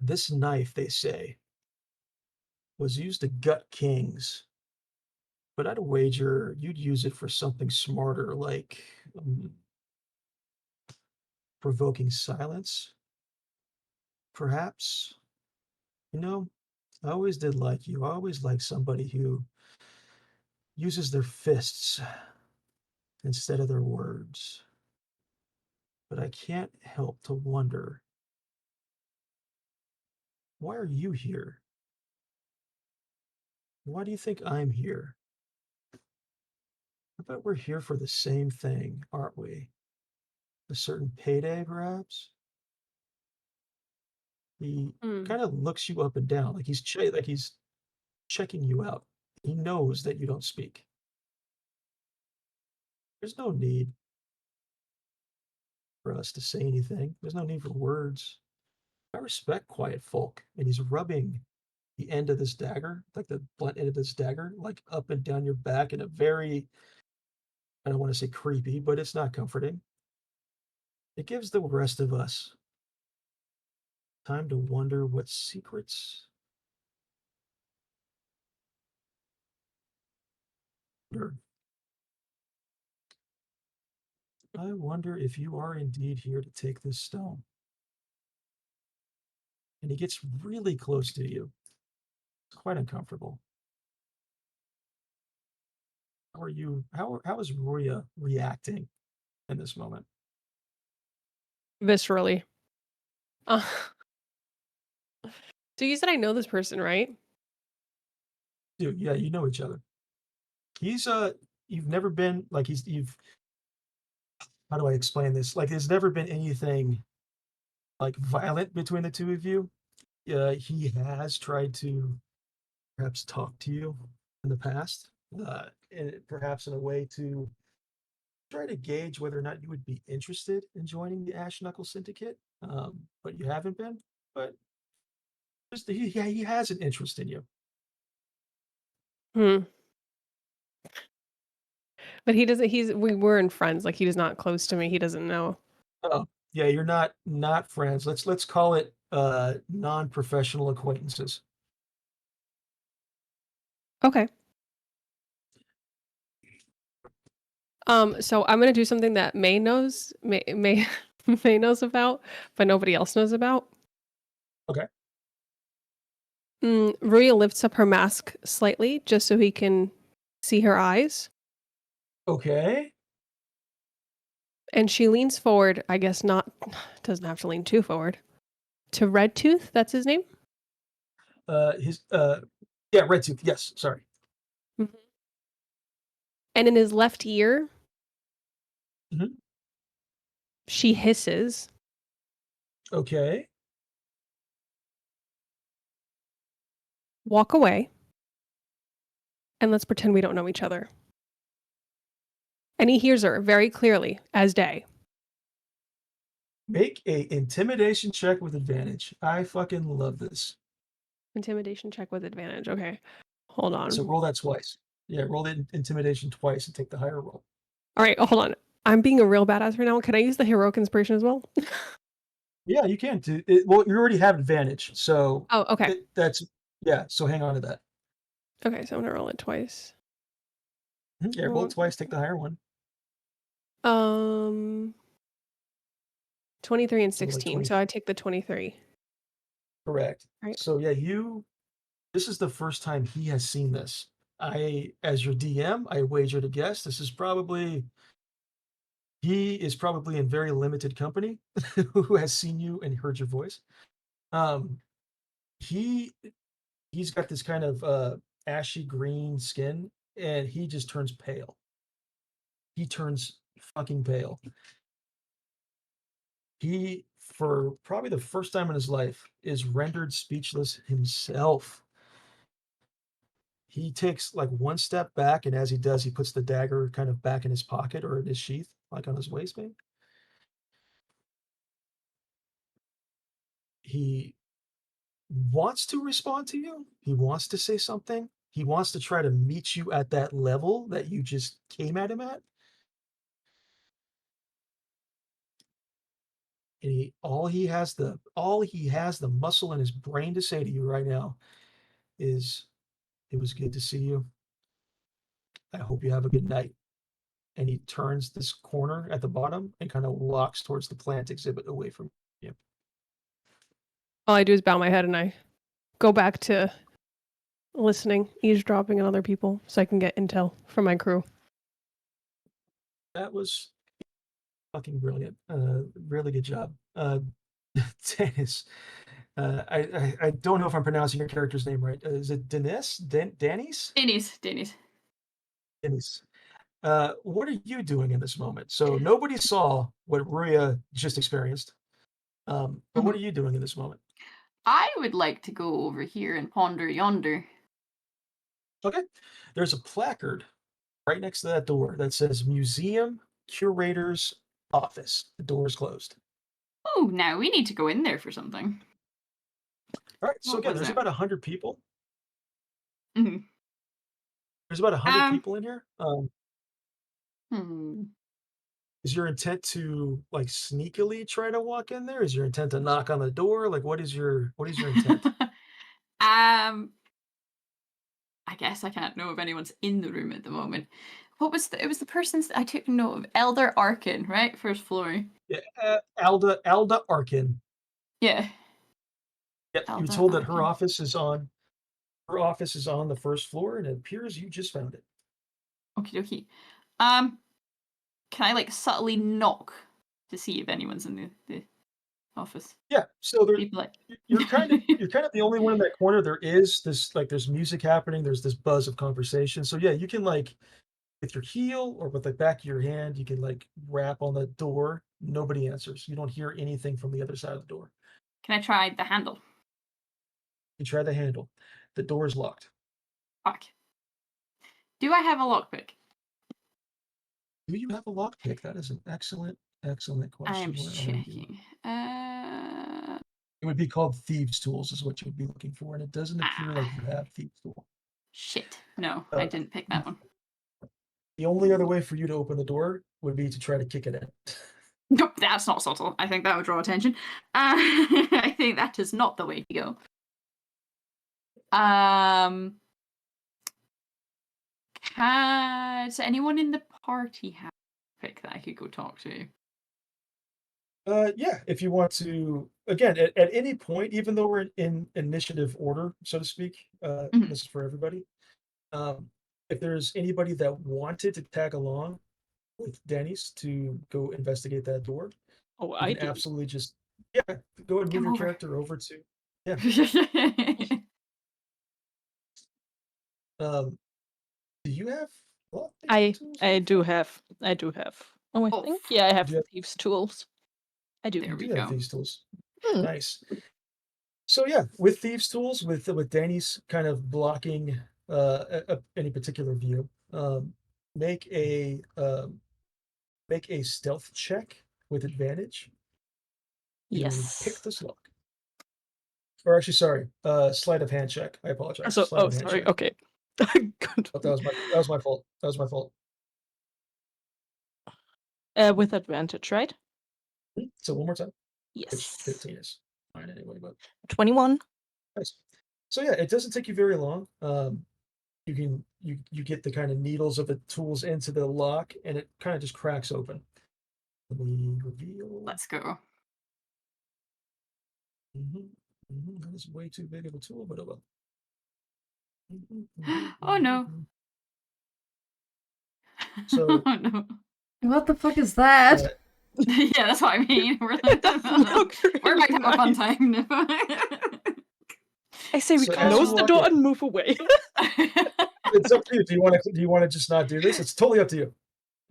[SPEAKER 4] this knife, they say, was used to gut kings, but I'd wager you'd use it for something smarter, like provoking silence, perhaps. You know, I always did like you. I always liked somebody who uses their fists instead of their words. But I can't help to wonder, why are you here? Why do you think I'm here? I bet we're here for the same thing, aren't we? A certain payday, perhaps? He kind of looks you up and down, like he's checking you out. He knows that you don't speak. There's no need for us to say anything. There's no need for words. I respect quiet folk, and he's rubbing the end of this dagger, like the blunt end of this dagger, like up and down your back in a very, I don't want to say creepy, but it's not comforting. It gives the rest of us time to wonder what secrets I wonder if you are indeed here to take this stone. And he gets really close to you. It's quite uncomfortable. How are you? How is Ruya reacting in this moment?
[SPEAKER 7] Viscerally. Uh, so you said I know this person, right?
[SPEAKER 4] Dude, yeah, you know each other. He's you've never been like you've how do I explain this? Like there's never been anything like violent between the two of you. He has tried to perhaps talk to you in the past, and perhaps in a way to try to gauge whether or not you would be interested in joining the Ash Knuckle Syndicate. But you haven't been. But he has an interest in you.
[SPEAKER 7] Hmm. But he doesn't. We weren't friends. Like he is not close to me. He doesn't know.
[SPEAKER 4] Oh, yeah, you're not friends. Let's call it non-professional acquaintances.
[SPEAKER 7] Okay. So I'm gonna do something that May knows, May May knows about, but nobody else knows about.
[SPEAKER 4] Okay.
[SPEAKER 7] Ruya lifts up her mask slightly just so he can see her eyes,
[SPEAKER 4] Okay.
[SPEAKER 7] and she leans forward. I guess not. Doesn't have to lean too forward. To Red Tooth, that's his name.
[SPEAKER 4] Yeah, Red Tooth. Yes, sorry.
[SPEAKER 7] And in his left ear,
[SPEAKER 4] Mhm.
[SPEAKER 7] she hisses.
[SPEAKER 4] Okay.
[SPEAKER 7] Walk away. And let's pretend we don't know each other. And he hears her very clearly as day.
[SPEAKER 4] Make a intimidation check with advantage. I fucking love this.
[SPEAKER 7] Intimidation check with advantage. Okay. Hold on.
[SPEAKER 4] So roll that twice. Yeah, roll the intimidation twice and take the higher roll.
[SPEAKER 7] All right, hold on. I'm being a real badass right now. Can I use the heroic inspiration as well?
[SPEAKER 4] Yeah, you can. Well, you already have advantage, so
[SPEAKER 7] Oh, okay.
[SPEAKER 4] So hang on to that.
[SPEAKER 7] Okay, so I'm gonna roll it twice.
[SPEAKER 4] Yeah, roll it twice. Take the higher one.
[SPEAKER 7] 23 and
[SPEAKER 4] So like
[SPEAKER 7] 16.
[SPEAKER 4] 20.
[SPEAKER 7] So I take the 23.
[SPEAKER 4] Correct.
[SPEAKER 7] Right.
[SPEAKER 4] So yeah, this is the first time he has seen this. As your DM, I wager to guess he is probably in very limited company who has seen you and heard your voice. He's got this kind of ashy green skin, and he just turns pale. He turns fucking pale. He, for probably the first time in his life, is rendered speechless himself. He takes like one step back, and as he does, he puts the dagger kind of back in his pocket or in his sheath, like on his waistband. He wants to respond to you. He wants to say something. He wants to try to meet you at that level that you just came at him at. And all he has the muscle in his brain to say to you right now is, "It was good to see you. I hope you have a good night." And he turns this corner at the bottom and kind of walks towards the plant exhibit away from you.
[SPEAKER 7] All I do is bow my head and I go back to listening, eavesdropping on other people so I can get intel from my crew.
[SPEAKER 4] That was fucking brilliant. Really good job. Dennis, I don't know if I'm pronouncing your character's name right. Is it Dennis? Dennis?
[SPEAKER 9] Dennis.
[SPEAKER 4] Dennis. What are you doing in this moment? So nobody saw what Ruya just experienced. But what are you doing in this moment?
[SPEAKER 9] I would like to go over here and ponder yonder.
[SPEAKER 4] Okay. There's a placard right next to that door that says Museum Curator's Office. The door is closed.
[SPEAKER 9] Oh, now we need to go in there for something.
[SPEAKER 4] All right. So
[SPEAKER 9] What
[SPEAKER 4] again,
[SPEAKER 9] was
[SPEAKER 4] there's
[SPEAKER 9] it?
[SPEAKER 4] about 100 people.
[SPEAKER 9] Mhm.
[SPEAKER 4] There's about 100 people in here.
[SPEAKER 9] Hmm.
[SPEAKER 4] Is your intent to like sneakily try to walk in there? Is your intent to knock on the door? Like what is your intent?
[SPEAKER 9] I guess I can't know if anyone's in the room at the moment. It was the person's I took note of. Elder Arkin, right? First floor.
[SPEAKER 4] Yeah, Alda Arkin.
[SPEAKER 9] Yeah.
[SPEAKER 4] Yep, you're
[SPEAKER 9] Elder
[SPEAKER 4] told that her
[SPEAKER 9] Arkin.
[SPEAKER 4] office is on the first floor, and it appears you just found it.
[SPEAKER 9] Okie dokie. Can I like subtly knock to see if anyone's in the office?
[SPEAKER 4] Yeah, so
[SPEAKER 9] People like
[SPEAKER 4] you're kind of the only one in that corner. There is this like there's music happening. There's this buzz of conversation. So yeah, you can like with your heel or with the back of your hand, you can like rap on the door. Nobody answers. You don't hear anything from the other side of the door.
[SPEAKER 9] Can I try the handle?
[SPEAKER 4] You try the handle. The door is locked.
[SPEAKER 9] Fuck. Do I have a lockpick?
[SPEAKER 4] Do you have a lockpick? That is an excellent question.
[SPEAKER 9] I am
[SPEAKER 4] Where
[SPEAKER 9] just
[SPEAKER 4] are you?
[SPEAKER 9] checking.
[SPEAKER 4] It would be called thieves' tools, is what you would be looking for, and it doesn't appear like you have thieves' tool.
[SPEAKER 9] Shit. No, I didn't pick that one.
[SPEAKER 4] The only other way for you to open the door would be to try to kick it in.
[SPEAKER 9] Nope, that's not subtle. I think that would draw attention. I think that is not the way to go. Does anyone in the party have a pick that I could go talk to?
[SPEAKER 4] Yeah, if you want to, again, at any point, even though we're in initiative order, so to speak, this is for everybody. If there's anybody that wanted to tag along with Denny's to go investigate that door,
[SPEAKER 5] Oh,
[SPEAKER 4] you
[SPEAKER 5] I
[SPEAKER 4] can
[SPEAKER 5] do.
[SPEAKER 4] absolutely just go and move
[SPEAKER 9] Come
[SPEAKER 4] your
[SPEAKER 9] over.
[SPEAKER 4] character over to do you have what?
[SPEAKER 5] I do have. Oh, I
[SPEAKER 9] Oh,
[SPEAKER 5] think I have
[SPEAKER 4] Do you have-
[SPEAKER 5] thieves' tools. I do.
[SPEAKER 9] There
[SPEAKER 4] You
[SPEAKER 9] we
[SPEAKER 4] do have
[SPEAKER 9] go.
[SPEAKER 4] these tools.
[SPEAKER 5] Hmm.
[SPEAKER 4] Nice. So yeah, with thieves' tools, with Danny's kind of blocking any particular view, make a stealth check with advantage. To pick
[SPEAKER 5] Yes.
[SPEAKER 4] this lock. Or actually, sorry, sleight of hand check. I apologize.
[SPEAKER 5] So,
[SPEAKER 4] Sleight of hand
[SPEAKER 5] sorry.
[SPEAKER 4] check.
[SPEAKER 5] Okay. Good.
[SPEAKER 4] Oh, that was my fault. That was my fault.
[SPEAKER 5] With advantage, right?
[SPEAKER 4] So one more time. Which
[SPEAKER 5] Yes.
[SPEAKER 4] 15 is fine anyway, but
[SPEAKER 5] 21.
[SPEAKER 4] nice. So yeah, it doesn't take you very long. You get the kind of needles of the tools into the lock, and it kind of just cracks open. Let me reveal.
[SPEAKER 9] Let's go.
[SPEAKER 4] That is way too big of a tool, but oh well.
[SPEAKER 9] Oh no.
[SPEAKER 4] So
[SPEAKER 9] Oh no.
[SPEAKER 1] What the fuck is that?
[SPEAKER 9] Yeah, that's what I mean. We're
[SPEAKER 5] It doesn't look
[SPEAKER 9] we're back to
[SPEAKER 5] really
[SPEAKER 9] a fun
[SPEAKER 5] nice.
[SPEAKER 9] time.
[SPEAKER 5] I say we
[SPEAKER 4] So as
[SPEAKER 5] close
[SPEAKER 4] you
[SPEAKER 5] the
[SPEAKER 4] walk
[SPEAKER 5] door
[SPEAKER 4] in-
[SPEAKER 5] and move away.
[SPEAKER 4] It's up to you. Do you want to just not do this? It's totally up to you.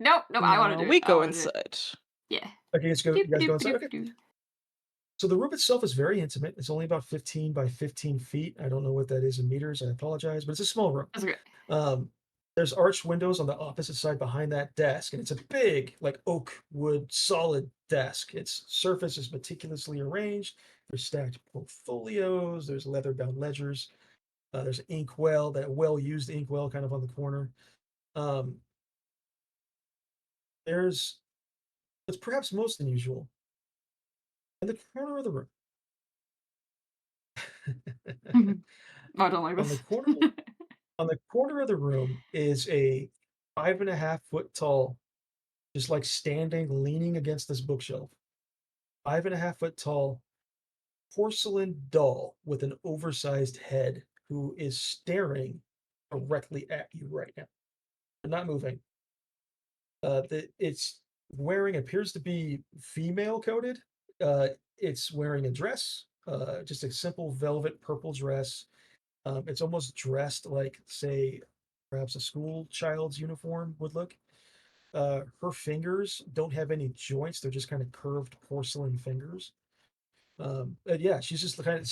[SPEAKER 9] Nope, I want to do it.
[SPEAKER 5] We
[SPEAKER 9] I
[SPEAKER 5] go
[SPEAKER 9] wanna do it.
[SPEAKER 5] inside.
[SPEAKER 9] Yeah.
[SPEAKER 4] Okay, you guys go inside. Okay.
[SPEAKER 9] Doop.
[SPEAKER 4] So the room itself is very intimate. It's only about 15 by 15 feet. I don't know what that is in meters. I apologize, but it's a small room.
[SPEAKER 9] That's okay.
[SPEAKER 4] There's arched windows on the opposite side behind that desk, and it's a big, like oak wood, solid desk. Its surface is meticulously arranged. There's stacked portfolios. There's leather-bound ledgers. There's an inkwell, that well-used inkwell, kind of on the corner. There's what's perhaps most unusual in the corner of the room.
[SPEAKER 9] I don't like
[SPEAKER 4] On
[SPEAKER 9] this.
[SPEAKER 4] the corner of the room is a 5.5 foot tall, just like standing, leaning against this bookshelf, 5.5 foot tall porcelain doll with an oversized head who is staring directly at you right now. They're not moving. It's appears to be female coded. It's wearing a dress, just a simple velvet purple dress. It's almost dressed like, say, perhaps a school child's uniform would look. Her fingers don't have any joints; they're just kind of curved porcelain fingers. And yeah, she's just kind of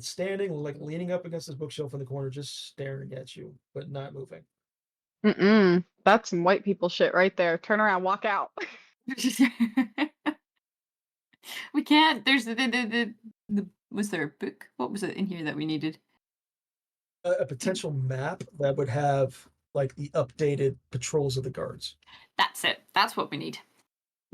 [SPEAKER 4] standing, like leaning up against this bookshelf in the corner, just staring at you, but not moving.
[SPEAKER 3] That's some white people shit right there. Turn around, walk out.
[SPEAKER 9] We can't. There's the was there a book? What was it in here that we needed?
[SPEAKER 4] A potential map that would have like the updated patrols of the guards.
[SPEAKER 9] That's it. That's what we need.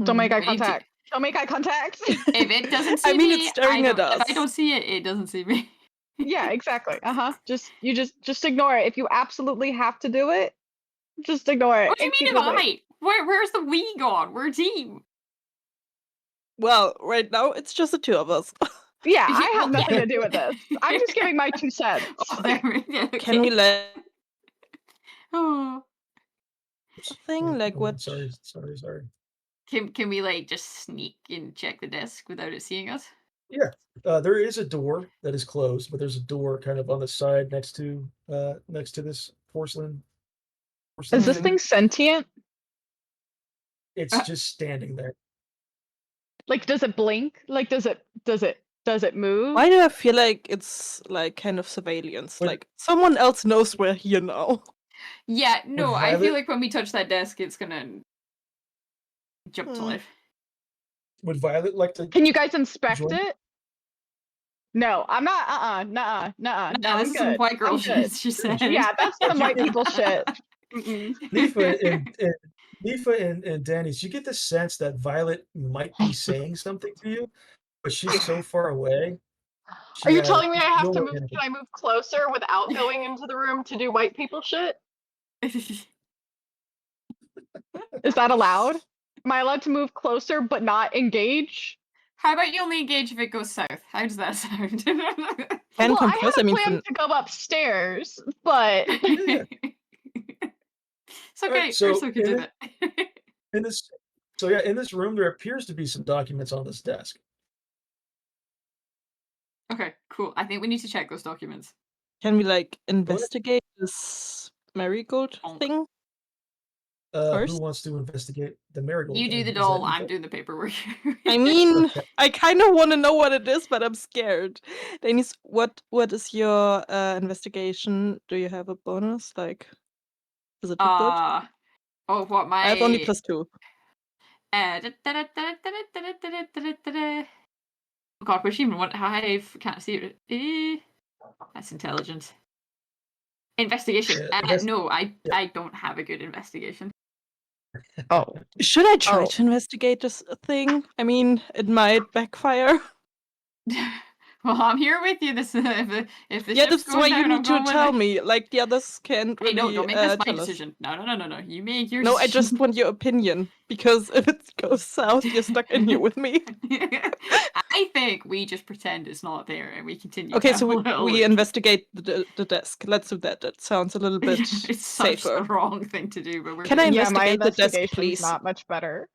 [SPEAKER 3] Don't make eye
[SPEAKER 9] We need to-
[SPEAKER 3] contact. Don't make eye contact.
[SPEAKER 9] If it doesn't see
[SPEAKER 5] I mean,
[SPEAKER 9] me,
[SPEAKER 5] it's staring at us.
[SPEAKER 9] If I don't see it, it doesn't see me.
[SPEAKER 3] Yeah, exactly. Just ignore it. If you absolutely have to do it, just ignore it.
[SPEAKER 9] What do you
[SPEAKER 3] and
[SPEAKER 9] mean
[SPEAKER 3] keep
[SPEAKER 9] if
[SPEAKER 3] moving.
[SPEAKER 9] Where's the we gone? We're a team.
[SPEAKER 5] Well, right now it's just the two of us.
[SPEAKER 3] Yeah,
[SPEAKER 9] Yeah,
[SPEAKER 3] I have
[SPEAKER 9] well,
[SPEAKER 3] nothing
[SPEAKER 9] yeah.
[SPEAKER 3] to do with this. I'm just giving my 2 cents.
[SPEAKER 9] Oh, there we go.
[SPEAKER 5] Can we let
[SPEAKER 9] Oh.
[SPEAKER 5] a thing like what?
[SPEAKER 4] Sorry.
[SPEAKER 9] Can we like just sneak and check the desk without it seeing us?
[SPEAKER 4] Yeah, there is a door that is closed, but there's a door kind of on the side next to this porcelain.
[SPEAKER 3] Is this thing sentient?
[SPEAKER 4] It's just standing there.
[SPEAKER 3] Like, does it blink? Like, does it move?
[SPEAKER 5] Why do I feel like it's like kind of surveillance?
[SPEAKER 4] Wait.
[SPEAKER 5] Like someone else knows we're here now.
[SPEAKER 9] Yeah, no, I feel
[SPEAKER 4] Violet-
[SPEAKER 9] like when we touch that desk, it's gonna jump to life.
[SPEAKER 4] Would Violet like to?
[SPEAKER 3] Can you guys inspect
[SPEAKER 4] Join-
[SPEAKER 3] it? No, I'm not. Nuh-uh. No,
[SPEAKER 9] This
[SPEAKER 3] I'm
[SPEAKER 9] is some
[SPEAKER 3] good.
[SPEAKER 9] white girl
[SPEAKER 3] I'm good.
[SPEAKER 9] shit, she said.
[SPEAKER 3] Yeah, that's some white people shit. Mm-mm.
[SPEAKER 4] Nifa and Danny's, you get the sense that Violet might be saying something to you, but she's so far away.
[SPEAKER 3] Are
[SPEAKER 4] She
[SPEAKER 3] you
[SPEAKER 4] has
[SPEAKER 3] telling me I have
[SPEAKER 4] no
[SPEAKER 3] to
[SPEAKER 4] way
[SPEAKER 3] move?
[SPEAKER 4] to-
[SPEAKER 3] Can I move closer without going into the room to do white people shit? Is that allowed? Am I allowed to move closer but not engage?
[SPEAKER 9] How about you only engage if it goes south? How does that sound?
[SPEAKER 5] Can
[SPEAKER 3] Well,
[SPEAKER 5] come
[SPEAKER 3] I
[SPEAKER 5] close.
[SPEAKER 3] had
[SPEAKER 5] I
[SPEAKER 3] a
[SPEAKER 5] mean,
[SPEAKER 3] plan to go upstairs, but
[SPEAKER 4] Yeah.
[SPEAKER 9] It's
[SPEAKER 4] All right,
[SPEAKER 9] okay.
[SPEAKER 4] so
[SPEAKER 9] Urso can do that.
[SPEAKER 4] in this, so yeah, in this room there appears to be some documents on this desk.
[SPEAKER 9] Okay, cool. I think we need to check those documents.
[SPEAKER 5] can we like investigate this marigold
[SPEAKER 9] Bonk.
[SPEAKER 5] thing?
[SPEAKER 4] Who
[SPEAKER 5] First?
[SPEAKER 4] wants to investigate the marigold?
[SPEAKER 9] You do
[SPEAKER 4] thing?
[SPEAKER 9] the
[SPEAKER 4] Is that
[SPEAKER 9] doll, I'm
[SPEAKER 4] Nifa?
[SPEAKER 9] doing the paperwork.
[SPEAKER 5] I mean,
[SPEAKER 4] Okay.
[SPEAKER 5] I kind of want to know what it is, but I'm scared. Denise, what is your investigation? Do you have a bonus? Like, is it too good?
[SPEAKER 9] Oh, what my
[SPEAKER 5] I have only +2.
[SPEAKER 9] Oh god, which even one I can't see it. That's intelligence. Investigation. No, I don't have a good investigation.
[SPEAKER 3] oh,
[SPEAKER 5] Should I try
[SPEAKER 3] Oh.
[SPEAKER 5] to investigate this thing? I mean, it might backfire.
[SPEAKER 9] Well, I'm here with you. This if the
[SPEAKER 5] Yeah,
[SPEAKER 9] ship's
[SPEAKER 5] that's
[SPEAKER 9] going
[SPEAKER 5] why
[SPEAKER 9] down,
[SPEAKER 5] you
[SPEAKER 9] I'm
[SPEAKER 5] need to
[SPEAKER 9] going with
[SPEAKER 5] tell
[SPEAKER 9] it.
[SPEAKER 5] me. Like the others can't
[SPEAKER 9] Hey,
[SPEAKER 5] really
[SPEAKER 9] don't make this my
[SPEAKER 5] tell us.
[SPEAKER 9] decision. No. You make your
[SPEAKER 5] No, I
[SPEAKER 9] decision.
[SPEAKER 5] just want your opinion because if it goes south, you're stuck in here with me.
[SPEAKER 9] I think we just pretend it's not there and we continue.
[SPEAKER 5] Okay,
[SPEAKER 9] to
[SPEAKER 5] so
[SPEAKER 9] have a little
[SPEAKER 5] we
[SPEAKER 9] look.
[SPEAKER 5] investigate the desk. Let's do that. That sounds a little bit
[SPEAKER 9] It's such
[SPEAKER 5] safer.
[SPEAKER 9] the wrong thing to do, but we're
[SPEAKER 5] Can I
[SPEAKER 9] doing
[SPEAKER 3] yeah, my
[SPEAKER 5] investigate the desk,
[SPEAKER 3] investigation's
[SPEAKER 5] please?
[SPEAKER 3] not much better.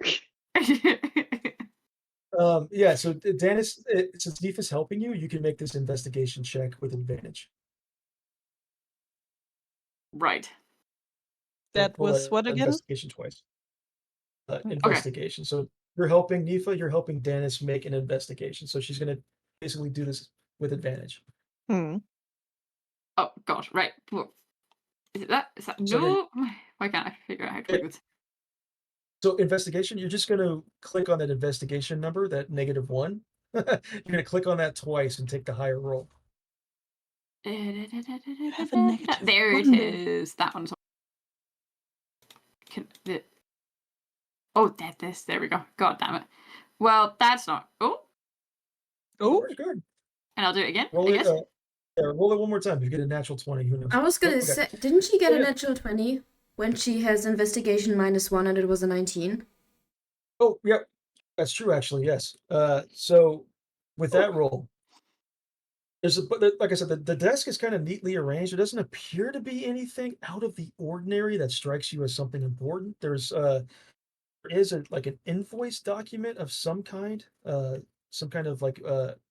[SPEAKER 9] it.
[SPEAKER 4] Yeah, so Dennis, since Nifa's helping you, you can make this investigation check with advantage.
[SPEAKER 9] Right.
[SPEAKER 5] That
[SPEAKER 4] Roll
[SPEAKER 5] was
[SPEAKER 4] a
[SPEAKER 5] what again?
[SPEAKER 4] investigation twice.
[SPEAKER 5] Okay.
[SPEAKER 4] Investigation. So you're helping Nifa, you're helping Dennis make an investigation. So she's gonna basically do this with advantage.
[SPEAKER 5] Hmm.
[SPEAKER 9] Oh gosh, right. Look. Is it that? Is that
[SPEAKER 4] So
[SPEAKER 9] no? Why can't I figure out how to click this?
[SPEAKER 4] So investigation, you're just gonna click on that investigation number, that -1. You're gonna click on that twice and take the higher roll.
[SPEAKER 5] have a negative
[SPEAKER 9] There it
[SPEAKER 5] one.
[SPEAKER 9] is. That one's. Oh, this. There we go. God damn it. Well, that's not. Oh,
[SPEAKER 5] Oh,
[SPEAKER 4] Very good.
[SPEAKER 9] and I'll do it again.
[SPEAKER 4] Roll
[SPEAKER 9] I
[SPEAKER 4] it.
[SPEAKER 9] guess.
[SPEAKER 4] Roll it one more time. If you get a natural 20, who knows?
[SPEAKER 1] I was gonna
[SPEAKER 4] Okay.
[SPEAKER 1] say, didn't she get
[SPEAKER 4] Oh,
[SPEAKER 1] a
[SPEAKER 4] yeah.
[SPEAKER 1] natural 20 when she has investigation -1 and it was a 19?
[SPEAKER 4] Oh, yep. That's true, actually. Yes. So with that roll, like I said, the desk is kind of neatly arranged. There doesn't appear to be anything out of the ordinary that strikes you as something important. There is like an invoice document of some kind, some kind of like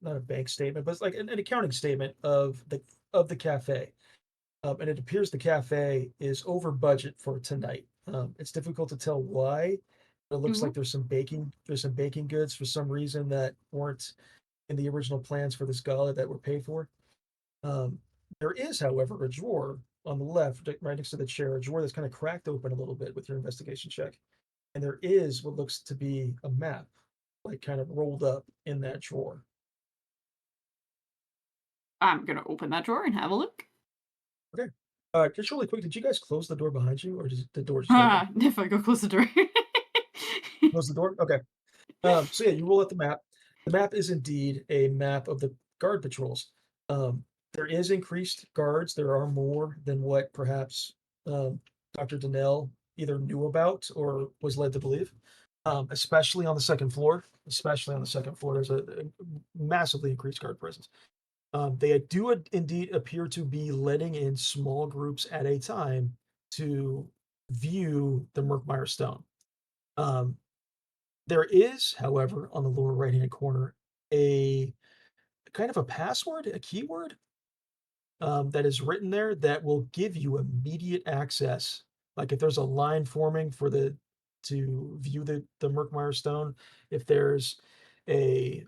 [SPEAKER 4] not a bank statement, but it's like an accounting statement of the cafe. And it appears the cafe is over budget for tonight. It's difficult to tell why. It looks like there's some baking goods for some reason that weren't in the original plans for this gala that were paid for. There is, however, a drawer on the left, right next to the chair, a drawer that's kind of cracked open a little bit with your investigation check. And there is what looks to be a map, like kind of rolled up in that drawer.
[SPEAKER 9] I'm gonna open that drawer and have a look.
[SPEAKER 4] Okay. Just really quick, did you guys close the door behind you, or does the door just
[SPEAKER 9] If I go close the door.
[SPEAKER 4] close the door? Okay. So yeah, you roll out the map. The map is indeed a map of the guard patrols. There is increased guards. There are more than what perhaps Dr. Donnell either knew about or was led to believe. Especially on the second floor. Especially on the second floor, there's a massively increased guard presence. They do indeed appear to be letting in small groups at a time to view the Merkmeyer stone. There is, however, on the lower right-hand corner, a kind of a password, a keyword that is written there that will give you immediate access. Like if there's a line forming to view the Merkmeyer stone, if there's a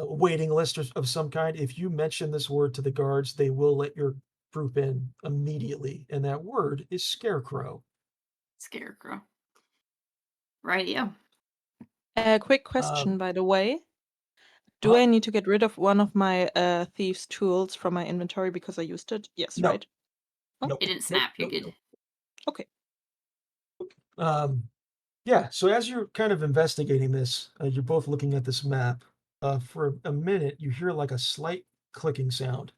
[SPEAKER 4] waiting list of some kind, if you mention this word to the guards, they will let your group in immediately. And that word is scarecrow.
[SPEAKER 9] Scarecrow. Right, yeah.
[SPEAKER 5] quick question, by the way. Do
[SPEAKER 4] Huh?
[SPEAKER 5] I need to get rid of one of my thieves' tools from my inventory because I used it? Yes,
[SPEAKER 4] No.
[SPEAKER 5] right?
[SPEAKER 4] Nope.
[SPEAKER 9] It didn't snap. You're good.
[SPEAKER 5] Okay.
[SPEAKER 4] Yeah, so as you're kind of investigating this, you're both looking at this map. For a minute, you hear like a slight clicking sound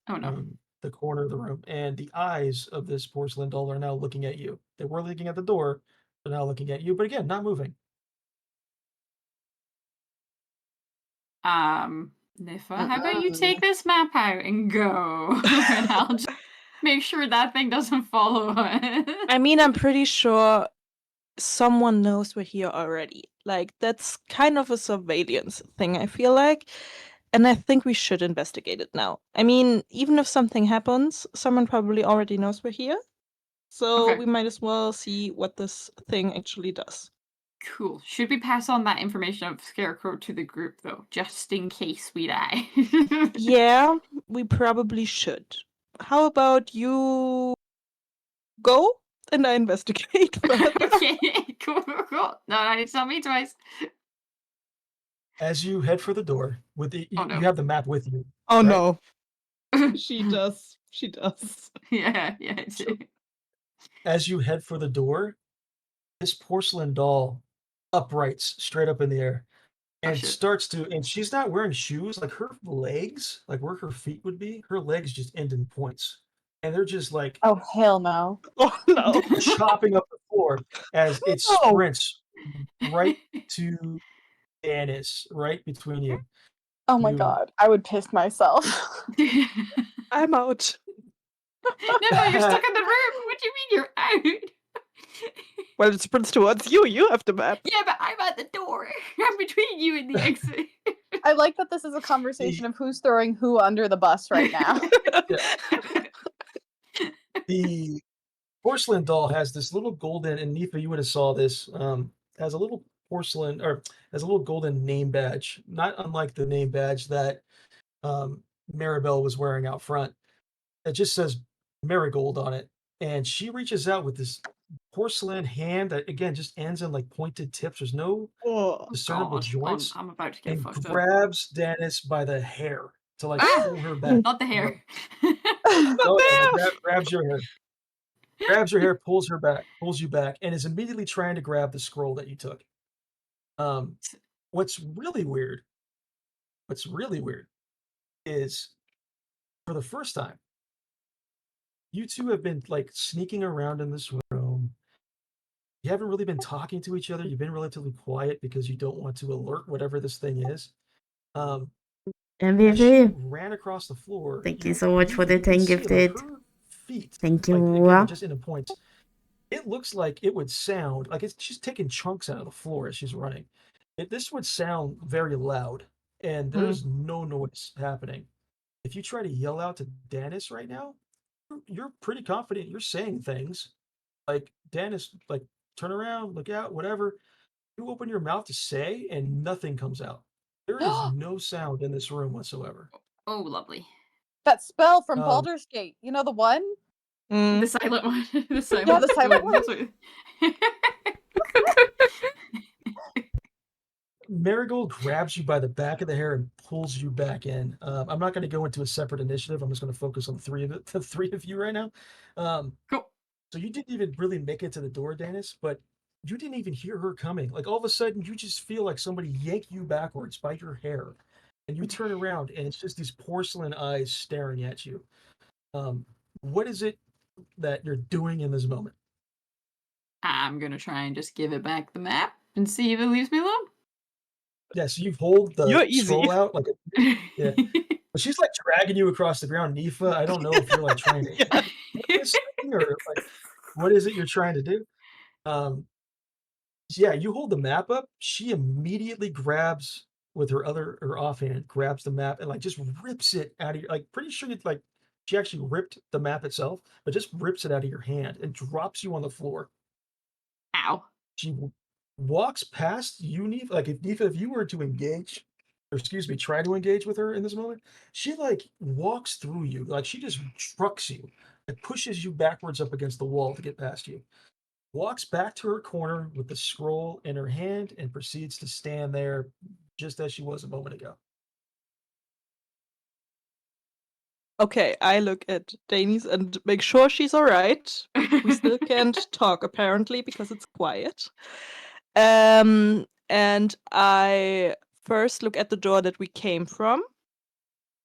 [SPEAKER 9] Oh no.
[SPEAKER 4] from the corner of the room, and the eyes of this porcelain doll are now looking at you. They were looking at the door, they're now looking at you, but again, not moving.
[SPEAKER 9] Nifa, how about you take this map out and go? And I'll just make sure that thing doesn't follow us.
[SPEAKER 5] I mean, I'm pretty sure someone knows we're here already. Like, that's kind of a surveillance thing, I feel like. And I think we should investigate it now. I mean, even if something happens, someone probably already knows we're here. So
[SPEAKER 9] Okay.
[SPEAKER 5] we might as well see what this thing actually does.
[SPEAKER 9] Cool. Should we pass on that information of Scarecrow to the group, though, just in case we die?
[SPEAKER 5] Yeah, we probably should. How about you go and I investigate further?
[SPEAKER 9] Okay, cool. No, I need to tell me twice.
[SPEAKER 4] As you head for the door, with
[SPEAKER 9] Oh, no.
[SPEAKER 4] you have the map with you.
[SPEAKER 5] Oh
[SPEAKER 4] right?
[SPEAKER 5] no. She does. She does.
[SPEAKER 9] Yeah, I do.
[SPEAKER 4] As you head for the door, this porcelain doll uprights straight up in the air
[SPEAKER 9] Oh,
[SPEAKER 4] and
[SPEAKER 9] shit.
[SPEAKER 4] starts to, and she's not wearing shoes, like her legs, like where her feet would be, her legs just end in points. And they're just like
[SPEAKER 10] Oh hell no.
[SPEAKER 5] Oh no.
[SPEAKER 4] chopping up the floor as it
[SPEAKER 5] No.
[SPEAKER 4] sprints right to Dennis, right between you.
[SPEAKER 10] Oh my
[SPEAKER 4] You-
[SPEAKER 10] god. I would piss myself.
[SPEAKER 5] I'm out.
[SPEAKER 9] Nifa, you're stuck in the room. What do you mean you're out?
[SPEAKER 5] Well, it sprints towards you. You have the map.
[SPEAKER 9] Yeah, but I'm at the door. I'm between you and the exit.
[SPEAKER 10] I like that this is a conversation of who's throwing who under the bus right now.
[SPEAKER 4] The porcelain doll has this little golden, and Nifa, you would have saw this, has a little porcelain, or has a little golden name badge, not unlike the name badge that Maribel was wearing out front. It just says Marigold on it. And she reaches out with this porcelain hand that, again, just ends in like pointed tips. There's no
[SPEAKER 5] Oh.
[SPEAKER 4] discernible
[SPEAKER 9] God,
[SPEAKER 4] joints.
[SPEAKER 9] I'm about to get
[SPEAKER 4] And
[SPEAKER 9] fucked up.
[SPEAKER 4] grabs Dennis by the hair to like
[SPEAKER 9] Ah!
[SPEAKER 4] pull her back.
[SPEAKER 9] Not the hair.
[SPEAKER 4] No, grabs your hair. Grabs your hair, pulls you back, and is immediately trying to grab the scroll that you took. What's really weird is for the first time, you two have been like sneaking around in this room. You haven't really been talking to each other. You've been relatively quiet because you don't want to alert whatever this thing is. As she
[SPEAKER 1] MVP.
[SPEAKER 4] ran across the floor.
[SPEAKER 1] Thank you so much for the
[SPEAKER 4] you can
[SPEAKER 1] 10
[SPEAKER 4] see, like,
[SPEAKER 1] gifted.
[SPEAKER 4] her feet,
[SPEAKER 1] Thank
[SPEAKER 4] like,
[SPEAKER 1] you.
[SPEAKER 4] again, just in a point. It looks like it would sound like she's taking chunks out of the floor as she's running. This would sound very loud, and there's no noise happening. If you try to yell out to Dennis right now, you're pretty confident you're saying things like, Dennis, like, turn around, look out, whatever. You open your mouth to say, and nothing comes out. There is no sound in this room whatsoever.
[SPEAKER 9] Oh, lovely.
[SPEAKER 10] That spell from
[SPEAKER 4] Um,
[SPEAKER 10] Baldur's Gate. You know the one?
[SPEAKER 9] The silent one. The silent
[SPEAKER 10] Yeah, the silent
[SPEAKER 9] one.
[SPEAKER 10] one.
[SPEAKER 9] That's what-
[SPEAKER 4] Marigold grabs you by the back of the hair and pulls you back in. I'm not going to go into a separate initiative. I'm just going to focus on the three of you right now.
[SPEAKER 9] Cool.
[SPEAKER 4] So you didn't even really make it to the door, Dennis, but you didn't even hear her coming. Like all of a sudden, you just feel like somebody yank you backwards by your hair, and you turn around, and it's just these porcelain eyes staring at you. What is it that you're doing in this moment?
[SPEAKER 9] I'm gonna try and just give it back the map and see if it leaves me alone.
[SPEAKER 4] Yeah, so you hold the
[SPEAKER 5] You're easy.
[SPEAKER 4] scroll out like yeah. But she's like dragging you across the ground, Nifa. I don't know if you're like trying to
[SPEAKER 5] Yeah.
[SPEAKER 4] this thing or like what is it you're trying to do? So yeah, you hold the map up. She immediately grabs with her offhand, grabs the map and like just rips it out of your like pretty sure it's like she actually ripped the map itself, but just rips it out of your hand and drops you on the floor.
[SPEAKER 9] Ow.
[SPEAKER 4] She walks past you, Nifa. Like if you were to engage, or excuse me, try to engage with her in this moment, she like walks through you. Like she just trucks you and pushes you backwards up against the wall to get past you. Walks back to her corner with the scroll in her hand and proceeds to stand there just as she was a moment ago.
[SPEAKER 5] Okay, I look at Danis and make sure she's all right. We still can't talk apparently because it's quiet. And I first look at the door that we came from,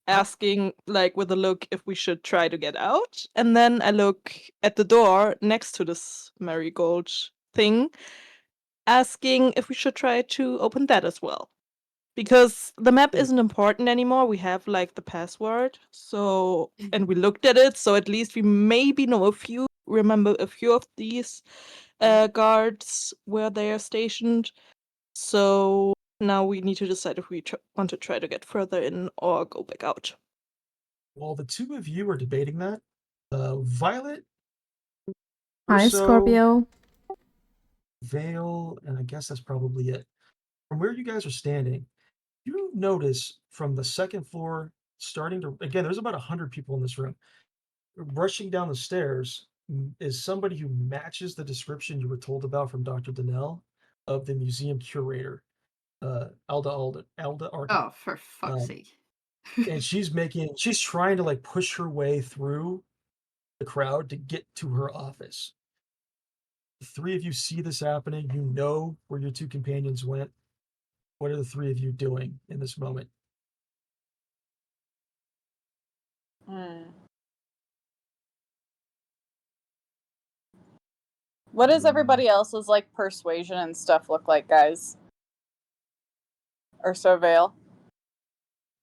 [SPEAKER 5] asking like with a look if we should try to get out. And then I look at the door next to this marigold thing, asking if we should try to open that as well. Because the map isn't important anymore. We have like the password. So and we looked at it, so at least we maybe remember a few of these guards where they are stationed. So now we need to decide if we want to try to get further in or go back out.
[SPEAKER 4] While the two of you are debating that, Violet,
[SPEAKER 1] Hi,
[SPEAKER 4] Urso,
[SPEAKER 1] Scorpio.
[SPEAKER 4] Vale, and I guess that's probably it. From where you guys are standing, you notice from the second floor, again, there's about 100 people in this room. Rushing down the stairs is somebody who matches the description you were told about from Dr. Donnell of the museum curator, Alda Arkin.
[SPEAKER 9] Oh, for fuck's sake.
[SPEAKER 4] And she's trying to like push her way through the crowd to get to her office. The three of you see this happening. You know where your two companions went. What are the three of you doing in this moment?
[SPEAKER 10] What does everybody else's like persuasion and stuff look like, guys? Or surveil?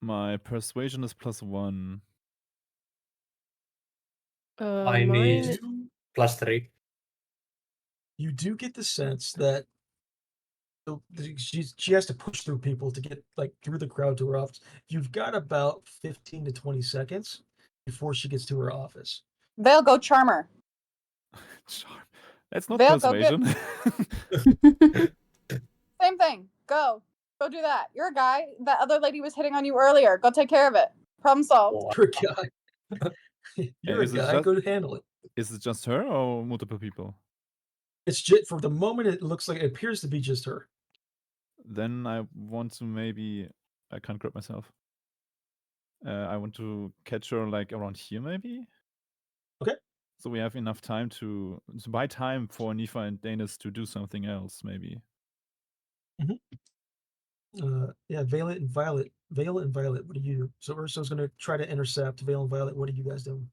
[SPEAKER 2] My persuasion is +1.
[SPEAKER 8] I
[SPEAKER 7] Mine.
[SPEAKER 8] need +3.
[SPEAKER 4] You do get the sense that she has to push through people to get like through the crowd to her office. You've got about 15 to 20 seconds before she gets to her office.
[SPEAKER 10] Vale, go charm her.
[SPEAKER 2] That's not
[SPEAKER 10] Vale, go get-
[SPEAKER 2] persuasion.
[SPEAKER 10] Same thing. Go do that. You're a guy. That other lady was hitting on you earlier. Go take care of it. Problem solved.
[SPEAKER 4] You're a guy. You're a
[SPEAKER 2] Is it
[SPEAKER 4] guy.
[SPEAKER 2] just-
[SPEAKER 4] Go handle it.
[SPEAKER 2] Is it just her or multiple people?
[SPEAKER 4] It's just for the moment. It appears to be just her.
[SPEAKER 2] Then I want to maybe I can't grab myself. I want to catch her like around here maybe.
[SPEAKER 4] Okay.
[SPEAKER 2] So we have enough time to buy time for Nifa and Danis to do something else maybe.
[SPEAKER 4] Yeah, Vale and Violet. What do you do? So Urso's going to try to intercept Vale and Violet. What are you guys doing?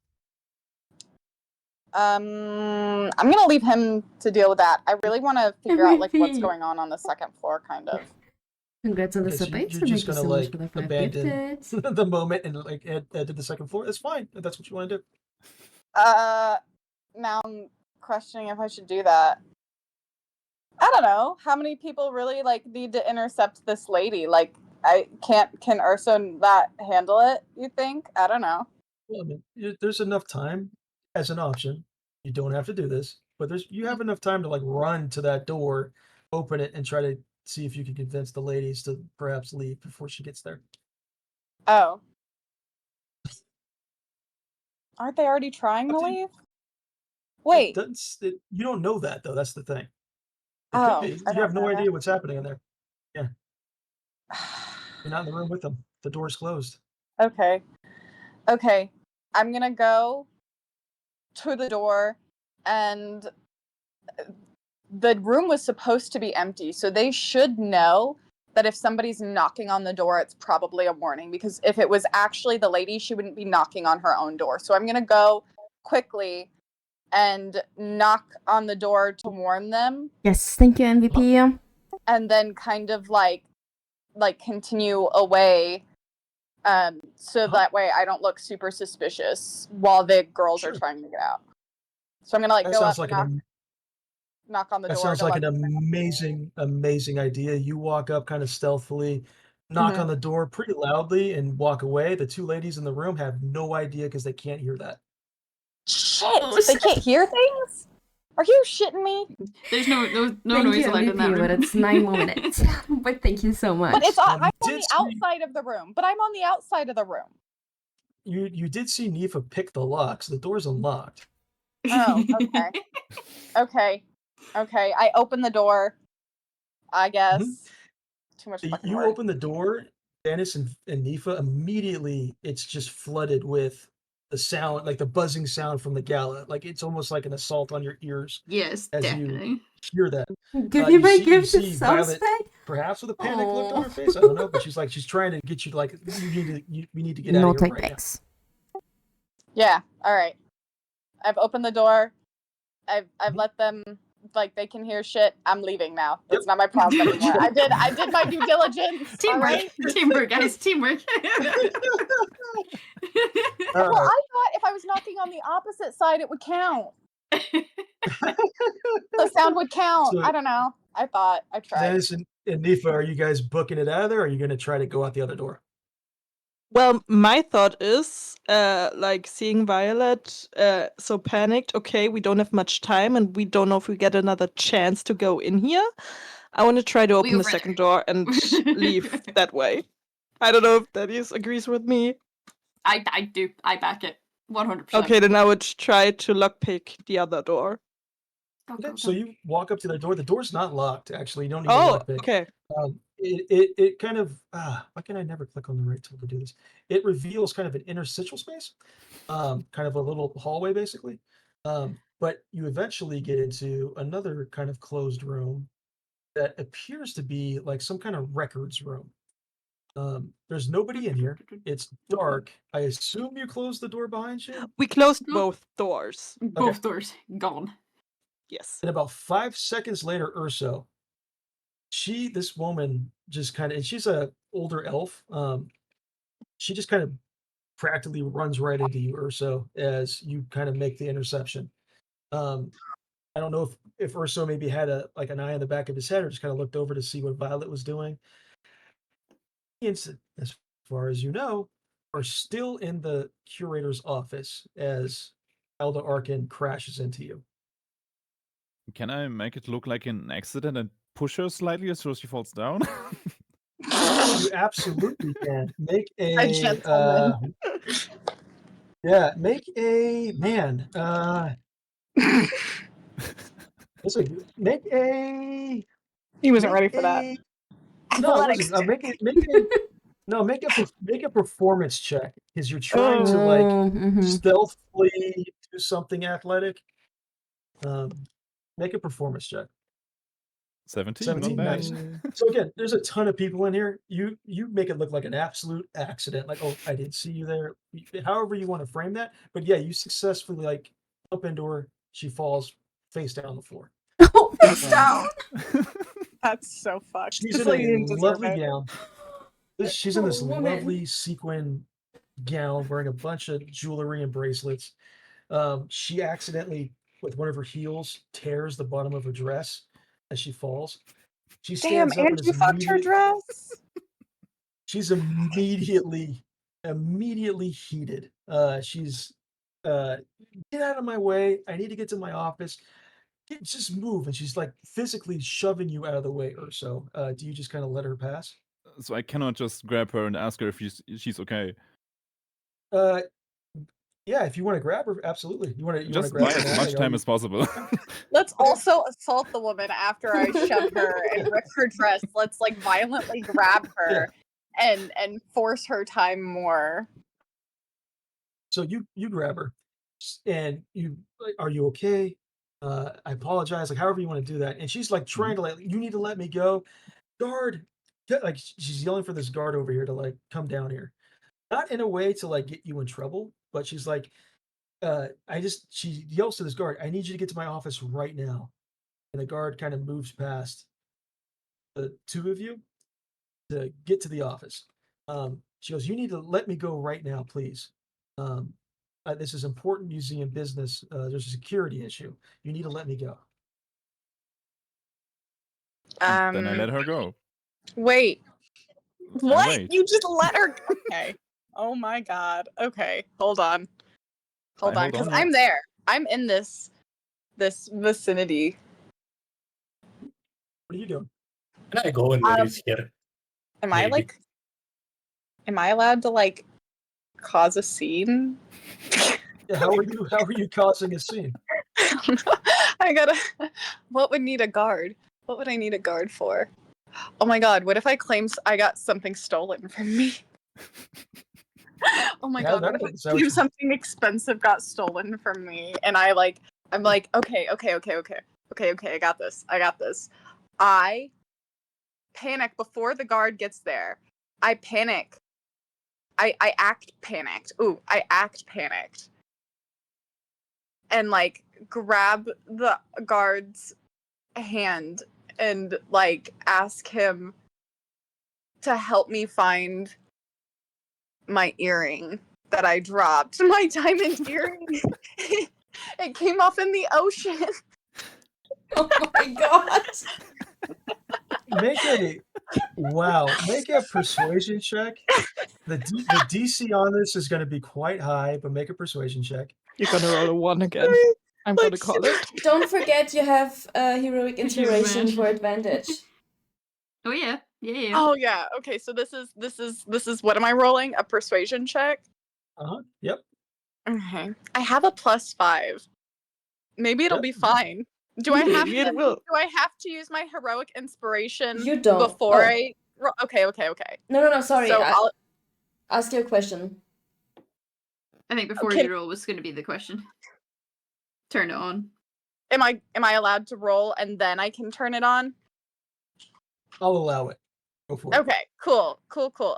[SPEAKER 10] I'm gonna leave him to deal with that. I really want to figure out like what's going on the second floor, kind of.
[SPEAKER 1] Congrats on the
[SPEAKER 4] Okay, so
[SPEAKER 1] sub-8,
[SPEAKER 4] you're
[SPEAKER 1] so
[SPEAKER 4] just
[SPEAKER 1] thank you
[SPEAKER 4] gonna
[SPEAKER 1] so much
[SPEAKER 4] like
[SPEAKER 1] for the 5
[SPEAKER 4] abandon
[SPEAKER 1] gifted.
[SPEAKER 4] the moment and like head to the second floor. That's fine if that's what you want to do.
[SPEAKER 10] Now I'm questioning if I should do that. I don't know. How many people really like need to intercept this lady? Like, can Urso not handle it, you think? I don't know.
[SPEAKER 4] Well, I mean, there's enough time as an option. You don't have to do this, but you have enough time to like run to that door, open it, and try to see if you can convince the ladies to perhaps leave before she gets there.
[SPEAKER 10] Oh. Aren't they already trying to
[SPEAKER 4] Up to you.
[SPEAKER 10] leave? Wait.
[SPEAKER 4] You don't know that though. That's the thing. It
[SPEAKER 10] Oh,
[SPEAKER 4] could be.
[SPEAKER 10] I
[SPEAKER 4] You
[SPEAKER 10] don't
[SPEAKER 4] have no
[SPEAKER 10] know
[SPEAKER 4] idea
[SPEAKER 10] that.
[SPEAKER 4] what's happening in there. Yeah. You're not in the room with them. The door's closed.
[SPEAKER 10] Okay. I'm gonna go to the door, and the room was supposed to be empty, so they should know that if somebody's knocking on the door, it's probably a warning, because if it was actually the lady, she wouldn't be knocking on her own door. So I'm gonna go quickly and knock on the door to warn them,
[SPEAKER 1] Yes, thank you, MVP.
[SPEAKER 10] and then kind of like continue away, so that way I don't look super suspicious while the girls are
[SPEAKER 4] Sure.
[SPEAKER 10] trying to get out. So I'm gonna like
[SPEAKER 4] That
[SPEAKER 10] go
[SPEAKER 4] sounds
[SPEAKER 10] up,
[SPEAKER 4] like
[SPEAKER 10] knock on the
[SPEAKER 4] That
[SPEAKER 10] door.
[SPEAKER 4] sounds
[SPEAKER 10] to
[SPEAKER 4] like
[SPEAKER 10] let
[SPEAKER 4] an
[SPEAKER 10] them in.
[SPEAKER 4] amazing idea. You walk up kind of stealthily, knock
[SPEAKER 10] Mhm.
[SPEAKER 4] on the door pretty loudly, and walk away. The two ladies in the room have no idea because they can't hear that.
[SPEAKER 10] Shit!
[SPEAKER 1] Oh,
[SPEAKER 10] They
[SPEAKER 1] shit.
[SPEAKER 10] can't hear things? Are you shitting me?
[SPEAKER 9] There's no
[SPEAKER 1] Thank
[SPEAKER 9] noise
[SPEAKER 1] you,
[SPEAKER 9] allowed in that
[SPEAKER 1] MVP,
[SPEAKER 9] room.
[SPEAKER 1] but it's 9 more minutes. But thank you so much.
[SPEAKER 10] But it's I'm on
[SPEAKER 4] did
[SPEAKER 10] the
[SPEAKER 4] see-
[SPEAKER 10] outside of the room. But I'm on the outside of the room.
[SPEAKER 4] You did see Nifa pick the lock, so the door's unlocked.
[SPEAKER 10] Oh, okay. Okay. I open the door. I guess. Too much fucking
[SPEAKER 4] You
[SPEAKER 10] word.
[SPEAKER 4] open the door, Dennis and Nifa, immediately it's just flooded with the sound, like the buzzing sound from the gala. Like it's almost like an assault on your ears
[SPEAKER 9] Yes,
[SPEAKER 4] as
[SPEAKER 9] definitely.
[SPEAKER 4] you hear that.
[SPEAKER 1] Give me my
[SPEAKER 4] you
[SPEAKER 1] gift
[SPEAKER 4] see
[SPEAKER 1] of
[SPEAKER 4] Violet,
[SPEAKER 1] suspect.
[SPEAKER 4] perhaps with a panic look on
[SPEAKER 1] Aw.
[SPEAKER 4] her face. I don't know, but she's trying to get you like we need to get out
[SPEAKER 1] No
[SPEAKER 4] of here
[SPEAKER 1] take
[SPEAKER 4] right
[SPEAKER 1] backs.
[SPEAKER 10] Yeah. All right. I've opened the door. I've let them like they can hear shit. I'm leaving now. It's not my problem anymore. I did my due diligence. All
[SPEAKER 9] Teamwork,
[SPEAKER 10] right.
[SPEAKER 9] teamwork, guys, teamwork.
[SPEAKER 4] now. All
[SPEAKER 10] Well,
[SPEAKER 4] right.
[SPEAKER 10] I thought if I was knocking on the opposite side, it would count. The sound would count.
[SPEAKER 4] So-
[SPEAKER 10] I don't know. I thought. I tried.
[SPEAKER 4] Dennis and Nifa, are you guys booking it out of there, or are you going to try to go out the other door?
[SPEAKER 5] Well, my thought is, like seeing Violet so panicked. Okay, we don't have much time, and we don't know if we get another chance to go in here. I want to try to open
[SPEAKER 9] go
[SPEAKER 5] the
[SPEAKER 9] further.
[SPEAKER 5] second door and leave that way. I don't know if Dennis agrees with me.
[SPEAKER 9] I do. I back it. 100%.
[SPEAKER 5] Okay, then I would try to lockpick the other door.
[SPEAKER 9] Go,
[SPEAKER 4] Okay,
[SPEAKER 9] go,
[SPEAKER 4] so
[SPEAKER 9] go.
[SPEAKER 4] you walk up to the door. The door's not locked. Actually, you don't need a
[SPEAKER 5] Oh,
[SPEAKER 4] lockpick.
[SPEAKER 5] okay.
[SPEAKER 4] It kind of why can I never click on the right tool to do this? It reveals kind of an interstitial space, kind of a little hallway basically. But you eventually get into another kind of closed room that appears to be like some kind of records room. There's nobody in here. It's dark. I assume you closed the door behind you.
[SPEAKER 5] We closed
[SPEAKER 9] Nope.
[SPEAKER 5] both doors.
[SPEAKER 9] Both doors gone.
[SPEAKER 5] Yes.
[SPEAKER 4] And about 5 seconds later, Urso, this woman just kind of, and she's a older elf. She just kind of practically runs right into you, Urso, as you kind of make the interception. I don't know if Urso maybe had an eye in the back of his head or just kind of looked over to see what Violet was doing. As far as you know, are still in the curator's office as Elda Arkin crashes into you.
[SPEAKER 2] Can I make it look like an accident and push her slightly so she falls down?
[SPEAKER 4] You absolutely can. Make
[SPEAKER 10] A gentleman.
[SPEAKER 4] make a man. Let's see, make a
[SPEAKER 10] He wasn't
[SPEAKER 4] make
[SPEAKER 10] ready for that.
[SPEAKER 4] a no, it wasn't. Make a performance check because you're trying to like stealthily do something athletic. Make a performance check.
[SPEAKER 2] 17,
[SPEAKER 4] 17,
[SPEAKER 2] not bad.
[SPEAKER 4] nice. So again, there's a ton of people in here. You make it look like an absolute accident. Like, oh, I didn't see you there. However you want to frame that, but yeah, you successfully like up into her. She falls face down on the floor.
[SPEAKER 1] Oh, face down.
[SPEAKER 10] That's so fucked.
[SPEAKER 4] She's
[SPEAKER 10] This
[SPEAKER 4] in
[SPEAKER 10] lady
[SPEAKER 4] a
[SPEAKER 10] didn't deserve
[SPEAKER 4] lovely
[SPEAKER 10] it.
[SPEAKER 4] gown. She's in this
[SPEAKER 1] Poor woman.
[SPEAKER 4] lovely sequin gown, wearing a bunch of jewelry and bracelets. She accidentally, with one of her heels, tears the bottom of her dress as she falls. She
[SPEAKER 10] Damn,
[SPEAKER 4] stands up
[SPEAKER 10] and
[SPEAKER 4] and
[SPEAKER 10] you
[SPEAKER 4] is
[SPEAKER 10] fucked her dress?
[SPEAKER 4] she's immediately heated. She's get out of my way. I need to get to my office. Just move. And she's like physically shoving you out of the way or so. Do you just kind of let her pass?
[SPEAKER 2] So I cannot just grab her and ask her if she's okay.
[SPEAKER 4] Yeah, if you want to grab her, absolutely. You want to
[SPEAKER 2] Just
[SPEAKER 4] grab
[SPEAKER 2] buy
[SPEAKER 4] her
[SPEAKER 2] as
[SPEAKER 4] now?
[SPEAKER 2] much
[SPEAKER 4] Like,
[SPEAKER 2] time as possible.
[SPEAKER 10] Let's also assault the woman after I shove her and rip her dress. Let's like violently grab her and force her time more.
[SPEAKER 4] So you grab her, and are you okay? I apologize. Like however you want to do that. And she's like trying to like, you need to let me go, guard. Like she's yelling for this guard over here to like come down here, not in a way to like get you in trouble, but she's like, she yells to this guard, I need you to get to my office right now. And the guard kind of moves past the two of you to get to the office. She goes, you need to let me go right now, please. This is important museum business. There's a security issue. You need to let me go.
[SPEAKER 2] Then I let her go.
[SPEAKER 10] Wait. What?
[SPEAKER 2] wait.
[SPEAKER 10] You just let her Okay. Oh my god. Okay. Hold on. Hold on,
[SPEAKER 2] hold
[SPEAKER 10] because
[SPEAKER 2] on,
[SPEAKER 10] I'm
[SPEAKER 2] yeah.
[SPEAKER 10] there. I'm in this vicinity.
[SPEAKER 4] What are you doing?
[SPEAKER 8] Can I go and reach here?
[SPEAKER 10] Am I
[SPEAKER 8] Maybe.
[SPEAKER 10] like am I allowed to like cause a scene?
[SPEAKER 4] Yeah, how are you causing a scene?
[SPEAKER 10] I gotta what would need a guard? What would I need a guard for? Oh my god, what if I claim I got something stolen from me? Oh my
[SPEAKER 4] Yeah,
[SPEAKER 10] god,
[SPEAKER 4] that
[SPEAKER 10] what if
[SPEAKER 4] is actually-
[SPEAKER 10] something expensive got stolen from me and I'm like, okay, I got this. I panic before the guard gets there. I panic. I act panicked. Ooh, I act panicked. And like grab the guard's hand and like ask him to help me find my earring that I dropped. My diamond earring. It came off in the ocean.
[SPEAKER 1] Oh my god.
[SPEAKER 4] Make a persuasion check. The DC on this is going to be quite high, but make a persuasion check.
[SPEAKER 5] You're gonna roll a 1 again. I'm
[SPEAKER 10] Like,
[SPEAKER 5] gonna call it.
[SPEAKER 1] Don't forget you have heroic inspiration
[SPEAKER 9] imagine?
[SPEAKER 1] for advantage.
[SPEAKER 9] Oh yeah. Yeah.
[SPEAKER 10] Oh yeah. Okay, so this is what am I rolling? A persuasion check?
[SPEAKER 4] Yep.
[SPEAKER 10] Okay. I have a +5. Maybe it'll
[SPEAKER 4] Yep.
[SPEAKER 10] be fine. Do I have
[SPEAKER 5] Maybe it
[SPEAKER 10] to
[SPEAKER 5] will.
[SPEAKER 10] do I have to use my heroic inspiration
[SPEAKER 1] You don't.
[SPEAKER 10] before
[SPEAKER 1] Oh.
[SPEAKER 10] I Okay.
[SPEAKER 1] No, sorry.
[SPEAKER 10] So I'll
[SPEAKER 1] Ask your question.
[SPEAKER 9] I think before
[SPEAKER 10] Okay.
[SPEAKER 9] you roll was going to be the question. Turn it on.
[SPEAKER 10] am I allowed to roll and then I can turn it on?
[SPEAKER 4] I'll allow it. Go for it.
[SPEAKER 10] Okay, cool.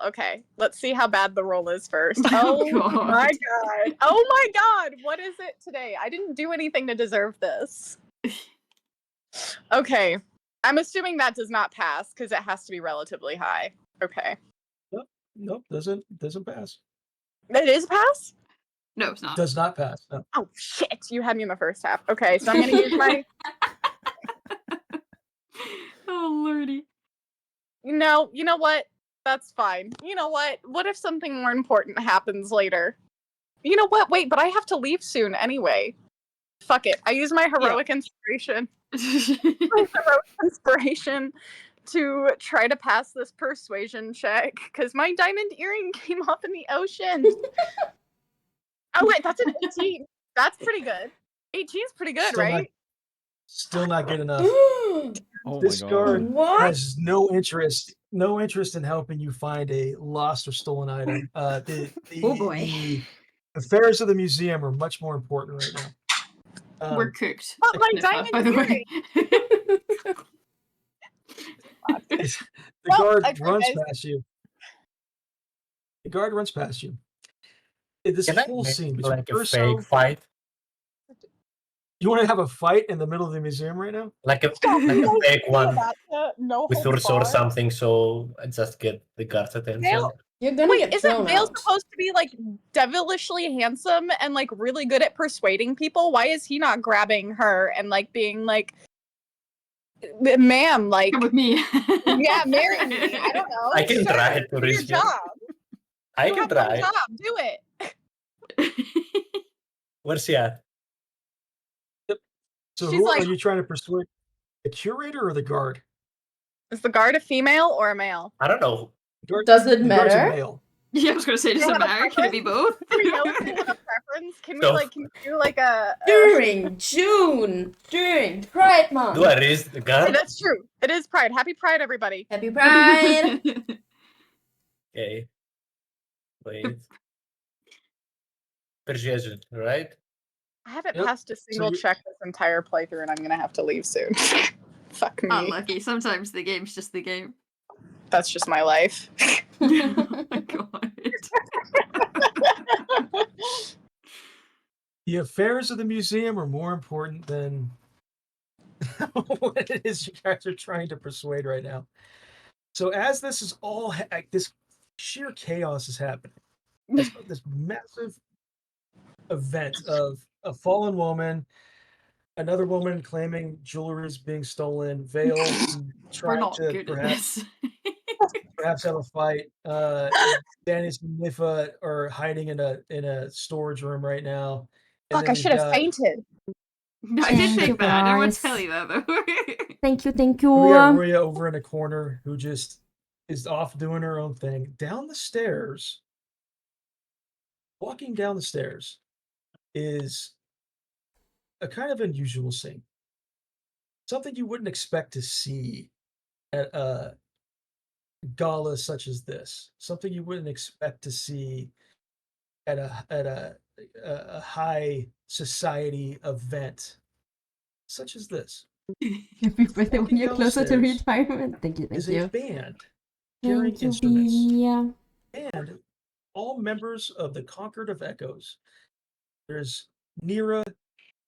[SPEAKER 10] Okay, let's see how bad the roll is first.
[SPEAKER 9] Oh,
[SPEAKER 10] Oh
[SPEAKER 9] God.
[SPEAKER 10] my god. Oh my god. What is it today? I didn't do anything to deserve this. Okay. I'm assuming that does not pass because it has to be relatively high. Okay.
[SPEAKER 4] Nope, doesn't pass.
[SPEAKER 10] It is pass?
[SPEAKER 9] No, it's not.
[SPEAKER 4] Does not pass. No.
[SPEAKER 10] Oh shit. You had me in the first half. Okay, so I'm gonna use my
[SPEAKER 9] Oh, lordy.
[SPEAKER 10] No, you know what? That's fine. You know what? What if something more important happens later? You know what? Wait, but I have to leave soon anyway. Fuck it. I use my heroic inspiration. My heroic inspiration to try to pass this persuasion check because my diamond earring came off in the ocean. Oh wait, that's an 18. That's pretty good. 18's pretty good, right?
[SPEAKER 4] Still not good enough.
[SPEAKER 2] Oh
[SPEAKER 4] This
[SPEAKER 2] my
[SPEAKER 4] guard
[SPEAKER 2] god.
[SPEAKER 1] What?
[SPEAKER 4] has no interest in helping you find a lost or stolen item.
[SPEAKER 9] Oh, boy.
[SPEAKER 4] The affairs of the museum are much more important right now.
[SPEAKER 9] We're cooked.
[SPEAKER 10] But my
[SPEAKER 9] Niffa,
[SPEAKER 10] diamond
[SPEAKER 9] by the way.
[SPEAKER 4] The
[SPEAKER 10] Well,
[SPEAKER 4] guard
[SPEAKER 10] okay,
[SPEAKER 4] runs
[SPEAKER 10] guys.
[SPEAKER 4] past you. The guard runs past you. This
[SPEAKER 8] Can I
[SPEAKER 4] whole
[SPEAKER 8] make
[SPEAKER 4] scene
[SPEAKER 8] like a
[SPEAKER 4] Urso-
[SPEAKER 8] fake fight?
[SPEAKER 4] You want to have a fight in the middle of the museum right now?
[SPEAKER 8] Like a fake one
[SPEAKER 10] No
[SPEAKER 8] with
[SPEAKER 10] holds
[SPEAKER 8] Urso or
[SPEAKER 10] barred.
[SPEAKER 8] something, so I just get the guard's attention.
[SPEAKER 10] Vale-
[SPEAKER 1] You're gonna
[SPEAKER 10] Wait,
[SPEAKER 1] get
[SPEAKER 10] isn't
[SPEAKER 1] thrown
[SPEAKER 10] Vale
[SPEAKER 1] out.
[SPEAKER 10] supposed to be like devilishly handsome and like really good at persuading people? Why is he not grabbing her and like being like, ma'am, like,
[SPEAKER 9] Come with me.
[SPEAKER 10] yeah, marry me? I don't know.
[SPEAKER 8] I can
[SPEAKER 10] Sure,
[SPEAKER 8] try to
[SPEAKER 10] do your
[SPEAKER 8] reach him.
[SPEAKER 10] job.
[SPEAKER 8] I
[SPEAKER 10] You
[SPEAKER 8] can
[SPEAKER 10] have one
[SPEAKER 8] try.
[SPEAKER 10] job. Do it.
[SPEAKER 8] Where's he at?
[SPEAKER 4] So
[SPEAKER 10] She's
[SPEAKER 4] who
[SPEAKER 10] like-
[SPEAKER 4] are you trying to persuade? The curator or the guard?
[SPEAKER 10] Is the guard a female or a male?
[SPEAKER 8] I don't know.
[SPEAKER 1] Does it
[SPEAKER 4] The guard's a
[SPEAKER 1] matter?
[SPEAKER 4] male.
[SPEAKER 9] Yeah, I was gonna say, does
[SPEAKER 10] They
[SPEAKER 9] it
[SPEAKER 10] have a
[SPEAKER 9] matter? Can it be both?
[SPEAKER 10] Do we know if they have a preference? Can we
[SPEAKER 8] No.
[SPEAKER 10] can we do like a
[SPEAKER 1] During June, during Pride Month.
[SPEAKER 8] Do I raise the
[SPEAKER 10] Hey,
[SPEAKER 8] guard?
[SPEAKER 10] that's true. It is Pride. Happy Pride, everybody.
[SPEAKER 1] Happy Pride.
[SPEAKER 8] Okay. Wait. Persuasion, right?
[SPEAKER 10] I haven't
[SPEAKER 4] Yep.
[SPEAKER 10] passed a single
[SPEAKER 4] you-
[SPEAKER 10] check this entire playthrough, and I'm gonna have to leave soon. Fuck me.
[SPEAKER 9] Unlucky. Sometimes the game's just the game.
[SPEAKER 10] That's just my life.
[SPEAKER 9] Oh my god.
[SPEAKER 4] The affairs of the museum are more important than what it is you guys are trying to persuade right now. So as this is all this sheer chaos is happening, this massive event of a fallen woman, another woman claiming jewelry is being stolen, Vale
[SPEAKER 9] We're
[SPEAKER 4] trying
[SPEAKER 9] not
[SPEAKER 4] to
[SPEAKER 9] good at
[SPEAKER 4] perhaps
[SPEAKER 9] this.
[SPEAKER 4] have a fight. Dennis and Niffa are hiding in a storage room right now. And
[SPEAKER 10] Fuck,
[SPEAKER 4] then
[SPEAKER 10] I
[SPEAKER 4] we've
[SPEAKER 10] should have
[SPEAKER 4] got-
[SPEAKER 10] fainted.
[SPEAKER 9] I did
[SPEAKER 1] Thank you,
[SPEAKER 9] think that. I didn't want to
[SPEAKER 1] guys.
[SPEAKER 9] tell you that though.
[SPEAKER 1] Thank you.
[SPEAKER 4] We got Roya over in a corner who just is off doing her own thing. Down the stairs, walking down the stairs, is a kind of unusual scene. Something you wouldn't expect to see at a gala such as this. Something you wouldn't expect to see at a high society event such as this.
[SPEAKER 1] Happy birthday when
[SPEAKER 4] Walking
[SPEAKER 1] you're
[SPEAKER 4] down the
[SPEAKER 1] closer to
[SPEAKER 4] stairs
[SPEAKER 1] retirement. Thank you, thank
[SPEAKER 4] is a
[SPEAKER 1] you.
[SPEAKER 4] band carrying
[SPEAKER 1] Thank you,
[SPEAKER 4] instruments,
[SPEAKER 1] Via.
[SPEAKER 4] and all members of the Concord of Echoes. There's Nira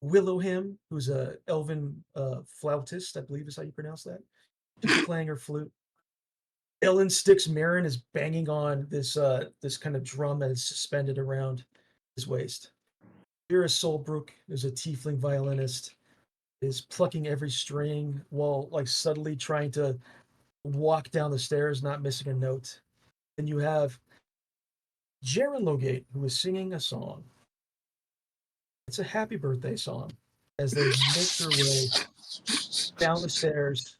[SPEAKER 4] Willowhim, who's a elven flautist, I believe is how you pronounce that. She's playing her flute. Ellen Styx Marin is banging on this kind of drum that is suspended around his waist. Vera Solbrook, who's a tiefling violinist, is plucking every string while like subtly trying to walk down the stairs, not missing a note. Then you have Jaren Logate, who is singing a song. It's a happy birthday song as they make their way down the stairs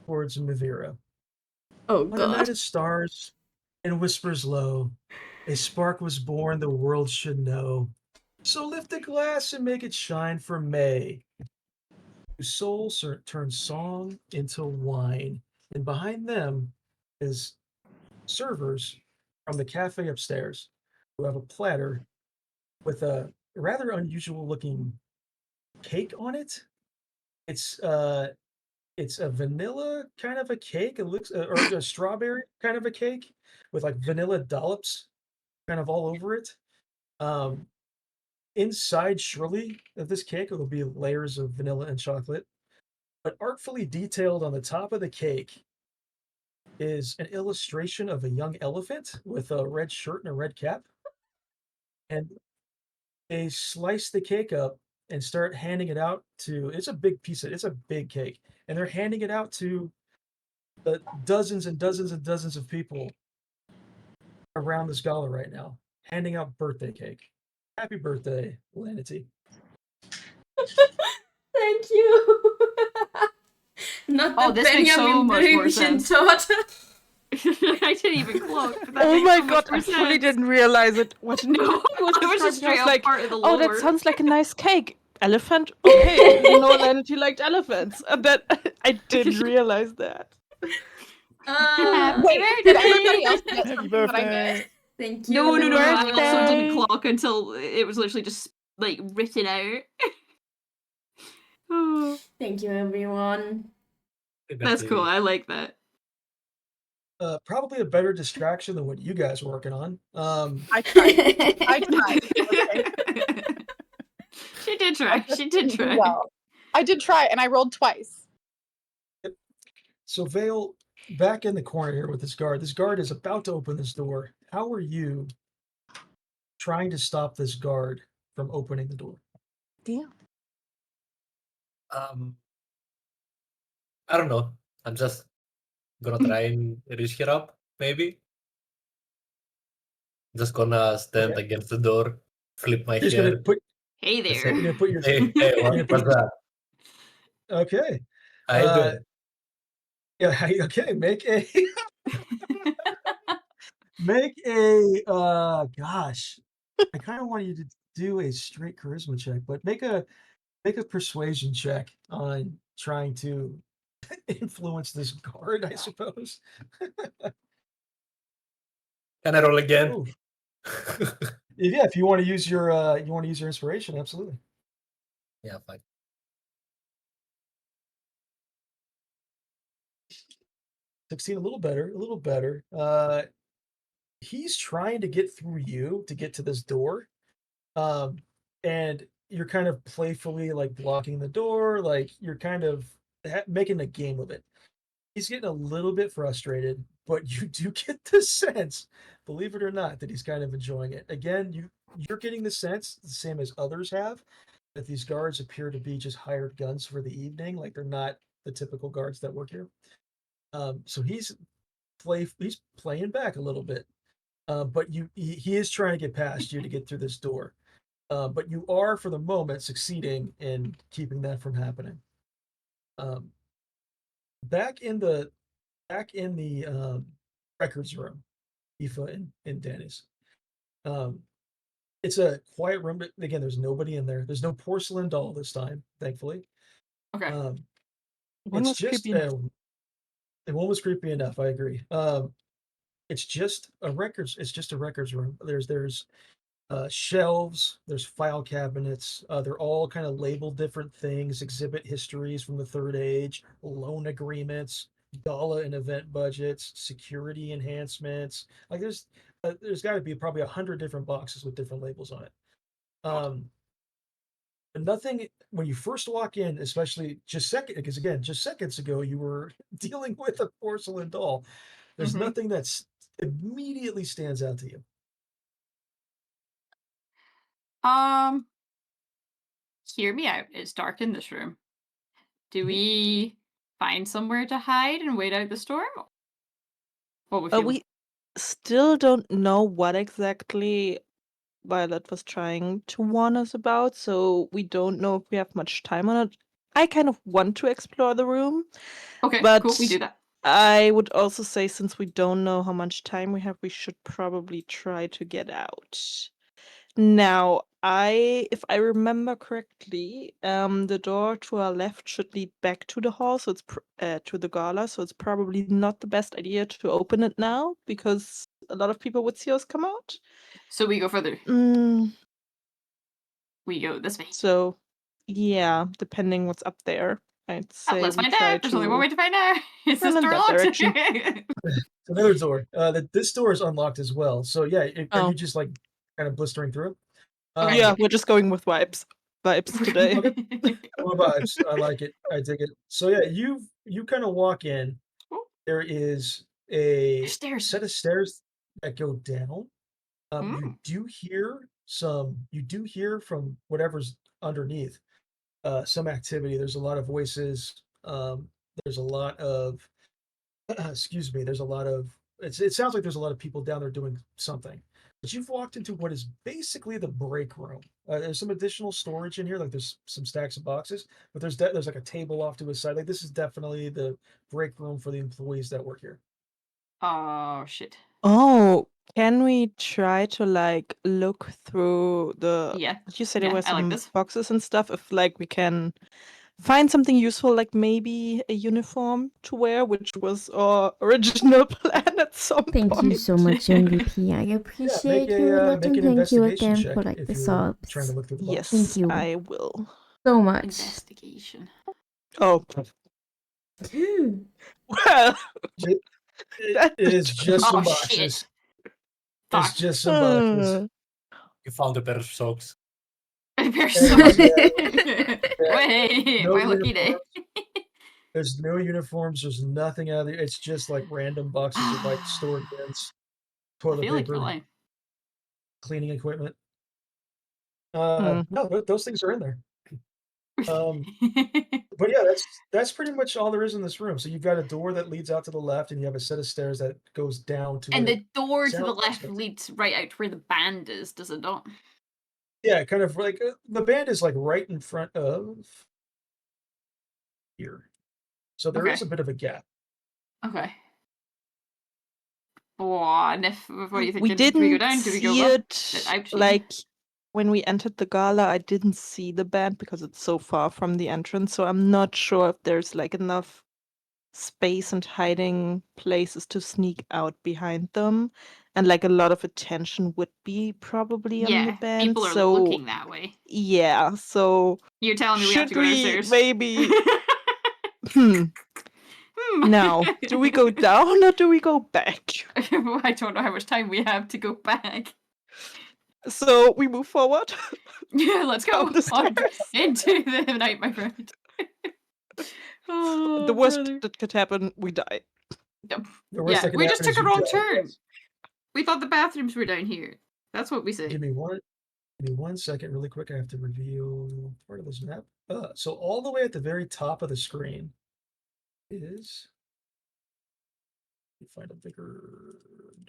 [SPEAKER 4] towards Mavira.
[SPEAKER 1] Oh
[SPEAKER 4] On a night
[SPEAKER 1] god.
[SPEAKER 4] of stars and whispers low, a spark was born the world should know. So lift a glass and make it shine for May, whose soul turns song into wine. And behind them is servers from the cafe upstairs who have a platter with a rather unusual looking cake on it. It's a vanilla kind of a cake. It looks or a strawberry kind of a cake with like vanilla dollops kind of all over it. Um, inside surely of this cake will be layers of vanilla and chocolate, but artfully detailed on the top of the cake is an illustration of a young elephant with a red shirt and a red cap. And they slice the cake up and start handing it out to it's a big cake. And they're handing it out to the dozens and dozens and dozens of people around this gala right now, handing out birthday cake. Happy birthday, Lanity.
[SPEAKER 1] Thank you. Not
[SPEAKER 9] Oh,
[SPEAKER 1] the
[SPEAKER 9] this makes so
[SPEAKER 1] Benjamin
[SPEAKER 9] much more
[SPEAKER 1] Blümchen
[SPEAKER 9] sense.
[SPEAKER 1] torte.
[SPEAKER 9] I didn't even clock. But that
[SPEAKER 7] Oh
[SPEAKER 9] makes
[SPEAKER 7] my
[SPEAKER 9] so much
[SPEAKER 7] god,
[SPEAKER 9] more
[SPEAKER 7] I fully
[SPEAKER 9] sense.
[SPEAKER 7] didn't realize it. What?
[SPEAKER 9] No,
[SPEAKER 7] what
[SPEAKER 9] it was
[SPEAKER 7] describing?
[SPEAKER 9] just straight up
[SPEAKER 7] like,
[SPEAKER 9] part of the
[SPEAKER 7] oh, that
[SPEAKER 9] lore.
[SPEAKER 7] sounds like a nice cake. Elephant? Okay, I didn't know Lanity liked elephants. And then I didn't realize that.
[SPEAKER 10] Wait, did everybody else get
[SPEAKER 2] Happy
[SPEAKER 10] something that I missed?
[SPEAKER 2] birthday!
[SPEAKER 1] Thank you.
[SPEAKER 9] No. I also
[SPEAKER 7] Birthday.
[SPEAKER 9] didn't clock until it was literally just like written out. Oh,
[SPEAKER 1] Thank you, everyone.
[SPEAKER 9] that's cool. I like that.
[SPEAKER 4] Probably a better distraction than what you guys are working on.
[SPEAKER 10] I tried. I tried. Okay.
[SPEAKER 9] She did try. She did try.
[SPEAKER 10] Well, I did try, and I rolled twice.
[SPEAKER 4] So Vale, back in the corner here with this guard. This guard is about to open this door. How are you trying to stop this guard from opening the door?
[SPEAKER 10] Damn.
[SPEAKER 8] I don't know. I'm just gonna try and reach her up, maybe. Just gonna stand
[SPEAKER 4] Okay.
[SPEAKER 8] against the door, flip my
[SPEAKER 4] You're just gonna
[SPEAKER 8] hair.
[SPEAKER 4] put
[SPEAKER 9] Hey
[SPEAKER 8] That's
[SPEAKER 9] there.
[SPEAKER 8] it.
[SPEAKER 4] you're gonna put your
[SPEAKER 8] Hey,
[SPEAKER 4] you're
[SPEAKER 8] what,
[SPEAKER 4] gonna put
[SPEAKER 8] what's that?
[SPEAKER 4] okay.
[SPEAKER 8] How you
[SPEAKER 4] Uh,
[SPEAKER 8] doing?
[SPEAKER 4] Yeah, okay. Make a gosh. I kind of want you to do a straight charisma check, but make a persuasion check on trying to influence this guard, I suppose.
[SPEAKER 8] Can I roll again?
[SPEAKER 4] Ooh. Yeah, if you want to use your inspiration, absolutely.
[SPEAKER 8] Yeah, fine.
[SPEAKER 4] 16, a little better. He's trying to get through you to get to this door. And you're kind of playfully like blocking the door, like you're kind of making a game of it. He's getting a little bit frustrated, but you do get the sense, believe it or not, that he's kind of enjoying it. Again, you're getting the sense, the same as others have, that these guards appear to be just hired guns for the evening, like they're not the typical guards that work here. So he's playing back a little bit, but he is trying to get past you to get through this door. But you are, for the moment, succeeding in keeping that from happening. Back in the records room, Aoife and Dennis. It's a quiet room, but again, there's nobody in there. There's no porcelain doll this time, thankfully.
[SPEAKER 9] Okay.
[SPEAKER 7] One
[SPEAKER 4] It's
[SPEAKER 7] was
[SPEAKER 4] just
[SPEAKER 7] creepy enough.
[SPEAKER 4] one was creepy enough. I agree. It's just a records room. There's shelves. There's file cabinets. They're all kind of labeled different things, exhibit histories from the Third Age, loan agreements, gala and event budgets, security enhancements. Like there's got to be probably 100 different boxes with different labels on it. But nothing when you first walk in, especially just seconds ago, you were dealing with a porcelain doll. There's
[SPEAKER 9] Mhm.
[SPEAKER 4] nothing that's immediately stands out to you.
[SPEAKER 9] Hear me out. It's dark in this room. Do we find somewhere to hide and wait out the storm? What we feeling?
[SPEAKER 5] We still don't know what exactly Violet was trying to warn us about, so we don't know if we have much time on it. I kind of want to explore the room,
[SPEAKER 9] Okay,
[SPEAKER 5] but
[SPEAKER 9] cool. We do that.
[SPEAKER 5] I would also say since we don't know how much time we have, we should probably try to get out. Now, if I remember correctly, the door to our left should lead back to the hall, so it's to the gala. So it's probably not the best idea to open it now because a lot of people would see us come out.
[SPEAKER 9] So we go further.
[SPEAKER 5] Mm,
[SPEAKER 9] We go this way.
[SPEAKER 5] so, yeah, depending what's up there, I'd say
[SPEAKER 9] Let's
[SPEAKER 5] we
[SPEAKER 9] find
[SPEAKER 5] try
[SPEAKER 9] out. There's only one
[SPEAKER 5] to
[SPEAKER 9] way to find out. Is this
[SPEAKER 5] run in
[SPEAKER 9] door
[SPEAKER 5] that
[SPEAKER 9] locked?
[SPEAKER 5] direction.
[SPEAKER 4] Another door. This door is unlocked as well. So yeah, are
[SPEAKER 5] Oh.
[SPEAKER 4] you just like kind of blistering through it?
[SPEAKER 9] Okay.
[SPEAKER 5] Yeah, we're just going with vibes today.
[SPEAKER 4] Okay. More vibes. I like it. I dig it. So yeah, you kind of walk in. There is a
[SPEAKER 9] There's stairs.
[SPEAKER 4] set of stairs that go down.
[SPEAKER 9] Mm.
[SPEAKER 4] You do hear from whatever's underneath some activity. There's a lot of voices. There's a lot of excuse me. There's a lot of it sounds like there's a lot of people down there doing something. But you've walked into what is basically the break room. There's some additional storage in here, like there's some stacks of boxes, but there's like a table off to his side. Like this is definitely the break room for the employees that work here.
[SPEAKER 9] Oh shit.
[SPEAKER 5] Oh, can we try to like look through
[SPEAKER 9] Yeah.
[SPEAKER 5] you said
[SPEAKER 9] Yeah,
[SPEAKER 5] there were
[SPEAKER 9] I like
[SPEAKER 5] some
[SPEAKER 9] this.
[SPEAKER 5] boxes and stuff, if like we can find something useful, like maybe a uniform to wear, which was our original plan at some
[SPEAKER 1] Thank
[SPEAKER 5] point.
[SPEAKER 1] you so much, MVP. I appreciate you a lot,
[SPEAKER 4] make
[SPEAKER 1] and
[SPEAKER 4] an
[SPEAKER 1] thank you
[SPEAKER 4] investigation
[SPEAKER 1] again
[SPEAKER 4] check
[SPEAKER 1] for like
[SPEAKER 4] if
[SPEAKER 1] the
[SPEAKER 4] you're
[SPEAKER 1] subs.
[SPEAKER 4] trying to look through the box.
[SPEAKER 5] Yes,
[SPEAKER 1] Thank you
[SPEAKER 5] I will.
[SPEAKER 1] so much.
[SPEAKER 9] Investigation.
[SPEAKER 5] Oh, well,
[SPEAKER 4] It is just some
[SPEAKER 9] Oh,
[SPEAKER 4] boxes.
[SPEAKER 9] shit.
[SPEAKER 4] It's
[SPEAKER 9] Fuck.
[SPEAKER 4] just some boxes.
[SPEAKER 8] You found a pair of socks.
[SPEAKER 9] There's
[SPEAKER 4] And,
[SPEAKER 9] so
[SPEAKER 4] yeah,
[SPEAKER 9] Wait,
[SPEAKER 4] no
[SPEAKER 9] my lucky day.
[SPEAKER 4] uniforms. There's no uniforms. There's nothing out there. It's just like random boxes of like stored goods,
[SPEAKER 9] I
[SPEAKER 4] toilet
[SPEAKER 9] feel like
[SPEAKER 4] paper,
[SPEAKER 9] you're lying.
[SPEAKER 4] cleaning equipment.
[SPEAKER 5] Hmm.
[SPEAKER 4] No, those things are in there. But yeah, that's pretty much all there is in this room. So you've got a door that leads out to the left, and you have a set of stairs that goes down to
[SPEAKER 9] And
[SPEAKER 4] what
[SPEAKER 9] the
[SPEAKER 4] it
[SPEAKER 9] door to the
[SPEAKER 4] sounds
[SPEAKER 9] left
[SPEAKER 4] like.
[SPEAKER 9] leads right out to where the band is, does it not?
[SPEAKER 4] Yeah, kind of like the band is like right in front of here. So there is
[SPEAKER 9] Okay.
[SPEAKER 4] a bit of a gap.
[SPEAKER 9] Okay. What do you think?
[SPEAKER 5] We
[SPEAKER 9] Do we go
[SPEAKER 5] didn't
[SPEAKER 9] down? Do we go
[SPEAKER 5] see
[SPEAKER 9] up?
[SPEAKER 5] it
[SPEAKER 9] Out?
[SPEAKER 5] like when we entered the gala. I didn't see the band because it's so far from the entrance, so I'm not sure if there's like enough space and hiding places to sneak out behind them, and like a lot of attention would be probably on the
[SPEAKER 9] Yeah,
[SPEAKER 5] band.
[SPEAKER 9] people are
[SPEAKER 5] So
[SPEAKER 9] looking that way.
[SPEAKER 5] yeah, so
[SPEAKER 9] You're telling me we have to
[SPEAKER 5] should
[SPEAKER 9] go
[SPEAKER 5] we
[SPEAKER 9] downstairs?
[SPEAKER 5] maybe now do we go down or do we go back?
[SPEAKER 9] I don't know how much time we have to go back.
[SPEAKER 5] So we move forward.
[SPEAKER 9] Yeah, let's go
[SPEAKER 5] Down the
[SPEAKER 9] on
[SPEAKER 5] stairs.
[SPEAKER 9] into the night, my friend. Oh,
[SPEAKER 5] The worst
[SPEAKER 9] brother.
[SPEAKER 5] that could happen, we die.
[SPEAKER 4] The worst
[SPEAKER 9] Yeah,
[SPEAKER 4] that can
[SPEAKER 9] we just
[SPEAKER 4] happen
[SPEAKER 9] took
[SPEAKER 4] is
[SPEAKER 9] a
[SPEAKER 4] you
[SPEAKER 9] wrong
[SPEAKER 4] die.
[SPEAKER 9] turn. We thought the bathrooms were down here. That's what we said.
[SPEAKER 4] Give me 1 second, really quick. I have to reveal part of this map. So all the way at the very top of the screen is. Let me find a bigger.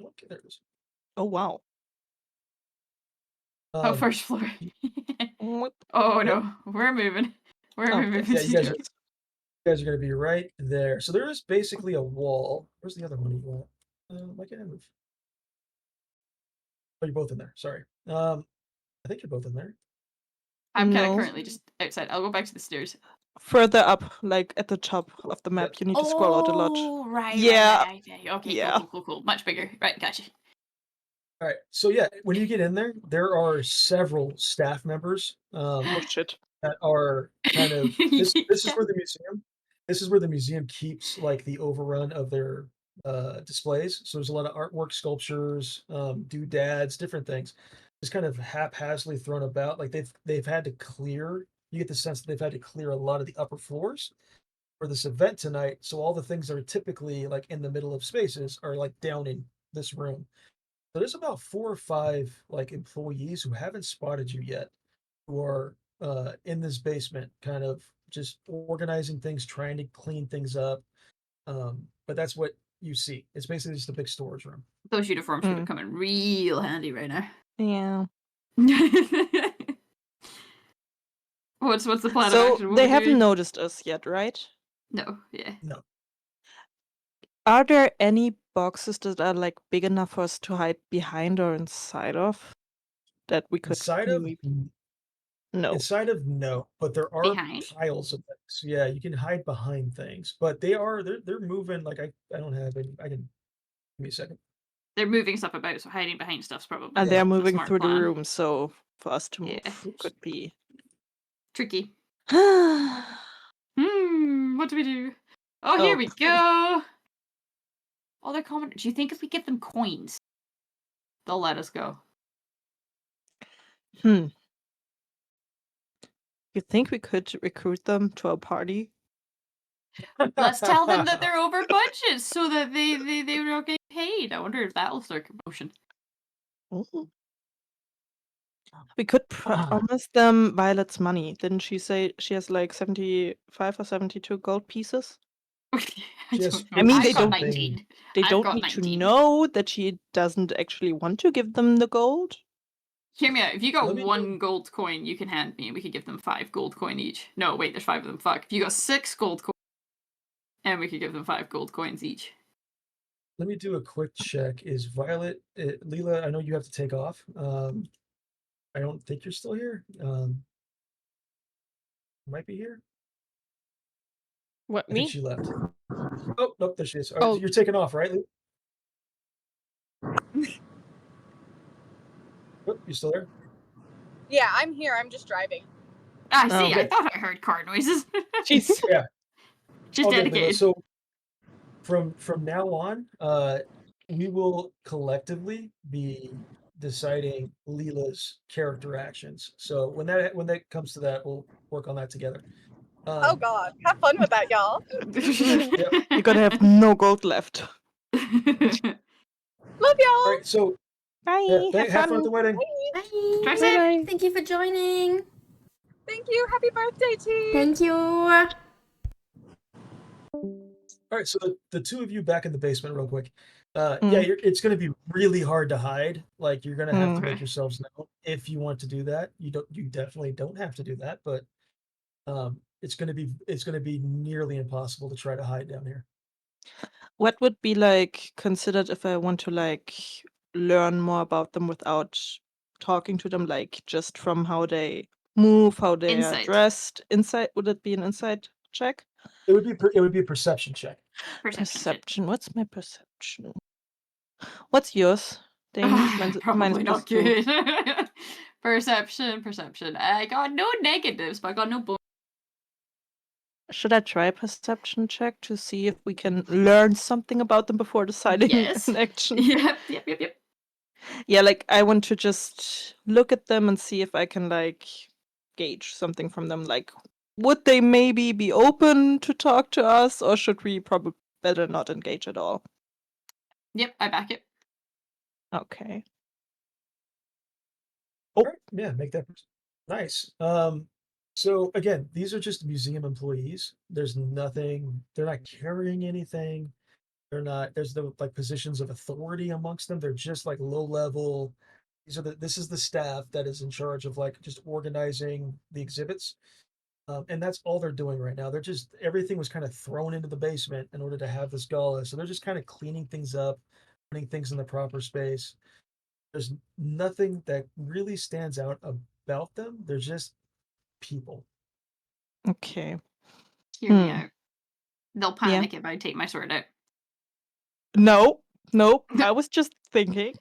[SPEAKER 4] Okay, there it is.
[SPEAKER 5] Oh wow.
[SPEAKER 9] Oh, first floor.
[SPEAKER 5] Whoop.
[SPEAKER 9] Oh no, we're moving. We're
[SPEAKER 5] Oh,
[SPEAKER 9] moving.
[SPEAKER 4] Yeah, you guys are going to be right there. So there is basically a wall. Where's the other one you want? Why can't I move? Oh, you're both in there. Sorry. I think you're both in there.
[SPEAKER 9] I'm kind of
[SPEAKER 5] No.
[SPEAKER 9] currently just outside. I'll go back to the stairs.
[SPEAKER 5] Further up, like at the top of the map, you need to scroll out a lot.
[SPEAKER 9] Oh, right.
[SPEAKER 5] Yeah.
[SPEAKER 9] Right. Okay,
[SPEAKER 5] Yeah.
[SPEAKER 9] cool. Much bigger. Right, gotcha.
[SPEAKER 4] All right. So yeah, when you get in there are several staff members
[SPEAKER 5] Oh shit.
[SPEAKER 4] that are kind of this is
[SPEAKER 9] Yeah.
[SPEAKER 4] where the museum keeps like the overrun of their displays. So there's a lot of artwork, sculptures, doodads, different things, just kind of haphazardly thrown about. Like they've had to clear. You get the sense that they've had to clear a lot of the upper floors for this event tonight. So all the things that are typically like in the middle of spaces are like down in this room. So there's about 4 or 5 like employees who haven't spotted you yet, who are in this basement, kind of just organizing things, trying to clean things up. But that's what you see. It's basically just a big storage room.
[SPEAKER 9] Those uniforms would have come in real handy right now.
[SPEAKER 5] Yeah.
[SPEAKER 9] What's the plan of
[SPEAKER 5] So
[SPEAKER 9] action? What
[SPEAKER 5] they
[SPEAKER 9] we
[SPEAKER 5] haven't
[SPEAKER 9] doing?
[SPEAKER 5] noticed us yet, right?
[SPEAKER 9] No, yeah.
[SPEAKER 4] No,
[SPEAKER 5] Are there any boxes that are like big enough for us to hide behind or inside of that we could
[SPEAKER 4] inside of
[SPEAKER 5] maybe no.
[SPEAKER 4] inside of no, but there are
[SPEAKER 9] Behind?
[SPEAKER 4] piles of things. Yeah, you can hide behind things, but they're moving. Like I don't have any. I can give me a second.
[SPEAKER 9] They're moving stuff about, so hiding behind stuff's probably
[SPEAKER 5] And
[SPEAKER 4] Yeah.
[SPEAKER 5] they're
[SPEAKER 9] a
[SPEAKER 5] moving
[SPEAKER 9] smart
[SPEAKER 5] through the
[SPEAKER 9] plan.
[SPEAKER 5] room, so for us to move
[SPEAKER 9] Yeah.
[SPEAKER 5] could be
[SPEAKER 9] Tricky.
[SPEAKER 5] oh,
[SPEAKER 9] What do we do? Oh, here we go. Oh, they're common. Do you think if we give them coins, they'll let us go?
[SPEAKER 5] You think we could recruit them to a party?
[SPEAKER 9] Let's tell them that they're over budget so that they're not getting paid. I wonder if that'll start commotion.
[SPEAKER 5] Ooh. We could promise them Violet's money. Didn't she say she has like 75 or 72 gold pieces? I mean,
[SPEAKER 9] I've got 19.
[SPEAKER 5] They
[SPEAKER 9] I've
[SPEAKER 5] don't
[SPEAKER 9] got
[SPEAKER 5] need
[SPEAKER 9] 19.
[SPEAKER 5] to know that she doesn't actually want to give them the gold.
[SPEAKER 9] Hear me out. If you got
[SPEAKER 4] Let me
[SPEAKER 9] one gold coin, you can hand me, and we could give them 5 gold coin each. No, wait, there's 5 of them. Fuck. If you got 6 gold coins, and we could give them 5 gold coins each.
[SPEAKER 4] Let me do a quick check. Is Violet, Leela? I know you have to take off. I don't think you're still here. Might be here.
[SPEAKER 7] What,
[SPEAKER 4] I think
[SPEAKER 7] me?
[SPEAKER 4] she left. Oh, nope, there she is. All right,
[SPEAKER 7] Oh.
[SPEAKER 4] so you're taking off, right, Leela? Oh, you still there?
[SPEAKER 10] Yeah, I'm here. I'm just driving.
[SPEAKER 9] I see.
[SPEAKER 4] Okay.
[SPEAKER 9] I thought I heard car noises.
[SPEAKER 5] Jeez.
[SPEAKER 4] Yeah.
[SPEAKER 9] She's
[SPEAKER 4] All good, Leela.
[SPEAKER 9] dedicated.
[SPEAKER 4] So from now on, we will collectively be deciding Leela's character actions. So when that comes to that, we'll work on that together.
[SPEAKER 10] Oh God, have fun with that, y'all.
[SPEAKER 5] You're gonna have no gold left.
[SPEAKER 10] Love y'all.
[SPEAKER 4] All right, so
[SPEAKER 5] Bye.
[SPEAKER 4] yeah,
[SPEAKER 5] have
[SPEAKER 4] have fun
[SPEAKER 5] fun.
[SPEAKER 4] at the wedding.
[SPEAKER 1] Bye.
[SPEAKER 9] Drive
[SPEAKER 7] Bye
[SPEAKER 9] safe.
[SPEAKER 7] bye.
[SPEAKER 1] Thank you for joining.
[SPEAKER 10] Thank you. Happy birthday, T.
[SPEAKER 1] Thank you.
[SPEAKER 4] All right, so the two of you back in the basement, real quick. Yeah,
[SPEAKER 5] Mm.
[SPEAKER 4] it's going to be really hard to hide. Like you're going to have to make
[SPEAKER 9] Okay.
[SPEAKER 4] yourselves known if you want to do that. You definitely don't have to do that, but it's going to be nearly impossible to try to hide down here.
[SPEAKER 5] What would be like considered if I want to like learn more about them without talking to them, like just from how they move, how they are
[SPEAKER 9] Insight.
[SPEAKER 5] dressed? Insight? Would it be an insight check?
[SPEAKER 4] It would be a perception check.
[SPEAKER 5] Perception. What's my perception? What's yours, Dane?
[SPEAKER 9] Probably not
[SPEAKER 5] +2.
[SPEAKER 9] good. Perception. I got no negatives, but I got no bonus.
[SPEAKER 5] Should I try a perception check to see if we can learn something about them before deciding
[SPEAKER 9] Yes.
[SPEAKER 5] an action?
[SPEAKER 9] Yep.
[SPEAKER 5] Yeah, like I want to just look at them and see if I can like gauge something from them. Like, would they maybe be open to talk to us, or should we probably better not engage at all?
[SPEAKER 9] Yep, I back it.
[SPEAKER 5] Okay.
[SPEAKER 4] All right, yeah, make that nice. So again, these are just museum employees. There's nothing. They're not carrying anything. There's no like positions of authority amongst them. They're just like low level. This is the staff that is in charge of like just organizing the exhibits. And that's all they're doing right now. Everything was kind of thrown into the basement in order to have this gala. So they're just kind of cleaning things up, putting things in the proper space. There's nothing that really stands out about them. They're just people.
[SPEAKER 5] Okay.
[SPEAKER 9] Hear me out. They'll panic if I take my sword out.
[SPEAKER 5] No. I was just thinking.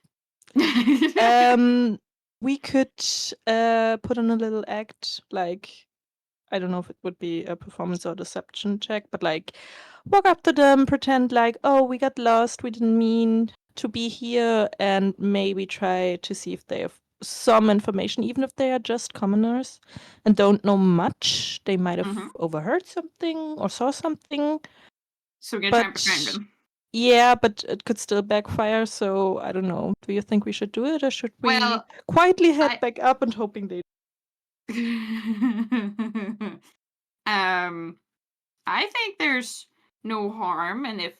[SPEAKER 5] We could put in a little act, like, I don't know if it would be a performance or deception check, but like walk up to them, pretend like, oh, we got lost, we didn't mean to be here, and maybe try to see if they have some information, even if they are just commoners and don't know much. They might have
[SPEAKER 9] Mhm.
[SPEAKER 5] overheard something or saw something.
[SPEAKER 9] So we're gonna try and
[SPEAKER 5] But
[SPEAKER 9] befriend them.
[SPEAKER 5] yeah, but it could still backfire, so I don't know. Do you think we should do it, or should we
[SPEAKER 9] Well,
[SPEAKER 5] quietly head
[SPEAKER 9] I-
[SPEAKER 5] back up and hoping they...
[SPEAKER 9] I think there's no harm, and if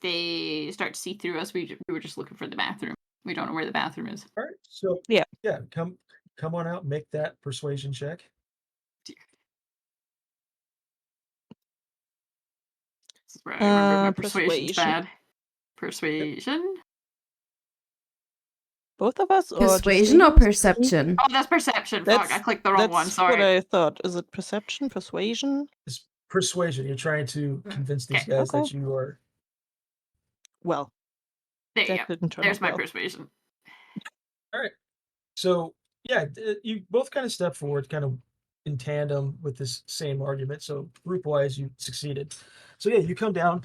[SPEAKER 9] they start to see through us, we were just looking for the bathroom. We don't know where the bathroom is.
[SPEAKER 4] All right. So
[SPEAKER 5] Yeah.
[SPEAKER 4] come on out, make that persuasion check.
[SPEAKER 9] This is where I remember my
[SPEAKER 5] persuasion.
[SPEAKER 9] persuasion's bad. Persuasion?
[SPEAKER 5] Both of us, or just
[SPEAKER 1] Persuasion or
[SPEAKER 5] Denise?
[SPEAKER 1] perception?
[SPEAKER 9] Oh, that's perception. Fuck, I clicked the wrong one.
[SPEAKER 5] That's
[SPEAKER 9] Sorry.
[SPEAKER 5] what I thought. Is it perception, persuasion?
[SPEAKER 4] It's persuasion. You're trying to convince these
[SPEAKER 9] Okay.
[SPEAKER 4] guys that
[SPEAKER 5] Okay.
[SPEAKER 4] you are.
[SPEAKER 5] Well,
[SPEAKER 9] There you
[SPEAKER 5] that
[SPEAKER 9] go.
[SPEAKER 5] didn't turn
[SPEAKER 9] There's
[SPEAKER 5] out
[SPEAKER 9] my
[SPEAKER 5] well.
[SPEAKER 9] persuasion.
[SPEAKER 4] All right. So yeah, you both kind of step forward, kind of in tandem with this same argument. So group wise, you succeeded. So yeah, you come down.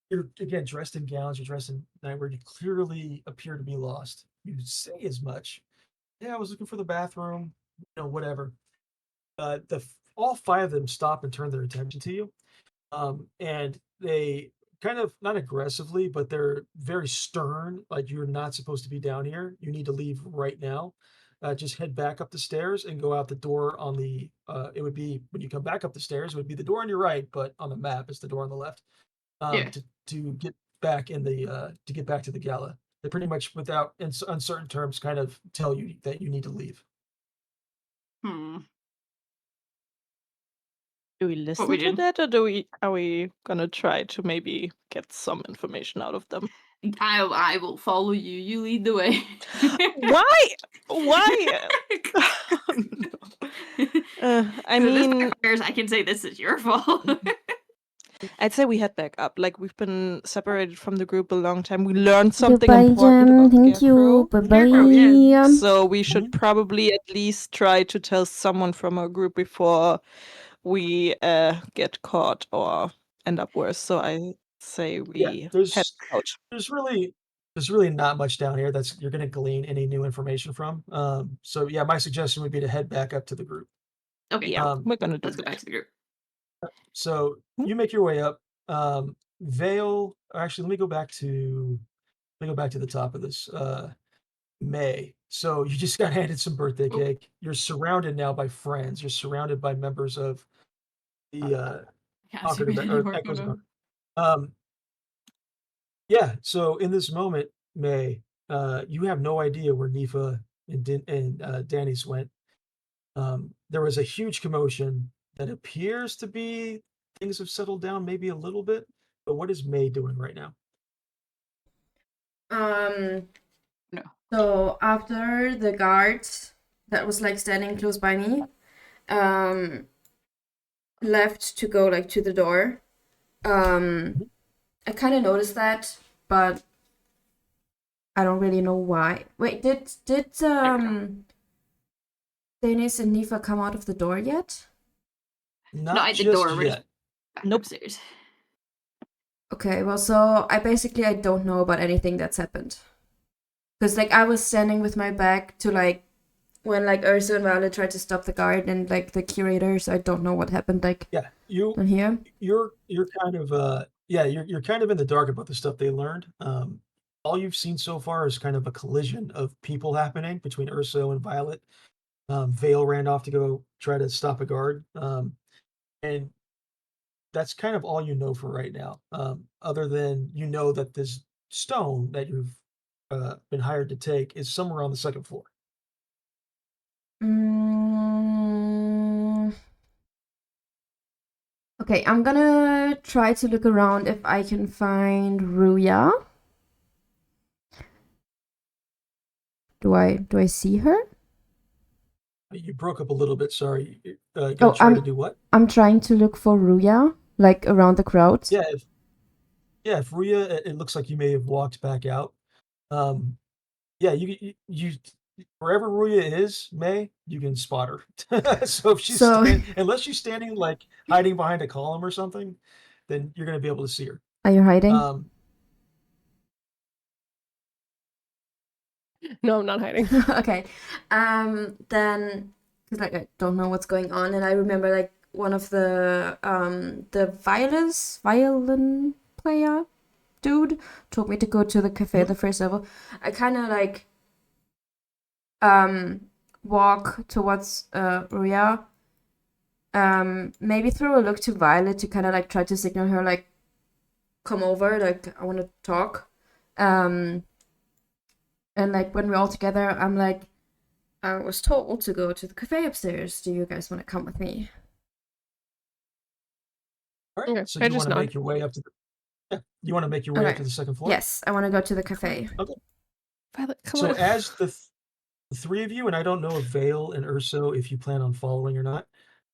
[SPEAKER 4] You're again dressed in gowns. You're dressed in nightwear. You clearly appear to be lost. You say as much. Yeah, I was looking for the bathroom. Whatever. All five of them stop and turn their attention to you. And they kind of not aggressively, but they're very stern. Like, you're not supposed to be down here. You need to leave right now. Just head back up the stairs and go out the door on the. It would be when you come back up the stairs. It would be the door on your right, but on the map it's the door on the left.
[SPEAKER 9] Yeah.
[SPEAKER 4] To get back in the to get back to the gala. They pretty much, without in uncertain terms, kind of tell you that you need to leave.
[SPEAKER 5] Do we listen
[SPEAKER 9] we
[SPEAKER 5] to
[SPEAKER 9] did.
[SPEAKER 5] that, or are we gonna try to maybe get some information out of them?
[SPEAKER 9] I will follow you. You lead the way.
[SPEAKER 5] Why? Why? I
[SPEAKER 9] So this
[SPEAKER 5] mean,
[SPEAKER 9] backfires, I can say this is your fault.
[SPEAKER 5] I'd say we head back up. Like, we've been separated from the group a long time. We learned something
[SPEAKER 1] Goodbye,
[SPEAKER 5] important
[SPEAKER 1] Jen.
[SPEAKER 5] about
[SPEAKER 1] Thank
[SPEAKER 5] Scarecrow.
[SPEAKER 1] you. Bye
[SPEAKER 9] Scarecrow, yeah.
[SPEAKER 1] bye.
[SPEAKER 5] So we should probably at least try to tell someone from our group before we get caught or end up worse. So I say we head out.
[SPEAKER 4] There's really not much down here that's you're going to glean any new information from. So yeah, my suggestion would be to head back up to the group.
[SPEAKER 9] Okay,
[SPEAKER 5] Yeah, we're gonna do
[SPEAKER 9] let's go back to the group.
[SPEAKER 4] So you make your way up. Vale. Actually, let me go back to the top of this. May. So you just got handed some birthday cake. You're surrounded now by friends. You're surrounded by members of the Echoes of yeah. So in this moment, May, you have no idea where Nifa and Danny's went. There was a huge commotion that appears to be things have settled down maybe a little bit. But what is May doing right now?
[SPEAKER 9] No.
[SPEAKER 1] So after the guard that was like standing close by me, left to go like to the door, I kind of noticed that, but I don't really know why. Wait, did Dennis and Nifa come out of the door yet?
[SPEAKER 9] Not the door. Yet. Nope. Upstairs.
[SPEAKER 1] Okay, well, so I don't know about anything that's happened. Because, like, I was standing with my back to, like, when, like, Ursa and Violet tried to stop the guard and, like, the curators, I don't know what happened, like,
[SPEAKER 4] on
[SPEAKER 1] here.
[SPEAKER 4] You're kind of, you're kind of in the dark about the stuff they learned. All you've seen so far is kind of a collision of people happening between Ursa and Violet. Vale ran off to go try to stop a guard. And that's kind of all you know for right now. Other than you know that this stone that you've been hired to take is somewhere on the second floor.
[SPEAKER 1] Okay, I'm gonna try to look around if I can find Ruya. Do I see her?
[SPEAKER 4] You broke up a little bit. Sorry. Try to do what?
[SPEAKER 1] I'm trying to look for Ruya, like around the crowd.
[SPEAKER 4] If Ruya, it looks like you may have walked back out. yeah, you wherever Ruya is, May, you can spot her. So if she's
[SPEAKER 1] So-
[SPEAKER 4] unless she's standing like hiding behind a column or something, then you're gonna be able to see her.
[SPEAKER 1] Are you hiding?
[SPEAKER 7] No, I'm not hiding.
[SPEAKER 1] Okay. Then, cause like I don't know what's going on, and I remember like one of the violin player dude told me to go to the cafe at the first level. I kind of like walk towards Ria. Maybe throw a look to Violet to kind of like try to signal her like come over, like I want to talk. And like when we're all together, I'm like, I was told to go to the cafe upstairs. Do you guys want to come with me?
[SPEAKER 4] All right.
[SPEAKER 7] Okay,
[SPEAKER 4] So
[SPEAKER 7] I
[SPEAKER 4] you
[SPEAKER 7] just
[SPEAKER 4] want to
[SPEAKER 7] nod.
[SPEAKER 4] make your way up to you want to make your way up to the second floor?
[SPEAKER 1] Yes, I want to go to the cafe.
[SPEAKER 4] Okay.
[SPEAKER 7] Violet, come
[SPEAKER 4] So
[SPEAKER 7] on.
[SPEAKER 4] as the three of you, and I don't know if Vale and Urso if you plan on following or not,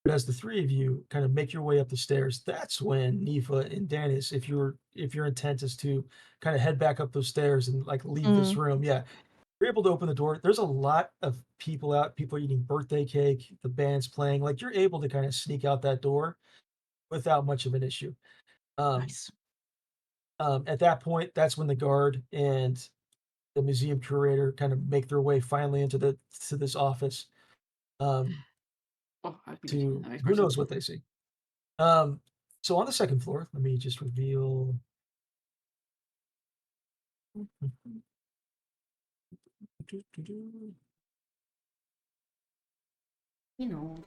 [SPEAKER 4] but as the three of you kind of make your way up the stairs, that's when Nifa and Danis, if your intent is to kind of head back up those stairs and like leave this room, yeah, you're able to open the door. There's a lot of people out, people are eating birthday cake, the band's playing, like you're able to kind of sneak out that door without much of an issue.
[SPEAKER 9] Nice.
[SPEAKER 4] At that point, that's when the guard and the museum curator kind of make their way finally into this office.
[SPEAKER 9] Oh, I'd be
[SPEAKER 4] To
[SPEAKER 9] the next
[SPEAKER 4] who
[SPEAKER 9] person.
[SPEAKER 4] knows what they see. So on the second floor, let me just reveal.
[SPEAKER 1] You know.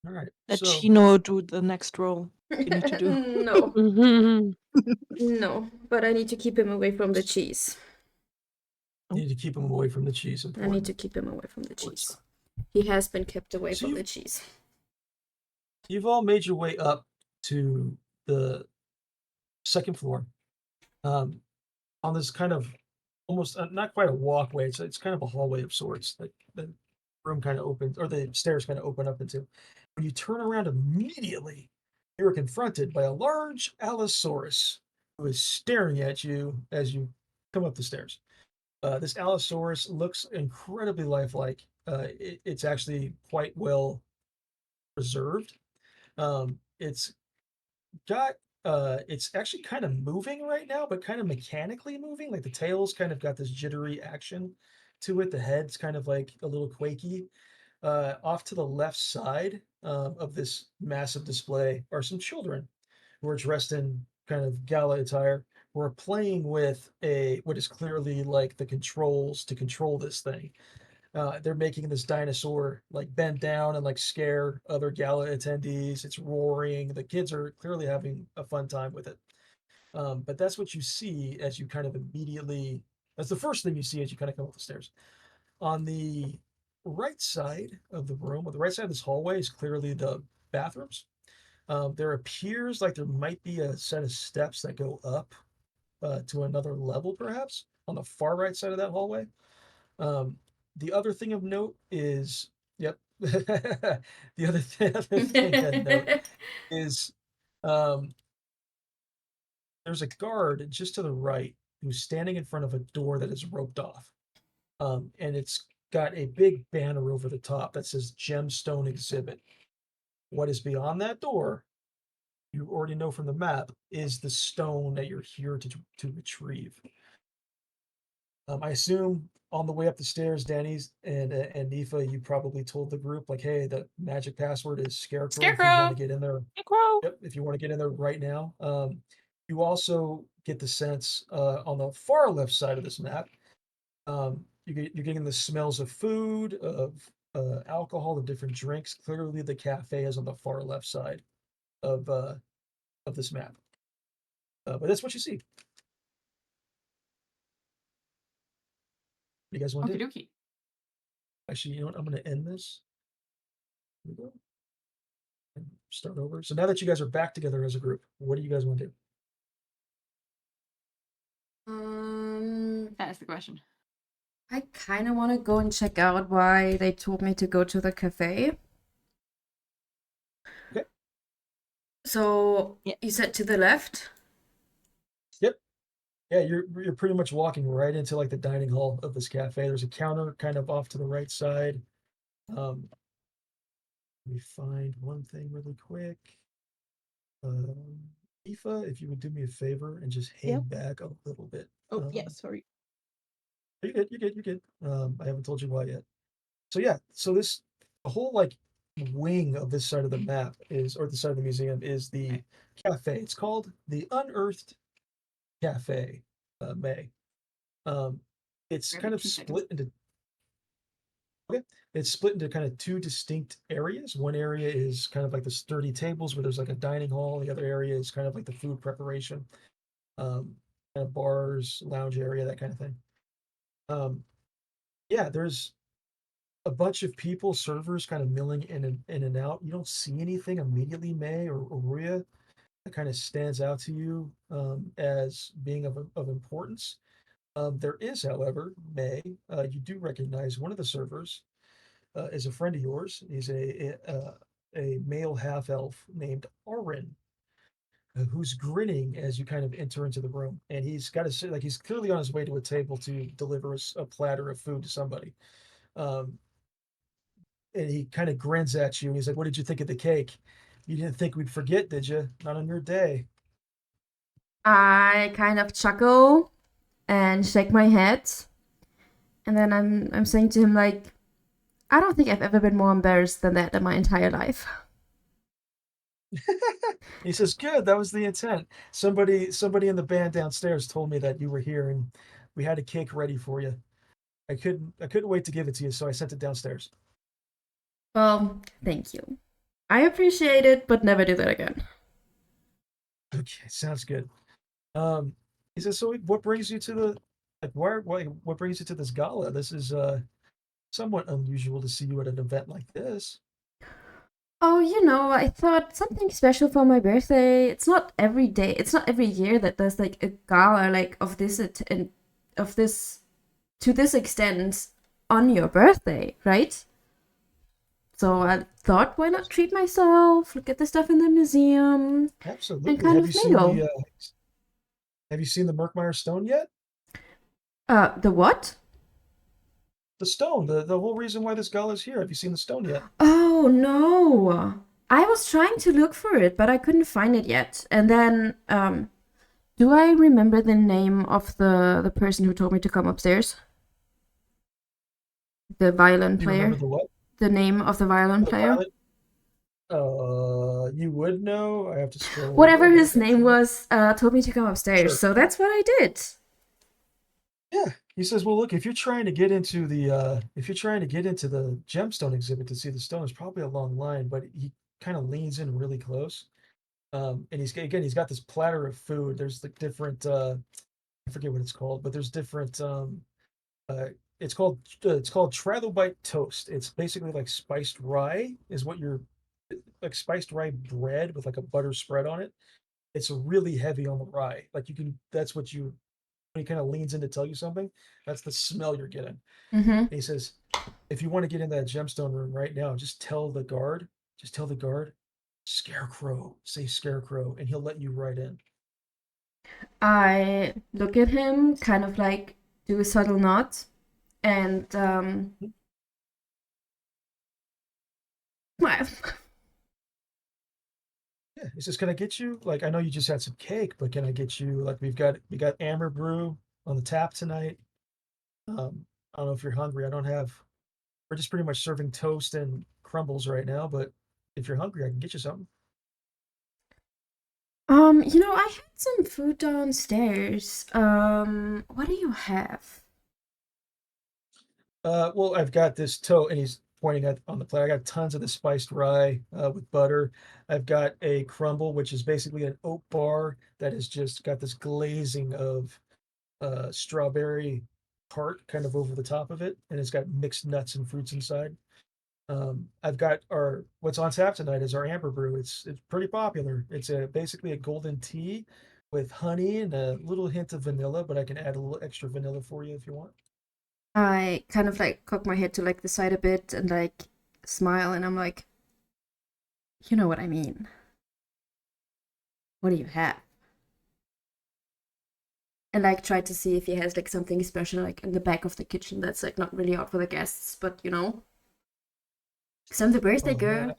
[SPEAKER 4] All right.
[SPEAKER 5] Let
[SPEAKER 4] So
[SPEAKER 5] Chino do the next role you need to do.
[SPEAKER 1] No,
[SPEAKER 7] Mhm.
[SPEAKER 1] no, but I need to keep him away from the cheese.
[SPEAKER 4] you need to keep him away from the cheese.
[SPEAKER 1] I need
[SPEAKER 4] Important.
[SPEAKER 1] to keep him away from the
[SPEAKER 4] Important
[SPEAKER 1] cheese.
[SPEAKER 4] stuff.
[SPEAKER 1] He has been kept away
[SPEAKER 4] So
[SPEAKER 1] from the cheese.
[SPEAKER 4] You've all made your way up to the second floor. On this kind of almost not quite a walkway. It's kind of a hallway of sorts. Like the room kind of opens, or the stairs kind of open up into. When you turn around immediately, you are confronted by a large Allosaurus who is staring at you as you come up the stairs. This Allosaurus looks incredibly lifelike. It's actually quite well preserved. It's got it's actually kind of moving right now, but kind of mechanically moving. Like the tail's kind of got this jittery action to it. The head's kind of like a little quaky. Off to the left side of this massive display are some children who are dressed in kind of gala attire who are playing with what is clearly like the controls to control this thing. They're making this dinosaur like bend down and like scare other gala attendees. It's roaring. The kids are clearly having a fun time with it. But that's what you see as you kind of immediately. That's the first thing you see as you kind of come up the stairs. On the right side of the room, or the right side of this hallway, is clearly the bathrooms. There appears like there might be a set of steps that go up to another level, perhaps on the far right side of that hallway. The other thing of note is, yep, the other thing of note is there's a guard just to the right who's standing in front of a door that is roped off. And it's got a big banner over the top that says Gemstone Exhibit. What is beyond that door, you already know from the map, is the stone that you're here to retrieve. I assume on the way up the stairs, Danny's and Nifa, you probably told the group like, "Hey, the magic password is Scarecrow. If you want
[SPEAKER 9] Scarecrow.
[SPEAKER 4] to get in there,
[SPEAKER 5] Scarecrow.
[SPEAKER 4] yep. If you want to get in there right now." You also get the sense on the far left side of this map, you're getting the smells of food, of alcohol, of different drinks. Clearly, the cafe is on the far left side of this map. But that's what you see. What do you guys want to
[SPEAKER 9] Okie
[SPEAKER 4] do?
[SPEAKER 9] dokie.
[SPEAKER 4] Actually, you know what? I'm going to end this. Here we go. And start over. So now that you guys are back together as a group, what do you guys want to do?
[SPEAKER 9] That is the question.
[SPEAKER 1] I kind of want to go and check out why they told me to go to the cafe.
[SPEAKER 4] Okay.
[SPEAKER 1] So
[SPEAKER 5] Yeah.
[SPEAKER 1] you said to the left?
[SPEAKER 4] Yeah, you're pretty much walking right into like the dining hall of this cafe. There's a counter kind of off to the right side. Um, Let me find one thing really quick. Aoife, if you would do me a favor and just hang
[SPEAKER 5] Yep.
[SPEAKER 4] back a little bit.
[SPEAKER 5] Oh, yeah, sorry.
[SPEAKER 4] You're good. You're good. You're good. I haven't told you why yet. So yeah, so this the whole like wing of this side of the map is, or the side of the museum is the cafe. It's called the Unearthed Cafe, May. Um, it's
[SPEAKER 9] Grab
[SPEAKER 4] kind
[SPEAKER 9] it
[SPEAKER 4] of
[SPEAKER 9] 2 seconds.
[SPEAKER 4] split into Okay. It's split into kind of two distinct areas. One area is kind of like the sturdy tables where there's like a dining hall. The other area is kind of like the food preparation, kind of bars, lounge area, that kind of thing. Um, yeah, there's a bunch of people, servers kind of milling in and out. You don't see anything immediately, May or Ruya, that kind of stands out to you as being of importance. There is, however, May, you do recognize one of the servers is a friend of yours. He's a male half elf named Orin, who's grinning as you kind of enter into the room, and he's got to like he's clearly on his way to a table to deliver a platter of food to somebody. Um, and he kind of grins at you, and he's like, "What did you think of the cake? You didn't think we'd forget, did you? Not on your day."
[SPEAKER 1] I kind of chuckle and shake my head, and then I'm saying to him like, I don't think I've ever been more embarrassed than that in my entire life.
[SPEAKER 4] He says, "Good, that was the intent. Somebody in the band downstairs told me that you were here, and we had a cake ready for you. I couldn't wait to give it to you, so I sent it downstairs."
[SPEAKER 1] Well, thank you. I appreciate it, but never do that again.
[SPEAKER 4] Okay, sounds good. Um, he says, "So what brings you to the like what brings you to this gala? This is somewhat unusual to see you at an event like this."
[SPEAKER 1] Oh, I thought something special for my birthday. It's not every day. It's not every year that there's like a gala like of this of this to this extent on your birthday, right? So I thought, why not treat myself, look at the stuff in the museum, and
[SPEAKER 4] Absolutely.
[SPEAKER 1] kind of mingle.
[SPEAKER 4] Have you seen the Merkmeyer stone yet?
[SPEAKER 1] The what?
[SPEAKER 4] The stone, the whole reason why this gala is here. Have you seen the stone yet?
[SPEAKER 1] Oh no. I was trying to look for it, but I couldn't find it yet. And then, do I remember the name of the person who told me to come upstairs? The violin
[SPEAKER 4] You remember
[SPEAKER 1] player?
[SPEAKER 4] the what?
[SPEAKER 1] The name of the violin
[SPEAKER 4] The
[SPEAKER 1] player?
[SPEAKER 4] violet? You would know. I have to scroll a
[SPEAKER 1] Whatever
[SPEAKER 4] little
[SPEAKER 1] his
[SPEAKER 4] back,
[SPEAKER 1] name
[SPEAKER 4] actually.
[SPEAKER 1] was, told me to come upstairs.
[SPEAKER 4] Sure.
[SPEAKER 1] So that's what I did.
[SPEAKER 4] Yeah. He says, "Well, look, if you're trying to get into the gemstone exhibit to see the stone, it's probably a long line, but he kind of leans in really close. And he's got this platter of food. There's like different I forget what it's called, but there's different uh it's called trilobite toast. It's basically like spiced rye is what you're like spiced rye bread with like a butter spread on it. It's really heavy on the rye. Like you can that's what you when he kind of leans in to tell you something, that's the smell you're getting.
[SPEAKER 1] Mm-hmm.
[SPEAKER 4] And he says, if you want to get in that gemstone room right now, just tell the guard, Scarecrow, say Scarecrow, and he'll let you right in."
[SPEAKER 1] I look at him, kind of like do a subtle nod, and smile.
[SPEAKER 4] Yeah, he says, "Can I get you like I know you just had some cake, but can I get you like we got amber brew on the tap tonight. I don't know if you're hungry. I don't have we're just pretty much serving toast and crumbles right now, but if you're hungry, I can get you something."
[SPEAKER 1] I had some food downstairs. What do you have?
[SPEAKER 4] Well, I've got this toe, and he's pointing at on the plate. I got tons of the spiced rye with butter. I've got a crumble, which is basically an oat bar that has just got this glazing of strawberry tart kind of over the top of it, and it's got mixed nuts and fruits inside. I've got our what's on tap tonight is our amber brew. It's pretty popular. It's basically a golden tea with honey and a little hint of vanilla, but I can add a little extra vanilla for you if you want.
[SPEAKER 1] I kind of like cock my head to like the side a bit and like smile, and I'm like, you know what I mean. What do you have? and like try to see if he has like something special like in the back of the kitchen that's like not really out for the guests, but you know, some the birthday
[SPEAKER 4] Oh, man,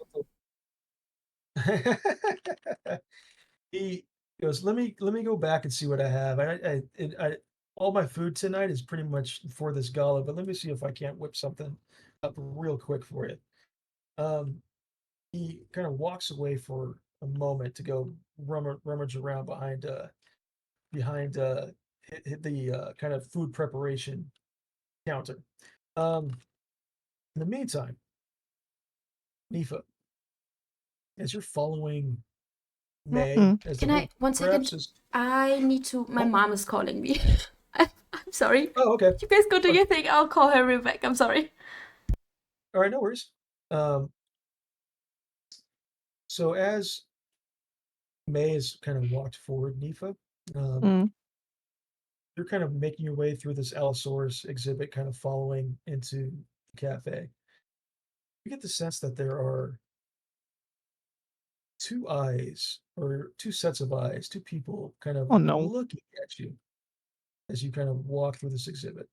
[SPEAKER 1] girl.
[SPEAKER 4] He goes, let me go back and see what I have. I all my food tonight is pretty much for this gala, but let me see if I can't whip something up real quick for you. He kind of walks away for a moment to go rummage around behind the kind of food preparation counter. In the meantime, Nifa, as you're following May,
[SPEAKER 5] Mm-mm.
[SPEAKER 4] as
[SPEAKER 1] Can
[SPEAKER 4] the
[SPEAKER 1] I
[SPEAKER 4] group
[SPEAKER 1] 1
[SPEAKER 4] perhaps
[SPEAKER 1] second?
[SPEAKER 4] is
[SPEAKER 1] I need to. My
[SPEAKER 4] oh,
[SPEAKER 1] mom is calling me. I'm sorry.
[SPEAKER 4] oh, okay.
[SPEAKER 1] You guys go do
[SPEAKER 4] Okay.
[SPEAKER 1] your thing. I'll call her right back. I'm sorry.
[SPEAKER 4] All right, no worries. So as May has kind of walked forward, Nifa,
[SPEAKER 5] Mm.
[SPEAKER 4] you're kind of making your way through this Allosaurus exhibit, kind of following into the cafe. You get the sense that there are two eyes, or two sets of eyes, two people kind of
[SPEAKER 5] Oh no.
[SPEAKER 4] looking at you as you kind of walk through this exhibit.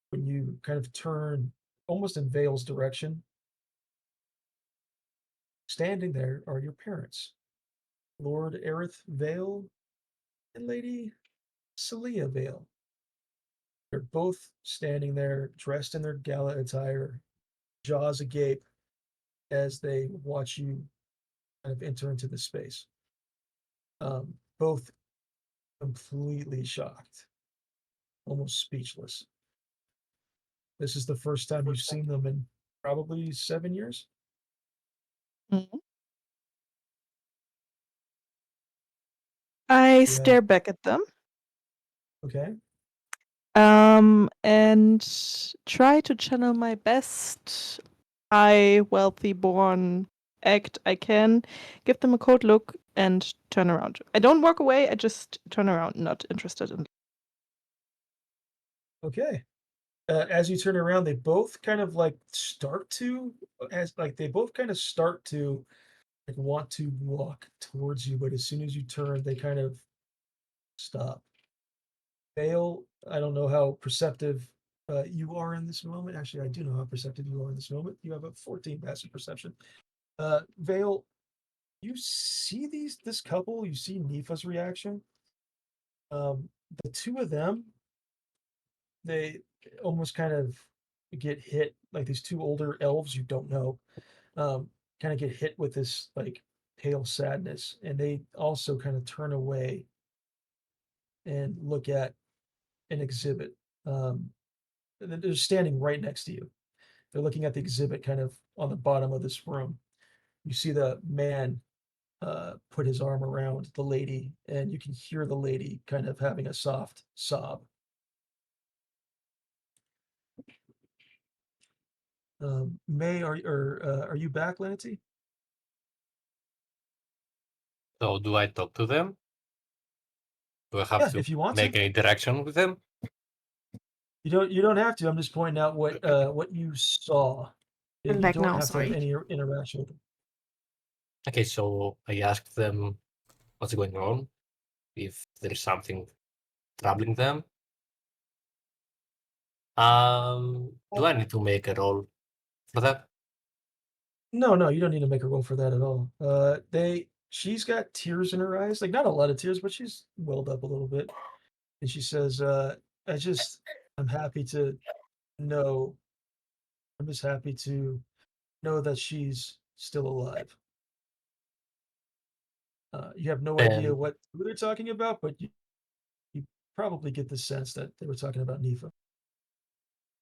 [SPEAKER 4] When you kind of turn almost in Vale's direction, standing there are your parents, Lord Aerith Vale and Lady Celia Vale. They're both standing there, dressed in their gala attire, jaws agape, as they watch you kind of enter into the space. Both completely shocked, almost speechless. This is the first time you've seen them in probably 7 years.
[SPEAKER 5] Mm. I
[SPEAKER 4] Yeah.
[SPEAKER 5] stare back at them.
[SPEAKER 4] Okay.
[SPEAKER 5] And try to channel my best high, wealthy born act I can, give them a cold look, and turn around. I don't walk away, I just turn around, not interested in.
[SPEAKER 4] Okay. As you turn around, they both kind of like start to, as like they both kind of start to like want to walk towards you, but as soon as you turn, they kind of stop. Vale, I don't know how perceptive you are in this moment. Actually, I do know how perceptive you are in this moment. You have a 14 passive perception. Vale, you see this couple, you see Nifa's reaction. The two of them, they almost kind of get hit, like these two older elves you don't know, kind of get hit with this like pale sadness, and they also kind of turn away and look at an exhibit. And they're standing right next to you. They're looking at the exhibit kind of on the bottom of this room. You see the man put his arm around the lady, and you can hear the lady kind of having a soft sob. May, are you back, Lenity?
[SPEAKER 8] So do I talk to them? Do I have
[SPEAKER 4] Yeah,
[SPEAKER 8] to
[SPEAKER 4] if you want
[SPEAKER 8] make
[SPEAKER 4] to.
[SPEAKER 8] an interaction with them?
[SPEAKER 4] You don't have to. I'm just pointing out what you saw.
[SPEAKER 1] I'm
[SPEAKER 4] You
[SPEAKER 1] back
[SPEAKER 4] don't
[SPEAKER 1] now.
[SPEAKER 4] have to have
[SPEAKER 1] Sorry.
[SPEAKER 4] any interaction with them.
[SPEAKER 8] Okay, so I asked them what's going on, if there is something troubling them. Do I need to make a roll for that?
[SPEAKER 4] No, you don't need to make a roll for that at all. She's got tears in her eyes, like not a lot of tears, but she's welled up a little bit. And she says, I'm happy to know, I'm just happy to know that she's still alive. You have no idea
[SPEAKER 8] Then
[SPEAKER 4] who they're talking about, but you probably get the sense that they were talking about Nifa.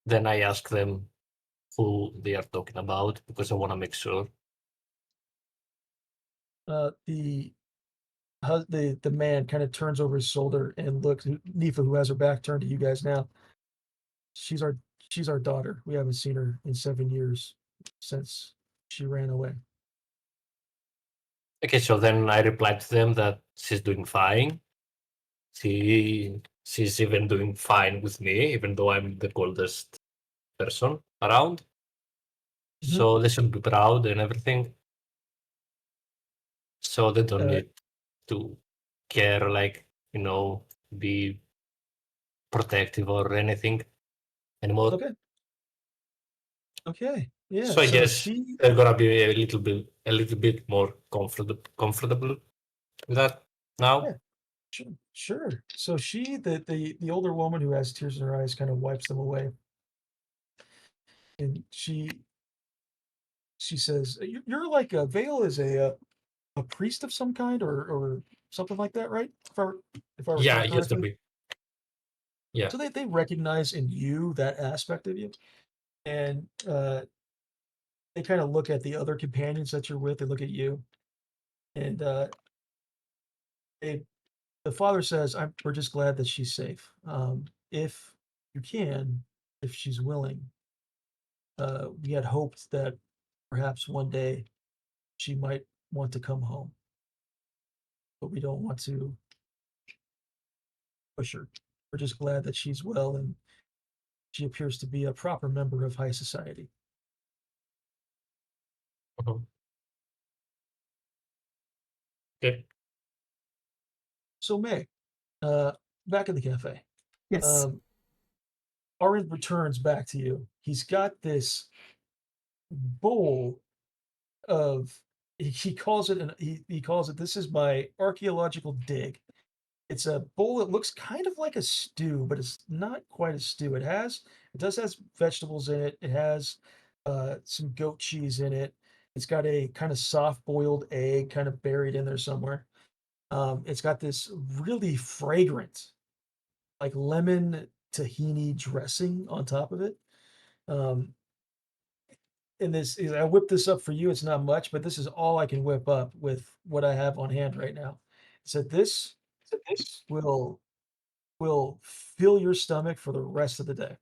[SPEAKER 8] then I ask them who they are talking about because I want to make sure.
[SPEAKER 4] The man kind of turns over his shoulder and looks at Nifa, who has her back turned to you guys now. She's our daughter. We haven't seen her in 7 years since she ran away.
[SPEAKER 8] Okay, so then I replied to them that she's doing fine. She's even doing fine with me, even though I'm the coldest person around.
[SPEAKER 4] Mhm.
[SPEAKER 8] So they should be proud and everything. So they don't
[SPEAKER 4] Uh,
[SPEAKER 8] need to care, like, be protective or anything anymore.
[SPEAKER 4] Okay. Yeah.
[SPEAKER 8] So I guess
[SPEAKER 4] she
[SPEAKER 8] they're gonna be a little bit more comfortable with that now.
[SPEAKER 4] Yeah. Sure. So she, the older woman who has tears in her eyes, kind of wipes them away, and she says, "You're like a Vale is a priest of some kind, or something like that, right? If I
[SPEAKER 8] Yeah,
[SPEAKER 4] recall
[SPEAKER 8] it used to
[SPEAKER 4] correctly."
[SPEAKER 8] be. Yeah.
[SPEAKER 4] So they recognize in you that aspect of you, and they kind of look at the other companions that you're with. They look at you, and they the father says, we're just glad that she's safe. If you can, if she's willing, we had hoped that perhaps one day she might want to come home, but we don't want to push her. We're just glad that she's well and she appears to be a proper member of high society.
[SPEAKER 8] Mhm. Okay.
[SPEAKER 4] So May, back in the cafe,
[SPEAKER 7] Yes.
[SPEAKER 4] Arin returns back to you. He's got this bowl of he calls it he calls it, this is my archaeological dig. It's a bowl that looks kind of like a stew, but it's not quite a stew. It does has vegetables in it. It has some goat cheese in it. It's got a kind of soft boiled egg kind of buried in there somewhere. It's got this really fragrant, like lemon tahini dressing on top of it. Um, and I whipped this up for you. It's not much, but this is all I can whip up with what I have on hand right now. So this will fill your stomach for the rest of the day.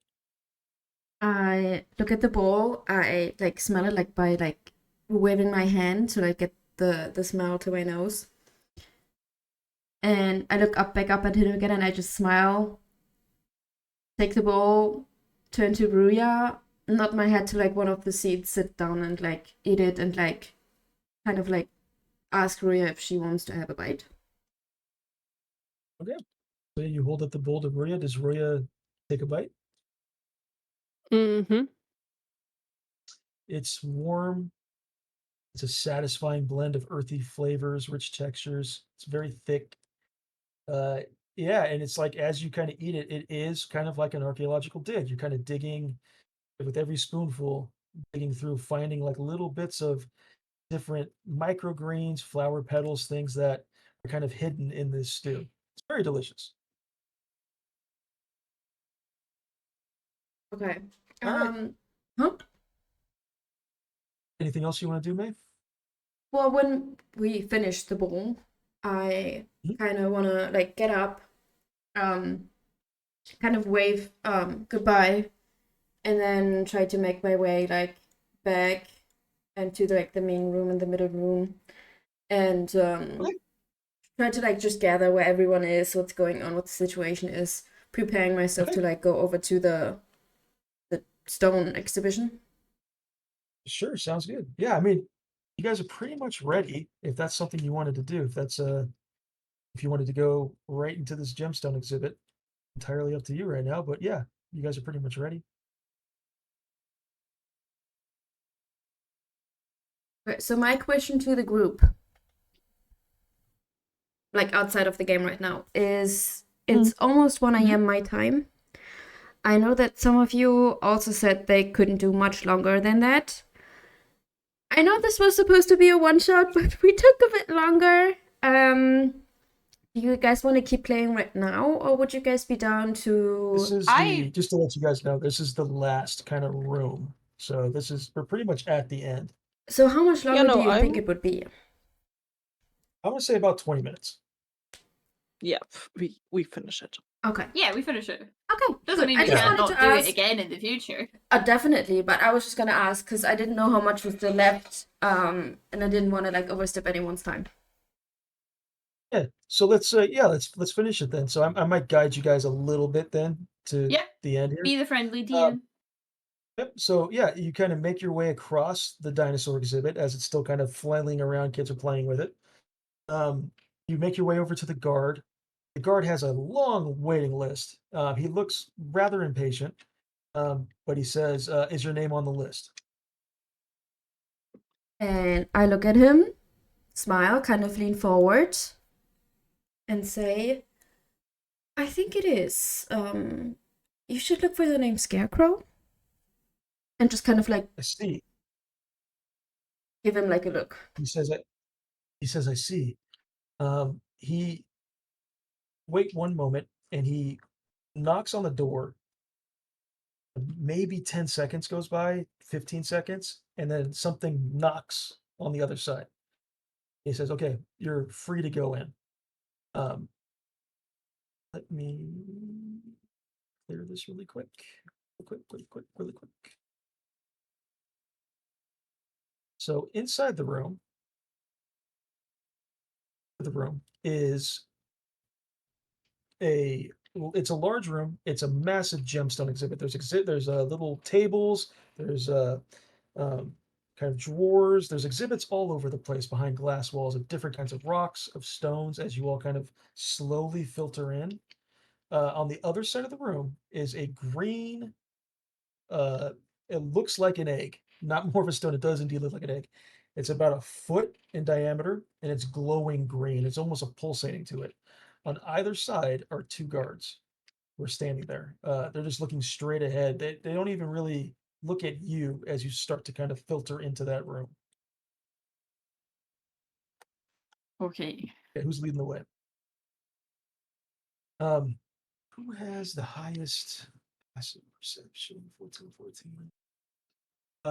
[SPEAKER 1] I look at the bowl. I like smell it like by like waving my hand to like get the smell to my nose. And I look back up at him again, and I just smile. Take the bowl, turn to Ruya, nod my head to like one of the seats, sit down and like eat it, and like kind of like ask Ruya if she wants to have a bite.
[SPEAKER 4] Okay. So you hold up the bowl to Ruya. Does Ruya take a bite?
[SPEAKER 7] Mm-hmm.
[SPEAKER 4] It's warm. It's a satisfying blend of earthy flavors, rich textures. It's very thick. Uh, yeah, and it's like as you kind of eat it, it is kind of like an archaeological dig. You're kind of digging with every spoonful, digging through, finding like little bits of different microgreens, flower petals, things that are kind of hidden in this stew. It's very delicious.
[SPEAKER 1] Okay.
[SPEAKER 4] All right.
[SPEAKER 1] Huh?
[SPEAKER 4] Anything else you want to do, Mae?
[SPEAKER 1] Well, when we finish the bowl, I
[SPEAKER 4] Mhm.
[SPEAKER 1] kind of want to like get up, kind of wave goodbye, and then try to make my way like back into like the main room and the middle room, and try to like just gather where everyone is, what's going on, what the situation is, preparing myself to like go over to the stone exhibition.
[SPEAKER 4] Sure, sounds good. Yeah, I mean, you guys are pretty much ready if that's something you wanted to do. If you wanted to go right into this gemstone exhibit, entirely up to you right now. But yeah, you guys are pretty much ready.
[SPEAKER 1] Okay, so my question to the group, like outside of the game right now, is it's almost 1 a.m. my time. I know that some of you also said they couldn't do much longer than that. I know this was supposed to be a one shot, but we took a bit longer. Do you guys want to keep playing right now, or would you guys be down to?
[SPEAKER 4] This is just to let you guys know, this is the last kind of room. So we're pretty much at the end.
[SPEAKER 1] So how much longer
[SPEAKER 5] no,
[SPEAKER 1] do you think it would be?
[SPEAKER 4] I want to say about 20 minutes.
[SPEAKER 5] Yeah, we finish it.
[SPEAKER 1] Okay.
[SPEAKER 9] Yeah, we finish it.
[SPEAKER 1] Okay.
[SPEAKER 9] Doesn't
[SPEAKER 1] good.
[SPEAKER 9] mean
[SPEAKER 1] I
[SPEAKER 9] we
[SPEAKER 1] just
[SPEAKER 9] can't
[SPEAKER 1] wanted
[SPEAKER 9] not
[SPEAKER 1] to
[SPEAKER 9] do
[SPEAKER 1] ask.
[SPEAKER 9] it again in the future.
[SPEAKER 1] Definitely, but I was just gonna ask because I didn't know how much was still left, and I didn't want to like overstep anyone's time.
[SPEAKER 4] Yeah. So let's finish it then. So I might guide you guys a little bit then to the end here.
[SPEAKER 9] Be the friendly DM.
[SPEAKER 4] Yep. So yeah, you kind of make your way across the dinosaur exhibit as it's still kind of flailing around. Kids are playing with it. You make your way over to the guard. The guard has a long waiting list. He looks rather impatient, but he says, "Is your name on the list?"
[SPEAKER 1] And I look at him, smile, kind of lean forward, and say, I think it is. You should look for the name Scarecrow. And just kind of like
[SPEAKER 4] I see.
[SPEAKER 1] give him like a look.
[SPEAKER 4] He says, I see. He wait one moment and he knocks on the door. Maybe 10 seconds goes by, 15 seconds, and then something knocks on the other side. He says, "Okay, you're free to go in." Let me clear this really quick. Really quick. So inside the room is it's a large room. It's a massive gemstone exhibit. There's little tables. There's kind of drawers. There's exhibits all over the place behind glass walls of different kinds of rocks, of stones, as you all kind of slowly filter in. On the other side of the room is a green. It looks like an egg, not more of a stone. It does indeed look like an egg. It's about a foot in diameter and it's glowing green. It's almost a pulsating to it. On either side are two guards who are standing there. They're just looking straight ahead. They don't even really look at you as you start to kind of filter into that room.
[SPEAKER 9] Okay.
[SPEAKER 4] Okay, who's leading the way? Who has the highest passive perception? 14.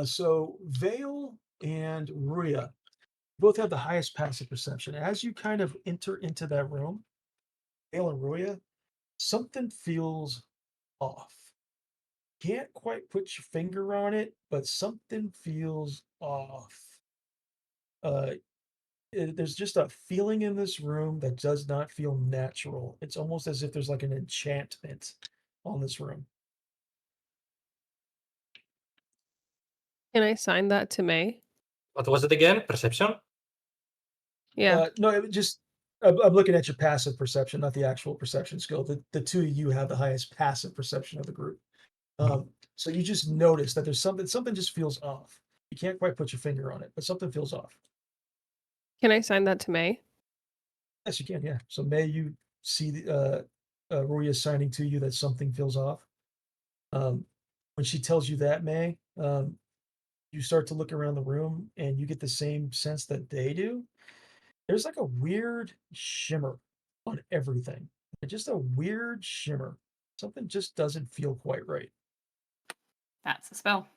[SPEAKER 4] So Vale and Ruya both have the highest passive perception. As you kind of enter into that room, Vale and Ruya, something feels off. Can't quite put your finger on it, but something feels off. There's just a feeling in this room that does not feel natural. It's almost as if there's like an enchantment on this room.
[SPEAKER 7] Can I sign that to May?
[SPEAKER 8] What was it again? Perception?
[SPEAKER 7] Yeah.
[SPEAKER 4] No, it just I'm looking at your passive perception, not the actual perception skill. The two of you have the highest passive perception of the group. So you just notice that there's something just feels off. You can't quite put your finger on it, but something feels off.
[SPEAKER 7] Can I sign that to May?
[SPEAKER 4] Yes, you can. Yeah. So May, you see Ruya signing to you that something feels off. When she tells you that, May, you start to look around the room and you get the same sense that they do. There's like a weird shimmer on everything. Just a weird shimmer. Something just doesn't feel quite right.
[SPEAKER 9] That's a spell.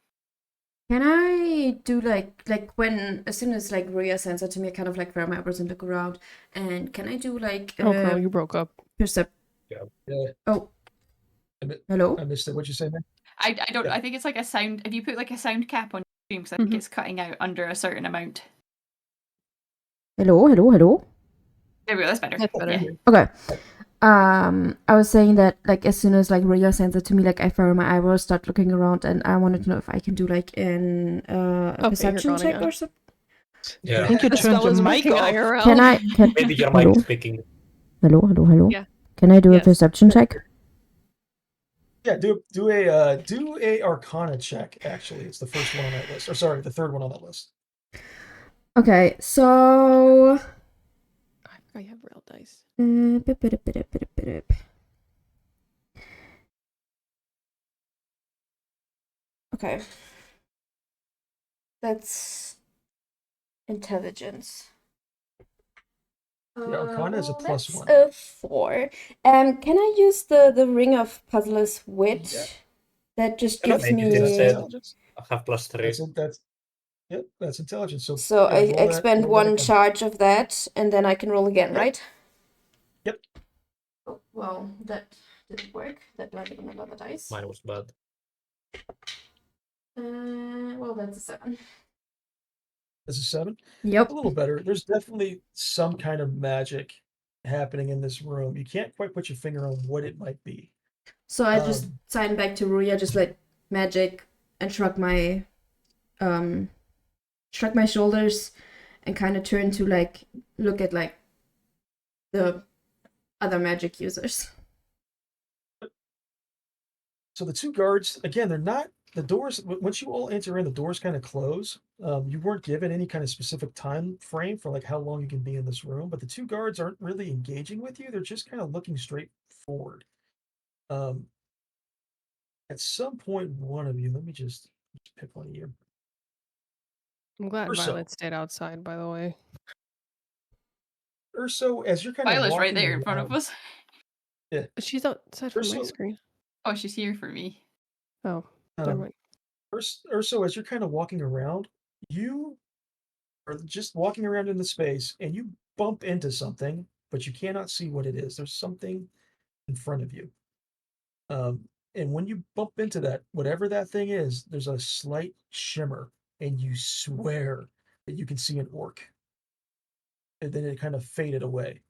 [SPEAKER 1] Can I do like when as soon as like Ria sends it to me, I kind of like grab my eyebrows and look around. And can I do like
[SPEAKER 7] Oh, Carl, you broke up.
[SPEAKER 1] percep?
[SPEAKER 4] Yeah.
[SPEAKER 1] Oh,
[SPEAKER 4] I
[SPEAKER 1] hello.
[SPEAKER 4] missed it. What'd you say, man?
[SPEAKER 9] I don't.
[SPEAKER 4] Yeah.
[SPEAKER 9] I think it's like a sound. If you put like a sound cap on your stream, because I think
[SPEAKER 7] Mhm.
[SPEAKER 9] it's cutting out under a certain amount.
[SPEAKER 1] Hello.
[SPEAKER 9] There we go. That's better.
[SPEAKER 7] That's better.
[SPEAKER 9] Yeah.
[SPEAKER 1] Okay. I was saying that like as soon as like Ria sends it to me, like I furrow my eyebrows, start looking around, and I wanted to know if I can do like a
[SPEAKER 7] Okay,
[SPEAKER 1] perception
[SPEAKER 7] you're gone
[SPEAKER 1] check
[SPEAKER 7] again.
[SPEAKER 1] or something.
[SPEAKER 8] Yeah.
[SPEAKER 5] I think you
[SPEAKER 7] The
[SPEAKER 5] turned
[SPEAKER 7] spell
[SPEAKER 5] your
[SPEAKER 7] is
[SPEAKER 5] mic
[SPEAKER 7] working
[SPEAKER 5] off.
[SPEAKER 7] IRL.
[SPEAKER 1] Can
[SPEAKER 8] Maybe your
[SPEAKER 1] hello?
[SPEAKER 8] mic is speaking.
[SPEAKER 1] Hello.
[SPEAKER 7] Yeah.
[SPEAKER 1] Can I do a
[SPEAKER 7] Yes.
[SPEAKER 1] perception check?
[SPEAKER 4] Yeah, do a Arcana check. Actually, it's the first one on that list. Or sorry, the third one on that list.
[SPEAKER 1] Okay, so
[SPEAKER 7] I have real dice.
[SPEAKER 1] Okay. That's intelligence.
[SPEAKER 4] Yeah, Arcana is a plus
[SPEAKER 1] that's
[SPEAKER 4] one.
[SPEAKER 1] a 4. Can I use the Ring of Puzzler's Wit?
[SPEAKER 4] Yeah.
[SPEAKER 1] That just
[SPEAKER 8] No,
[SPEAKER 1] gives
[SPEAKER 8] maybe
[SPEAKER 1] me.
[SPEAKER 8] it's said
[SPEAKER 4] Intelligence.
[SPEAKER 8] I have +3.
[SPEAKER 4] That's intelligence. So
[SPEAKER 1] So
[SPEAKER 4] yeah,
[SPEAKER 1] I
[SPEAKER 4] roll that-
[SPEAKER 1] expend
[SPEAKER 4] roll that
[SPEAKER 1] one
[SPEAKER 4] again.
[SPEAKER 1] charge of that, and then I can roll again,
[SPEAKER 4] Yep.
[SPEAKER 1] right?
[SPEAKER 4] Yep.
[SPEAKER 1] Oh, well, that didn't work. That landed on another dice.
[SPEAKER 8] Mine was bad.
[SPEAKER 1] Well, that's a 7.
[SPEAKER 4] That's a 7.
[SPEAKER 1] Yep.
[SPEAKER 4] A little better. There's definitely some kind of magic happening in this room. You can't quite put your finger on what it might be.
[SPEAKER 1] So I just sign back to Ruya, just like magic, and shrug my shoulders, and kind of turn to like look at like the other magic users.
[SPEAKER 4] So the two guards, again, they're not the doors. Once you all enter in, the doors kind of close. You weren't given any kind of specific time frame for like how long you can be in this room, but the two guards aren't really engaging with you. They're just kind of looking straight forward. At some point, one of you, let me just pick one of you.
[SPEAKER 7] I'm glad
[SPEAKER 4] Urso.
[SPEAKER 7] Violet stayed outside, by the way.
[SPEAKER 4] Urso, as you're kind of
[SPEAKER 9] Violet's
[SPEAKER 4] walking
[SPEAKER 9] right there in front of
[SPEAKER 4] around-
[SPEAKER 9] us.
[SPEAKER 4] Yeah.
[SPEAKER 7] She's outside from my
[SPEAKER 4] Urso,
[SPEAKER 7] screen.
[SPEAKER 9] Oh, she's here for me.
[SPEAKER 7] Oh, never mind.
[SPEAKER 4] Urso, as you're kind of walking around, you are just walking around in the space and you bump into something, but you cannot see what it is. There's something in front of you. And when you bump into that, whatever that thing is, there's a slight shimmer, and you swear that you can see an orc. And then it kind of faded away.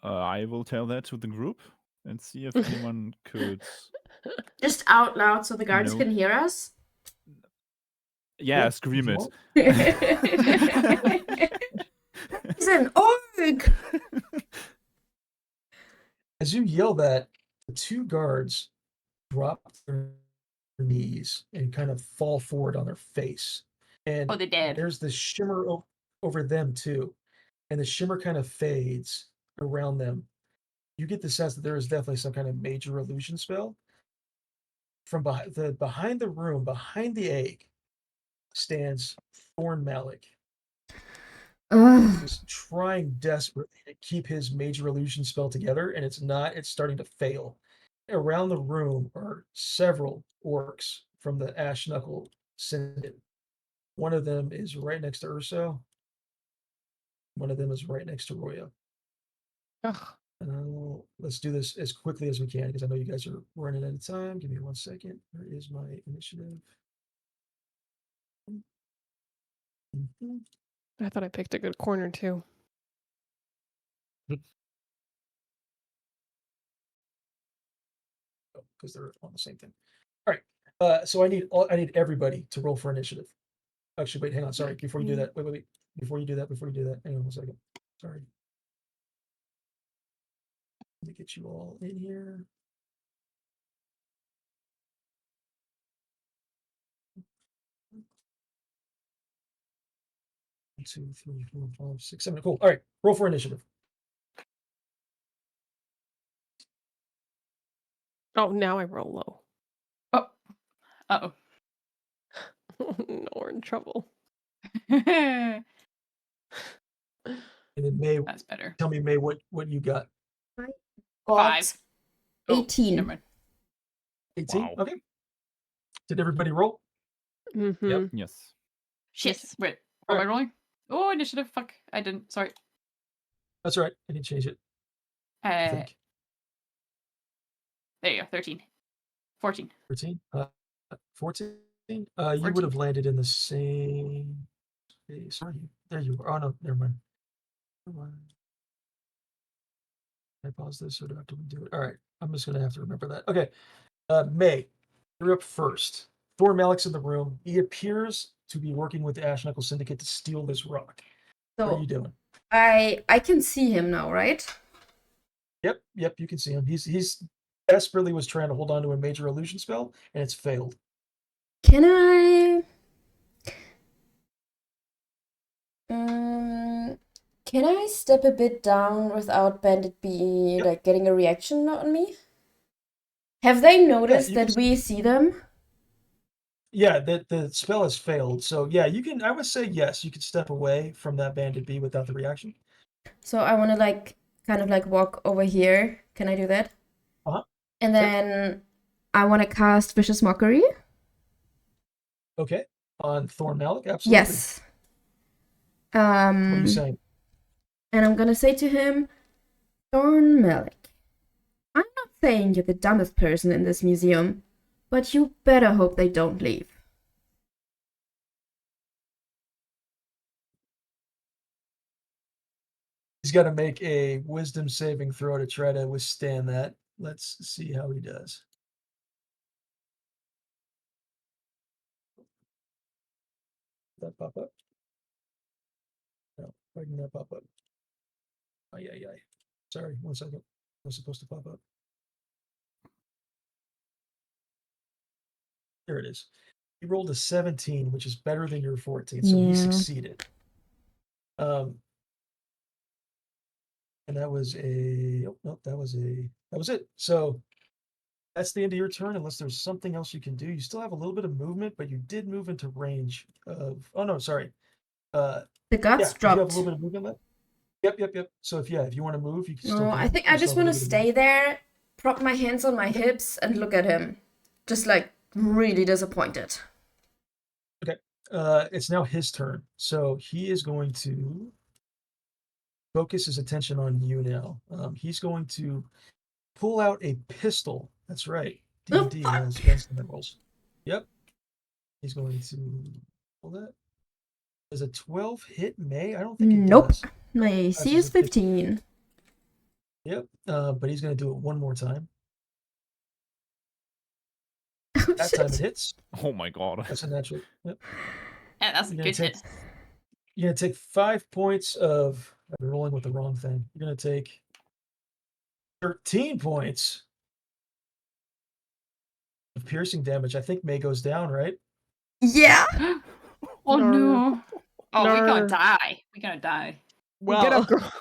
[SPEAKER 2] I will tell that to the group and see if anyone could.
[SPEAKER 1] Just out loud so the guards
[SPEAKER 2] No.
[SPEAKER 1] can hear us.
[SPEAKER 2] Yeah,
[SPEAKER 4] If
[SPEAKER 2] scream
[SPEAKER 4] you
[SPEAKER 2] it.
[SPEAKER 4] want.
[SPEAKER 1] He's an orc!
[SPEAKER 4] As you yell that, the two guards drop their knees and kind of fall forward on their face. And
[SPEAKER 9] Oh, they're dead.
[SPEAKER 4] there's this shimmer over them too. And the shimmer kind of fades around them. You get the sense that there is definitely some kind of major illusion spell. From behind the room, behind the egg, stands Thorn Malik. Just trying desperately to keep his major illusion spell together, and it's starting to fail. Around the room are several orcs from the Ash Knuckle Syndicate. One of them is right next to Urso. One of them is right next to Roya. Let's do this as quickly as we can because I know you guys are running out of time. Give me 1 second. Where is my initiative? Mhm.
[SPEAKER 7] I thought I picked a good corner too.
[SPEAKER 4] Because they're on the same thing. All right. So I need everybody to roll for initiative. Actually, wait, hang on. Sorry. Before you do that, wait. Before you do that, hang on 1 second. Sorry. Let me get you all in here. One, 2, 3, 4, 5, 6, 7. Cool. All right. Roll for initiative.
[SPEAKER 7] Oh, now I roll low.
[SPEAKER 9] Oh. Uh-oh.
[SPEAKER 7] No, we're in trouble.
[SPEAKER 4] And then May,
[SPEAKER 9] That's better.
[SPEAKER 4] tell me, May, what you got?
[SPEAKER 1] Got
[SPEAKER 9] 5. Oh,
[SPEAKER 1] 18.
[SPEAKER 9] never mind.
[SPEAKER 4] 18?
[SPEAKER 2] Wow.
[SPEAKER 4] Okay. Did everybody roll?
[SPEAKER 7] Mm-hmm.
[SPEAKER 2] Yep. Yes.
[SPEAKER 9] Shit.
[SPEAKER 7] Yes.
[SPEAKER 9] Wait. What am I rolling? Oh, initiative. Fuck. I didn't. Sorry.
[SPEAKER 4] That's all right. I can change it. I think.
[SPEAKER 9] There you go. 13. 14.
[SPEAKER 4] 13? 14? You
[SPEAKER 9] 14.
[SPEAKER 4] would have landed in the same space. Sorry. There you are. Oh, no. Never mind. I pause this so I don't have to do it. All right. I'm just going to have to remember that. Okay. May, you're up first. Thor Malik's in the room. He appears to be working with the Ash Knuckle Syndicate to steal this rock. What are
[SPEAKER 1] So
[SPEAKER 4] you doing?
[SPEAKER 1] I can see him now, right?
[SPEAKER 4] Yep, you can see him. He's desperately was trying to hold on to a major illusion spell, and it's failed.
[SPEAKER 1] Can I can I step a bit down without Bandit B like getting a reaction on me? Have they noticed
[SPEAKER 4] you can
[SPEAKER 1] that we see them?
[SPEAKER 4] Yeah, the spell has failed. So yeah, you can. I would say yes. You could step away from that bandit bee without the reaction.
[SPEAKER 1] So I want to like kind of like walk over here. Can I do that?
[SPEAKER 4] Uh-huh.
[SPEAKER 1] And then I want to cast Vicious Mockery.
[SPEAKER 4] Okay, on Thorn Malik, absolutely.
[SPEAKER 1] Yes.
[SPEAKER 4] What are you saying?
[SPEAKER 1] And I'm gonna say to him, Thorn Malik, I'm not saying you're the dumbest person in this museum, but you better hope they don't leave.
[SPEAKER 4] He's got to make a wisdom saving throw to try to withstand that. Let's see how he does. That pop up? No. Why didn't that pop up? Ay. Sorry, 1 second. It was supposed to pop up. There it is. He rolled a 17, which is better than your 14, so he
[SPEAKER 1] Yeah.
[SPEAKER 4] succeeded. And that was that was it. So that's the end of your turn, unless there's something else you can do. You still have a little bit of movement, but you did move into range of. Oh no, sorry.
[SPEAKER 1] The
[SPEAKER 4] Yeah,
[SPEAKER 1] guts
[SPEAKER 4] you do have a
[SPEAKER 1] dropped.
[SPEAKER 4] little bit of movement left. Yep. So if you want to move, you can still.
[SPEAKER 1] No,
[SPEAKER 4] do
[SPEAKER 1] I
[SPEAKER 4] it.
[SPEAKER 1] think
[SPEAKER 4] You
[SPEAKER 1] I
[SPEAKER 4] still
[SPEAKER 1] just
[SPEAKER 4] have a
[SPEAKER 1] want to
[SPEAKER 4] little bit of
[SPEAKER 1] stay there, prop my hands on my hips, and look at him. Just like really disappointed.
[SPEAKER 4] It's now his turn. So he is going to focus his attention on you now. He's going to pull out a pistol. That's right.
[SPEAKER 1] Oh,
[SPEAKER 4] D&D
[SPEAKER 1] fuck.
[SPEAKER 4] has guns and rolls. Yep. He's going to pull that. Does a 12 hit May? I don't think it
[SPEAKER 1] Nope.
[SPEAKER 4] does.
[SPEAKER 1] My AC is 15.
[SPEAKER 4] Yep. But he's going to do it one more time.
[SPEAKER 1] Oh,
[SPEAKER 4] That time it
[SPEAKER 1] shit.
[SPEAKER 4] hits.
[SPEAKER 2] Oh my god.
[SPEAKER 4] That's a natural. Yep.
[SPEAKER 9] Yeah, that's a
[SPEAKER 4] You're
[SPEAKER 9] good
[SPEAKER 4] gonna
[SPEAKER 9] hit.
[SPEAKER 4] You're going to take 5 points of. I'm rolling with the wrong thing. You're going to take 13 points of piercing damage. I think May goes down, right?
[SPEAKER 1] Yeah.
[SPEAKER 9] Oh
[SPEAKER 7] No.
[SPEAKER 9] no. Oh, we're
[SPEAKER 7] No.
[SPEAKER 9] gonna die. We're gonna die.
[SPEAKER 7] Get up,
[SPEAKER 5] Well,
[SPEAKER 7] girl.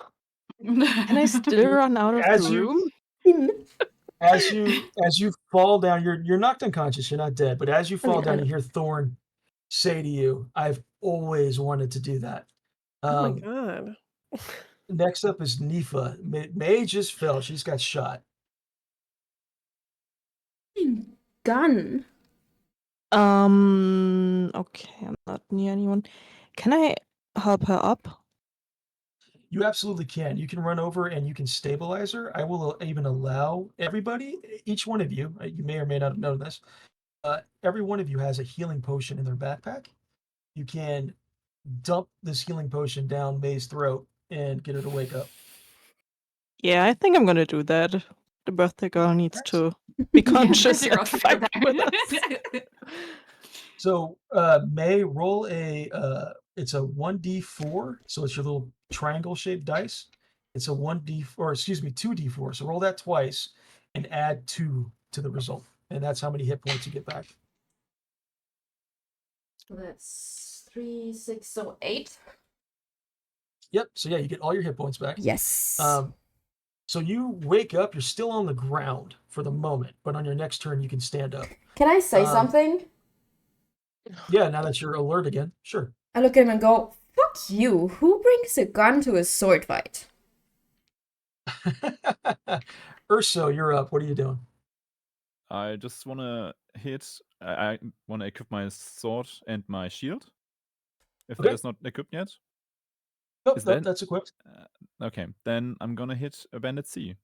[SPEAKER 5] can I still run out of
[SPEAKER 4] As
[SPEAKER 5] the
[SPEAKER 4] you-
[SPEAKER 5] room?
[SPEAKER 4] As you fall down, you're knocked unconscious. You're not dead, but as you fall
[SPEAKER 1] I
[SPEAKER 4] down,
[SPEAKER 1] know.
[SPEAKER 4] you hear Thorn say to you, "I've always wanted to do that."
[SPEAKER 7] Oh my god.
[SPEAKER 4] Next up is Nifa. May just fell. She just got shot.
[SPEAKER 1] Gun.
[SPEAKER 5] Okay, I'm not near anyone. Can I help her up?
[SPEAKER 4] You absolutely can. You can run over and you can stabilize her. I will even allow everybody, each one of you, you may or may not have known this, every one of you has a healing potion in their backpack. You can dump this healing potion down May's throat and get her to wake up.
[SPEAKER 5] Yeah, I think I'm gonna do that. The birthday girl needs to be conscious
[SPEAKER 9] Yeah,
[SPEAKER 5] and fight with us.
[SPEAKER 4] So May, roll it's a 1d4, so it's your little triangle shaped dice. It's a 2d4. So roll that twice and add 2 to the result. And that's how many hit points you get back.
[SPEAKER 1] That's 3, 6, so 8.
[SPEAKER 4] Yep. So yeah, you get all your hit points back.
[SPEAKER 1] Yes.
[SPEAKER 4] So you wake up, you're still on the ground for the moment, but on your next turn you can stand up.
[SPEAKER 1] Can I say something?
[SPEAKER 4] Yeah, now that you're alert again, sure.
[SPEAKER 1] I look at him and go, fuck you. Who brings a gun to a sword fight?
[SPEAKER 4] Urso, you're up. What are you doing?
[SPEAKER 2] I just wanna hit. I wanna equip my sword and my shield. If
[SPEAKER 4] Okay.
[SPEAKER 2] that is not equipped yet.
[SPEAKER 4] Nope,
[SPEAKER 2] Is that-
[SPEAKER 4] that's equipped.
[SPEAKER 2] Okay, then I'm gonna hit a bandit C.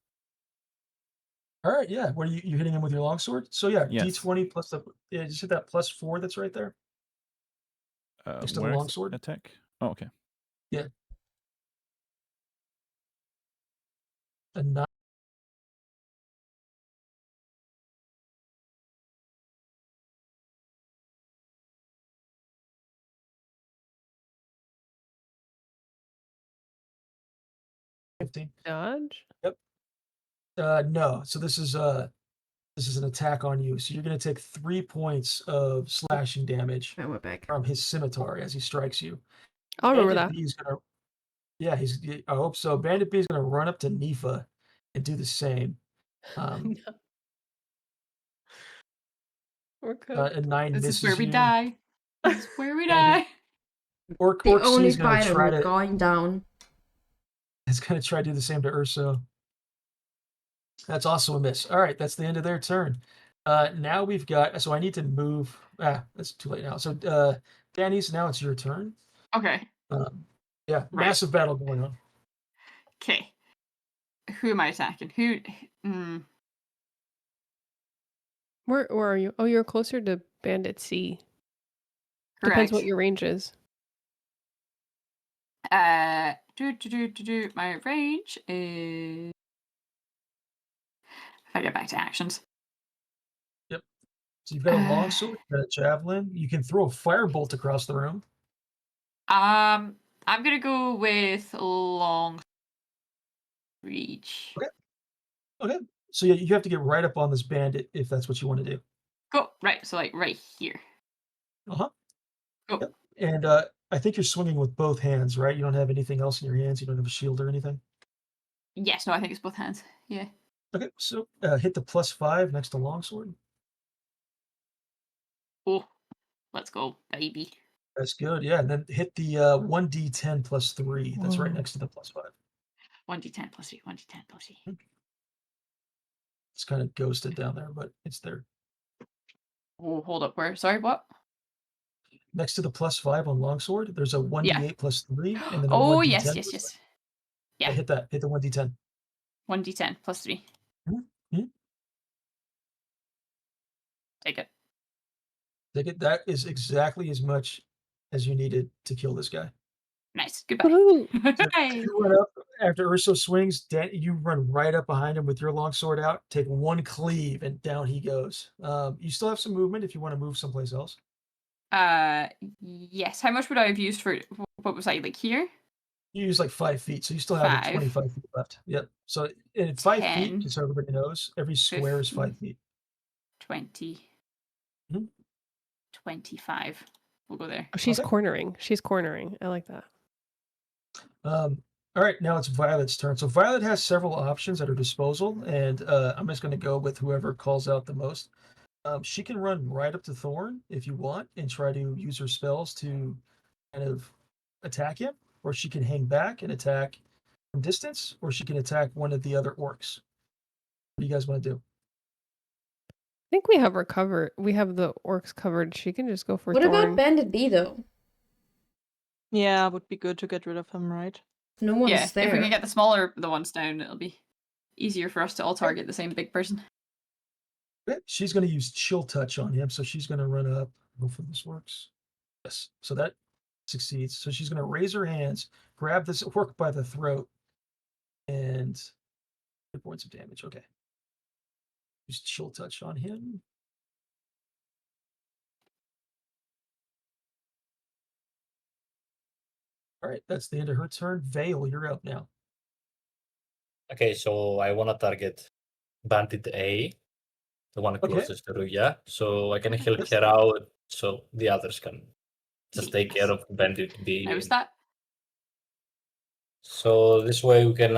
[SPEAKER 4] All right, yeah. What are you hitting him with your longsword? So yeah,
[SPEAKER 2] Yes.
[SPEAKER 4] D20 plus just hit that +4 that's right there. Next to the
[SPEAKER 2] Where's
[SPEAKER 4] longsword?
[SPEAKER 2] attack? Oh, okay.
[SPEAKER 4] A 9.
[SPEAKER 7] Dodge?
[SPEAKER 4] No. So this is an attack on you. So you're gonna take 3 points of slashing damage
[SPEAKER 1] Oh, we're back.
[SPEAKER 4] from his scimitar as he strikes you.
[SPEAKER 7] I'll remember
[SPEAKER 4] Bandit
[SPEAKER 7] that.
[SPEAKER 4] B is gonna, yeah, I hope so. Bandit B is gonna run up to Nifa and do the same.
[SPEAKER 7] No. We're good.
[SPEAKER 4] A 9
[SPEAKER 9] This
[SPEAKER 4] misses
[SPEAKER 9] is where we
[SPEAKER 4] you.
[SPEAKER 9] die. This is where we
[SPEAKER 4] Bandit-
[SPEAKER 9] die.
[SPEAKER 4] Orc
[SPEAKER 1] The
[SPEAKER 4] C
[SPEAKER 1] only
[SPEAKER 4] is gonna
[SPEAKER 1] fighter
[SPEAKER 4] try
[SPEAKER 1] we're
[SPEAKER 4] to
[SPEAKER 1] going down.
[SPEAKER 4] do the same to Urso. That's also a miss. All right, that's the end of their turn. Now we've got. So I need to move. That's too late now. So Danny's, now it's your turn.
[SPEAKER 9] Okay.
[SPEAKER 4] Yeah,
[SPEAKER 9] Right.
[SPEAKER 4] massive battle going on.
[SPEAKER 9] Okay. Who am I attacking? Who? Mm,
[SPEAKER 7] Where are you? Oh, you're closer to Bandit C.
[SPEAKER 9] correct.
[SPEAKER 7] Depends what your range is.
[SPEAKER 9] My range is. If I get back to actions.
[SPEAKER 4] So you've got a longsword, you've got a javelin. You can throw a firebolt across the room.
[SPEAKER 9] I'm gonna go with long reach.
[SPEAKER 4] Okay. So yeah, you have to get right up on this bandit if that's what you want to do.
[SPEAKER 9] Go right. So like right here.
[SPEAKER 4] Uh-huh.
[SPEAKER 9] Go.
[SPEAKER 4] Yep. And I think you're swinging with both hands, right? You don't have anything else in your hands. You don't have a shield or anything.
[SPEAKER 9] Yes. No, I think it's both hands. Yeah.
[SPEAKER 4] Okay. So hit the +5 next to longsword.
[SPEAKER 9] Oh, let's go, baby.
[SPEAKER 4] That's good. Yeah. And then hit the 1d10 +3. That's right
[SPEAKER 7] Whoa.
[SPEAKER 4] next to the +5.
[SPEAKER 9] 1d10 plus 3. 1d10 plus 3.
[SPEAKER 4] It's kind of ghosted down there, but it's there.
[SPEAKER 9] Oh, hold up. Where? Sorry, what?
[SPEAKER 4] Next to the +5 on longsword, there's a 1d8
[SPEAKER 9] Yeah.
[SPEAKER 4] +3, and then a
[SPEAKER 9] Oh,
[SPEAKER 4] 1d10.
[SPEAKER 9] yes, yes, yes.
[SPEAKER 4] Yeah,
[SPEAKER 9] Yeah.
[SPEAKER 4] hit that. Hit the 1d10.
[SPEAKER 9] 1d10 plus 3.
[SPEAKER 4] Mhm.
[SPEAKER 9] Take it.
[SPEAKER 4] Take it. That is exactly as much as you needed to kill this guy.
[SPEAKER 9] Nice. Goodbye.
[SPEAKER 7] Woohoo!
[SPEAKER 4] So you run up after Urso swings. You run right up behind him with your longsword out. Take one cleave, and down he goes. You still have some movement if you want to move someplace else.
[SPEAKER 9] Yes. How much would I have used for what was I like here?
[SPEAKER 4] You use like 5 feet, so you still have like
[SPEAKER 9] 5.
[SPEAKER 4] 25 feet left. Yep. So in 5 feet,
[SPEAKER 9] 10,
[SPEAKER 4] just so everybody knows, every square is 5 feet.
[SPEAKER 9] 20.
[SPEAKER 4] Mhm.
[SPEAKER 9] 25. We'll go there.
[SPEAKER 7] Oh, she's
[SPEAKER 4] Okay.
[SPEAKER 7] cornering. She's cornering. I like that.
[SPEAKER 4] All right, now it's Violet's turn. So Violet has several options at her disposal, and I'm just going to go with whoever calls out the most. She can run right up to Thorn if you want and try to use her spells to kind of attack him, or she can hang back and attack from distance, or she can attack one of the other orcs. What do you guys want to do?
[SPEAKER 7] I think we have her covered. We have the orcs covered. She can just go for
[SPEAKER 1] What
[SPEAKER 7] Thorn.
[SPEAKER 1] about Bandit B though?
[SPEAKER 5] Yeah, would be good to get rid of him, right?
[SPEAKER 1] No one's
[SPEAKER 9] Yeah.
[SPEAKER 1] there.
[SPEAKER 9] If we can get the ones down, it'll be easier for us to all target the same big person.
[SPEAKER 4] Okay, she's going to use Chill Touch on him, so she's going to run up. Hopefully this works. Yes, so that succeeds. So she's going to raise her hands, grab this orc by the throat, and 2 points of damage. Okay. Use Chill Touch on him. All right, that's the end of her turn. Vale, you're up now.
[SPEAKER 8] Okay, so I want to target Bandit A, the one
[SPEAKER 4] Okay.
[SPEAKER 8] closest to Ruya, so I can help
[SPEAKER 4] Yes.
[SPEAKER 8] her out so the others can just take care of Bandit B.
[SPEAKER 9] How's that?
[SPEAKER 8] So this way we can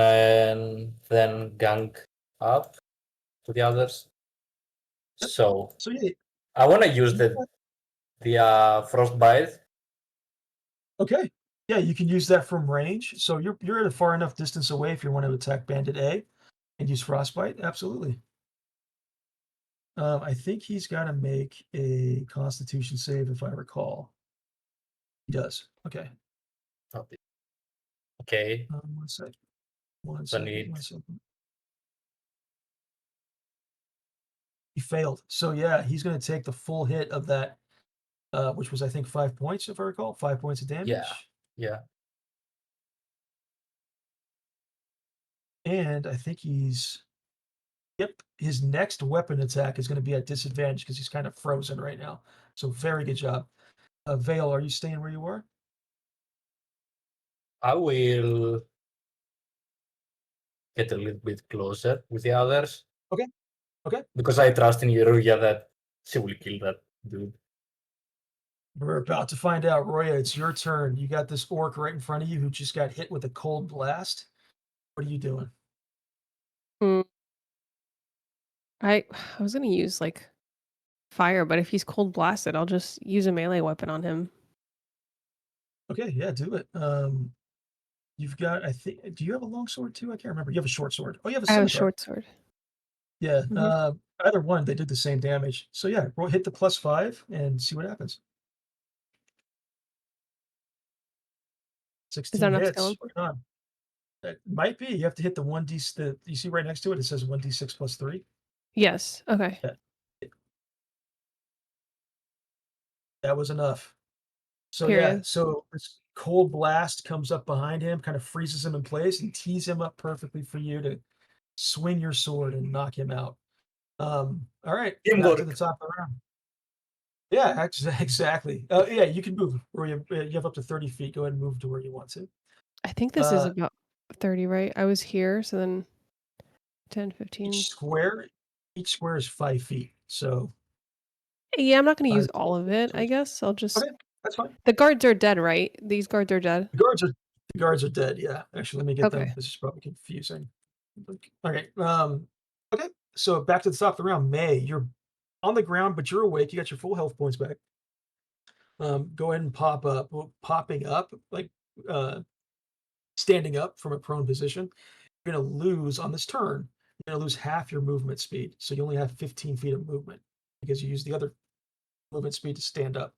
[SPEAKER 8] then gang up to the others.
[SPEAKER 4] Yep.
[SPEAKER 8] So
[SPEAKER 4] So yeah.
[SPEAKER 8] I want to use the frostbite.
[SPEAKER 4] Okay. Yeah, you can use that from range. So you're at a far enough distance away if you want to attack Bandit A and use Frostbite. Absolutely. I think he's got to make a Constitution save, if I recall. He does. Okay.
[SPEAKER 8] Okay.
[SPEAKER 4] 1 second. 1
[SPEAKER 8] So I
[SPEAKER 4] second.
[SPEAKER 8] need
[SPEAKER 4] 1 second. He failed. So yeah, he's going to take the full hit of that, which was I think 5 points, if I recall. 5 points of damage.
[SPEAKER 8] yeah.
[SPEAKER 4] And I think he's. Yep, his next weapon attack is going to be at disadvantage because he's kind of frozen right now. So very good job. Vale, are you staying where you are?
[SPEAKER 8] I will get a little bit closer with the others.
[SPEAKER 4] Okay. Okay.
[SPEAKER 8] Because I trust in Yeruya that she will kill that dude.
[SPEAKER 4] We're about to find out. Roya, it's your turn. You got this orc right in front of you who just got hit with a cold blast. What are you doing?
[SPEAKER 7] I was gonna use like fire, but if he's cold blasted, I'll just use a melee weapon on him.
[SPEAKER 4] Okay, yeah, do it. You've got, I think, do you have a long sword too? I can't remember. You have a short sword. Oh, you have a
[SPEAKER 7] I have a
[SPEAKER 4] scimitar.
[SPEAKER 7] short sword.
[SPEAKER 4] Yeah,
[SPEAKER 7] Mhm.
[SPEAKER 4] either one, they did the same damage. So yeah, hit the +5 and see what happens. 16
[SPEAKER 7] Is that enough
[SPEAKER 4] hits.
[SPEAKER 7] skill?
[SPEAKER 4] Right on. That might be. You have to hit the 1d. You see right next to it, it says 1d6 + 3.
[SPEAKER 7] Yes. Okay.
[SPEAKER 4] Yeah. That was enough. So yeah,
[SPEAKER 7] Period.
[SPEAKER 4] so this cold blast comes up behind him, kind of freezes him in place, and tees him up perfectly for you to swing your sword and knock him out. All right, back to the
[SPEAKER 8] Teamwork.
[SPEAKER 4] top of the round. Yeah, exactly. Yeah, you can move. Or you have up to 30 feet. Go ahead and move to where you want to.
[SPEAKER 7] I think this is
[SPEAKER 4] Uh,
[SPEAKER 7] about 30, right? I was here, so then 10, 15.
[SPEAKER 4] each square is 5 feet. So
[SPEAKER 7] Yeah, I'm not going to
[SPEAKER 4] 5,
[SPEAKER 7] use all of it, I
[SPEAKER 4] 20.
[SPEAKER 7] guess. I'll just...
[SPEAKER 4] Okay, that's fine.
[SPEAKER 7] The guards are dead, right? These guards are dead.
[SPEAKER 4] The guards are dead. Yeah, actually, let me get them.
[SPEAKER 7] Okay.
[SPEAKER 4] This is probably confusing. Okay. Okay. So back to the top of the round. May, you're on the ground, but you're awake. You got your full health points back. Go ahead and pop up. Well, popping up, like standing up from a prone position, you're going to lose on this turn. You're going to lose half your movement speed. So you only have 15 feet of movement because you use the other movement speed to stand up.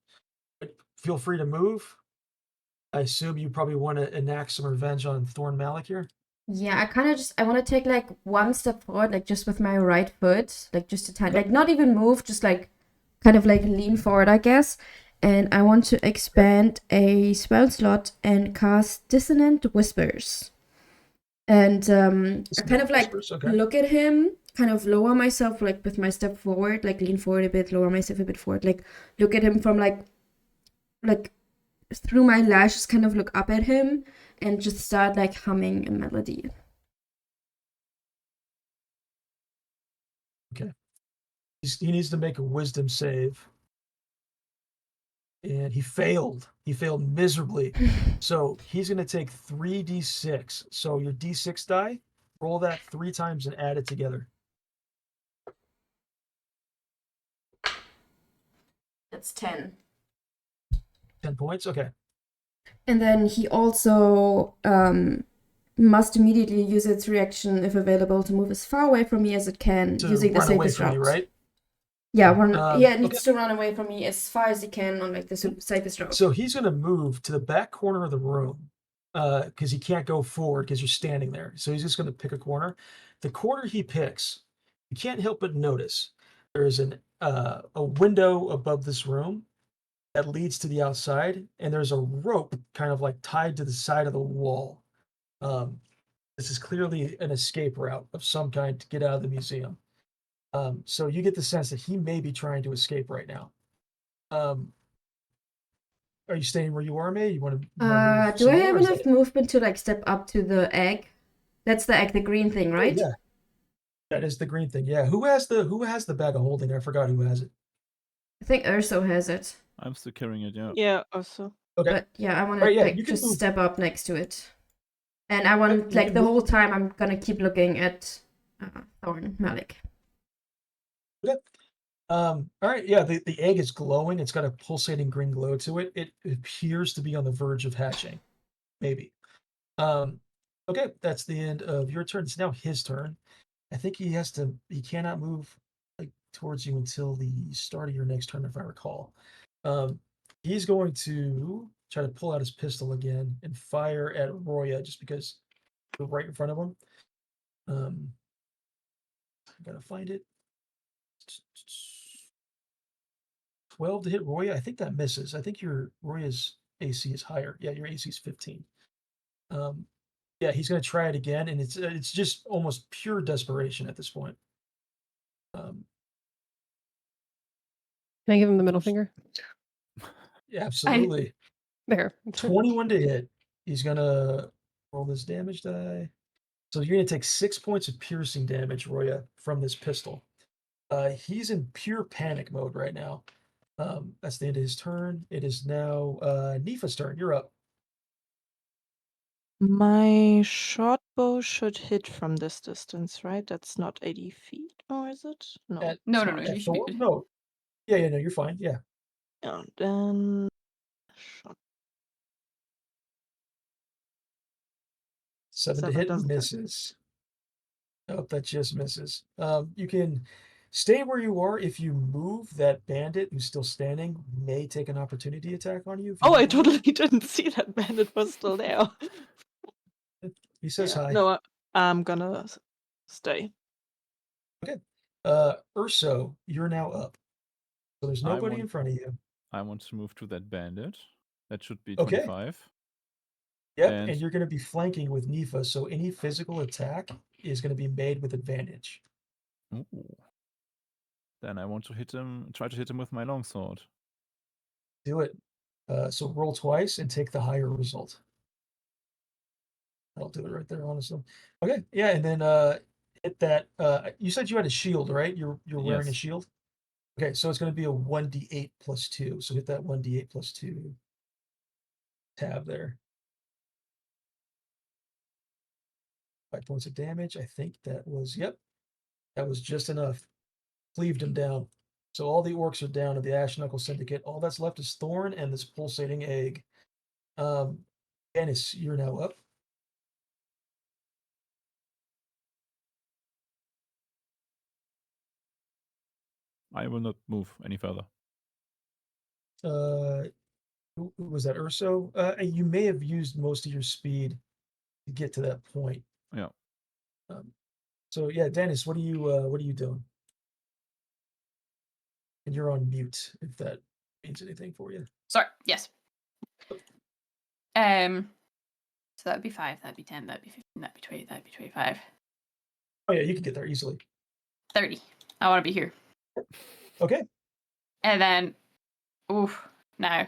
[SPEAKER 4] But feel free to move. I assume you probably want to enact some revenge on Thorn Malik here.
[SPEAKER 1] Yeah, I want to take like one step forward, like just with my right foot, like just a tiny, like not even move, just like kind of like lean forward, I guess. And I want to expand a spell slot and cast Dissonant Whispers. And I kind of like look at him, kind of lower myself, like with my step forward, like lean forward a bit, lower myself a bit forward, like look at him from like through my lashes, kind of look up at him and just start like humming a melody.
[SPEAKER 4] Okay. He needs to make a wisdom save. And he failed. He failed miserably. So he's going to take 3d6. So your d6 die, roll that 3 times and add it together.
[SPEAKER 1] That's 10.
[SPEAKER 4] 10 points? Okay.
[SPEAKER 1] And then he also must immediately use its reaction, if available, to move as far away from me as it can,
[SPEAKER 4] To
[SPEAKER 1] using the
[SPEAKER 4] run away
[SPEAKER 1] safest
[SPEAKER 4] from
[SPEAKER 1] route.
[SPEAKER 4] you, right?
[SPEAKER 1] Yeah, it needs
[SPEAKER 4] Okay.
[SPEAKER 1] to run away from me as far as he can on like the safest route.
[SPEAKER 4] So he's going to move to the back corner of the room because he can't go forward because you're standing there. So he's just going to pick a corner. The corner he picks, you can't help but notice there is a window above this room that leads to the outside, and there's a rope kind of like tied to the side of the wall. This is clearly an escape route of some kind to get out of the museum. So you get the sense that he may be trying to escape right now. Are you staying where you are, May? You want to?
[SPEAKER 1] Do I have enough movement to like step up to the egg? That's the egg, the green thing, right?
[SPEAKER 4] Oh, yeah, that is the green thing. Yeah. Who has the bag of holding? I forgot who has it.
[SPEAKER 1] I think Urso has it.
[SPEAKER 2] I'm still carrying it. Yeah.
[SPEAKER 5] Yeah, also.
[SPEAKER 4] Okay.
[SPEAKER 1] But yeah, I want to
[SPEAKER 4] Right, yeah,
[SPEAKER 1] like
[SPEAKER 4] you can
[SPEAKER 1] just
[SPEAKER 4] move.
[SPEAKER 1] step up next to it, and I want
[SPEAKER 4] You
[SPEAKER 1] like
[SPEAKER 4] can
[SPEAKER 1] the
[SPEAKER 4] move.
[SPEAKER 1] whole time I'm gonna keep looking at Thorn Malik.
[SPEAKER 4] Okay. All right. Yeah. The egg is glowing. It's got a pulsating green glow to it. It appears to be on the verge of hatching. Maybe. Okay. That's the end of your turn. It's now his turn. I think he cannot move like towards you until the start of your next turn, if I recall. He's going to try to pull out his pistol again and fire at Roya just because we're right in front of him. I gotta find it. 12 to hit Roya. I think that misses. I think your Roya's AC is higher. Yeah, your AC is 15. Yeah, he's gonna try it again, and it's just almost pure desperation at this point.
[SPEAKER 7] Can I give him the middle finger?
[SPEAKER 4] Yeah, absolutely.
[SPEAKER 7] There.
[SPEAKER 4] 21 to hit. He's gonna roll this damage die. So you're gonna take 6 points of piercing damage, Roya, from this pistol. He's in pure panic mode right now. That's the end of his turn. It is now Nifa's turn. You're up.
[SPEAKER 5] My short bow should hit from this distance, right? That's not 80 feet, or is it? No.
[SPEAKER 4] At,
[SPEAKER 9] No,
[SPEAKER 5] it's
[SPEAKER 9] no,
[SPEAKER 5] not.
[SPEAKER 9] no.
[SPEAKER 4] at
[SPEAKER 9] You should
[SPEAKER 4] Thor?
[SPEAKER 9] be.
[SPEAKER 4] No. Yeah, no, you're fine. Yeah.
[SPEAKER 5] And then shot
[SPEAKER 4] 7 to
[SPEAKER 5] 7
[SPEAKER 4] hit
[SPEAKER 5] doesn't hit.
[SPEAKER 4] misses. Nope, that just misses. You can stay where you are. If you move, that bandit who's still standing may take an opportunity attack on you. If you
[SPEAKER 5] Oh, I
[SPEAKER 4] move.
[SPEAKER 5] totally didn't see that bandit was still there.
[SPEAKER 4] He says hi.
[SPEAKER 5] No, I'm gonna stay.
[SPEAKER 4] Okay. Urso, you're now up. So there's nobody in front of you.
[SPEAKER 2] I want to move to that bandit. That should be
[SPEAKER 4] Okay.
[SPEAKER 2] 25.
[SPEAKER 4] Yep,
[SPEAKER 2] And-
[SPEAKER 4] and you're going to be flanking with Nifa, so any physical attack is going to be made with advantage.
[SPEAKER 2] Ooh. Then I want to try to hit him with my longsword.
[SPEAKER 4] Do it. So roll twice and take the higher result. I'll do it right there, honestly. Okay, yeah, and then hit that. You said you had a shield, right? You're wearing a
[SPEAKER 2] Yes.
[SPEAKER 4] shield. Okay, so it's going to be a 1d8 plus 2. So hit that 1d8 plus 2 tab there. 5 points of damage. I think that was, yep, that was just enough. Cleaved him down. So all the orcs are down in the Ash Knuckle Syndicate. All that's left is Thorn and this pulsating egg. Dennis, you're now up.
[SPEAKER 2] I will not move any further.
[SPEAKER 4] Who was that, Urso? You may have used most of your speed to get to that point.
[SPEAKER 2] Yeah.
[SPEAKER 4] So yeah, Dennis, what are you doing? And you're on mute if that means anything for you.
[SPEAKER 9] Sorry. Yes. So that'd be 5. That'd be 10. That'd be 15. That'd be 20. That'd be 25.
[SPEAKER 4] Oh yeah, you can get there easily.
[SPEAKER 9] 30. I want to be here.
[SPEAKER 4] Okay.
[SPEAKER 9] And then, oof. Now,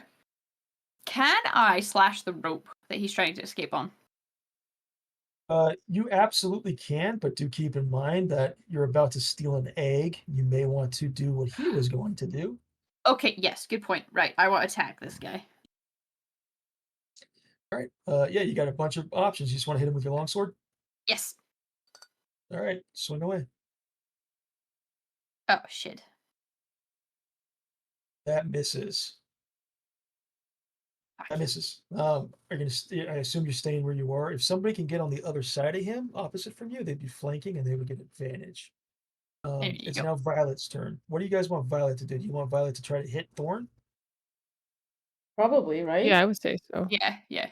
[SPEAKER 9] can I slash the rope that he's trying to escape on?
[SPEAKER 4] You absolutely can, but do keep in mind that you're about to steal an egg. You may want to do what he was going to do.
[SPEAKER 9] Okay. Yes. Good point. Right. I want to attack this guy.
[SPEAKER 4] All right. Yeah, you got a bunch of options. You just want to hit him with your longsword?
[SPEAKER 9] Yes.
[SPEAKER 4] All right, swing away.
[SPEAKER 9] Oh shit.
[SPEAKER 4] That misses. That misses. Are you gonna? I assume you're staying where you are. If somebody can get on the other side of him, opposite from you, they'd be flanking and they would get advantage.
[SPEAKER 9] There you
[SPEAKER 4] It's
[SPEAKER 9] go.
[SPEAKER 4] now Violet's turn. What do you guys want Violet to do? Do you want Violet to try to hit Thorn?
[SPEAKER 1] Probably, right?
[SPEAKER 7] Yeah, I would say so.
[SPEAKER 9] Yeah. Yeah.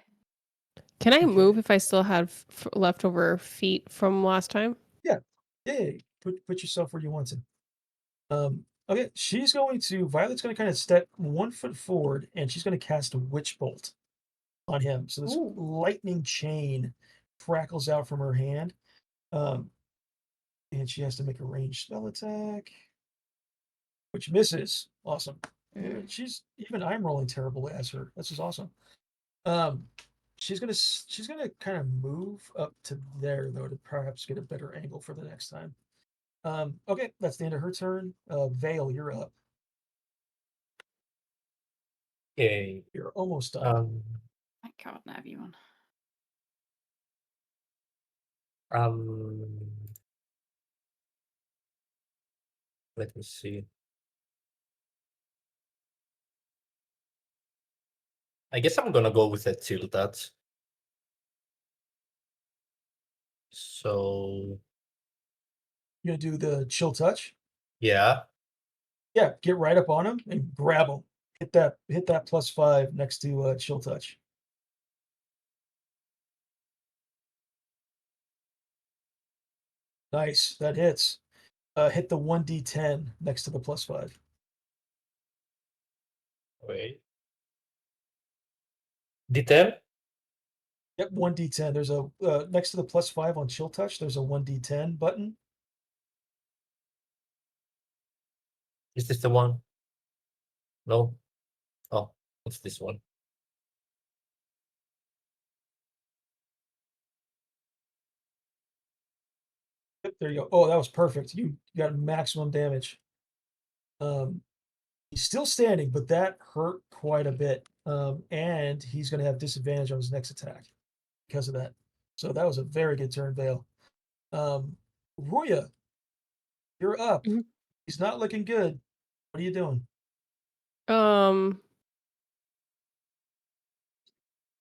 [SPEAKER 7] Can I
[SPEAKER 4] Okay.
[SPEAKER 7] move if I still have leftover feet from last time?
[SPEAKER 4] Yeah. Put yourself where you want to. Okay, she's going to Violet's going to kind of step 1 foot forward, and she's going to cast a Witch Bolt on him. So this
[SPEAKER 1] Ooh.
[SPEAKER 4] lightning chain crackles out from her hand, and she has to make a ranged spell attack, which misses. Awesome. I'm rolling terrible as her. This is awesome. She's gonna kind of move up to there though to perhaps get a better angle for the next time. Okay, that's the end of her turn. Vale, you're up.
[SPEAKER 8] Okay.
[SPEAKER 4] You're almost done.
[SPEAKER 9] My God, Navi one.
[SPEAKER 8] Let me see. I guess I'm gonna go with a chill touch. So
[SPEAKER 4] You're gonna do the chill touch.
[SPEAKER 8] yeah.
[SPEAKER 4] Yeah, get right up on him and grab him. Hit that +5 next to chill touch. Nice, that hits. Hit the 1d10 next to the +5.
[SPEAKER 8] Wait. D10?
[SPEAKER 4] Yep, 1d10. There's a next to the +5 on chill touch. There's a 1d10 button.
[SPEAKER 8] Is this the one? No. Oh, it's this one.
[SPEAKER 4] Yep, there you go. Oh, that was perfect. You got maximum damage. He's still standing, but that hurt quite a bit. And he's going to have disadvantage on his next attack because of that. So that was a very good turn, Vale. Roya, you're up.
[SPEAKER 7] Mhm.
[SPEAKER 4] He's not looking good. What are you doing?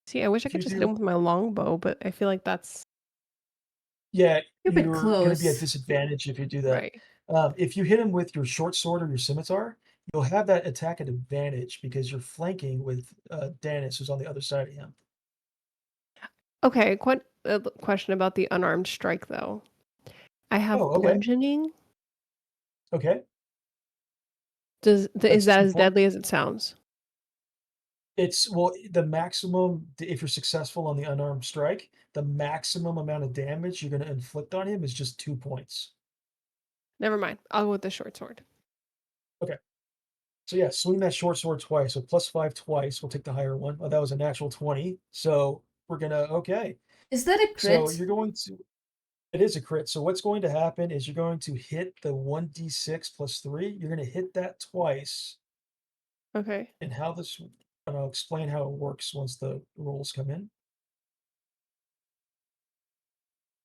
[SPEAKER 7] See, I wish I
[SPEAKER 4] If
[SPEAKER 7] could
[SPEAKER 4] you
[SPEAKER 7] just hit
[SPEAKER 4] do,
[SPEAKER 7] him with my longbow, but I feel like that's
[SPEAKER 4] yeah,
[SPEAKER 1] You're a bit
[SPEAKER 4] you're going to be at
[SPEAKER 1] close.
[SPEAKER 4] disadvantage if you do that.
[SPEAKER 7] right.
[SPEAKER 4] If you hit him with your short sword or your scimitar, you'll have that attack at advantage because you're flanking with Danis, who's on the other side of him.
[SPEAKER 7] Okay, question about the unarmed strike though. I have
[SPEAKER 4] Oh, okay.
[SPEAKER 7] bludgeoning.
[SPEAKER 4] Okay.
[SPEAKER 7] Is
[SPEAKER 4] That's
[SPEAKER 7] that
[SPEAKER 4] 2
[SPEAKER 7] as
[SPEAKER 4] points.
[SPEAKER 7] deadly as it sounds?
[SPEAKER 4] It's the maximum if you're successful on the unarmed strike, the maximum amount of damage you're going to inflict on him is just 2 points.
[SPEAKER 7] Never mind. I'll go with the short sword.
[SPEAKER 4] Okay. So yeah, swing that short sword twice. So +5 twice. We'll take the higher one. Oh, that was a natural 20. So we're gonna okay.
[SPEAKER 1] Is that a
[SPEAKER 4] So
[SPEAKER 1] crit?
[SPEAKER 4] you're going to. It is a crit. So what's going to happen is you're going to hit the 1d6 +3. You're going to hit that twice.
[SPEAKER 7] Okay.
[SPEAKER 4] And how this, and I'll explain how it works once the rolls come in.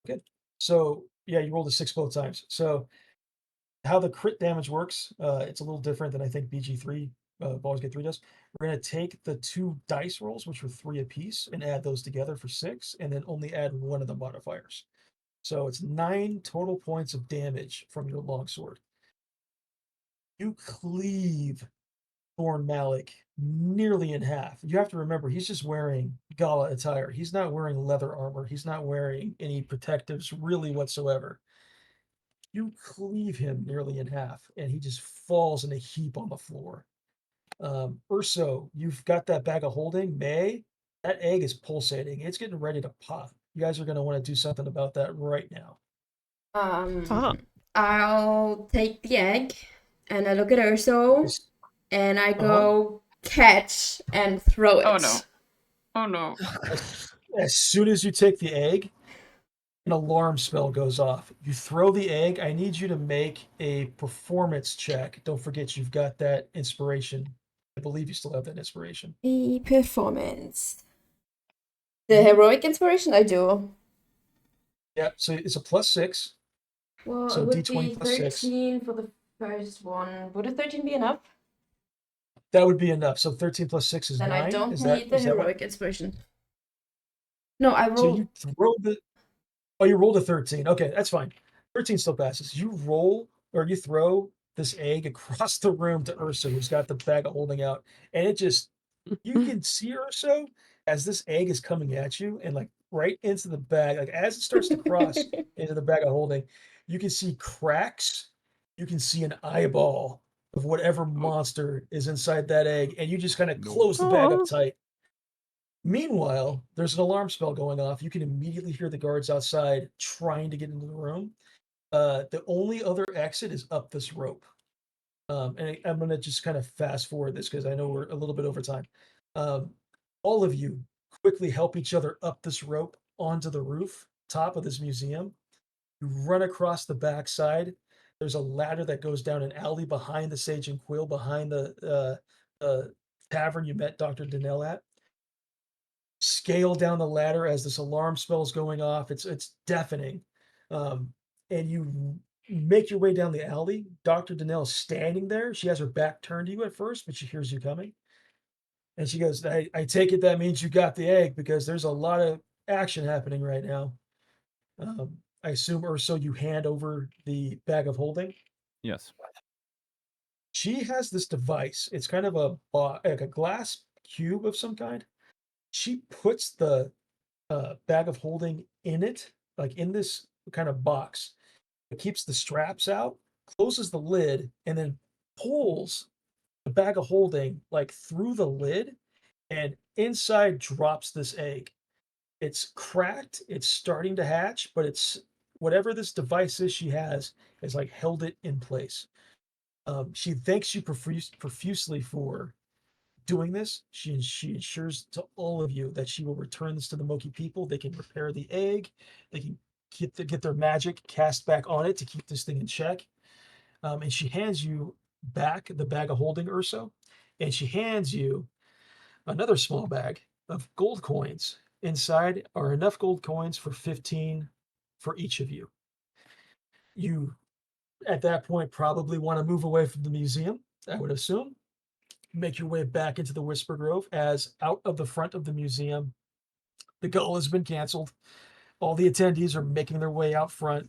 [SPEAKER 4] Good. So yeah, you rolled a 6 both times. So how the crit damage works, it's a little different than I think BG3, Baldur's Gate 3 does. We're going to take the 2 dice rolls, which were 3 apiece, and add those together for 6, and then only add one of the modifiers. So it's 9 total points of damage from your longsword. You cleave Thorn Malik nearly in half. You have to remember, he's just wearing gala attire. He's not wearing leather armor. He's not wearing any protectives really whatsoever. You cleave him nearly in half, and he just falls in a heap on the floor. Urso, you've got that bag of holding. May, that egg is pulsating. It's getting ready to pop. You guys are going to want to do something about that right now.
[SPEAKER 1] I'll take the egg and I look at Urso and I go catch and throw it.
[SPEAKER 9] Oh no. Oh no.
[SPEAKER 4] As soon as you take the egg, an alarm spell goes off. You throw the egg. I need you to make a performance check. Don't forget you've got that inspiration. I believe you still have that inspiration.
[SPEAKER 1] The performance. The heroic inspiration I do.
[SPEAKER 4] Yeah, so it's a +6.
[SPEAKER 1] Well,
[SPEAKER 4] So
[SPEAKER 1] it would
[SPEAKER 4] D20
[SPEAKER 1] be
[SPEAKER 4] plus 6.
[SPEAKER 1] 13 for the first one. Would a 13 be enough?
[SPEAKER 4] That would be enough. So 13 plus 6 is
[SPEAKER 1] Then
[SPEAKER 4] 9.
[SPEAKER 1] I don't
[SPEAKER 4] is
[SPEAKER 1] need the
[SPEAKER 4] is that what?
[SPEAKER 1] heroic inspiration. No, I
[SPEAKER 4] So
[SPEAKER 1] rolled.
[SPEAKER 4] you throw the. Oh, you rolled a 13. Okay, that's fine. 13 still passes. You roll or you throw this egg across the room to Urso, who's got the bag of holding out, and it just you can see Urso as this egg is coming at you, and like right into the bag, like as it starts to cross into the bag of holding, you can see cracks. You can see an eyeball of whatever monster is inside that egg, and you just kind of close the bag up tight. Meanwhile, there's an alarm spell going off. You can immediately hear the guards outside trying to get into the room. The only other exit is up this rope. And I'm going to just kind of fast forward this because I know we're a little bit over time. All of you quickly help each other up this rope onto the roof top of this museum. You run across the backside. There's a ladder that goes down an alley behind the Sage and Quill, behind the tavern you met Dr. Danell at. Scale down the ladder as this alarm spell is going off. It's deafening. And you make your way down the alley. Dr. Danell is standing there. She has her back turned to you at first, but she hears you coming. And she goes, I take it that means you got the egg because there's a lot of action happening right now. I assume, Urso, you hand over the bag of holding.
[SPEAKER 2] Yes.
[SPEAKER 4] She has this device. It's kind of like a glass cube of some kind. She puts the bag of holding in it, like in this kind of box. It keeps the straps out, closes the lid, and then pulls the bag of holding like through the lid, and inside drops this egg. It's cracked, it's starting to hatch, but it's whatever this device is she has like held it in place. She thanks you profusely for doing this. She ensures to all of you that she will return this to the Moki people. They can repair the egg. They can get their magic cast back on it to keep this thing in check. And she hands you back the bag of holding, Urso, and she hands you another small bag of gold coins. Inside are enough gold coins for 15 for each of you. You, at that point, probably want to move away from the museum, I would assume. Make your way back into the Whisper Grove as out of the front of the museum, the gala has been canceled. All the attendees are making their way out front.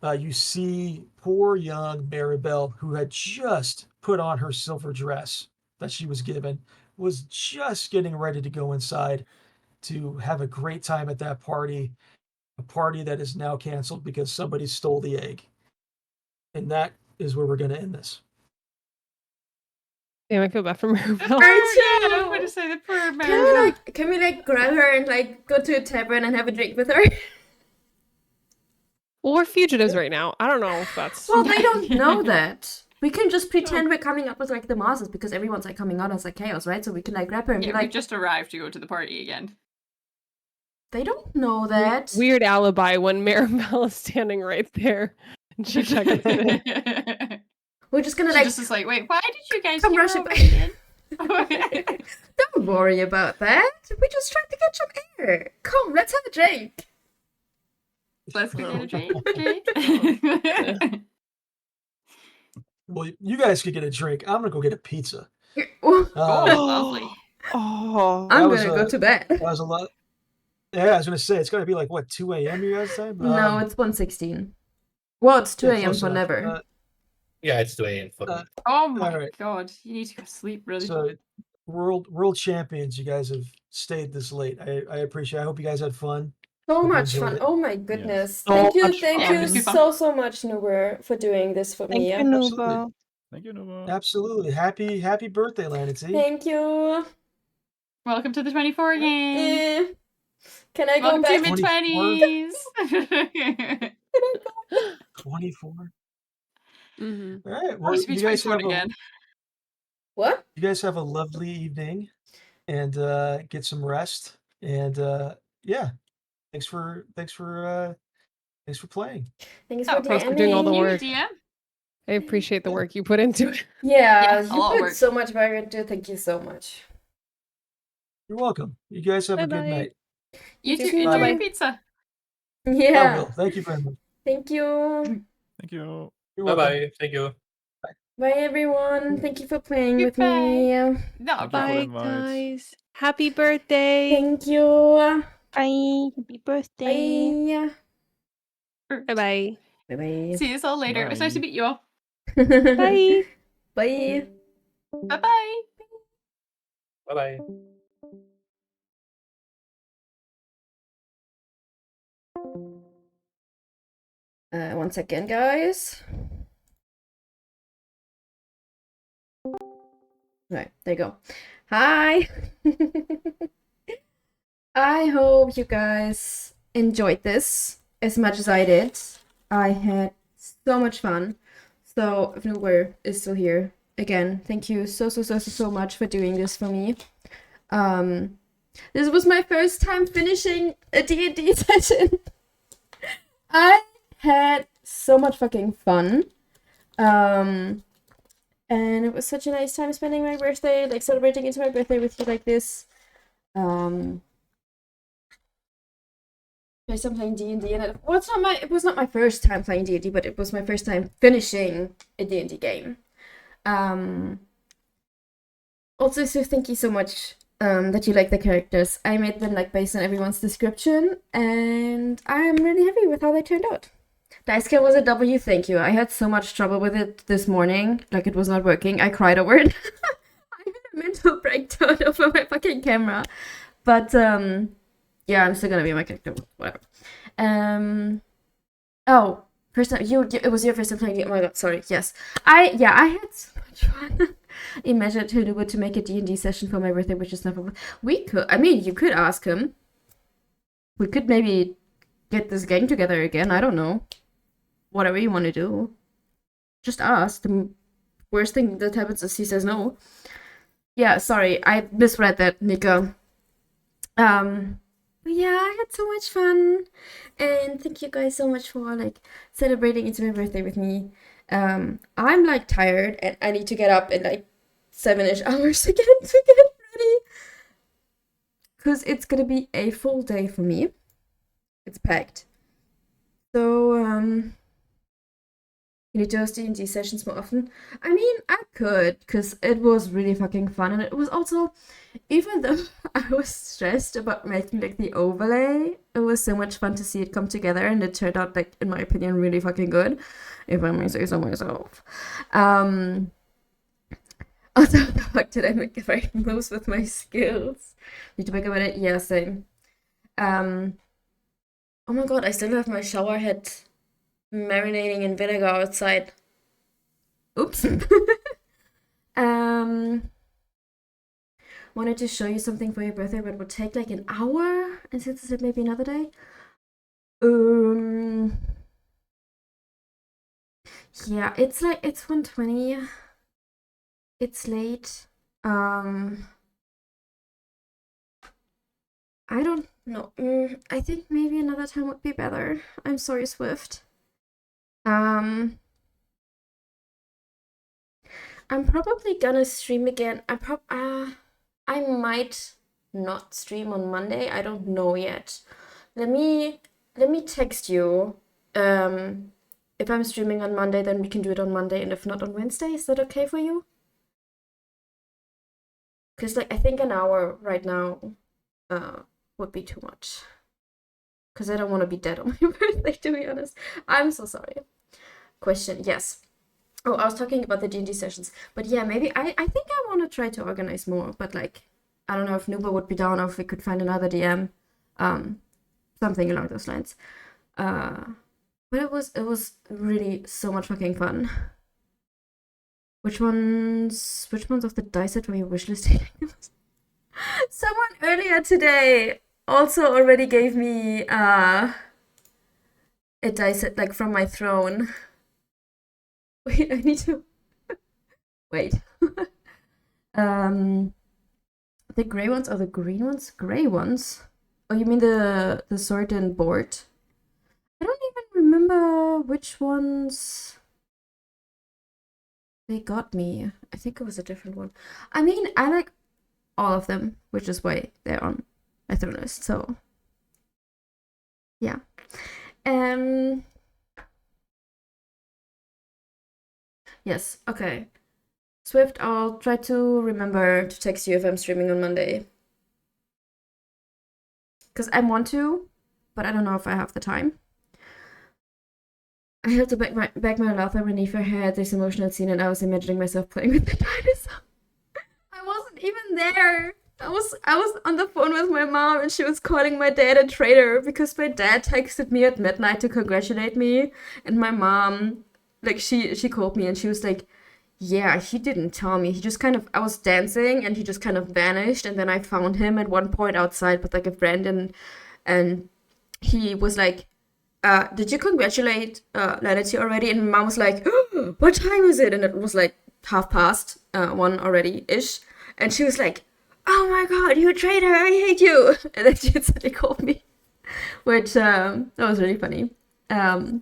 [SPEAKER 4] You see poor young Maribel, who had just put on her silver dress that she was given, was just getting ready to go inside to have a great time at that party, a party that is now canceled because somebody stole the egg. And that is where we're going to end this.
[SPEAKER 7] Damn, I feel bad for Maribel.
[SPEAKER 9] Oh, yeah, I'm going to say the prayer,
[SPEAKER 1] Can we like grab her and like go to a tavern and have a drink with her?
[SPEAKER 7] Well, we're fugitives right now. I don't know if that's.
[SPEAKER 1] Well, they don't know that. We can just pretend we're coming up with like the masses because everyone's like coming out as like chaos, right? So we can like grab her and
[SPEAKER 9] Yeah,
[SPEAKER 1] be like,
[SPEAKER 9] we just arrived to go to the party again.
[SPEAKER 1] they don't know that.
[SPEAKER 7] Weird alibi when Maribel is standing right there. And she checks it.
[SPEAKER 1] We're just gonna
[SPEAKER 9] She
[SPEAKER 1] like
[SPEAKER 9] just is like, wait, why did you guys
[SPEAKER 1] come
[SPEAKER 9] hear
[SPEAKER 1] rush it
[SPEAKER 9] over
[SPEAKER 1] back.
[SPEAKER 9] again?
[SPEAKER 1] Don't worry about that. We just tried to get some air. Come, let's have a drink.
[SPEAKER 9] Let's go get a drink.
[SPEAKER 4] Well, you guys could get a drink. I'm gonna go get a pizza.
[SPEAKER 1] Oh,
[SPEAKER 9] Lovely.
[SPEAKER 5] Oh.
[SPEAKER 1] I'm
[SPEAKER 4] that was,
[SPEAKER 1] gonna go to bed.
[SPEAKER 4] That was a lot. Yeah, I was gonna say it's gotta be like what 2 a.m. your guys' time.
[SPEAKER 1] No, it's 1:16. Well, it's 2
[SPEAKER 4] yeah,
[SPEAKER 1] a.m.
[SPEAKER 4] close
[SPEAKER 1] for
[SPEAKER 4] enough.
[SPEAKER 1] never.
[SPEAKER 8] Yeah, it's 2 a.m. for me.
[SPEAKER 9] Oh my
[SPEAKER 4] Alright.
[SPEAKER 9] god, you need to go sleep really.
[SPEAKER 4] So, world champions, you guys have stayed this late. I appreciate. I hope you guys had fun.
[SPEAKER 1] So
[SPEAKER 4] Hope you
[SPEAKER 1] much
[SPEAKER 4] enjoyed
[SPEAKER 1] fun.
[SPEAKER 4] it.
[SPEAKER 1] Oh my goodness.
[SPEAKER 5] So
[SPEAKER 1] Thank you,
[SPEAKER 5] much
[SPEAKER 1] thank
[SPEAKER 9] fun.
[SPEAKER 1] you
[SPEAKER 9] Yeah, it was good
[SPEAKER 1] so much, Nuber, for doing this for
[SPEAKER 5] Thank
[SPEAKER 1] me.
[SPEAKER 5] you,
[SPEAKER 4] Absolutely.
[SPEAKER 5] Nuba.
[SPEAKER 2] Thank you, Nova.
[SPEAKER 4] Absolutely. Happy birthday, Lanity.
[SPEAKER 1] Thank you.
[SPEAKER 9] Welcome to the 24 game.
[SPEAKER 1] Eh. Can I go
[SPEAKER 9] Welcome to
[SPEAKER 1] back?
[SPEAKER 9] mid 20s.
[SPEAKER 4] 24.
[SPEAKER 7] Mm-hmm.
[SPEAKER 4] All right.
[SPEAKER 9] I
[SPEAKER 4] Well,
[SPEAKER 9] want to be
[SPEAKER 4] you guys
[SPEAKER 9] 24
[SPEAKER 4] have
[SPEAKER 9] again.
[SPEAKER 1] What?
[SPEAKER 4] you guys have a lovely evening, and get some rest. And yeah, thanks for playing.
[SPEAKER 1] Thanks
[SPEAKER 9] Oh,
[SPEAKER 1] for
[SPEAKER 7] Thanks for doing all the
[SPEAKER 1] DMing.
[SPEAKER 7] work.
[SPEAKER 9] DM.
[SPEAKER 7] I appreciate the work you put into it.
[SPEAKER 1] Yeah,
[SPEAKER 9] Yeah, a
[SPEAKER 1] you
[SPEAKER 9] lot of
[SPEAKER 1] put
[SPEAKER 9] work.
[SPEAKER 1] so much value into it. Thank you so much.
[SPEAKER 4] You're welcome. You guys have a good
[SPEAKER 7] Bye-bye.
[SPEAKER 4] night.
[SPEAKER 9] You
[SPEAKER 1] You
[SPEAKER 9] too.
[SPEAKER 1] too.
[SPEAKER 9] Enjoy
[SPEAKER 1] Bye.
[SPEAKER 9] your pizza.
[SPEAKER 4] I
[SPEAKER 1] Yeah.
[SPEAKER 4] will. Thank you very much.
[SPEAKER 1] Thank you.
[SPEAKER 2] Thank you.
[SPEAKER 4] You're
[SPEAKER 8] Bye
[SPEAKER 4] welcome.
[SPEAKER 8] bye. Thank you.
[SPEAKER 1] Bye, everyone. Thank you for playing with
[SPEAKER 9] Goodbye.
[SPEAKER 1] me.
[SPEAKER 9] No,
[SPEAKER 2] Thank you for the
[SPEAKER 7] Bye,
[SPEAKER 2] invite.
[SPEAKER 7] guys. Happy birthday.
[SPEAKER 1] Thank you.
[SPEAKER 5] Bye. Happy birthday.
[SPEAKER 1] Bye.
[SPEAKER 7] Bye-bye.
[SPEAKER 1] Bye-bye.
[SPEAKER 9] See you all later. It was nice to
[SPEAKER 2] Bye.
[SPEAKER 9] meet you all.
[SPEAKER 7] Bye.
[SPEAKER 1] Bye.
[SPEAKER 9] Bye bye.
[SPEAKER 8] Bye bye.
[SPEAKER 1] One second, guys. Right, there you go. Hi. I hope you guys enjoyed this as much as I did. I had so much fun. So if Nuber is still here, again, thank you so much for doing this for me. This was my first time finishing a D&D session. I had so much fucking fun. And it was such a nice time spending my birthday, like celebrating into my birthday with you like this. First time playing D&D, and it was not my first time playing D&D, but it was my first time finishing a D&D game. Also, so thank you so much that you like the characters. I made them like based on everyone's description, and I'm really happy with how they turned out. Dice Scale was a W, thank you. I had so much trouble with it this morning, like it was not working. I cried over it. I had a mental breakdown over my fucking camera. But yeah, I'm still gonna be my character, whatever. Oh, first time it was your first time playing. Oh my god, sorry. Yes, I had so much fun. Imagine to make a D&D session for my birthday, which is never. We could. I mean, you could ask him. We could maybe get this gang together again. I don't know. Whatever you want to do, just ask. The worst thing that happens is he says no. Yeah, sorry, I misread that, Nika. But yeah, I had so much fun, and thank you guys so much for like celebrating into my birthday with me. I'm like tired, and I need to get up in like 7-ish hours again to get ready, cause it's gonna be a full day for me. It's packed. So you need to host D&D sessions more often. I mean, I could, because it was really fucking fun, and it was also, even though I was stressed about making like the overlay, it was so much fun to see it come together, and it turned out like, in my opinion, really fucking good, if I may say so myself. Also, the fuck did I make the right moves with my skills? Need to think about it? Yeah, same. Oh my god, I still have my shower head marinating in vinegar outside. Oops. Wanted to show you something for your birthday, but it would take like an hour, and since it's maybe another day. Yeah, it's 1:20. It's late. I don't know. I think maybe another time would be better. I'm sorry, Swift. I'm probably gonna stream again. I might not stream on Monday. I don't know yet. Let me text you. If I'm streaming on Monday, then we can do it on Monday, and if not on Wednesday, is that okay for you? Because I think an hour right now would be too much. Because I don't want to be dead on my birthday, to be honest. I'm so sorry. Question, yes. Oh, I was talking about the D&D sessions. But yeah, maybe I think I want to try to organize more. But I don't know if Nuba would be down or if we could find another DM. Something along those lines. But it was really so much fucking fun. Which ones of the dice set were you wishlisting? Someone earlier today also already gave me a dice set from my throne. Wait, I need to wait. The gray ones or the green ones? Gray ones. Oh, you mean the sword and board? I don't even remember which ones they got me. I think it was a different one. I mean, I like all of them, which is why they're on my throne list. So yeah. Yes, okay. Swift, I'll try to remember to text you if I'm streaming on Monday. Because I want to, but I don't know if I have the time. I had to back my laughter beneath her head this emotional scene, and I was imagining myself playing with the dinosaur. I wasn't even there. I was on the phone with my mom, and she was calling my dad a traitor because my dad texted me at midnight to congratulate me, and my mom, she called me and she was like, yeah, he didn't tell me. He just I was dancing and he just kind of vanished. And then I found him at one point outside with a friend, and he was like, did you congratulate Lanity already? And mom was like, oh, what time is it? And it was 1:30 already-ish. And she was like, oh my god, you traitor, I hate you. And then she instantly called me, which that was really funny. Hi,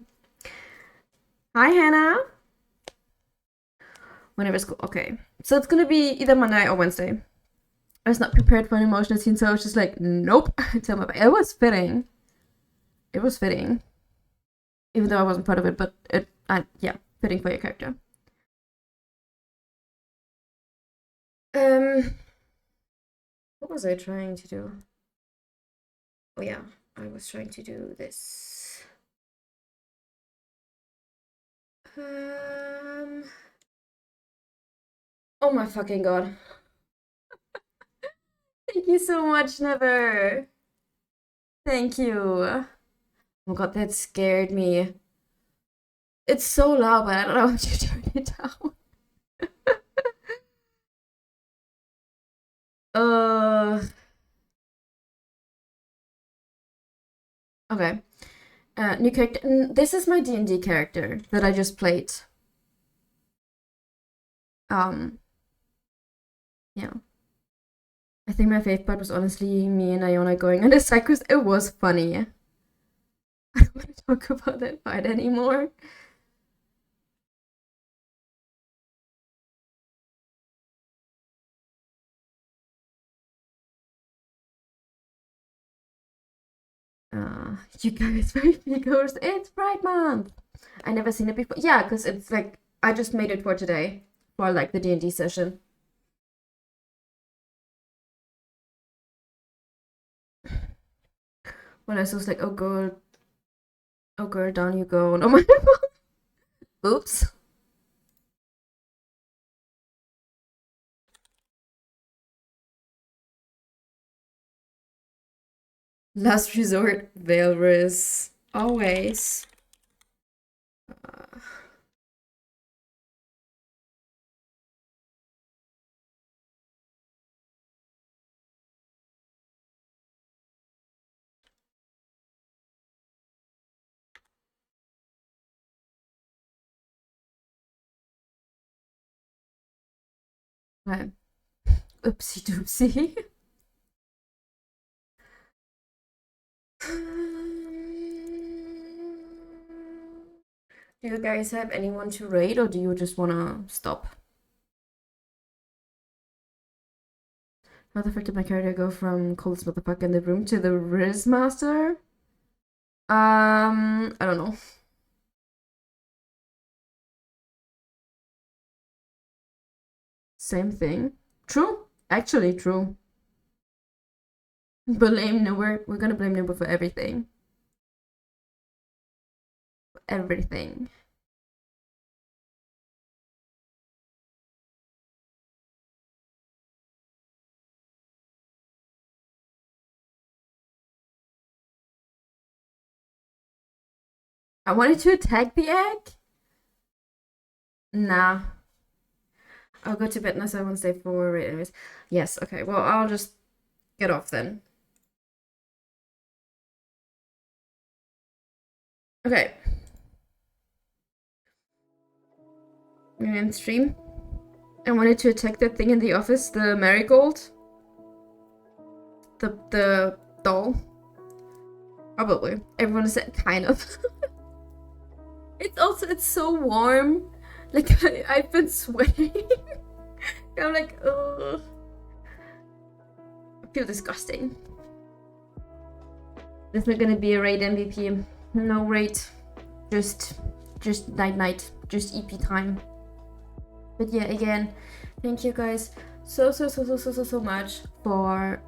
[SPEAKER 1] Hannah. Whenever school. Okay. So it's gonna be either Monday or Wednesday. I was not prepared for an emotional scene, so I was just like, nope. It was fitting. It was fitting. Even though I wasn't part of it, but yeah, fitting for your character. What was I trying to do? Oh yeah, I was trying to do this. Oh my fucking god. Thank you so much, Never. Thank you. Oh my god, that scared me. It's so loud, but I don't know how to turn it down. Okay. New character. This is my D&D character that I just played. Yeah. I think my favorite part was honestly me and Iona going on a side quest. It was funny. I don't want to talk about that fight anymore. You guys, very figures. It's Pride Month. I never seen it before. Yeah, because it's I just made it for today for the D&D session. When I was like, oh girl, down you go. And oh my god. Oops. Last resort, Valrus. Always. Okay. Oopsie doopsie. Do you guys have anyone to raid, or do you just wanna stop? How the frick did my character go from coldest motherfucker in the room to the Riz Master? I don't know. Same thing. True. Actually, true. Blame Nuber. We're gonna blame Nuber for everything. Everything. I wanted to attack the egg? Nah. I'll go to bed unless I won't stay for it anyways. Yes, okay. Well, I'll just get off then. Okay. I'm gonna end stream. I wanted to attack that thing in the office, the marigold. The doll. Probably. Everyone said kind of. It's so warm. Like I've been sweating. I'm like, ugh. I feel disgusting. There's not gonna be a raid MVP. No raid. Just night. Just EP time. But yeah, again, thank you guys so much for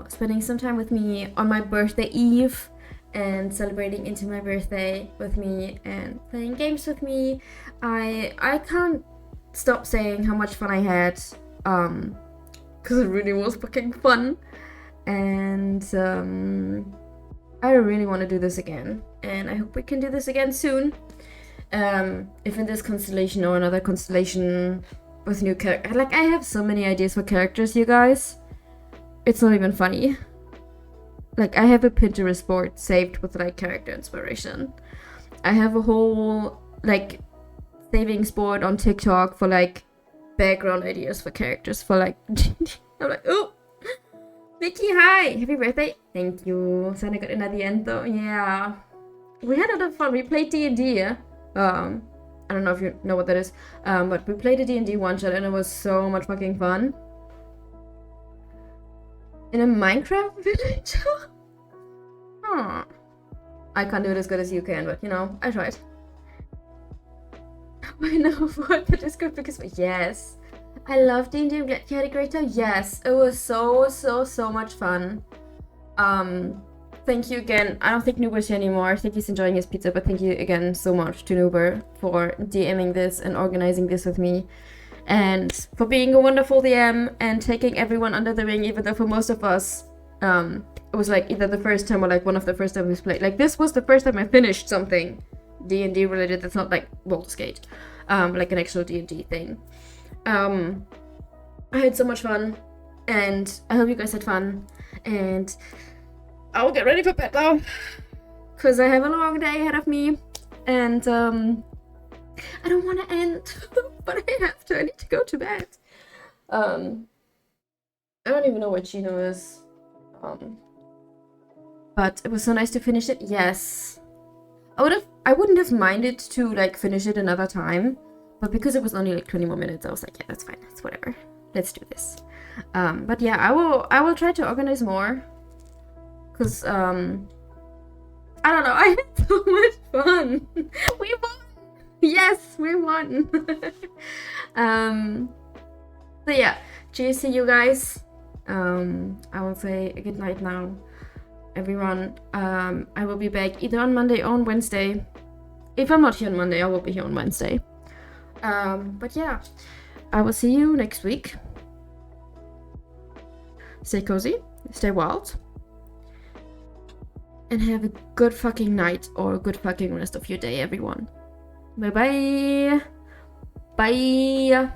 [SPEAKER 1] spending some time with me on my birthday eve and celebrating into my birthday with me and playing games with me. I can't stop saying how much fun I had, because it really was fucking fun, and I really want to do this again, and I hope we can do this again soon. If in this constellation or another constellation with new characters. Like, I have so many ideas for characters, you guys. It's not even funny. Like, I have a Pinterest board saved with, like, character inspiration. I have a whole, like, savings board on TikTok for, like, background ideas for characters for, like, I'm like, oh! Vicky, hi! Happy birthday! Thank you. Sana got in at the end, though. Yeah. We had a lot of fun. We played D&D, yeah? I don't know if you know what that is. But we played a D&D one-shot and it was so much fucking fun. In a Minecraft village? Huh. I can't do it as good as you can, but you know, I tried. I know what the Discord because yes. I love D&D. You had a great time? Yes. It was so much fun. Thank you again. I don't think Nuber's here anymore. I think he's enjoying his pizza, but thank you again so much to Nuber for DMing this and organizing this with me. And for being a wonderful DM and taking everyone under the wing, even though for most of us, it was like either the first time or like one of the first times we played. Like this was the first time I finished something D&D related that's not like Baldur's Gate, like an actual D&D thing. I had so much fun, and I hope you guys had fun, and I'll get ready for bed now, because I have a long day ahead of me, and I don't want to end, but I have to. I need to go to bed. I don't even know what Chino is, but it was so nice to finish it. Yes, I wouldn't have minded to like finish it another time, but because it was only like 20 more minutes, I was like, yeah, that's fine. That's whatever. Let's do this. But yeah, I will try to organize more. Because, I don't know, I had so much fun. We won! Yes, we won! So yeah, cheers to you guys. I will say a good night now, everyone. I will be back either on Monday or on Wednesday. If I'm not here on Monday, I will be here on Wednesday. But yeah, I will see you next week. Stay cozy, stay wild. And have a good fucking night or a good fucking rest of your day, everyone. Bye-bye. Bye.